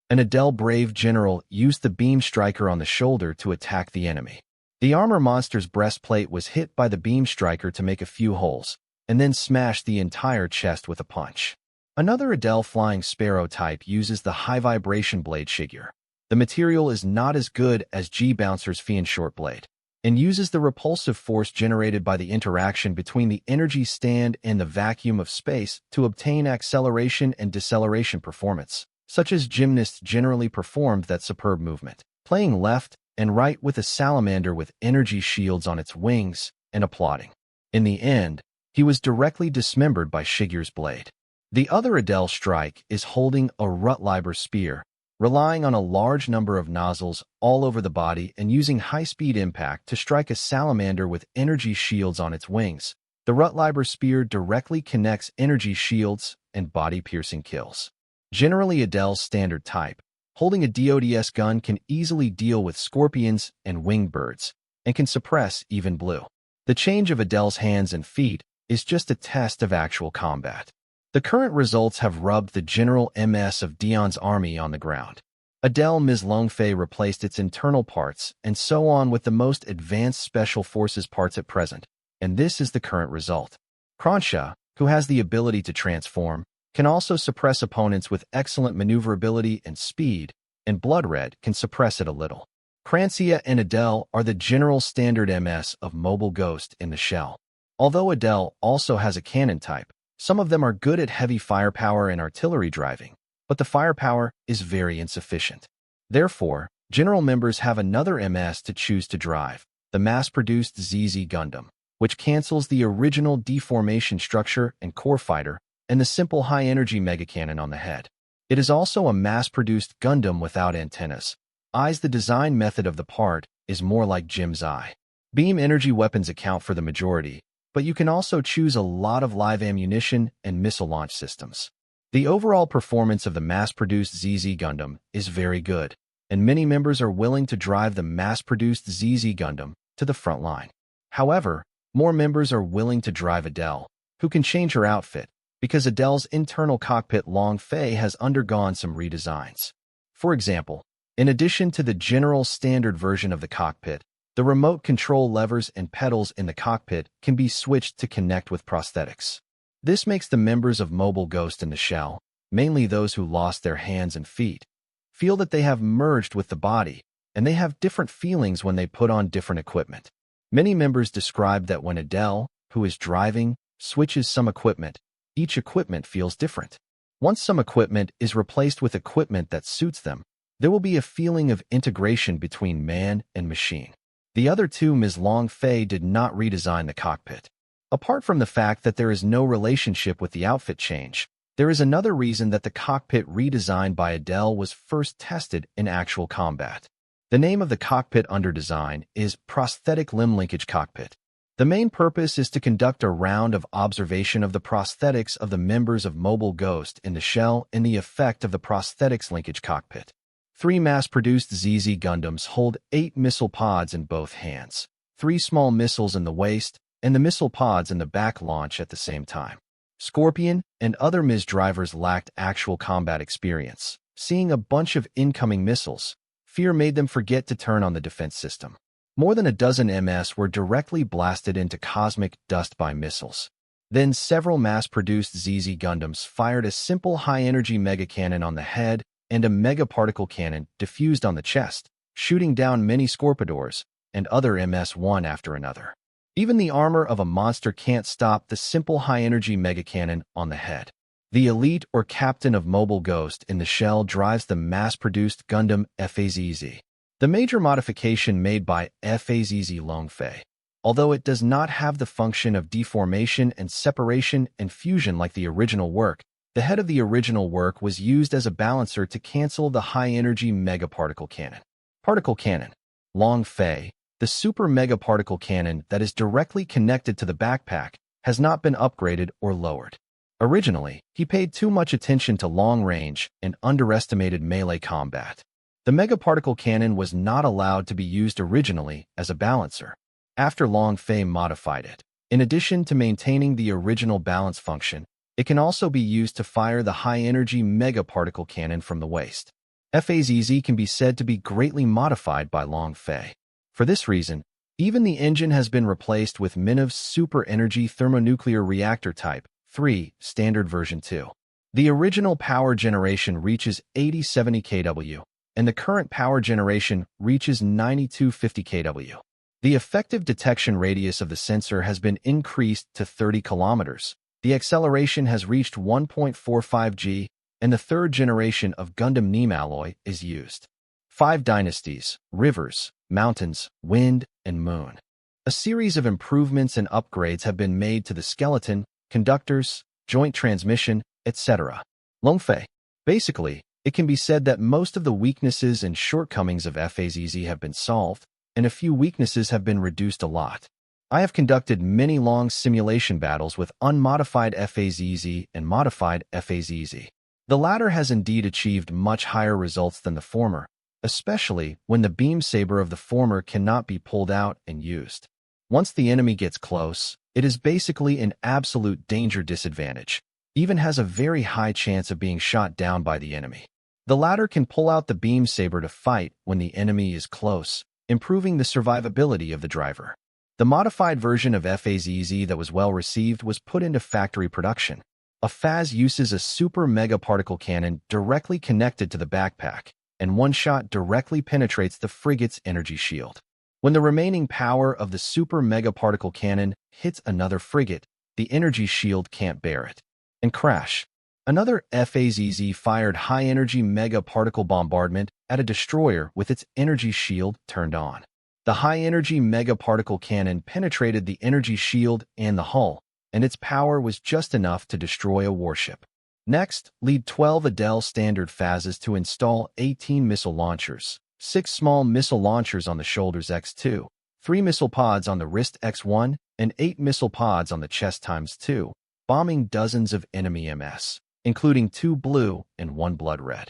An Adele brave general used the beam striker on the shoulder to attack the enemy. The armor monster's breastplate was hit by the beam striker to make a few holes, and then smashed the entire chest with a punch. Another Adele flying sparrow type uses the high-vibration blade Shigure. The material is not as good as G-Bouncer's Fian short blade, and uses the repulsive force generated by the interaction between the energy stand and the vacuum of space to obtain acceleration and deceleration performance, such as gymnasts generally performed that superb movement, playing left and right with a salamander with energy shields on its wings and applauding. In the end, he was directly dismembered by Shigure's blade. The other Adele strike is holding a Rutliber spear, relying on a large number of nozzles all over the body and using high-speed impact to strike a salamander with energy shields on its wings. The Rutliber spear directly connects energy shields and body-piercing kills. Generally Adele's standard type, holding a DODS gun can easily deal with scorpions and winged birds, and can suppress even blue. The change of Adele's hands and feet is just a test of actual combat. The current results have rubbed the general MS of Dion's army on the ground. Adele Ms. Longfei replaced its internal parts, and so on with the most advanced special forces parts at present, and this is the current result. Kransha, who has the ability to transform, can also suppress opponents with excellent maneuverability and speed, and Blood Red can suppress it a little. Crancia and Adele are the general standard MS of Mobile Ghost in the shell. Although Adele also has a cannon type, some of them are good at heavy firepower and artillery driving, but the firepower is very insufficient. Therefore, general members have another MS to choose to drive, the mass-produced ZZ Gundam, which cancels the original deformation structure and core fighter and the simple high-energy mega cannon on the head. It is also a mass-produced Gundam without antennas. The design method of the part is more like Jim's eye. Beam energy weapons account for the majority, but you can also choose a lot of live ammunition and missile launch systems. The overall performance of the mass-produced ZZ Gundam is very good, and many members are willing to drive the mass-produced ZZ Gundam to the front line. However, more members are willing to drive Adele, who can change her outfit, because Adele's internal cockpit Long Fei has undergone some redesigns. For example, in addition to the general standard version of the cockpit, the remote control levers and pedals in the cockpit can be switched to connect with prosthetics. This makes the members of Mobile Ghost in the shell, mainly those who lost their hands and feet, feel that they have merged with the body, and they have different feelings when they put on different equipment. Many members describe that when Adele, who is driving, switches some equipment, each equipment feels different. Once some equipment is replaced with equipment that suits them, there will be a feeling of integration between man and machine. The other two Ms. Long Fei did not redesign the cockpit. Apart from the fact that there is no relationship with the outfit change, there is another reason that the cockpit redesign by Adele was first tested in actual combat. The name of the cockpit under design is Prosthetic Limb Linkage Cockpit. The main purpose is to conduct a round of observation of the prosthetics of the members of Mobile Ghost in the shell in the effect of the prosthetics linkage cockpit. 3 mass-produced ZZ Gundams hold 8 missile pods in both hands, 3 small missiles in the waist, and the missile pods in the back launch at the same time. Scorpion and other MIS drivers lacked actual combat experience. Seeing a bunch of incoming missiles, fear made them forget to turn on the defense system. More than a dozen MS were directly blasted into cosmic dust by missiles. Then several mass-produced ZZ Gundams fired a simple high-energy mega cannon on the head and a mega particle cannon diffused on the chest, shooting down many Scorpidors and other MS one after another. Even the armor of a monster can't stop the simple high-energy mega cannon on the head. The elite or captain of Mobile Ghost in the shell drives the mass-produced Gundam FAZZ. The major modification made by FAZZ Longfei, although it does not have the function of deformation and separation and fusion like the original work, the head of the original work was used as a balancer to cancel the high-energy mega particle cannon. Particle cannon. Longfei, the super mega particle cannon that is directly connected to the backpack, has not been upgraded or lowered. Originally, he paid too much attention to long range and underestimated melee combat. The mega particle cannon was not allowed to be used originally as a balancer. After Long Fei modified it, in addition to maintaining the original balance function, it can also be used to fire the high-energy mega particle cannon from the waist. FAZZ can be said to be greatly modified by Long Fei. For this reason, Even the engine has been replaced with Manhwa's Super Energy Thermonuclear Reactor Type 3, Standard Version 2. The original power generation reaches 8070 kW, and the current power generation reaches 9250 kW. The effective detection radius of the sensor has been increased to 30 kilometers. The acceleration has reached 1.45 g, and the third generation of Gundam Neem alloy is used. 5 dynasties, rivers, mountains, wind, and moon. A series of improvements and upgrades have been made to the skeleton, conductors, joint transmission, etc. Longfei. Basically, it can be said that most of the weaknesses and shortcomings of FAZZ have been solved, and a few weaknesses have been reduced a lot. I have conducted many long simulation battles with unmodified FAZZ and modified FAZZ. The latter has indeed achieved much higher results than the former, especially when the beam saber of the former cannot be pulled out and used. Once the enemy gets close, it is basically an absolute danger disadvantage, even has a very high chance of being shot down by the enemy. The latter can pull out the beam saber to fight when the enemy is close, improving the survivability of the driver. The modified version of FAZZ that was well received was put into factory production. A FAZ uses a super mega particle cannon directly connected to the backpack, and one shot directly penetrates the frigate's energy shield. When the remaining power of the super mega particle cannon hits another frigate, the energy shield can't bear it, and crash. Another FAZZ fired high-energy mega particle bombardment at a destroyer with its energy shield turned on. The high-energy mega particle cannon penetrated the energy shield and the hull, and its power was just enough to destroy a warship. Next, lead 12 Adele standard phases to install 18 missile launchers, 6 small missile launchers on the shoulders X2, 3 missile pods on the wrist X1, and 8 missile pods on the chest ×2, bombing dozens of enemy MS, including 2 blue and 1 blood red.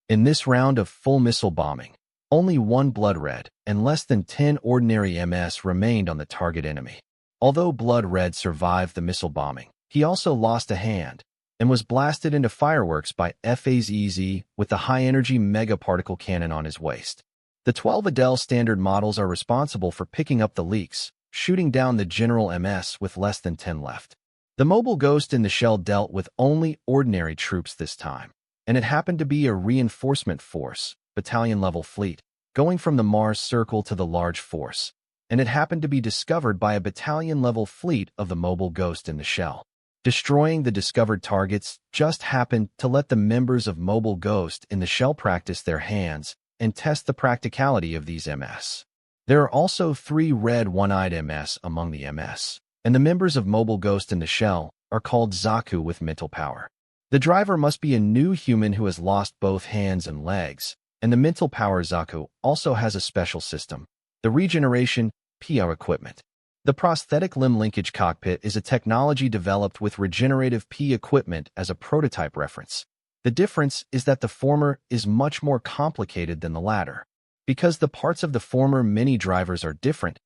In this round of full missile bombing, only 1 blood red and less than 10 ordinary MS remained on the target enemy. Although Blood Red survived the missile bombing, he also lost a hand and was blasted into fireworks by FAZZ with the high-energy mega particle cannon on his waist. The 12 Adele standard models are responsible for picking up the leaks, shooting down the general MS with less than 10 left. The mobile ghost in the shell dealt with only ordinary troops this time, and it happened to be a reinforcement force, battalion-level fleet, going from the Mars Circle to the large force, and it happened to be discovered by a battalion-level fleet of the mobile ghost in the shell. Destroying the discovered targets just happened to let the members of mobile ghost in the shell practice their hands and test the practicality of these MS. There are also 3 red one-eyed MS among the MS, and the members of mobile ghost in the shell are called Zaku with mental power. The driver must be a new human who has lost both hands and legs, and the mental power Zaku also has a special system, the regeneration PR equipment. The prosthetic limb linkage cockpit is a technology developed with regenerative P equipment as a prototype reference. The difference is that the former is much more complicated than the latter. Because the parts of the former mini drivers are different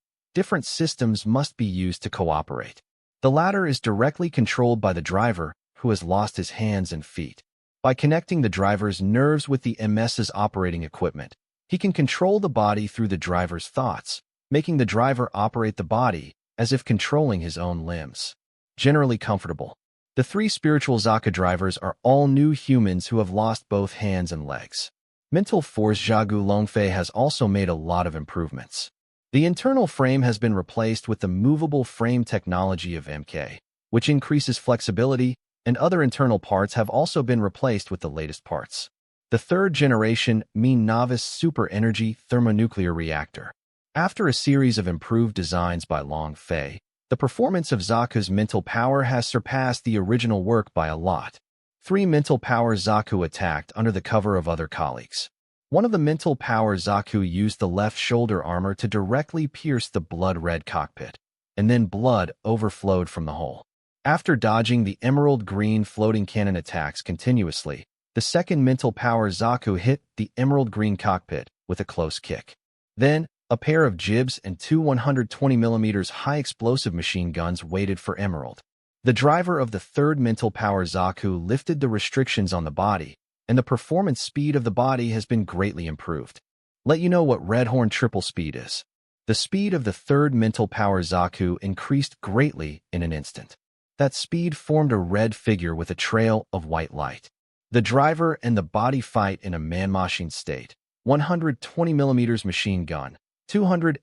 systems must be used to cooperate. The latter is directly controlled by the driver, who has lost his hands and feet. By connecting the driver's nerves with the MS's operating equipment, he can control the body through the driver's thoughts, making the driver operate the body as if controlling his own limbs. Generally comfortable. The 3 spiritual Zaka drivers are all new humans who have lost both hands and legs. Mental Force Jagu Longfei has also made a lot of improvements. The internal frame has been replaced with the movable frame technology of MK, which increases flexibility, and other internal parts have also been replaced with the latest parts. The 3rd generation Manhwa Super Energy Thermonuclear Reactor. After a series of improved designs by Longfei, the performance of Zaku's mental power has surpassed the original work by a lot. 3 mental power Zaku attacked under the cover of other colleagues. One of the mental power Zaku used the left shoulder armor to directly pierce the blood-red cockpit, and then blood overflowed from the hole. After dodging the emerald-green floating cannon attacks continuously, the 2nd mental power Zaku hit the emerald-green cockpit with a close kick. Then, a pair of jibs and 2 120mm high-explosive machine guns waited for Emerald. The driver of the 3rd mental power Zaku lifted the restrictions on the body, and the performance speed of the body has been greatly improved. Let you know what Redhorn triple speed is. The speed of the third mental power Zaku increased greatly in an instant. That speed formed a red figure with a trail of white light. The driver and the body fight in a man-machine state. 120mm machine gun, 280mm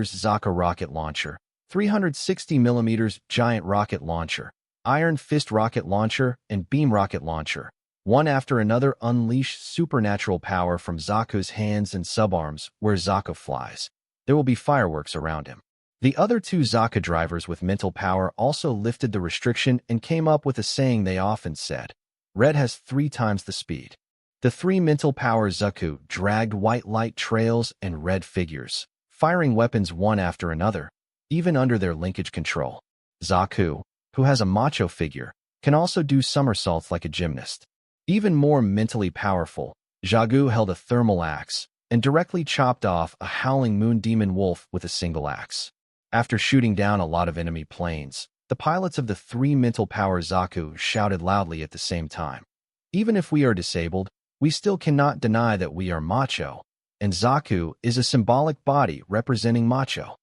Zaku rocket launcher, 360mm giant rocket launcher, iron fist rocket launcher, and beam rocket launcher. One after another unleash supernatural power from Zaku's hands and subarms where Zaku flies. There will be fireworks around him. The other two Zaku drivers with mental power also lifted the restriction and came up with a saying they often said. Red has 3 times the speed. The 3 mental power Zaku dragged white light trails and red figures, firing weapons one after another, even under their linkage control. Zaku, who has a macho figure, can also do somersaults like a gymnast. Even more mentally powerful, Zaku held a thermal axe and directly chopped off a howling moon demon wolf with a single axe. After shooting down a lot of enemy planes, the pilots of the 3 mental power Zaku shouted loudly at the same time. Even if we are disabled, we still cannot deny that we are macho, and Zaku is a symbolic body representing macho.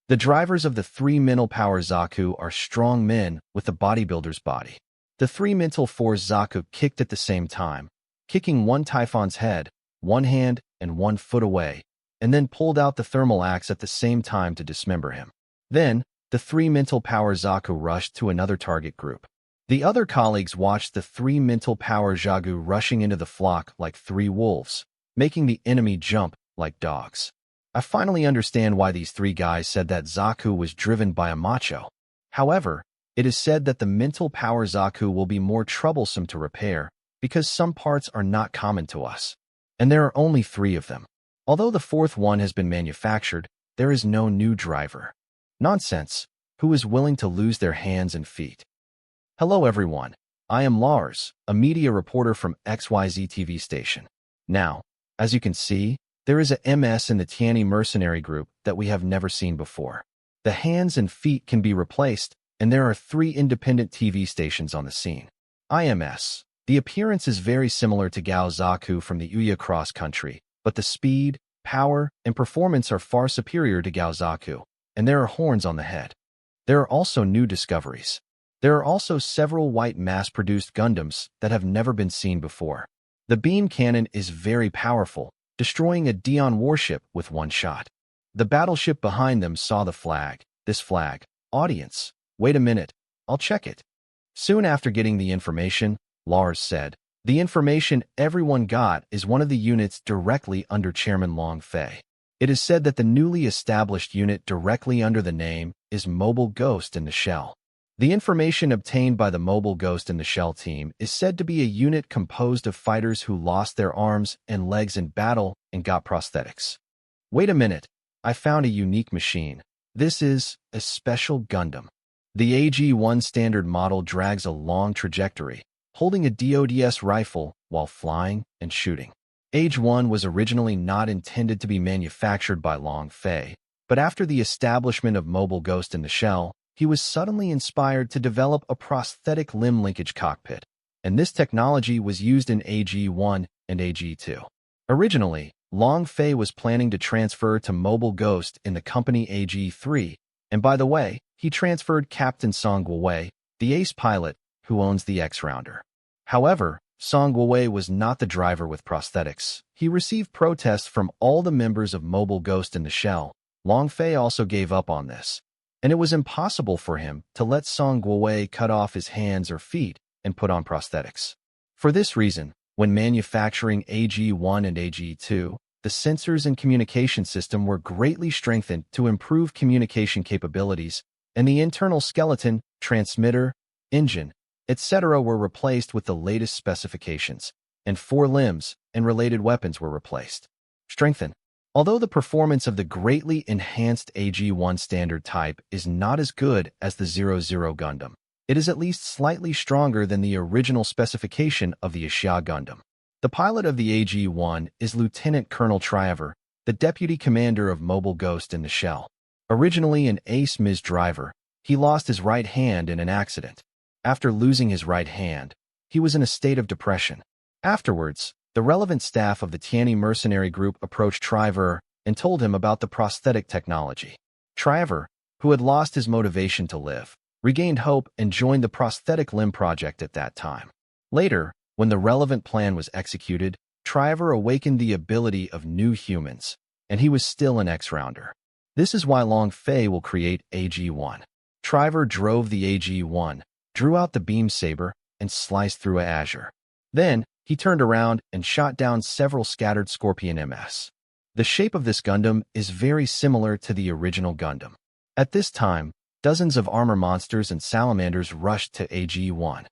The drivers of the 3 mental power Zaku are strong men with a bodybuilder's body. The 3 mental force Zaku kicked at the same time, kicking one Typhon's head, one hand and one foot away, and then pulled out the thermal axe at the same time to dismember him. Then, the 3 mental power Zaku rushed to another target group. The other colleagues watched the 3 mental power Zaku rushing into the flock like 3 wolves, making the enemy jump like dogs. I finally understand why these 3 guys said that Zaku was driven by a macho. However, it is said that the mental power Zaku will be more troublesome to repair because some parts are not common to us. And there are only 3 of them. Although the 4th one has been manufactured, there is no new driver. Nonsense. Who is willing to lose their hands and feet? Hello everyone. I am Lars, a media reporter from XYZ TV station. Now, as you can see, there is a MS in the Tianyi mercenary group that we have never seen before. The hands and feet can be replaced, and there are 3 independent TV stations on the scene. IMS. The appearance is very similar to Gao Zaku from the Ouya Cross Country, but the speed, power, and performance are far superior to Gao Zaku, and there are horns on the head. There are also new discoveries. There are also several white mass-produced Gundams that have never been seen before. The beam cannon is very powerful, destroying a Dion warship with one shot. The battleship behind them saw the flag. This flag. Audience, wait a minute, I'll check it. Soon after getting the information, Lars said, the information everyone got is one of the units directly under Chairman Long Fei. It is said that the newly established unit directly under the name is Mobile Ghost in the Shell. The information obtained by the Mobile Ghost in the Shell team is said to be a unit composed of fighters who lost their arms and legs in battle and got prosthetics. Wait a minute, I found a unique machine. This is a special Gundam. The AG-1 standard model drags a long trajectory, holding a DODS rifle while flying and shooting. AG-1 was originally not intended to be manufactured by Long Fei, but after the establishment of Mobile Ghost in the Shell, he was suddenly inspired to develop a prosthetic limb linkage cockpit, and this technology was used in AG-1 and AG-2. Originally, Long Fei was planning to transfer to Mobile Ghost in the company AG-3, and by the way, he transferred Captain Song Guowei, the ace pilot, who owns the X-Rounder. However, Song Guowei was not the driver with prosthetics. He received protests from all the members of Mobile Ghost in the Shell. Long Fei also gave up on this, and it was impossible for him to let Song Guowei cut off his hands or feet and put on prosthetics. For this reason, when manufacturing AG-1 and AG-2, the sensors and communication system were greatly strengthened to improve communication capabilities, and the internal skeleton, transmitter, engine, etc. were replaced with the latest specifications, and 4 limbs and related weapons were replaced. Strengthen. Although the performance of the greatly enhanced AG-1 standard type is not as good as the 00 Gundam, it is at least slightly stronger than the original specification of the Asia Gundam. The pilot of the AG-1 is Lieutenant Colonel Triever, the deputy commander of Mobile Ghost in the Shell. Originally an ace MIS driver, he lost his right hand in an accident. After losing his right hand, he was in a state of depression. Afterwards, the relevant staff of the Tianyi mercenary group approached Triever and told him about the prosthetic technology. Trevor, who had lost his motivation to live, regained hope and joined the prosthetic limb project at that time. Later, when the relevant plan was executed, Trevor awakened the ability of new humans, and he was still an X-rounder. This is why Long Fei will create AG-1. Trevor drove the AG-1, drew out the beam saber, and sliced through a Azure. Then, he turned around and shot down several scattered Scorpion MS. The shape of this Gundam is very similar to the original Gundam. At this time, dozens of armor monsters and salamanders rushed to AG-1.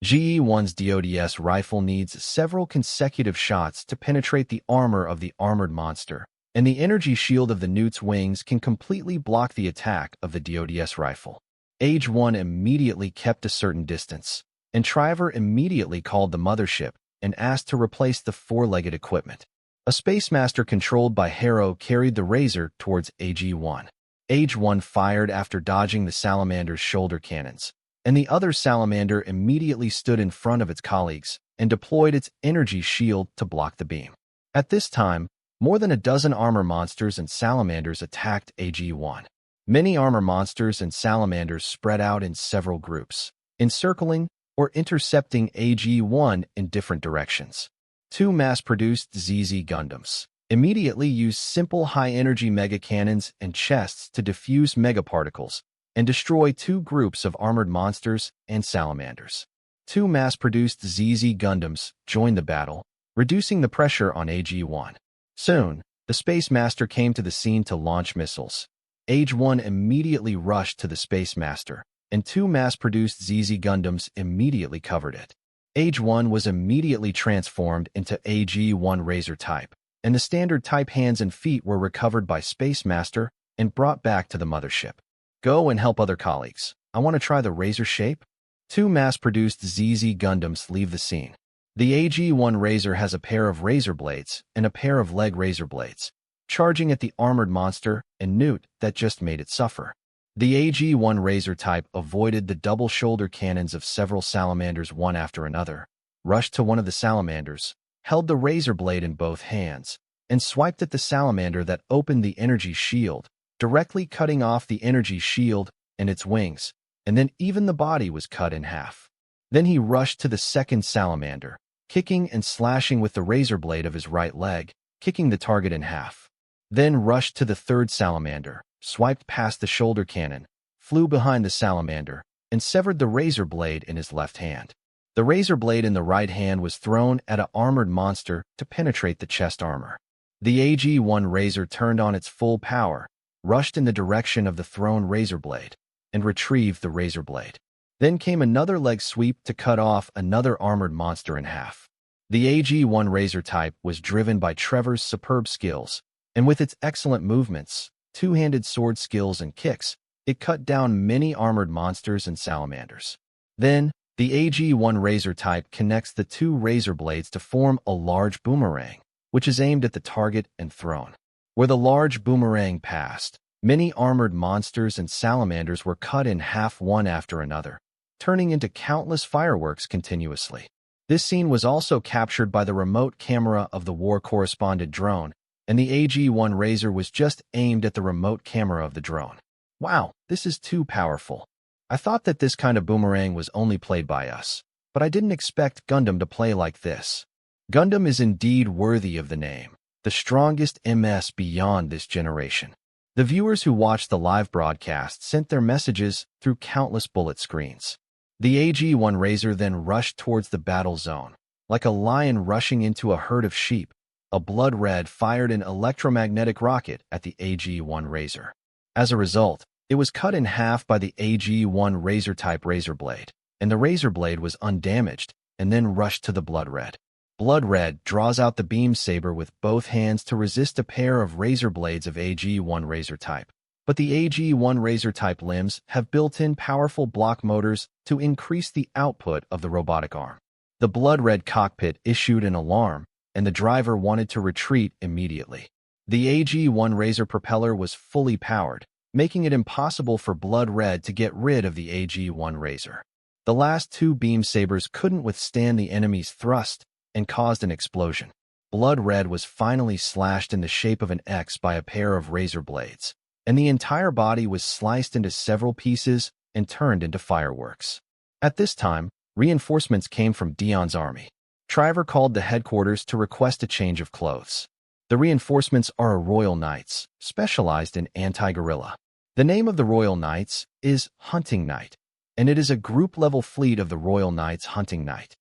GE-1's DODS rifle needs several consecutive shots to penetrate the armor of the armored monster, and the energy shield of the Newt's wings can completely block the attack of the DODS rifle. AG-1 immediately kept a certain distance, and Trevor immediately called the mothership and asked to replace the four-legged equipment. A Space Master controlled by Harrow carried the Razor towards AG-1. AG-1 fired after dodging the Salamander's shoulder cannons, and the other Salamander immediately stood in front of its colleagues and deployed its energy shield to block the beam. At this time, more than a dozen armor monsters and salamanders attacked AG-1. Many armor monsters and salamanders spread out in several groups, encircling or intercepting AG-1 in different directions. Two mass-produced ZZ Gundams immediately used simple high-energy mega cannons and chests to diffuse megaparticles and destroy two groups of armored monsters and salamanders. Two mass-produced ZZ Gundams joined the battle, reducing the pressure on AG-1. Soon, the Space Master came to the scene to launch missiles. AG-1 immediately rushed to the Space Master, and two mass-produced ZZ Gundams immediately covered it. AG-1 was immediately transformed into AG-1 Razor type, and the standard type hands and feet were recovered by Space Master and brought back to the mothership. Go and help other colleagues. I want to try the Razor shape. Two mass-produced ZZ Gundams leave the scene. The AG-1 Razor has a pair of razor blades and a pair of leg razor blades, charging at the armored monster and Newt that just made it suffer. The AG-1 Razor type avoided the double shoulder cannons of several salamanders one after another, rushed to one of the salamanders, held the razor blade in both hands, and swiped at the salamander that opened the energy shield, directly cutting off the energy shield and its wings, and then even the body was cut in half. Then he rushed to the second salamander, kicking and slashing with the razor blade of his right leg, kicking the target in half. Then rushed to the third salamander, swiped past the shoulder cannon, flew behind the salamander, and severed the razor blade in his left hand. The razor blade in the right hand was thrown at an armored monster to penetrate the chest armor. The AG-1 Razor turned on its full power, rushed in the direction of the thrown razor blade, and retrieved the razor blade. Then came another leg sweep to cut off another armored monster in half. The AG-1 Razor type was driven by Trevor's superb skills, and with its excellent movements, two-handed sword skills and kicks, it cut down many armored monsters and salamanders. Then, the AG-1 Razor type connects the two razor blades to form a large boomerang, which is aimed at the target and thrown. Where the large boomerang passed, many armored monsters and salamanders were cut in half one after another, turning into countless fireworks continuously. This scene was also captured by the remote camera of the war correspondent drone, and the AG-1 Razor was just aimed at the remote camera of the drone. Wow, this is too powerful. I thought that this kind of boomerang was only played by us, but I didn't expect Gundam to play like this. Gundam is indeed worthy of the name, the strongest MS beyond this generation. The viewers who watched the live broadcast sent their messages through countless bullet screens. The AG-1 Razor then rushed towards the battle zone, like a lion rushing into a herd of sheep. A Blood Red fired an electromagnetic rocket at the AG-1 Razor. As a result, it was cut in half by the AG-1 Razor type razor blade, and the razor blade was undamaged and then rushed to the Blood Red. Blood Red draws out the beam saber with both hands to resist a pair of razor blades of AG-1 Razor type. But the AG-1 Razor type limbs have built-in powerful block motors to increase the output of the robotic arm. The Blood Red cockpit issued an alarm, and the driver wanted to retreat immediately. The AG-1 Razor propeller was fully powered, making it impossible for Blood Red to get rid of the AG-1 Razor. The last two beam sabers couldn't withstand the enemy's thrust and caused an explosion. blood red was finally slashed in the shape of an X by a pair of razor blades, and the entire body was sliced into several pieces and turned into fireworks. At this time, reinforcements came from Dion's army. Triver called the headquarters to request a change of clothes. The reinforcements are a Royal Knights, specialized in anti-guerrilla. The name of the Royal Knights is Hunting Knight, and it is a group-level fleet of the Royal Knights Hunting Knight.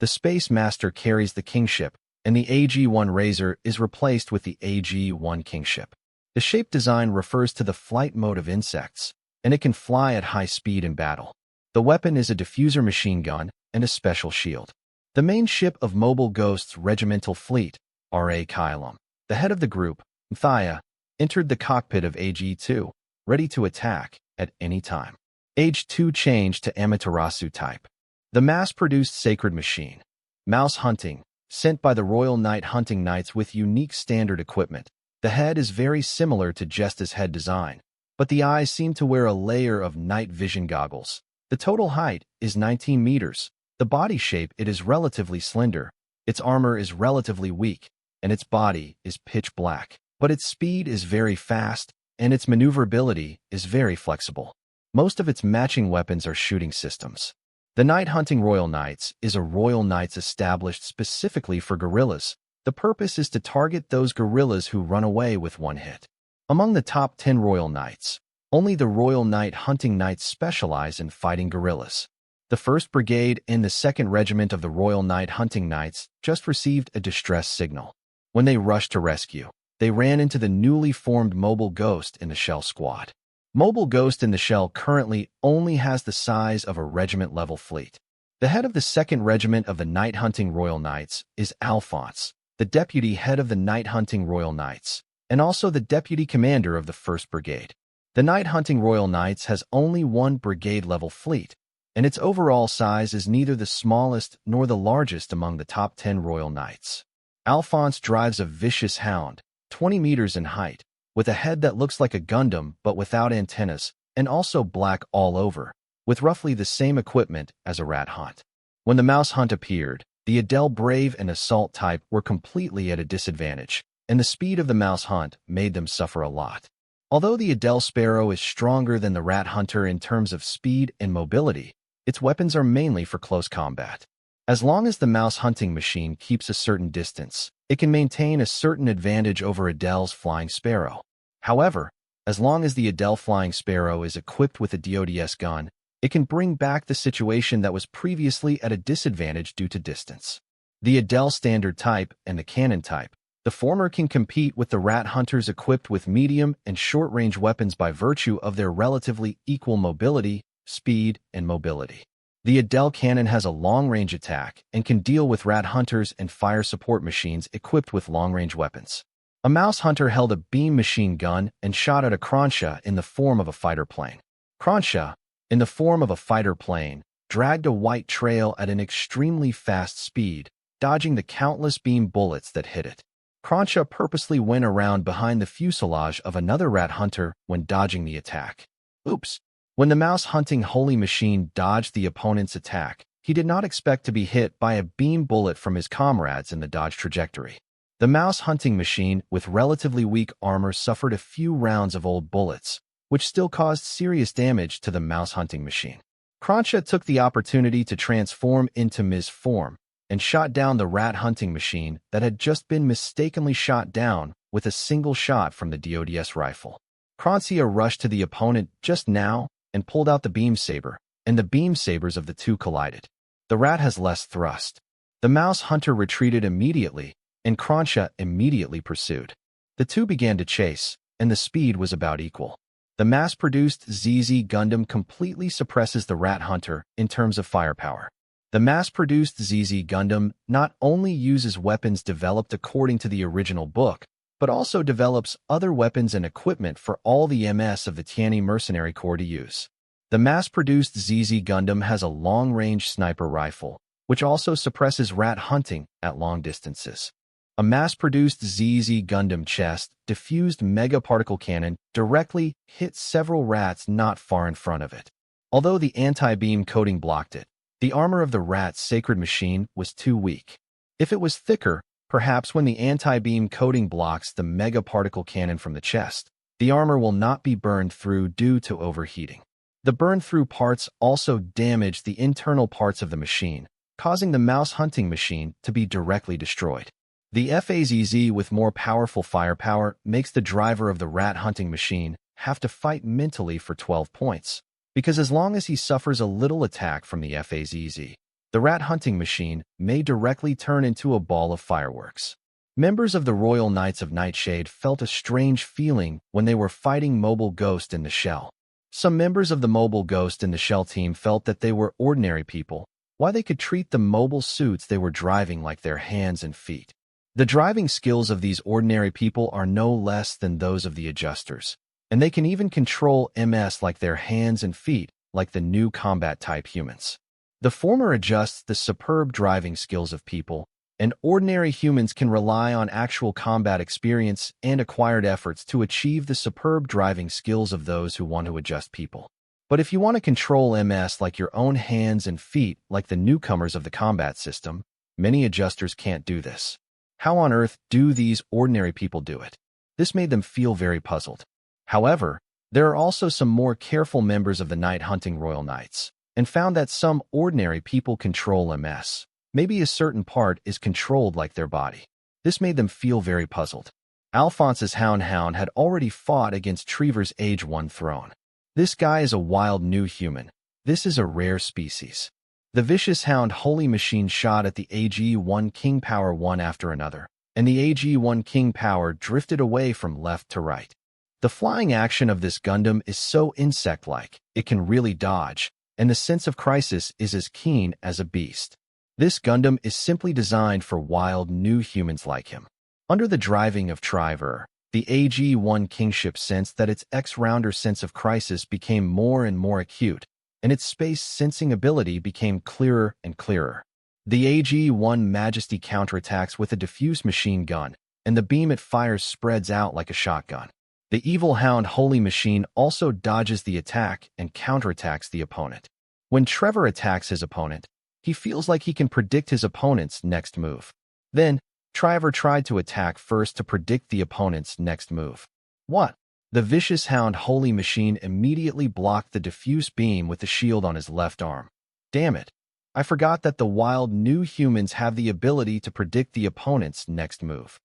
The Space Master carries the Kingship, and the AG-1 Razor is replaced with the AG-1 Kingship. The shape design refers to the flight mode of insects, and it can fly at high speed in battle. The weapon is a diffuser machine gun and a special shield. The main ship of Mobile Ghost's regimental fleet, R.A. Kylum, the head of the group, Mthaya, entered the cockpit of AG-2, ready to attack at any time. AG-2 changed to Amaterasu type. The mass-produced sacred machine, Mouse Hunting, sent by the Royal Knight Hunting Knights with unique standard equipment. The head is very similar to Jesta's head design, but the eyes seem to wear a layer of night vision goggles. The total height is 19 meters. The body shape it is relatively slender, its armor is relatively weak, and its body is pitch black. But its speed is very fast, and its maneuverability is very flexible. Most of its matching weapons are shooting systems. The Night Hunting Royal Knights is a Royal Knights established specifically for guerrillas. The purpose is to target those guerrillas who run away with one hit. Among the top 10 Royal Knights, only the Royal Knight Hunting Knights specialize in fighting guerrillas. The 1st Brigade and the 2nd Regiment of the Royal Knight Hunting Knights just received a distress signal. When they rushed to rescue, they ran into the newly formed Mobile Ghost in the Shell Squad. Mobile Ghost in the Shell currently only has the size of a regiment-level fleet. The head of the 2nd Regiment of the Night Hunting Royal Knights is Alphonse, the deputy head of the Night Hunting Royal Knights, and also the deputy commander of the 1st Brigade. The Night Hunting Royal Knights has only one brigade-level fleet, and its overall size is neither the smallest nor the largest among the top 10 Royal Knights. Alphonse drives a vicious hound, 20 meters in height, with a head that looks like a Gundam but without antennas, and also black all over, with roughly the same equipment as a rat hunt. When the mouse hunt appeared, the Adele Brave and Assault type were completely at a disadvantage, and the speed of the mouse hunt made them suffer a lot. Although the Adele Sparrow is stronger than the rat hunter in terms of speed and mobility, its weapons are mainly for close combat. As long as the mouse hunting machine keeps a certain distance, it can maintain a certain advantage over Adele's Flying Sparrow. However, as long as the Adele Flying Sparrow is equipped with a DODS gun, it can bring back the situation that was previously at a disadvantage due to distance. The Adele Standard type and the Cannon type, the former can compete with the rat hunters equipped with medium and short-range weapons by virtue of their relatively equal mobility, speed, and mobility. The Adele cannon has a long-range attack and can deal with rat hunters and fire support machines equipped with long-range weapons. A mouse hunter held a beam machine gun and shot at a Kransha in the form of a fighter plane. Kransha, in the form of a fighter plane, dragged a white trail at an extremely fast speed, dodging the countless beam bullets that hit it. Kransha purposely went around behind the fuselage of another rat hunter when dodging the attack. Oops! When the mouse hunting holy machine dodged the opponent's attack, he did not expect to be hit by a beam bullet from his comrades in the dodge trajectory. The mouse hunting machine with relatively weak armor suffered a few rounds of old bullets, which still caused serious damage to the mouse hunting machine. Kransha took the opportunity to transform into Ms. form and shot down the rat hunting machine that had just been mistakenly shot down with a single shot from the DODS rifle. Kransha rushed to the opponent just now and pulled out the beam saber, and the beam sabers of the two collided. The rat has less thrust. The mouse hunter retreated immediately, and Kransha immediately pursued. The two began to chase, and the speed was about equal. The mass-produced ZZ Gundam completely suppresses the rat hunter in terms of firepower. The mass-produced ZZ Gundam not only uses weapons developed according to the original book, but also develops other weapons and equipment for all the MS of the Tianyi Mercenary Corps to use. The mass-produced ZZ Gundam has a long-range sniper rifle, which also suppresses rat hunting at long distances. A mass-produced ZZ Gundam chest diffused mega particle cannon directly hit several rats not far in front of it. Although the anti-beam coating blocked it, the armor of the rat's sacred machine was too weak. If it was thicker, Perhaps when the anti-beam coating blocks the mega particle cannon from the chest, the armor will not be burned through due to overheating. The burn-through parts also damage the internal parts of the machine, causing the mouse hunting machine to be directly destroyed. The FAZZ with more powerful firepower makes the driver of the rat hunting machine have to fight mentally for 12 points, because as long as he suffers a little attack from the FAZZ, the rat hunting machine may directly turn into a ball of fireworks. Members of the Royal Knights of Nightshade felt a strange feeling when they were fighting Mobile Ghost in the Shell. Some members of the Mobile Ghost in the Shell team felt that they were ordinary people, while they could treat the mobile suits they were driving like their hands and feet. The driving skills of these ordinary people are no less than those of the adjusters, and they can even control MS like their hands and feet, like the new combat-type humans. The former adjusts the superb driving skills of people, and ordinary humans can rely on actual combat experience and acquired efforts to achieve the superb driving skills of those who want to adjust people. But if you want to control MS like your own hands and feet like the newcomers of the combat system, many adjusters can't do this. How on earth do these ordinary people do it? This made them feel very puzzled. However, there are also some more careful members of the Night Hunting Royal Knights, and found that some ordinary people control MS. Maybe a certain part is controlled like their body. This made them feel very puzzled. Alphonse's Hound had already fought against Trevor's Age 1 throne. This guy is a wild new human. This is a rare species. The vicious hound Holy Machine shot at the AG-1 King Power one after another, and the AG-1 King Power drifted away from left to right. The flying action of this Gundam is so insect-like, it can really dodge, and the sense of crisis is as keen as a beast. This Gundam is simply designed for wild new humans like him. Under the driving of Triver, the AG-1 Kingship sensed that its X-Rounder sense of crisis became more and more acute, and its space-sensing ability became clearer and clearer. The AG-1 Majesty counterattacks with a diffuse machine gun, and the beam it fires spreads out like a shotgun. The evil hound Holy Machine also dodges the attack and counterattacks the opponent. When Trevor attacks his opponent, he feels like he can predict his opponent's next move. Then, Trevor tried to attack first to predict the opponent's next move. What? The vicious hound Holy Machine immediately blocked the diffuse beam with the shield on his left arm. Damn it. I forgot that the wild new humans have the ability to predict the opponent's next move.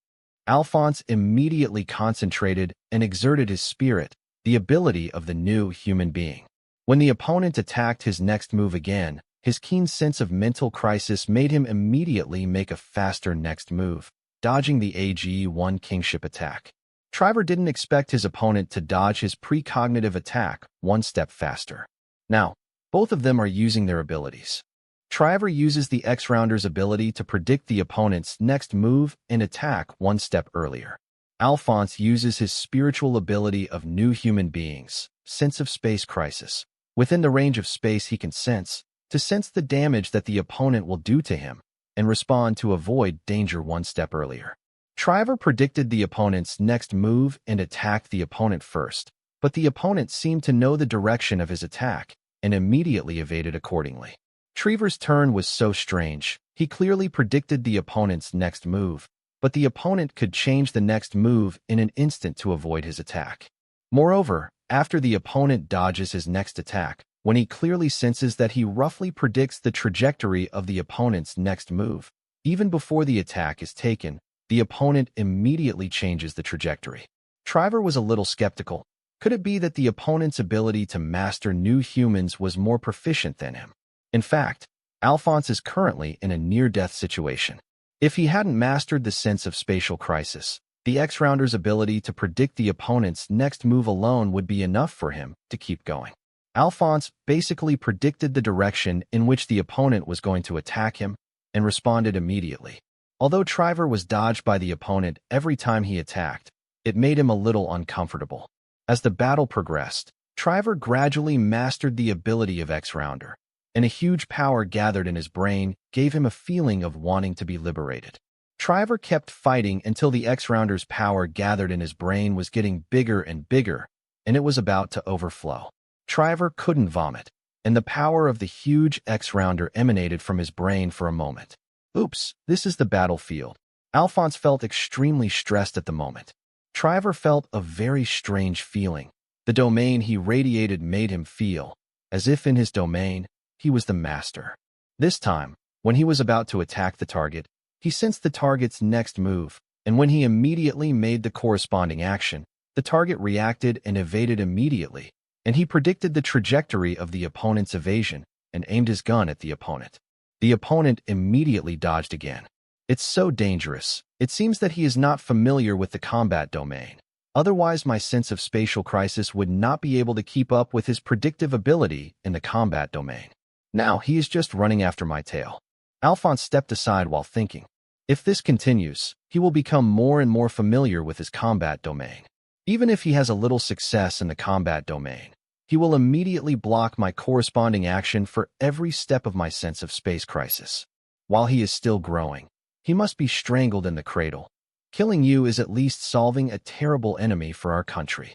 Alphonse immediately concentrated and exerted his spirit, the ability of the new human being. When the opponent attacked his next move again, his keen sense of mental crisis made him immediately make a faster next move, dodging the AG-1 Kingship attack. Triver didn't expect his opponent to dodge his precognitive attack one step faster. Now, both of them are using their abilities. Triver uses the X-Rounder's ability to predict the opponent's next move and attack one step earlier. Alphonse uses his spiritual ability of new human beings, sense of space crisis. Within the range of space he can sense, to sense the damage that the opponent will do to him, and respond to avoid danger one step earlier. Triver predicted the opponent's next move and attacked the opponent first, but the opponent seemed to know the direction of his attack, and immediately evaded accordingly. Trevor's turn was so strange. He clearly predicted the opponent's next move, but the opponent could change the next move in an instant to avoid his attack. Moreover, after the opponent dodges his next attack, when he clearly senses that he roughly predicts the trajectory of the opponent's next move, even before the attack is taken, the opponent immediately changes the trajectory. Triver was a little skeptical. Could it be that the opponent's ability to master new humans was more proficient than him? In fact, Alphonse is currently in a near-death situation. If he hadn't mastered the sense of spatial crisis, the X-Rounder's ability to predict the opponent's next move alone would be enough for him to keep going. Alphonse basically predicted the direction in which the opponent was going to attack him and responded immediately. Although Triver was dodged by the opponent every time he attacked, it made him a little uncomfortable. As the battle progressed, Triver gradually mastered the ability of X-Rounder, and a huge power gathered in his brain gave him a feeling of wanting to be liberated. Triver kept fighting until the X-Rounder's power gathered in his brain was getting bigger and bigger, and it was about to overflow. Triver couldn't vomit, and the power of the huge X-Rounder emanated from his brain for a moment. Oops, this is the battlefield. Alphonse felt extremely stressed at the moment. Trevor felt a very strange feeling. The domain he radiated made him feel as if in his domain, he was the master. This time, when he was about to attack the target, he sensed the target's next move, and when he immediately made the corresponding action, the target reacted and evaded immediately, and he predicted the trajectory of the opponent's evasion and aimed his gun at the opponent. The opponent immediately dodged again. It's so dangerous. It seems that he is not familiar with the combat domain. Otherwise, my sense of spatial crisis would not be able to keep up with his predictive ability in the combat domain. Now he is just running after my tail. Alphonse stepped aside while thinking. If this continues, he will become more and more familiar with his combat domain. Even if he has a little success in the combat domain, he will immediately block my corresponding action for every step of my sense of space crisis. While he is still growing, he must be strangled in the cradle. Killing you is at least solving a terrible enemy for our country.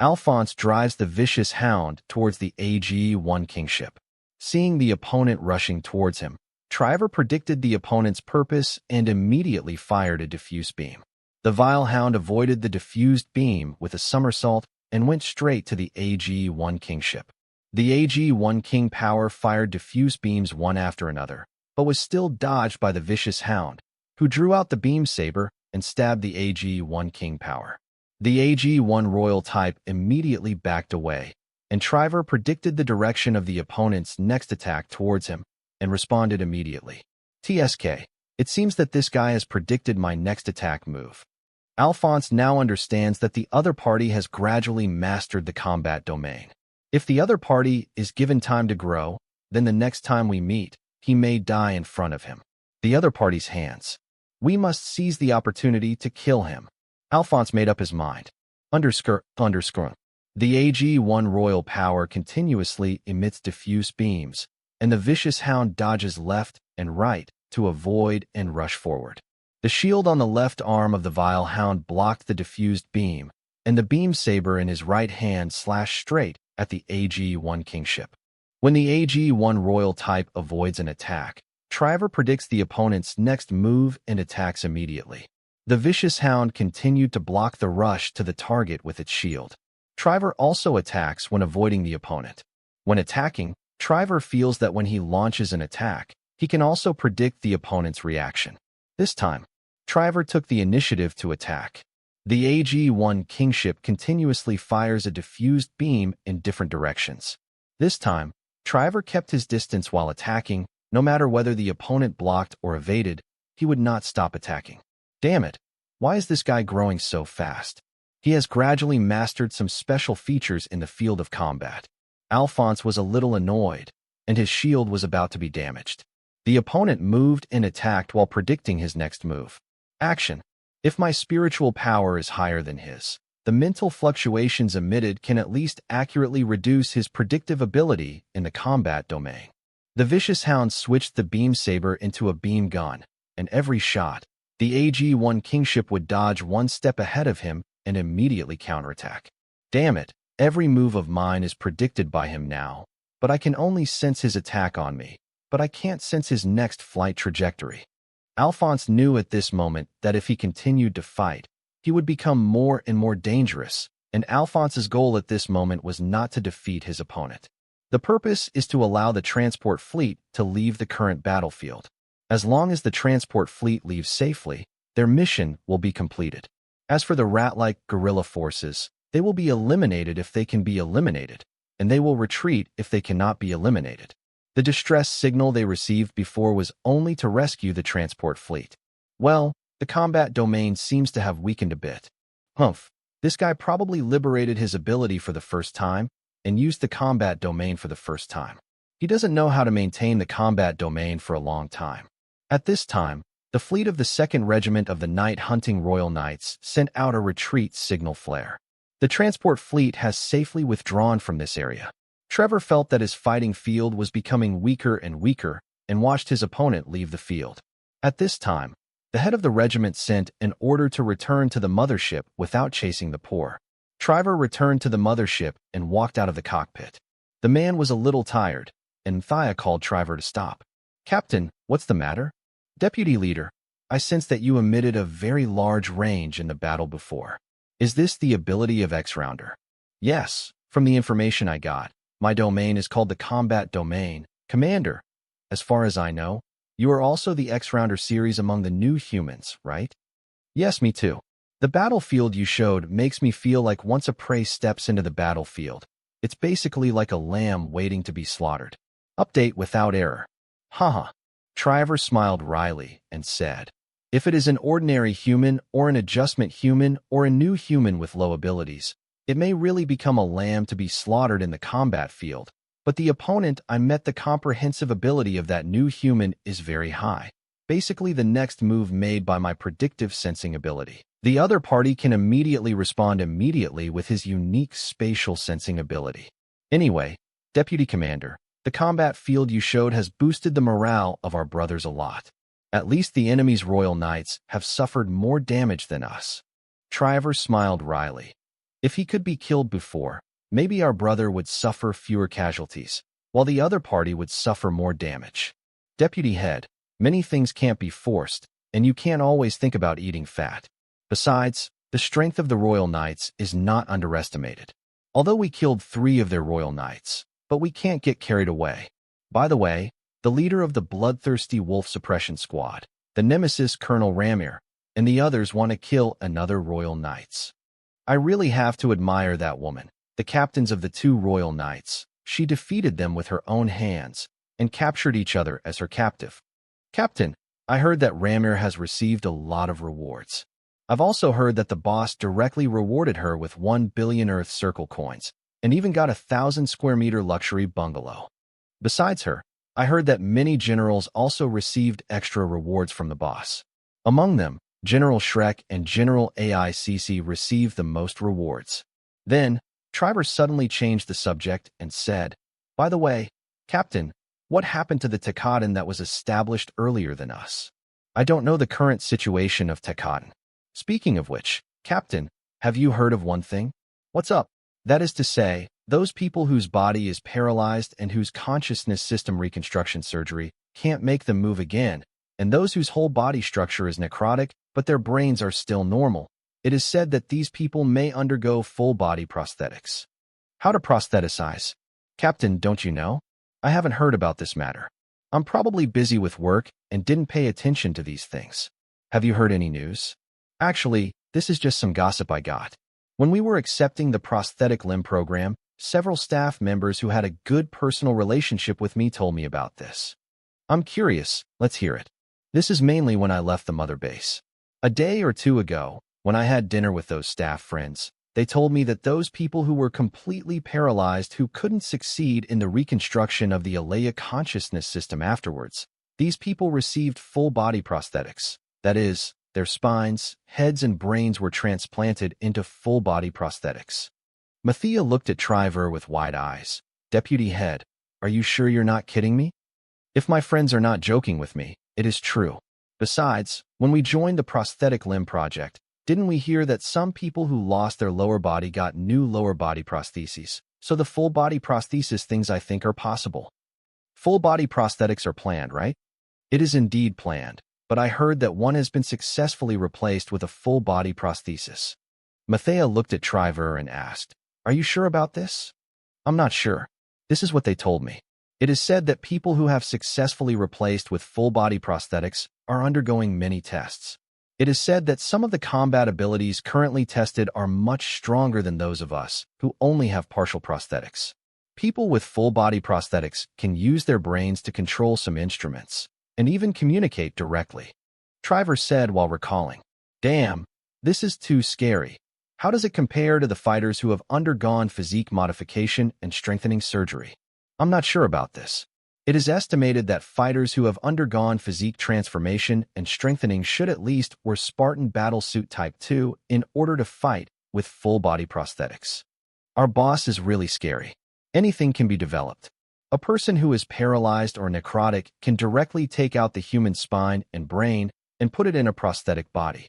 Alphonse drives the vicious hound towards the AG-1 kingship. Seeing the opponent rushing towards him, Trevor predicted the opponent's purpose and immediately fired a diffuse beam. The vile hound avoided the diffused beam with a somersault and went straight to the AG-1 kingship. The AG-1 king power fired diffuse beams one after another, but was still dodged by the vicious hound, who drew out the beam saber and stabbed the AG-1 king power. The AG-1 royal type immediately backed away, and Trevor predicted the direction of the opponent's next attack towards him and responded immediately. TSK, it seems that this guy has predicted my next attack move. Alphonse now understands that the other party has gradually mastered the combat domain. If the other party is given time to grow, then the next time we meet, he may die in front of him. The other party's hands. We must seize the opportunity to kill him. Alphonse made up his mind. The AG-1 royal power continuously emits diffuse beams, and the vicious hound dodges left and right to avoid and rush forward. The shield on the left arm of the vile hound blocked the diffused beam, and the beam saber in his right hand slashed straight at the AG-1 kingship. When the AG-1 royal type avoids an attack, Trevor predicts the opponent's next move and attacks immediately. The vicious hound continued to block the rush to the target with its shield. Trevor also attacks when avoiding the opponent. When attacking, Trevor feels that when he launches an attack, he can also predict the opponent's reaction. This time, Trevor took the initiative to attack. The AG-1 kingship continuously fires a diffused beam in different directions. This time, Trevor kept his distance while attacking. No matter whether the opponent blocked or evaded, he would not stop attacking. Damn it, why is this guy growing so fast? He has gradually mastered some special features in the field of combat. Alphonse was a little annoyed, and his shield was about to be damaged. The opponent moved and attacked while predicting his next move. Action. If my spiritual power is higher than his, the mental fluctuations emitted can at least accurately reduce his predictive ability in the combat domain. The vicious hound switched the beam saber into a beam gun, and every shot, the AG-1 kingship would dodge one step ahead of him and immediately counterattack. Damn it, every move of mine is predicted by him now, but I can only sense his attack on me, but I can't sense his next flight trajectory. Alphonse knew at this moment that if he continued to fight, he would become more and more dangerous, and Alphonse's goal at this moment was not to defeat his opponent. The purpose is to allow the transport fleet to leave the current battlefield. As long as the transport fleet leaves safely, their mission will be completed. As for the rat-like guerrilla forces, they will be eliminated if they can be eliminated, and they will retreat if they cannot be eliminated. The distress signal they received before was only to rescue the transport fleet. Well, the combat domain seems to have weakened a bit. Humph, this guy probably liberated his ability for the first time and used the combat domain for the first time. He doesn't know how to maintain the combat domain for a long time. At this time, the fleet of the 2nd Regiment of the Night Hunting Royal Knights sent out a retreat signal flare. The transport fleet has safely withdrawn from this area. Trevor felt that his fighting field was becoming weaker and weaker and watched his opponent leave the field. At this time, the head of the regiment sent an order to return to the mothership without chasing the poor. Trevor returned to the mothership and walked out of the cockpit. The man was a little tired, and Thea called Trevor to stop. "Captain, what's the matter?" "Deputy Leader, I sense that you emitted a very large range in the battle before. Is this the ability of X-Rounder? Yes, from the information I got. My domain is called the Combat Domain. Commander, as far as I know, you are also the X-Rounder series among the new humans, right? Yes, me too. The battlefield you showed makes me feel like once a prey steps into the battlefield, it's basically like a lamb waiting to be slaughtered. Update without error. Haha. Triver smiled wryly and said, if it is an ordinary human or an adjustment human or a new human with low abilities, it may really become a lamb to be slaughtered in the combat field, but the opponent I met, the comprehensive ability of that new human is very high. Basically the next move made by my predictive sensing ability. The other party can immediately respond immediately with his unique spatial sensing ability. Anyway, Deputy Commander, the combat field you showed has boosted the morale of our brothers a lot. At least the enemy's Royal Knights have suffered more damage than us. Triver smiled wryly. If he could be killed before, maybe our brother would suffer fewer casualties, while the other party would suffer more damage. Deputy Head, many things can't be forced, and you can't always think about eating fat. Besides, the strength of the Royal Knights is not underestimated. Although we killed 3 of their Royal Knights, but we can't get carried away. By the way, the leader of the bloodthirsty wolf suppression squad, the nemesis Colonel Ramir, and the others want to kill another Royal Knights. I really have to admire that woman, the captains of the 2 Royal Knights. She defeated them with her own hands and captured each other as her captive. Captain, I heard that Ramir has received a lot of rewards. I've also heard that the boss directly rewarded her with 1 billion Earth Circle coins and even got a 1,000 square meter luxury bungalow. Besides her, I heard that many generals also received extra rewards from the boss. Among them, General Shrek and General AICC received the most rewards. Then, Triver suddenly changed the subject and said, by the way, Captain, what happened to the Tekadan that was established earlier than us? I don't know the current situation of Tekadan. Speaking of which, Captain, have you heard of one thing? What's up? That is to say, those people whose body is paralyzed and whose consciousness system reconstruction surgery can't make them move again, and those whose whole body structure is necrotic, but their brains are still normal. It is said that these people may undergo full-body prosthetics. How to prostheticize? Captain, don't you know? I haven't heard about this matter. I'm probably busy with work and didn't pay attention to these things. Have you heard any news? Actually, this is just some gossip I got. When we were accepting the prosthetic limb program, several staff members who had a good personal relationship with me told me about this. I'm curious, let's hear it. This is mainly when I left the mother base. A day or 2 ago, when I had dinner with those staff friends, they told me that those people who were completely paralyzed who couldn't succeed in the reconstruction of the Alea consciousness system afterwards, these people received full-body prosthetics. That is, their spines, heads, and brains were transplanted into full-body prosthetics. Mathia looked at Triver with wide eyes. Deputy Head, are you sure you're not kidding me? If my friends are not joking with me, it is true. Besides, when we joined the prosthetic limb project, didn't we hear that some people who lost their lower body got new lower body prostheses? So the full-body prosthesis things I think are possible. Full-body prosthetics are planned, right? It is indeed planned, but I heard that one has been successfully replaced with a full-body prosthesis. Mathia looked at Triver and asked, are you sure about this? I'm not sure. This is what they told me. It is said that people who have successfully replaced with full-body prosthetics are undergoing many tests. It is said that some of the combat abilities currently tested are much stronger than those of us, who only have partial prosthetics. People with full-body prosthetics can use their brains to control some instruments, and even communicate directly. Triver said while recalling, damn, this is too scary. How does it compare to the fighters who have undergone physique modification and strengthening surgery? I'm not sure about this. It is estimated that fighters who have undergone physique transformation and strengthening should at least wear Spartan Battlesuit Type 2 in order to fight with full-body prosthetics. Our boss is really scary. Anything can be developed. A person who is paralyzed or necrotic can directly take out the human spine and brain and put it in a prosthetic body.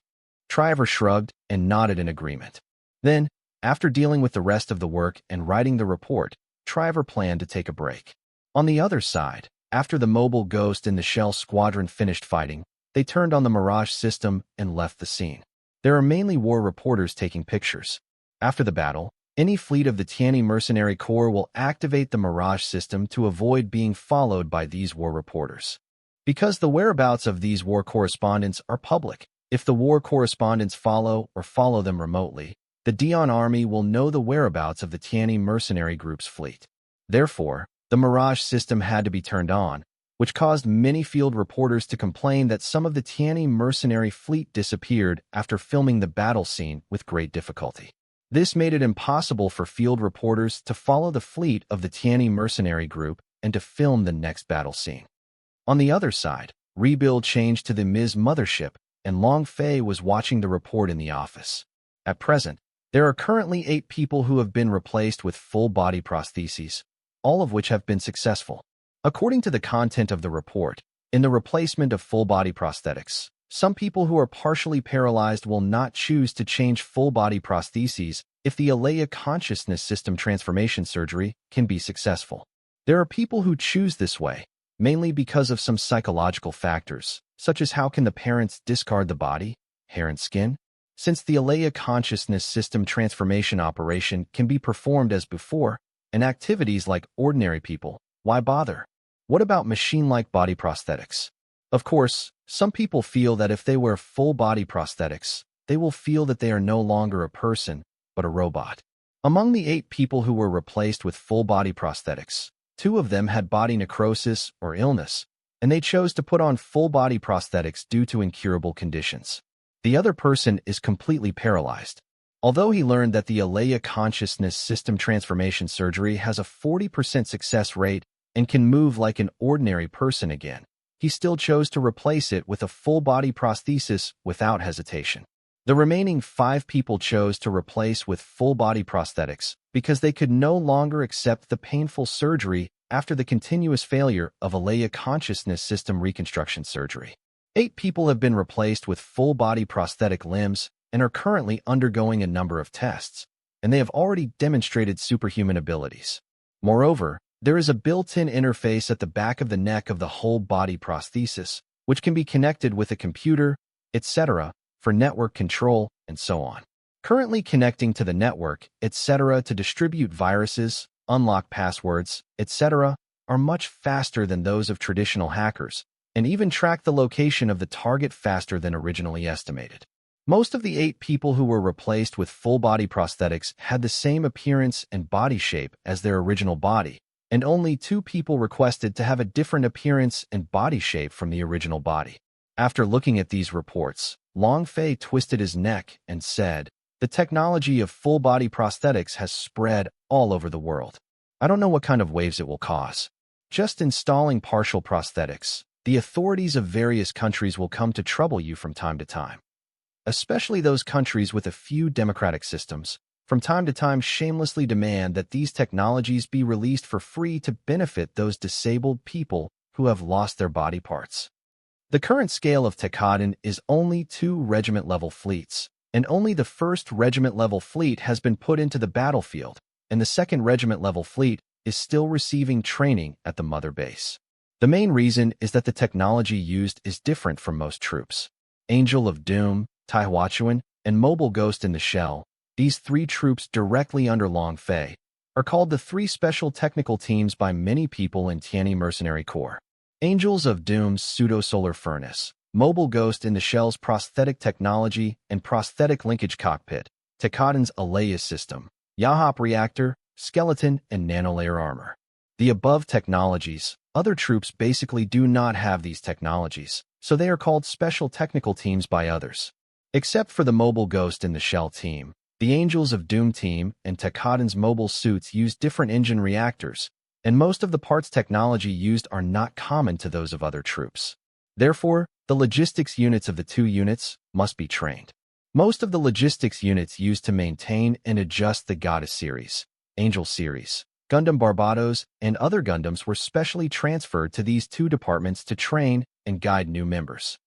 Triver shrugged and nodded in agreement. Then, after dealing with the rest of the work and writing the report, Triver planned to take a break. On the other side, after the mobile Ghost in the Shell squadron finished fighting, they turned on the Mirage system and left the scene. There are mainly war reporters taking pictures. After the battle, any fleet of the Tianyi Mercenary Corps will activate the Mirage system to avoid being followed by these war reporters. Because the whereabouts of these war correspondents are public, if the war correspondents follow them remotely, the Dian army will know the whereabouts of the Tianyi Mercenary Group's fleet. Therefore, the Mirage system had to be turned on, which caused many field reporters to complain that some of the Tianyi Mercenary fleet disappeared after filming the battle scene with great difficulty. This made it impossible for field reporters to follow the fleet of the Tianyi Mercenary Group and to film the next battle scene. On the other side, Rebuild changed to the Ms. Mothership, and Long Fei was watching the report in the office. At present, there are currently 8 people who have been replaced with full-body prostheses, all of which have been successful. According to the content of the report, in the replacement of full-body prosthetics, some people who are partially paralyzed will not choose to change full-body prostheses if the Alea consciousness system transformation surgery can be successful. There are people who choose this way, mainly because of some psychological factors, such as how can the parents discard the body, hair and skin? Since the Alea consciousness system transformation operation can be performed as before, and activities like ordinary people, why bother? What about machine-like body prosthetics? Of course, some people feel that if they wear full-body prosthetics, they will feel that they are no longer a person, but a robot. Among the 8 people who were replaced with full-body prosthetics, 2 of them had body necrosis or illness, and they chose to put on full-body prosthetics due to incurable conditions. The other person is completely paralyzed. Although he learned that the Alea consciousness system transformation surgery has a 40% success rate and can move like an ordinary person again, he still chose to replace it with a full-body prosthesis without hesitation. The remaining 5 people chose to replace with full-body prosthetics because they could no longer accept the painful surgery after the continuous failure of Alea consciousness system reconstruction surgery. 8 people have been replaced with full-body prosthetic limbs and are currently undergoing a number of tests, and they have already demonstrated superhuman abilities. Moreover, there is a built-in interface at the back of the neck of the whole-body prosthesis, which can be connected with a computer, etc., for network control, and so on. Currently connecting to the network, etc., to distribute viruses, unlock passwords, etc., are much faster than those of traditional hackers, and even track the location of the target faster than originally estimated. Most of the 8 people who were replaced with full-body prosthetics had the same appearance and body shape as their original body, and only 2 people requested to have a different appearance and body shape from the original body. After looking at these reports, Long Fei twisted his neck and said, "The technology of full-body prosthetics has spread all over the world. I don't know what kind of waves it will cause. Just installing partial prosthetics, the authorities of various countries will come to trouble you from time to time. Especially those countries with a few democratic systems, from time to time shamelessly demand that these technologies be released for free to benefit those disabled people who have lost their body parts. The current scale of Tekkadan is only 2 regiment-level fleets, and only the 1st regiment-level fleet has been put into the battlefield, and the 2nd regiment-level fleet is still receiving training at the mother base. The main reason is that the technology used is different from most troops. Angel of Doom, Taihuachuan, and Mobile Ghost in the Shell, these 3 troops directly under Long Fei, are called the 3 special technical teams by many people in Tianyi Mercenary Corps. Angels of Doom's pseudo-solar furnace, Mobile Ghost in the Shell's prosthetic technology and prosthetic linkage cockpit, Tekkadan's Alea system, Yahop reactor, skeleton, and nanolayer armor. The above technologies, other troops basically do not have these technologies, so they are called special technical teams by others. Except for the Mobile Ghost in the Shell team, the Angels of Doom team and Tekkadan's mobile suits use different engine reactors, and most of the parts technology used are not common to those of other troops. Therefore, the logistics units of the 2 units must be trained. Most of the logistics units used to maintain and adjust the Goddess series, Angel series, Gundam Barbados, and other Gundams were specially transferred to these 2 departments to train and guide new members.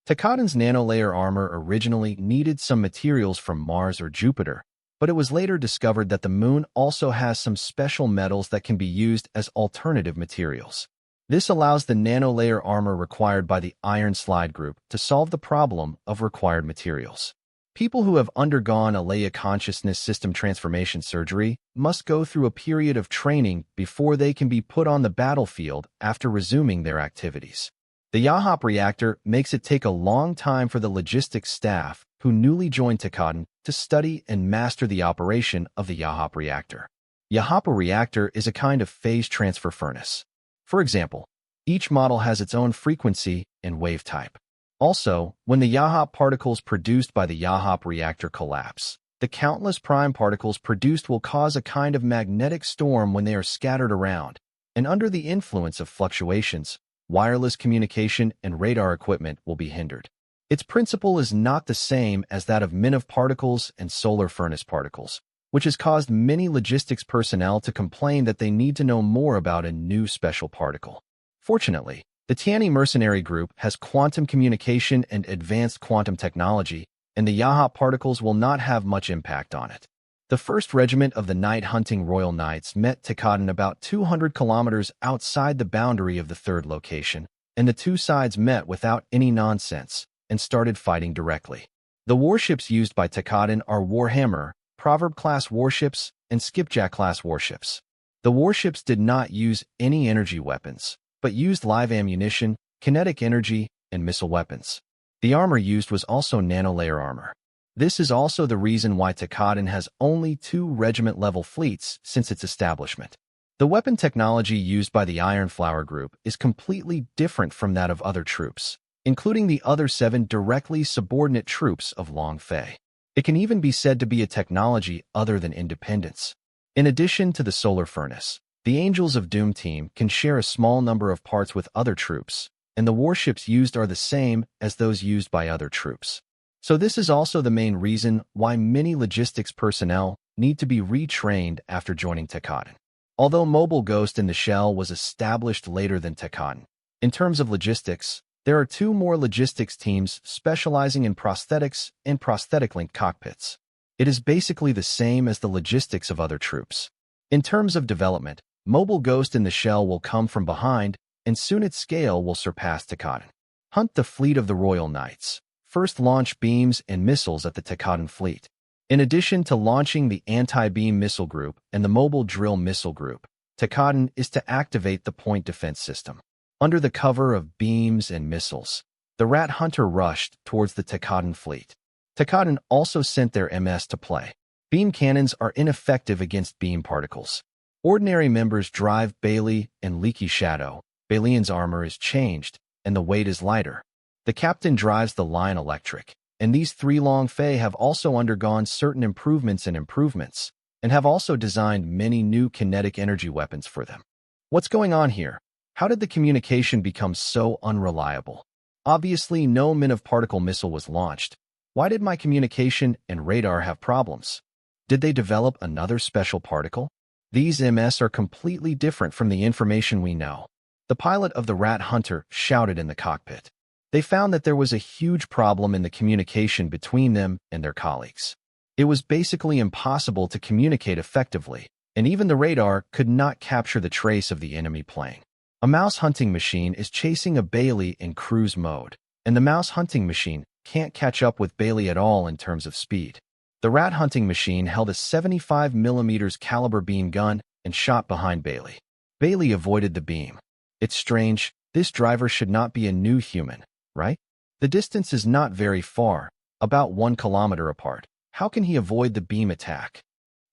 Tekkadan's nanolayer armor originally needed some materials from Mars or Jupiter, but it was later discovered that the Moon also has some special metals that can be used as alternative materials. This allows the nanolayer armor required by the Iron Slide group to solve the problem of required materials. People who have undergone a Leia consciousness system transformation surgery must go through a period of training before they can be put on the battlefield after resuming their activities. The Yahop reactor makes it take a long time for the logistics staff who newly joined Takadan to study and master the operation of the Yahop reactor. Yahop reactor is a kind of phase transfer furnace. For example, each model has its own frequency and wave type. Also, when the Yahop particles produced by the Yahop reactor collapse, the countless prime particles produced will cause a kind of magnetic storm when they are scattered around, and under the influence of fluctuations, wireless communication and radar equipment will be hindered. Its principle is not the same as that of Manhwa particles and solar furnace particles, which has caused many logistics personnel to complain that they need to know more about a new special particle. Fortunately, the Tianyi mercenary group has quantum communication and advanced quantum technology, and the Yahop particles will not have much impact on it. The 1st Regiment of the Night Hunting Royal Knights met Takadan about 200 kilometers outside the boundary of the 3rd location, and the two sides met without any nonsense and started fighting directly. The warships used by Takadan are Warhammer, Proverb-class warships, and Skipjack-class warships. The warships did not use any energy weapons, but used live ammunition, kinetic energy, and missile weapons. The armor used was also nanolayer armor. This is also the reason why Takadan has only 2 regiment-level fleets since its establishment. The weapon technology used by the Iron Flower group is completely different from that of other troops, including the other 7 directly subordinate troops of Long Fei. It can even be said to be a technology other than independence. In addition to the solar furnace, the Angels of Doom team can share a small number of parts with other troops, and the warships used are the same as those used by other troops. So this is also the main reason why many logistics personnel need to be retrained after joining Takadan. Although Mobile Ghost in the Shell was established later than Takadan, in terms of logistics, there are 2 more logistics teams specializing in prosthetics and prosthetic-linked cockpits. It is basically the same as the logistics of other troops. In terms of development, Mobile Ghost in the Shell will come from behind, and soon its scale will surpass Takadan. Hunt the fleet of the Royal Knights. First launch beams and missiles at the Takadan fleet. In addition to launching the anti-beam missile group and the mobile drill missile group, Takadan is to activate the point defense system. Under the cover of beams and missiles, the Rat Hunter rushed towards the Takadan fleet. Takadan also sent their MS to play. Beam cannons are ineffective against beam particles. Ordinary members drive Bailey and Leaky Shadow. Bailey's armor is changed, and the weight is lighter. The captain drives the Lion Electric, and these 3 Long Fei have also undergone certain improvements and have also designed many new kinetic energy weapons for them. What's going on here? How did the communication become so unreliable? Obviously, no Manhwa particle missile was launched. Why did my communication and radar have problems? Did they develop another special particle? These MS are completely different from the information we know. The pilot of the Rat Hunter shouted in the cockpit. They found that there was a huge problem in the communication between them and their colleagues. It was basically impossible to communicate effectively, and even the radar could not capture the trace of the enemy plane. A mouse hunting machine is chasing a Bailey in cruise mode, and the mouse hunting machine can't catch up with Bailey at all in terms of speed. The rat hunting machine held a 75mm caliber beam gun and shot behind Bailey. Bailey avoided the beam. It's strange, this driver should not be a new human, right? The distance is not very far, about 1 kilometer apart. How can he avoid the beam attack?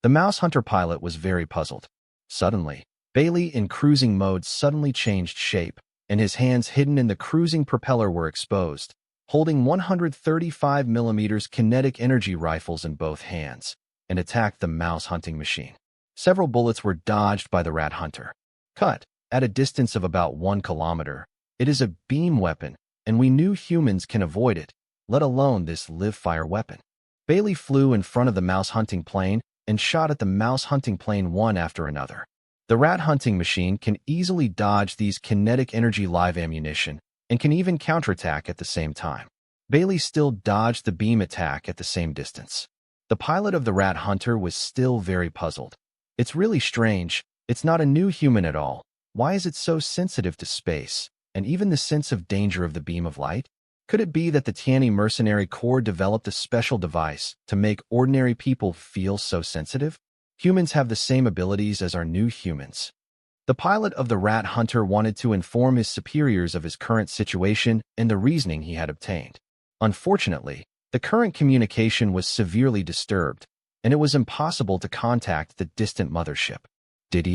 The mouse hunter pilot was very puzzled. Suddenly, Bailey in cruising mode suddenly changed shape, and his hands hidden in the cruising propeller were exposed, holding 135mm kinetic energy rifles in both hands, and attacked the mouse hunting machine. Several bullets were dodged by the rat hunter. Cut. At a distance of about 1 kilometer, it is a beam weapon, and we new humans can avoid it, let alone this live-fire weapon. Bailey flew in front of the mouse hunting plane and shot at the mouse hunting plane one after another. The rat hunting machine can easily dodge these kinetic energy live ammunition and can even counterattack at the same time. Bailey still dodged the beam attack at the same distance. The pilot of the rat hunter was still very puzzled. It's really strange, it's not a new human at all. Why is it so sensitive to space, and even the sense of danger of the beam of light? Could it be that the Tianyi mercenary corps developed a special device to make ordinary people feel so sensitive? Humans have the same abilities as our new humans. The pilot of the rat hunter wanted to inform his superiors of his current situation and the reasoning he had obtained. Unfortunately, the current communication was severely disturbed, and it was impossible to contact the distant mothership. Did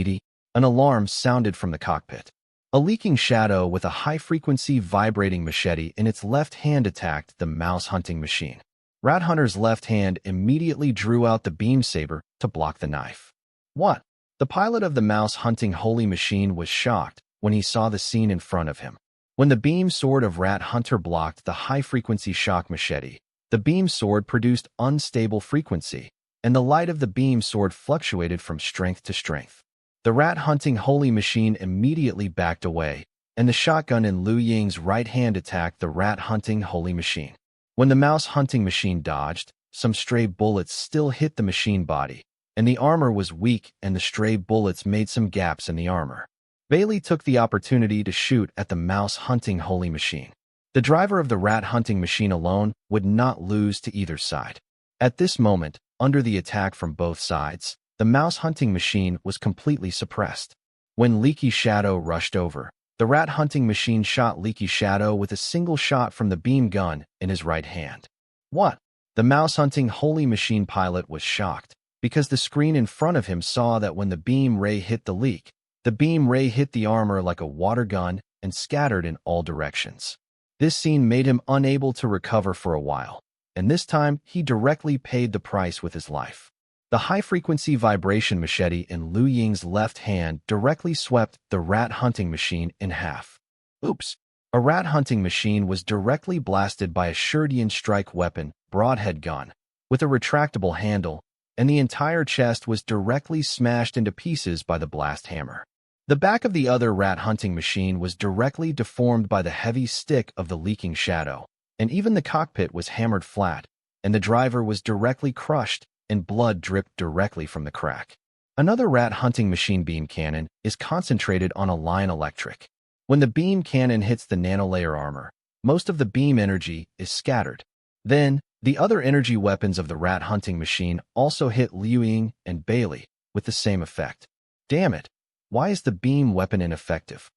an alarm sounded from the cockpit. A leaking shadow with a high-frequency vibrating machete in its left hand attacked the mouse hunting machine. Rat Hunter's left hand immediately drew out the beam saber to block the knife. What? The pilot of the mouse hunting holy machine was shocked when he saw the scene in front of him. When the beam sword of Rat Hunter blocked the high-frequency shock machete, the beam sword produced unstable frequency, and the light of the beam sword fluctuated from strength to strength. The rat hunting holy machine immediately backed away, and the shotgun in Liu Ying's right hand attacked the rat hunting holy machine. When the mouse hunting machine dodged, some stray bullets still hit the machine body, and the armor was weak and the stray bullets made some gaps in the armor. Bailey took the opportunity to shoot at the mouse hunting holy machine. The driver of the rat hunting machine alone would not lose to either side. At this moment, under the attack from both sides, the mouse hunting machine was completely suppressed. When Leaky Shadow rushed over, the rat hunting machine shot Leaky Shadow with a single shot from the beam gun in his right hand. What? The mouse hunting holy machine pilot was shocked, because the screen in front of him saw that when the beam ray hit the leak, the beam ray hit the armor like a water gun and scattered in all directions. This scene made him unable to recover for a while, and this time he directly paid the price with his life. The high-frequency vibration machete in Liu Ying's left hand directly swept the rat hunting machine in half. Oops! A rat hunting machine was directly blasted by a Shurdian strike weapon, broadhead gun, with a retractable handle, and the entire chest was directly smashed into pieces by the blast hammer. The back of the other rat hunting machine was directly deformed by the heavy stick of the leaking shadow, and even the cockpit was hammered flat, and the driver was directly crushed, and blood dripped directly from the crack. Another rat hunting machine beam cannon is concentrated on a line electric. When the beam cannon hits the nanolayer armor, most of the beam energy is scattered. Then, the other energy weapons of the rat hunting machine also hit Liu Ying and Bailey with the same effect. Damn it! Why is the beam weapon ineffective?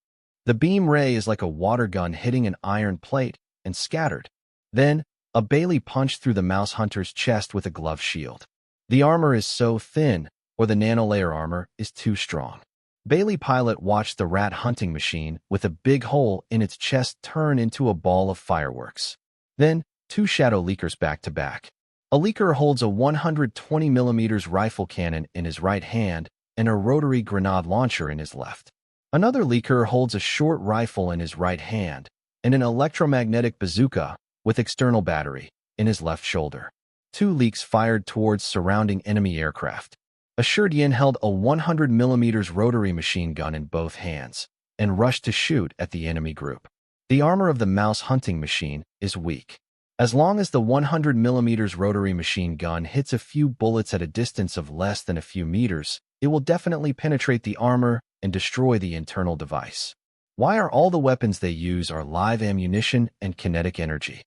The beam ray is like a water gun hitting an iron plate and scattered. Then, a Bailey punched through the mouse hunter's chest with a glove shield. The armor is so thin, or the nanolayer armor is too strong. Bailey pilot watched the rat hunting machine with a big hole in its chest turn into a ball of fireworks. Then, two shadow leakers back to back. A leaker holds a 120mm rifle cannon in his right hand and a rotary grenade launcher in his left. Another leaker holds a short rifle in his right hand and an electromagnetic bazooka with external battery in his left shoulder. Two leaks fired towards surrounding enemy aircraft. A Shurdian held a 100mm rotary machine gun in both hands and rushed to shoot at the enemy group. The armor of the mouse hunting machine is weak. As long as the 100mm rotary machine gun hits a few bullets at a distance of less than a few meters, it will definitely penetrate the armor and destroy the internal device. Why are all the weapons they use are live ammunition and kinetic energy?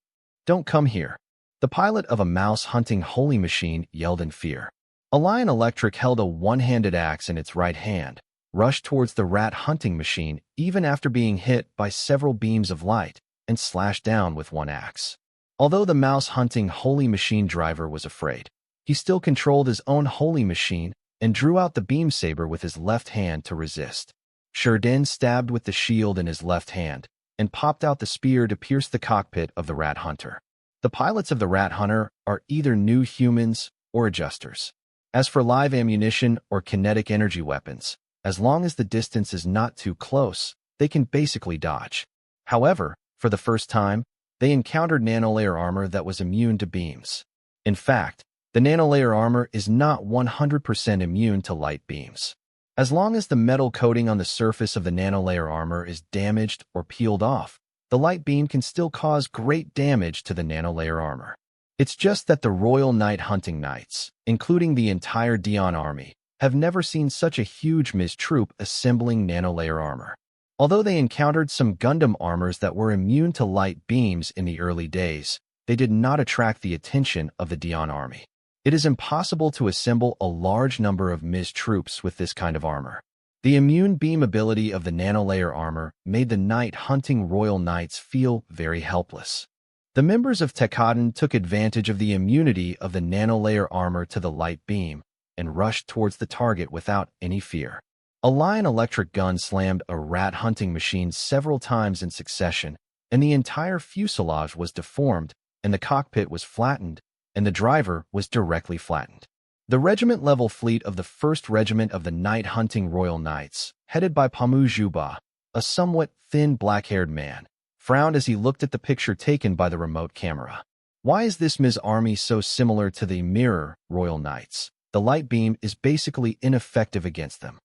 Don't come here. The pilot of a mouse hunting holy machine yelled in fear. A Lion Electric held a one-handed axe in its right hand, rushed towards the rat hunting machine even after being hit by several beams of light, and slashed down with one axe. Although the mouse hunting holy machine driver was afraid, he still controlled his own holy machine and drew out the beam saber with his left hand to resist. Shurden stabbed with the shield in his left hand and popped out the spear to pierce the cockpit of the rat hunter. The pilots of the rat hunter are either new humans or adjusters. As for live ammunition or kinetic energy weapons, as long as the distance is not too close, they can basically dodge. However, for the first time, they encountered nanolayer armor that was immune to beams. In fact, the nanolayer armor is not 100% immune to light beams. As long as the metal coating on the surface of the nanolayer armor is damaged or peeled off, the light beam can still cause great damage to the nanolayer armor. It's just that the Royal Night Hunting Knights, including the entire Dion army, have never seen such a huge MIS troop assembling nanolayer armor. Although they encountered some Gundam armors that were immune to light beams in the early days, they did not attract the attention of the Dion army. It is impossible to assemble a large number of MIS troops with this kind of armor. The immune beam ability of the nanolayer armor made the night-hunting Royal Knights feel very helpless. The members of Tekkadan took advantage of the immunity of the nanolayer armor to the light beam and rushed towards the target without any fear. A lion electric gun slammed a rat hunting machine several times in succession, and the entire fuselage was deformed, and the cockpit was flattened, and the driver was directly flattened. The regiment-level fleet of the 1st Regiment of the Night-Hunting Royal Knights, headed by Pamu Juba, a somewhat thin black-haired man, frowned as he looked at the picture taken by the remote camera. Why is this MIS army so similar to the mirror Royal Knights? The light beam is basically ineffective against them.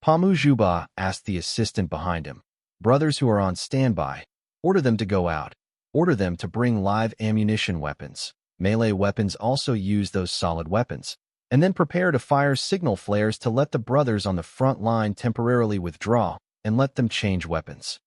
Pamu Juba asked the assistant behind him. Brothers who are on standby, order them to go out. Order them to bring live ammunition weapons. Melee weapons also use those solid weapons. And then prepare to fire signal flares to let the brothers on the front line temporarily withdraw and let them change weapons.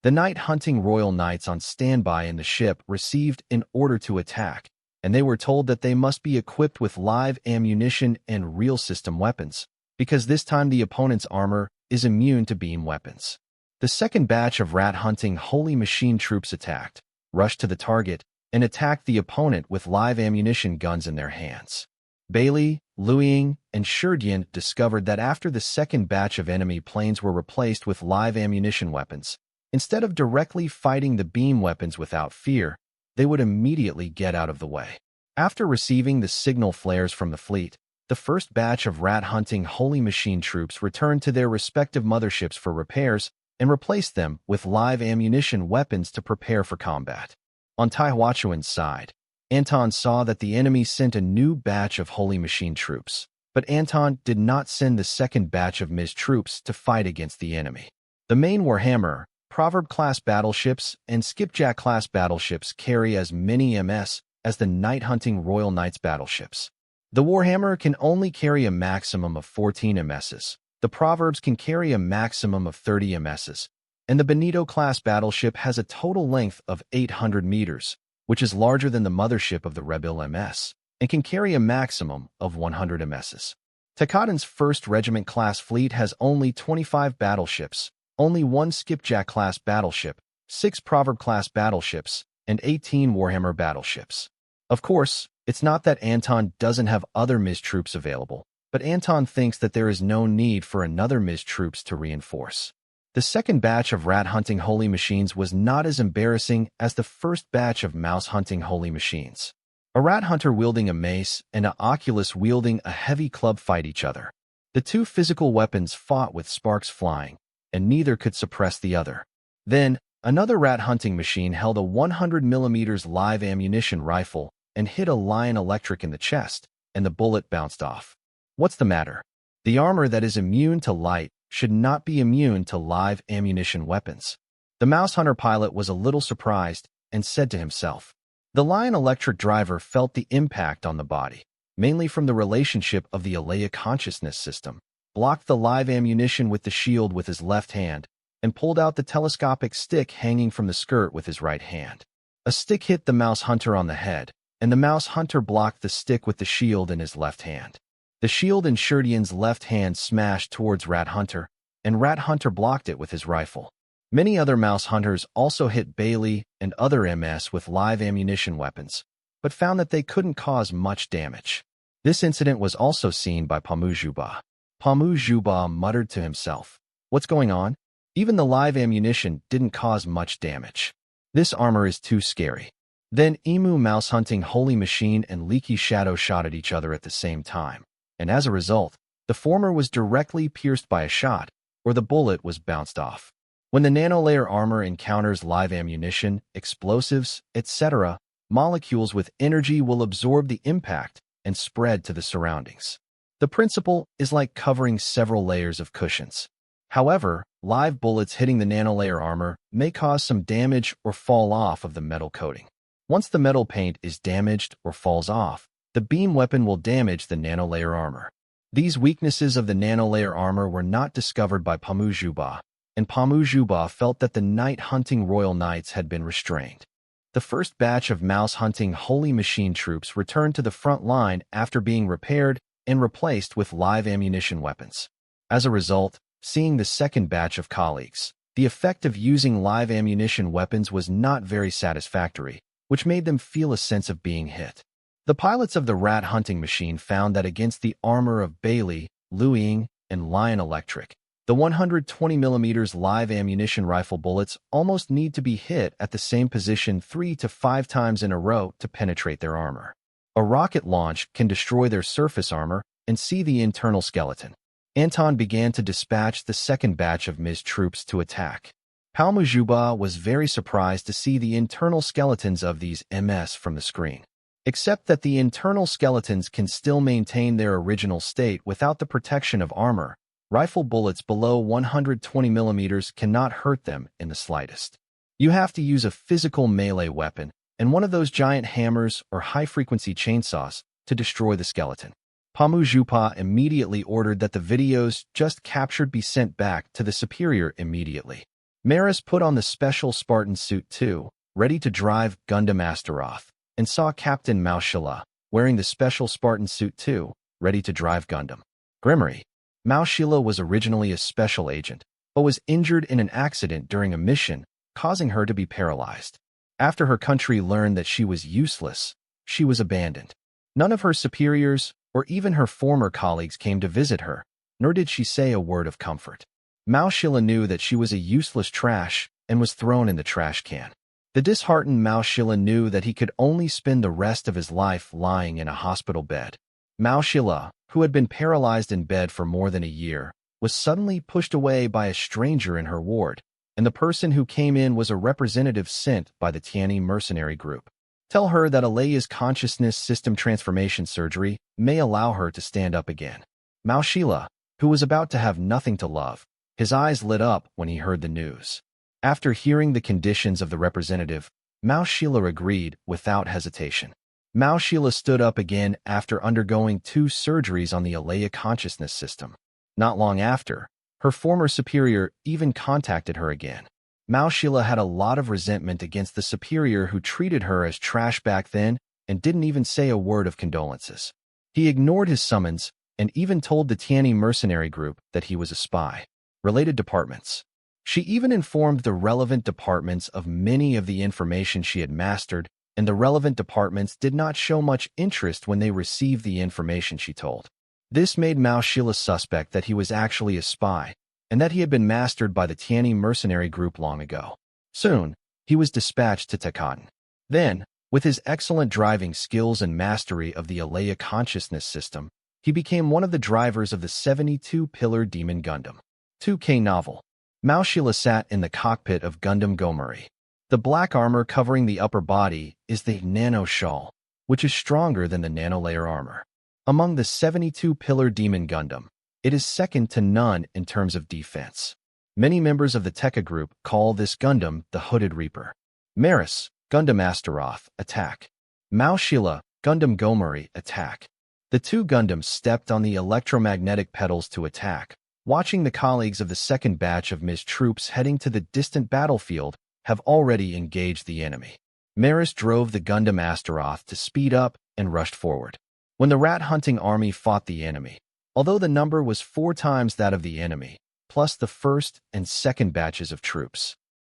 The night-hunting Royal Knights on standby in the ship received an order to attack, and they were told that they must be equipped with live ammunition and real system weapons, because this time the opponent's armor is immune to beam weapons. The second batch of rat-hunting Holy Machine troops attacked, rushed to the target, and attacked the opponent with live ammunition guns in their hands. Bailey, Luiying, and Shurdian discovered that after the second batch of enemy planes were replaced with live ammunition weapons, instead of directly fighting the beam weapons without fear, they would immediately get out of the way. After receiving the signal flares from the fleet, the first batch of rat-hunting Holy Machine troops returned to their respective motherships for repairs and replaced them with live ammunition weapons to prepare for combat. On Taihuachuan's side, Anton saw that the enemy sent a new batch of Holy Machine troops, but Anton did not send the second batch of MIS troops to fight against the enemy. The main Warhammer, Proverb-class battleships, and Skipjack-class battleships carry as many MS as the night-hunting Royal Knights battleships. The Warhammer can only carry a maximum of 14 MSs, the Proverbs can carry a maximum of 30 MSs, and the Benito-class battleship has a total length of 800 meters, which is larger than the mothership of the Rebel MS, and can carry a maximum of 100 MSs. Tekkadan's 1st Regiment-class fleet has only 25 battleships, only 1 Skipjack-class battleship, 6 Proverb-class battleships, and 18 Warhammer battleships. Of course, it's not that Anton doesn't have other MIS troops available, but Anton thinks that there is no need for another MIS troops to reinforce. The second batch of rat-hunting Holy Machines was not as embarrassing as the first batch of mouse-hunting Holy Machines. A rat hunter wielding a mace and an Oculus wielding a heavy club fight each other. The two physical weapons fought with sparks flying, and neither could suppress the other. Then, another rat-hunting machine held a 100mm live ammunition rifle and hit a lion electric in the chest, and the bullet bounced off. What's the matter? The armor that is immune to light should not be immune to live ammunition weapons. The mouse hunter pilot was a little surprised and said to himself. The lion electric driver felt the impact on the body, mainly from the relationship of the Alea consciousness system, blocked the live ammunition with the shield with his left hand, and pulled out the telescopic stick hanging from the skirt with his right hand. A stick hit the mouse hunter on the head, and the mouse hunter blocked the stick with the shield in his left hand. The shield in Shurdian's left hand smashed towards Rat Hunter, and Rat Hunter blocked it with his rifle. Many other mouse hunters also hit Bailey and other MS with live ammunition weapons, but found that they couldn't cause much damage. This incident was also seen by Pamu Juba. Pamu Juba muttered to himself, "What's going on? Even the live ammunition didn't cause much damage. This armor is too scary." Then Emu mouse hunting Holy Machine and Leaky Shadow shot at each other at the same time, and as a result, the former was directly pierced by a shot, or the bullet was bounced off. When the nanolayer armor encounters live ammunition, explosives, etc., molecules with energy will absorb the impact and spread to the surroundings. The principle is like covering several layers of cushions. However, live bullets hitting the nanolayer armor may cause some damage or fall off of the metal coating. Once the metal paint is damaged or falls off, the beam weapon will damage the nanolayer armor. These weaknesses of the nanolayer armor were not discovered by Pamujuba, and Pamujuba felt that the night-hunting royal knights had been restrained. The first batch of mouse-hunting holy machine troops returned to the front line after being repaired and replaced with live ammunition weapons. As a result, seeing the second batch of colleagues, the effect of using live ammunition weapons was not very satisfactory, which made them feel a sense of being hit. The pilots of the rat hunting machine found that against the armor of Bailey, Luiying, and Lion Electric, the 120mm live ammunition rifle bullets almost need to be hit at the same position 3 to 5 times in a row to penetrate their armor. A rocket launch can destroy their surface armor and see the internal skeleton. Anton began to dispatch the second batch of Ms. troops to attack. Palmujuba was very surprised to see the internal skeletons of these MS from the screen. Except that the internal skeletons can still maintain their original state without the protection of armor, rifle bullets below 120mm cannot hurt them in the slightest. You have to use a physical melee weapon and one of those giant hammers or high-frequency chainsaws to destroy the skeleton. Pamujupa immediately ordered that the videos just captured be sent back to the superior immediately. Maris put on the special Spartan suit too, ready to drive Gundam Astaroth, and saw Captain Maushila wearing the special Spartan suit too, ready to drive Gundam. Grimmery. Maushila was originally a special agent, but was injured in an accident during a mission, causing her to be paralyzed. After her country learned that she was useless, she was abandoned. None of her superiors or even her former colleagues came to visit her, nor did she say a word of comfort. Maushila knew that she was a useless trash and was thrown in the trash can. The disheartened Maushila knew that he could only spend the rest of his life lying in a hospital bed. Maushila, who had been paralyzed in bed for more than a year, was suddenly pushed away by a stranger in her ward, and the person who came in was a representative sent by the Tianyi mercenary group. Tell her that Aleya's consciousness system transformation surgery may allow her to stand up again. Maushila, who was about to have nothing to love, his eyes lit up when he heard the news. After hearing the conditions of the representative, Maushila agreed without hesitation. Maushila stood up again after undergoing 2 surgeries on the Aleya consciousness system. Not long after, her former superior even contacted her again. Maushila had a lot of resentment against the superior who treated her as trash back then and didn't even say a word of condolences. He ignored his summons and even told the Tianyi mercenary group that he was a spy. Related departments. She even informed the relevant departments of many of the information she had mastered, and the relevant departments did not show much interest when they received the information she told. This made Maushila suspect that he was actually a spy, and that he had been mastered by the Tianyi mercenary group long ago. Soon, he was dispatched to Takadan. Then, with his excellent driving skills and mastery of the Aleya consciousness system, he became one of the drivers of the 72-pillar Demon Gundam. 2K novel. Maushila sat in the cockpit of Gundam Gomori. The black armor covering the upper body is the Nano Shawl, which is stronger than the nanolayer armor. Among the 72-pillar Demon Gundam, it is second to none in terms of defense. Many members of the Tekka group call this Gundam the Hooded Reaper. Maris, Gundam Astaroth, attack. Maushila, Gundam Gomori, attack. The 2 Gundams stepped on the electromagnetic pedals to attack, watching the colleagues of the second batch of Ms. troops heading to the distant battlefield have already engaged the enemy. Maris drove the Gundam Astaroth to speed up and rushed forward. When the rat-hunting army fought the enemy, although the number was 4 times that of the enemy, plus the first and second batches of troops.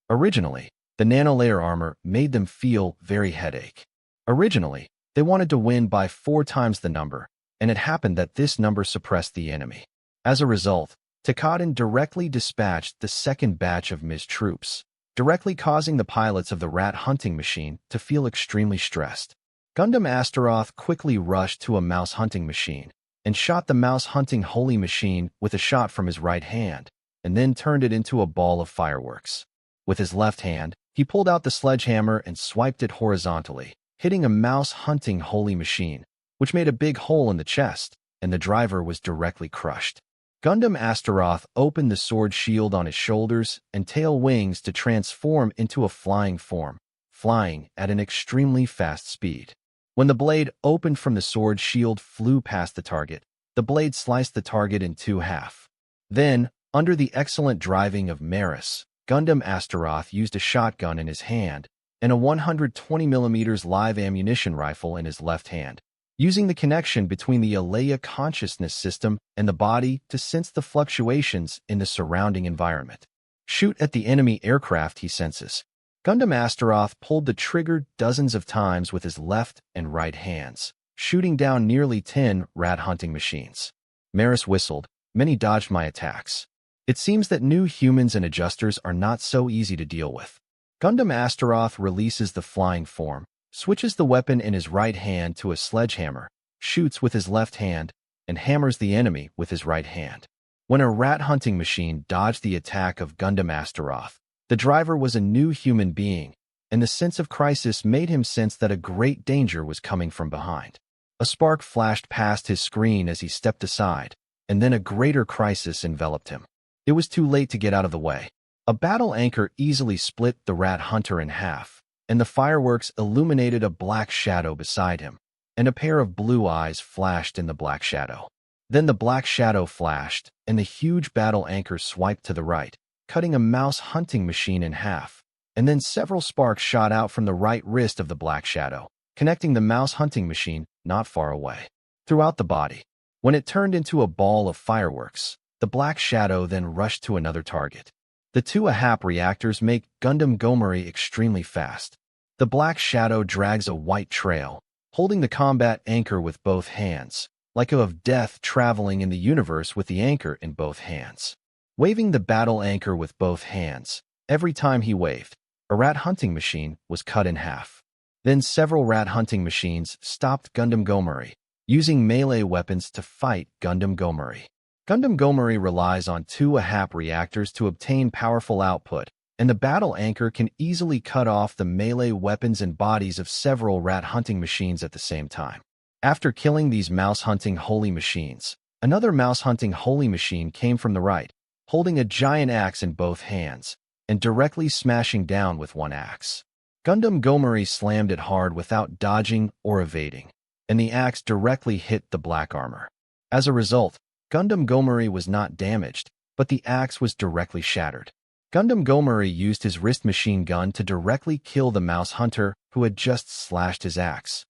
Originally, the nanolayer armor made them feel very headache. Originally, they wanted to win by 4 times the number, and it happened that this number suppressed the enemy. As a result, Takadan directly dispatched the second batch of Ms. troops, directly causing the pilots of the rat-hunting machine to feel extremely stressed. Gundam Astaroth quickly rushed to a mouse-hunting machine and shot the mouse-hunting holy machine with a shot from his right hand, and then turned it into a ball of fireworks. With his left hand, he pulled out the sledgehammer and swiped it horizontally, hitting a mouse-hunting holy machine, which made a big hole in the chest, and the driver was directly crushed. Gundam Astaroth opened the sword shield on his shoulders and tail wings to transform into a flying form, flying at an extremely fast speed. When the blade opened from the sword shield flew past the target, The blade sliced the target in two half. Then, under the excellent driving of Maris, Gundam Astaroth used a shotgun in his hand and a 120mm live ammunition rifle in his left hand, using the connection between the Alea consciousness system and the body to sense the fluctuations in the surrounding environment. Shoot at the enemy aircraft he senses. Gundam Astaroth pulled the trigger dozens of times with his left and right hands, shooting down nearly 10 rat hunting machines. Maris whistled. Many dodged my attacks. It seems that new humans and adjusters are not so easy to deal with. Gundam Astaroth releases the flying form, switches the weapon in his right hand to a sledgehammer, shoots with his left hand, and hammers the enemy with his right hand. When a rat hunting machine dodged the attack of Gundam Astaroth, the driver was a new human being, and the sense of crisis made him sense that a great danger was coming from behind. A spark flashed past his screen as he stepped aside, and then a greater crisis enveloped him. It was too late to get out of the way. A battle anchor easily split the rat hunter in half, and the fireworks illuminated a black shadow beside him, and a pair of blue eyes flashed in the black shadow. Then the black shadow flashed, and the huge battle anchor swiped to the right, cutting a mouse hunting machine in half, and then several sparks shot out from the right wrist of the black shadow, connecting the mouse hunting machine not far away. Throughout the body, when it turned into a ball of fireworks, the black shadow then rushed to another target. The two AHAP reactors make Gundam Gomori extremely fast. The black shadow drags a white trail, holding the combat anchor with both hands, like of death traveling in the universe with the anchor in both hands. Waving the battle anchor with both hands, every time he waved, a rat hunting machine was cut in half. Then several rat hunting machines stopped Gundam Gomori, using melee weapons to fight Gundam Gomori. Gundam Gomori relies on two AHAP reactors to obtain powerful output, and the battle anchor can easily cut off the melee weapons and bodies of several rat hunting machines at the same time. After killing these mouse hunting holy machines, another mouse hunting holy machine came from the right, holding a giant axe in both hands, and directly smashing down with one axe. Gundam Gomori slammed it hard without dodging or evading, and the axe directly hit the black armor. As a result, Gundam Gomori was not damaged, but the axe was directly shattered. Gundam Gomori used his wrist machine gun to directly kill the mouse hunter who had just slashed his axe.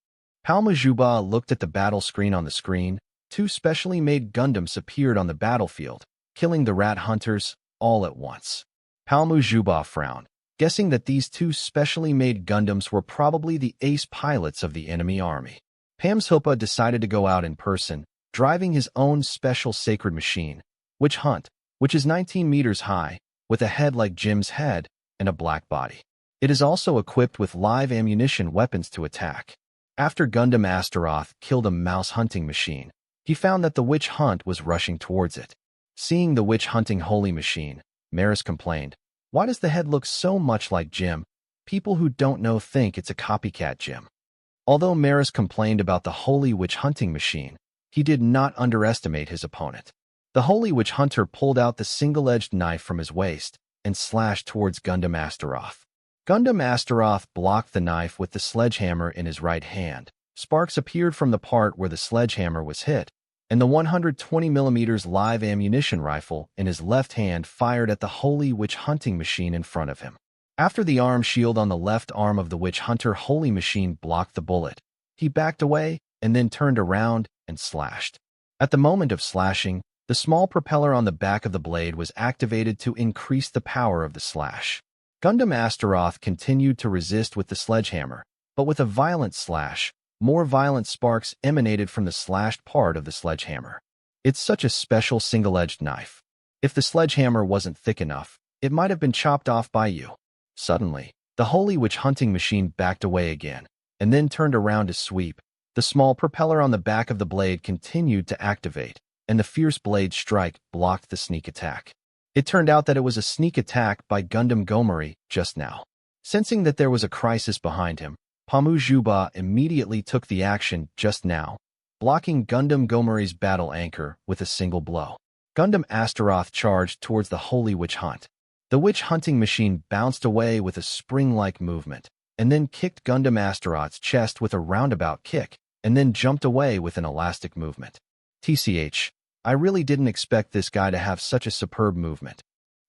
Palma Juba looked at the battle screen on the screen. Two specially made Gundams appeared on the battlefield, killing the rat hunters all at once. Palma Juba frowned, guessing that these two specially made Gundams were probably the ace pilots of the enemy army. Pamshopa decided to go out in person, driving his own special sacred machine, Witch Hunt, which is 19 meters high, with a head like Jim's head and a black body. It is also equipped with live ammunition weapons to attack. After Gundam Astaroth killed a mouse hunting machine, he found that the Witch Hunt was rushing towards it. Seeing the witch hunting holy machine, Maris complained, "Why does the head look so much like Jim? People who don't know think it's a copycat Jim." Although Maris complained about the holy witch hunting machine, he did not underestimate his opponent. The Holy Witch Hunter pulled out the single-edged knife from his waist and slashed towards Gundam Astaroth. Gundam Astaroth blocked the knife with the sledgehammer in his right hand. Sparks appeared from the part where the sledgehammer was hit, and the 120mm live ammunition rifle in his left hand fired at the Holy Witch Hunting machine in front of him. After the arm shield on the left arm of the Witch Hunter holy machine blocked the bullet, he backed away and then turned around and slashed. At the moment of slashing, the small propeller on the back of the blade was activated to increase the power of the slash. Gundam Astaroth continued to resist with the sledgehammer, but with a violent slash, more violent sparks emanated from the slashed part of the sledgehammer. It's such a special single-edged knife. If the sledgehammer wasn't thick enough, it might have been chopped off by you. Suddenly, the Holy Witch Hunting machine backed away again, and then turned around to sweep. The small propeller on the back of the blade continued to activate, and the fierce blade strike blocked the sneak attack. It turned out that it was a sneak attack by Gundam Gomori just now. Sensing that there was a crisis behind him, Pamu Juba immediately took the action just now, blocking Gundam Gomori's battle anchor with a single blow. Gundam Astaroth charged towards the Holy Witch Hunt. The witch hunting machine bounced away with a spring-like movement, and then kicked Gundam Astaroth's chest with a roundabout kick, and then jumped away with an elastic movement. TCH, I really didn't expect this guy to have such a superb movement.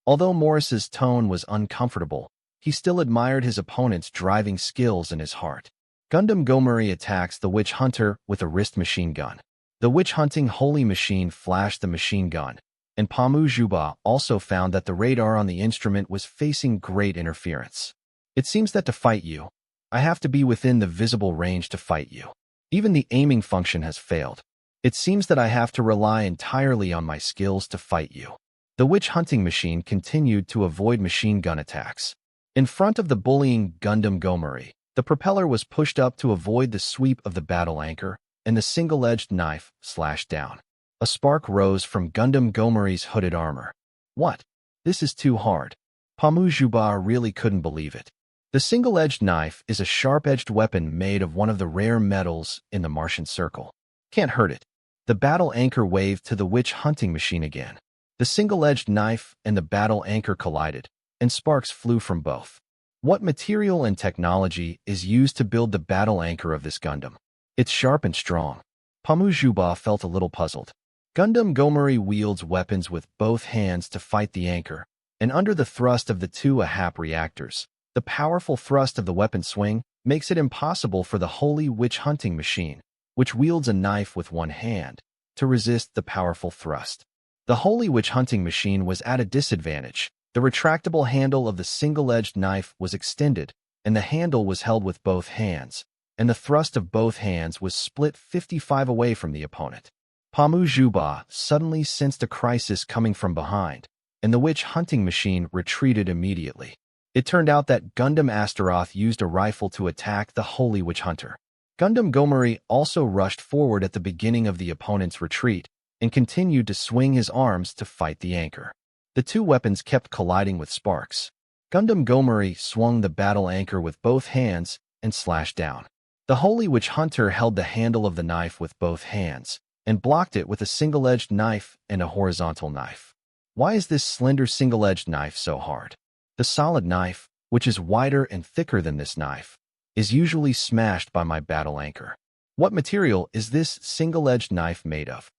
Although Morris's tone was uncomfortable, he still admired his opponent's driving skills in his heart. Gundam Gomuri attacks the Witch Hunter with a wrist machine gun. The witch-hunting holy machine flashed the machine gun, and Pamu Juba also found that the radar on the instrument was facing great interference. It seems that to fight you, I have to be within the visible range to fight you. Even the aiming function has failed. It seems that I have to rely entirely on my skills to fight you. The witch-hunting machine continued to avoid machine gun attacks. In front of the bullying Gundam Gomuri, the propeller was pushed up to avoid the sweep of the battle anchor, and the single-edged knife slashed down. A spark rose from Gundam Gomuri's hooded armor. What? This is too hard. Pamu Juba really couldn't believe it. The single-edged knife is a sharp-edged weapon made of one of the rare metals in the Martian Circle. Can't hurt it. The battle anchor waved to the witch-hunting machine again. The single-edged knife and the battle anchor collided, and sparks flew from both. What material and technology is used to build the battle anchor of this Gundam? It's sharp and strong. Pamu Juba felt a little puzzled. Gundam Gomuri wields weapons with both hands to fight the anchor, and under the thrust of the two AHAP reactors, the powerful thrust of the weapon swing makes it impossible for the holy witch-hunting machine, which wields a knife with one hand, to resist the powerful thrust. The holy witch-hunting machine was at a disadvantage. The retractable handle of the single-edged knife was extended, and the handle was held with both hands, and the thrust of both hands was split 55 away from the opponent. Pamu Juba suddenly sensed a crisis coming from behind, and the witch-hunting machine retreated immediately. It turned out that Gundam Astaroth used a rifle to attack the holy witch hunter. Gundam Gomuri also rushed forward at the beginning of the opponent's retreat and continued to swing his arms to fight the anchor. The two weapons kept colliding with sparks. Gundam Gomuri swung the battle anchor with both hands and slashed down. The holy witch hunter held the handle of the knife with both hands and blocked it with a single-edged knife and a horizontal knife. Why is this slender single-edged knife so hard? The solid knife, which is wider and thicker than this knife, is usually smashed by my battle anchor. What material is this single-edged knife made of?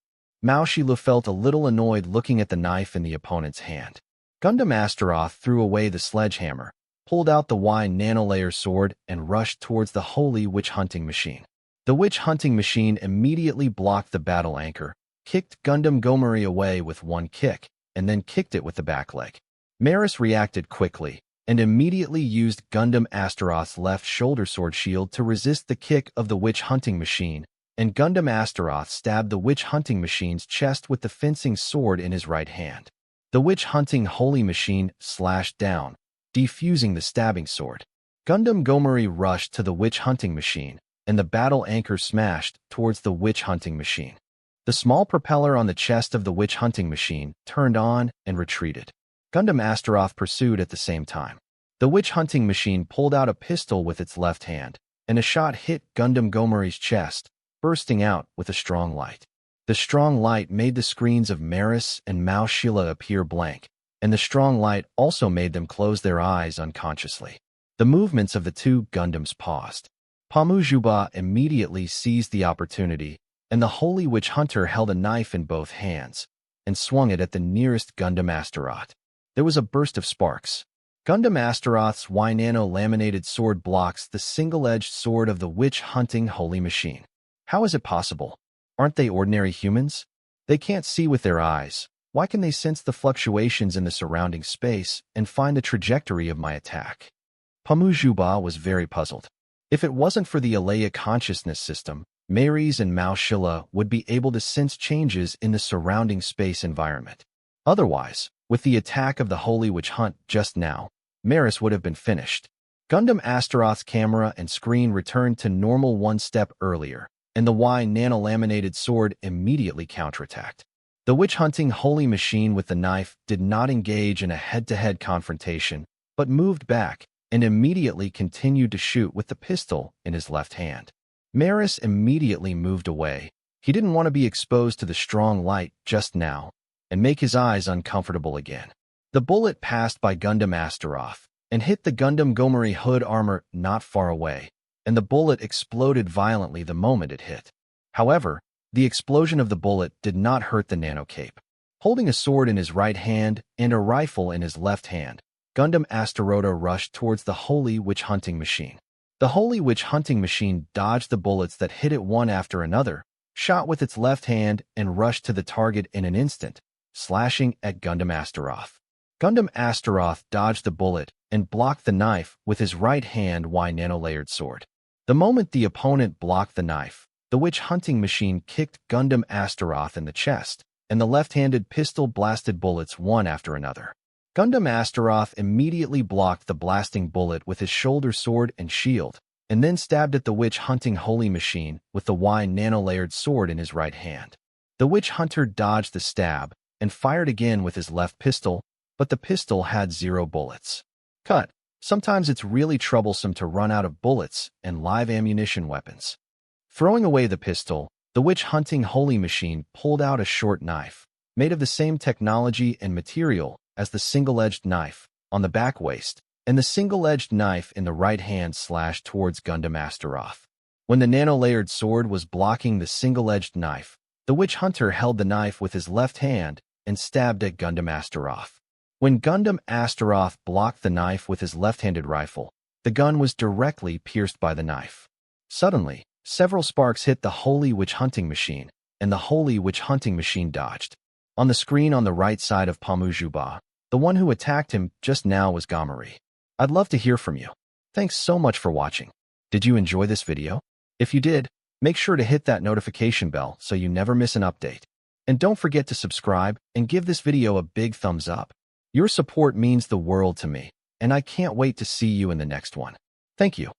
Mao Shila felt a little annoyed looking at the knife in the opponent's hand. Gundam Astaroth threw away the sledgehammer, pulled out the Y nanolayer sword, and rushed towards the holy witch-hunting machine. The witch-hunting machine immediately blocked the battle anchor, kicked Gundam Gomuri away with one kick, and then kicked it with the back leg. Maris reacted quickly and immediately used Gundam Astaroth's left shoulder sword shield to resist the kick of the witch-hunting machine, and Gundam Astaroth stabbed the witch-hunting machine's chest with the fencing sword in his right hand. The witch-hunting holy machine slashed down, defusing the stabbing sword. Gundam Gomuri rushed to the witch-hunting machine, and the battle anchor smashed towards the witch-hunting machine. The small propeller on the chest of the witch-hunting machine turned on and retreated. Gundam Astaroth pursued at the same time. The witch-hunting machine pulled out a pistol with its left hand, and a shot hit Gundam Gomuri's chest, bursting out with a strong light. The strong light made the screens of Maris and Mao Shila appear blank, and the strong light also made them close their eyes unconsciously. The movements of the two Gundams paused. Pamu Juba immediately seized the opportunity, and the holy witch hunter held a knife in both hands and swung it at the nearest Gundam Astaroth. There was a burst of sparks. Gundam Astaroth's Y-Nano laminated sword blocks the single-edged sword of the witch-hunting holy machine. How is it possible? Aren't they ordinary humans? They can't see with their eyes. Why can they sense the fluctuations in the surrounding space and find the trajectory of my attack? Pamu Juba was very puzzled. If it wasn't for the Alea consciousness system, Maris and Mao Shila would be able to sense changes in the surrounding space environment. Otherwise, with the attack of the Holy Witch Hunt just now, Maris would have been finished. Gundam Astaroth's camera and screen returned to normal one step earlier, and the Y nanolaminated sword immediately counterattacked. The witch-hunting holy machine with the knife did not engage in a head-to-head confrontation, but moved back and immediately continued to shoot with the pistol in his left hand. Maris immediately moved away. He didn't want to be exposed to the strong light just now and make his eyes uncomfortable again. The bullet passed by Gundam Astaroth and hit the Gundam Gomuri hood armor not far away, and the bullet exploded violently the moment it hit. However, The explosion of the bullet did not hurt the nanocape. Holding a sword in his right hand and a rifle in his left hand, Gundam Astaroda rushed towards the Holy Witch Hunting Machine. The Holy Witch Hunting Machine dodged the bullets that hit it one after another, shot with its left hand, and rushed to the target in an instant, slashing at Gundam Astaroth. Gundam Astaroth dodged the bullet and blocked the knife with his right hand Y nanolayered sword. The moment the opponent blocked the knife, the Witch Hunting Machine kicked Gundam Astaroth in the chest, and the left-handed pistol blasted bullets one after another. Gundam Astaroth immediately blocked the blasting bullet with his shoulder sword and shield, and then stabbed at the Witch Hunting Holy Machine with the Y nanolayered sword in his right hand. The Witch Hunter dodged the stab and fired again with his left pistol, but the pistol had 0 bullets. Cut. Sometimes it's really troublesome to run out of bullets and live ammunition weapons. Throwing away the pistol, the Witch Hunting Holy Machine pulled out a short knife, made of the same technology and material as the single-edged knife on the back waist, and the single-edged knife in the right hand slashed towards Gundam Astaroth. When the nanolayered sword was blocking the single-edged knife, the Witch Hunter held the knife with his left hand and stabbed at Gundam Astaroth. When Gundam Astaroth blocked the knife with his left-handed rifle, the gun was directly pierced by the knife. Suddenly, several sparks hit the Holy Witch Hunting Machine, and the Holy Witch Hunting Machine dodged. On the screen on the right side of Pamujuba, the one who attacked him just now was Gamari. I'd love to hear from you. Thanks so much for watching. Did you enjoy this video? If you did, make sure to hit that notification bell so you never miss an update. And don't forget to subscribe and give this video a big thumbs up. Your support means the world to me, and I can't wait to see you in the next one. Thank you.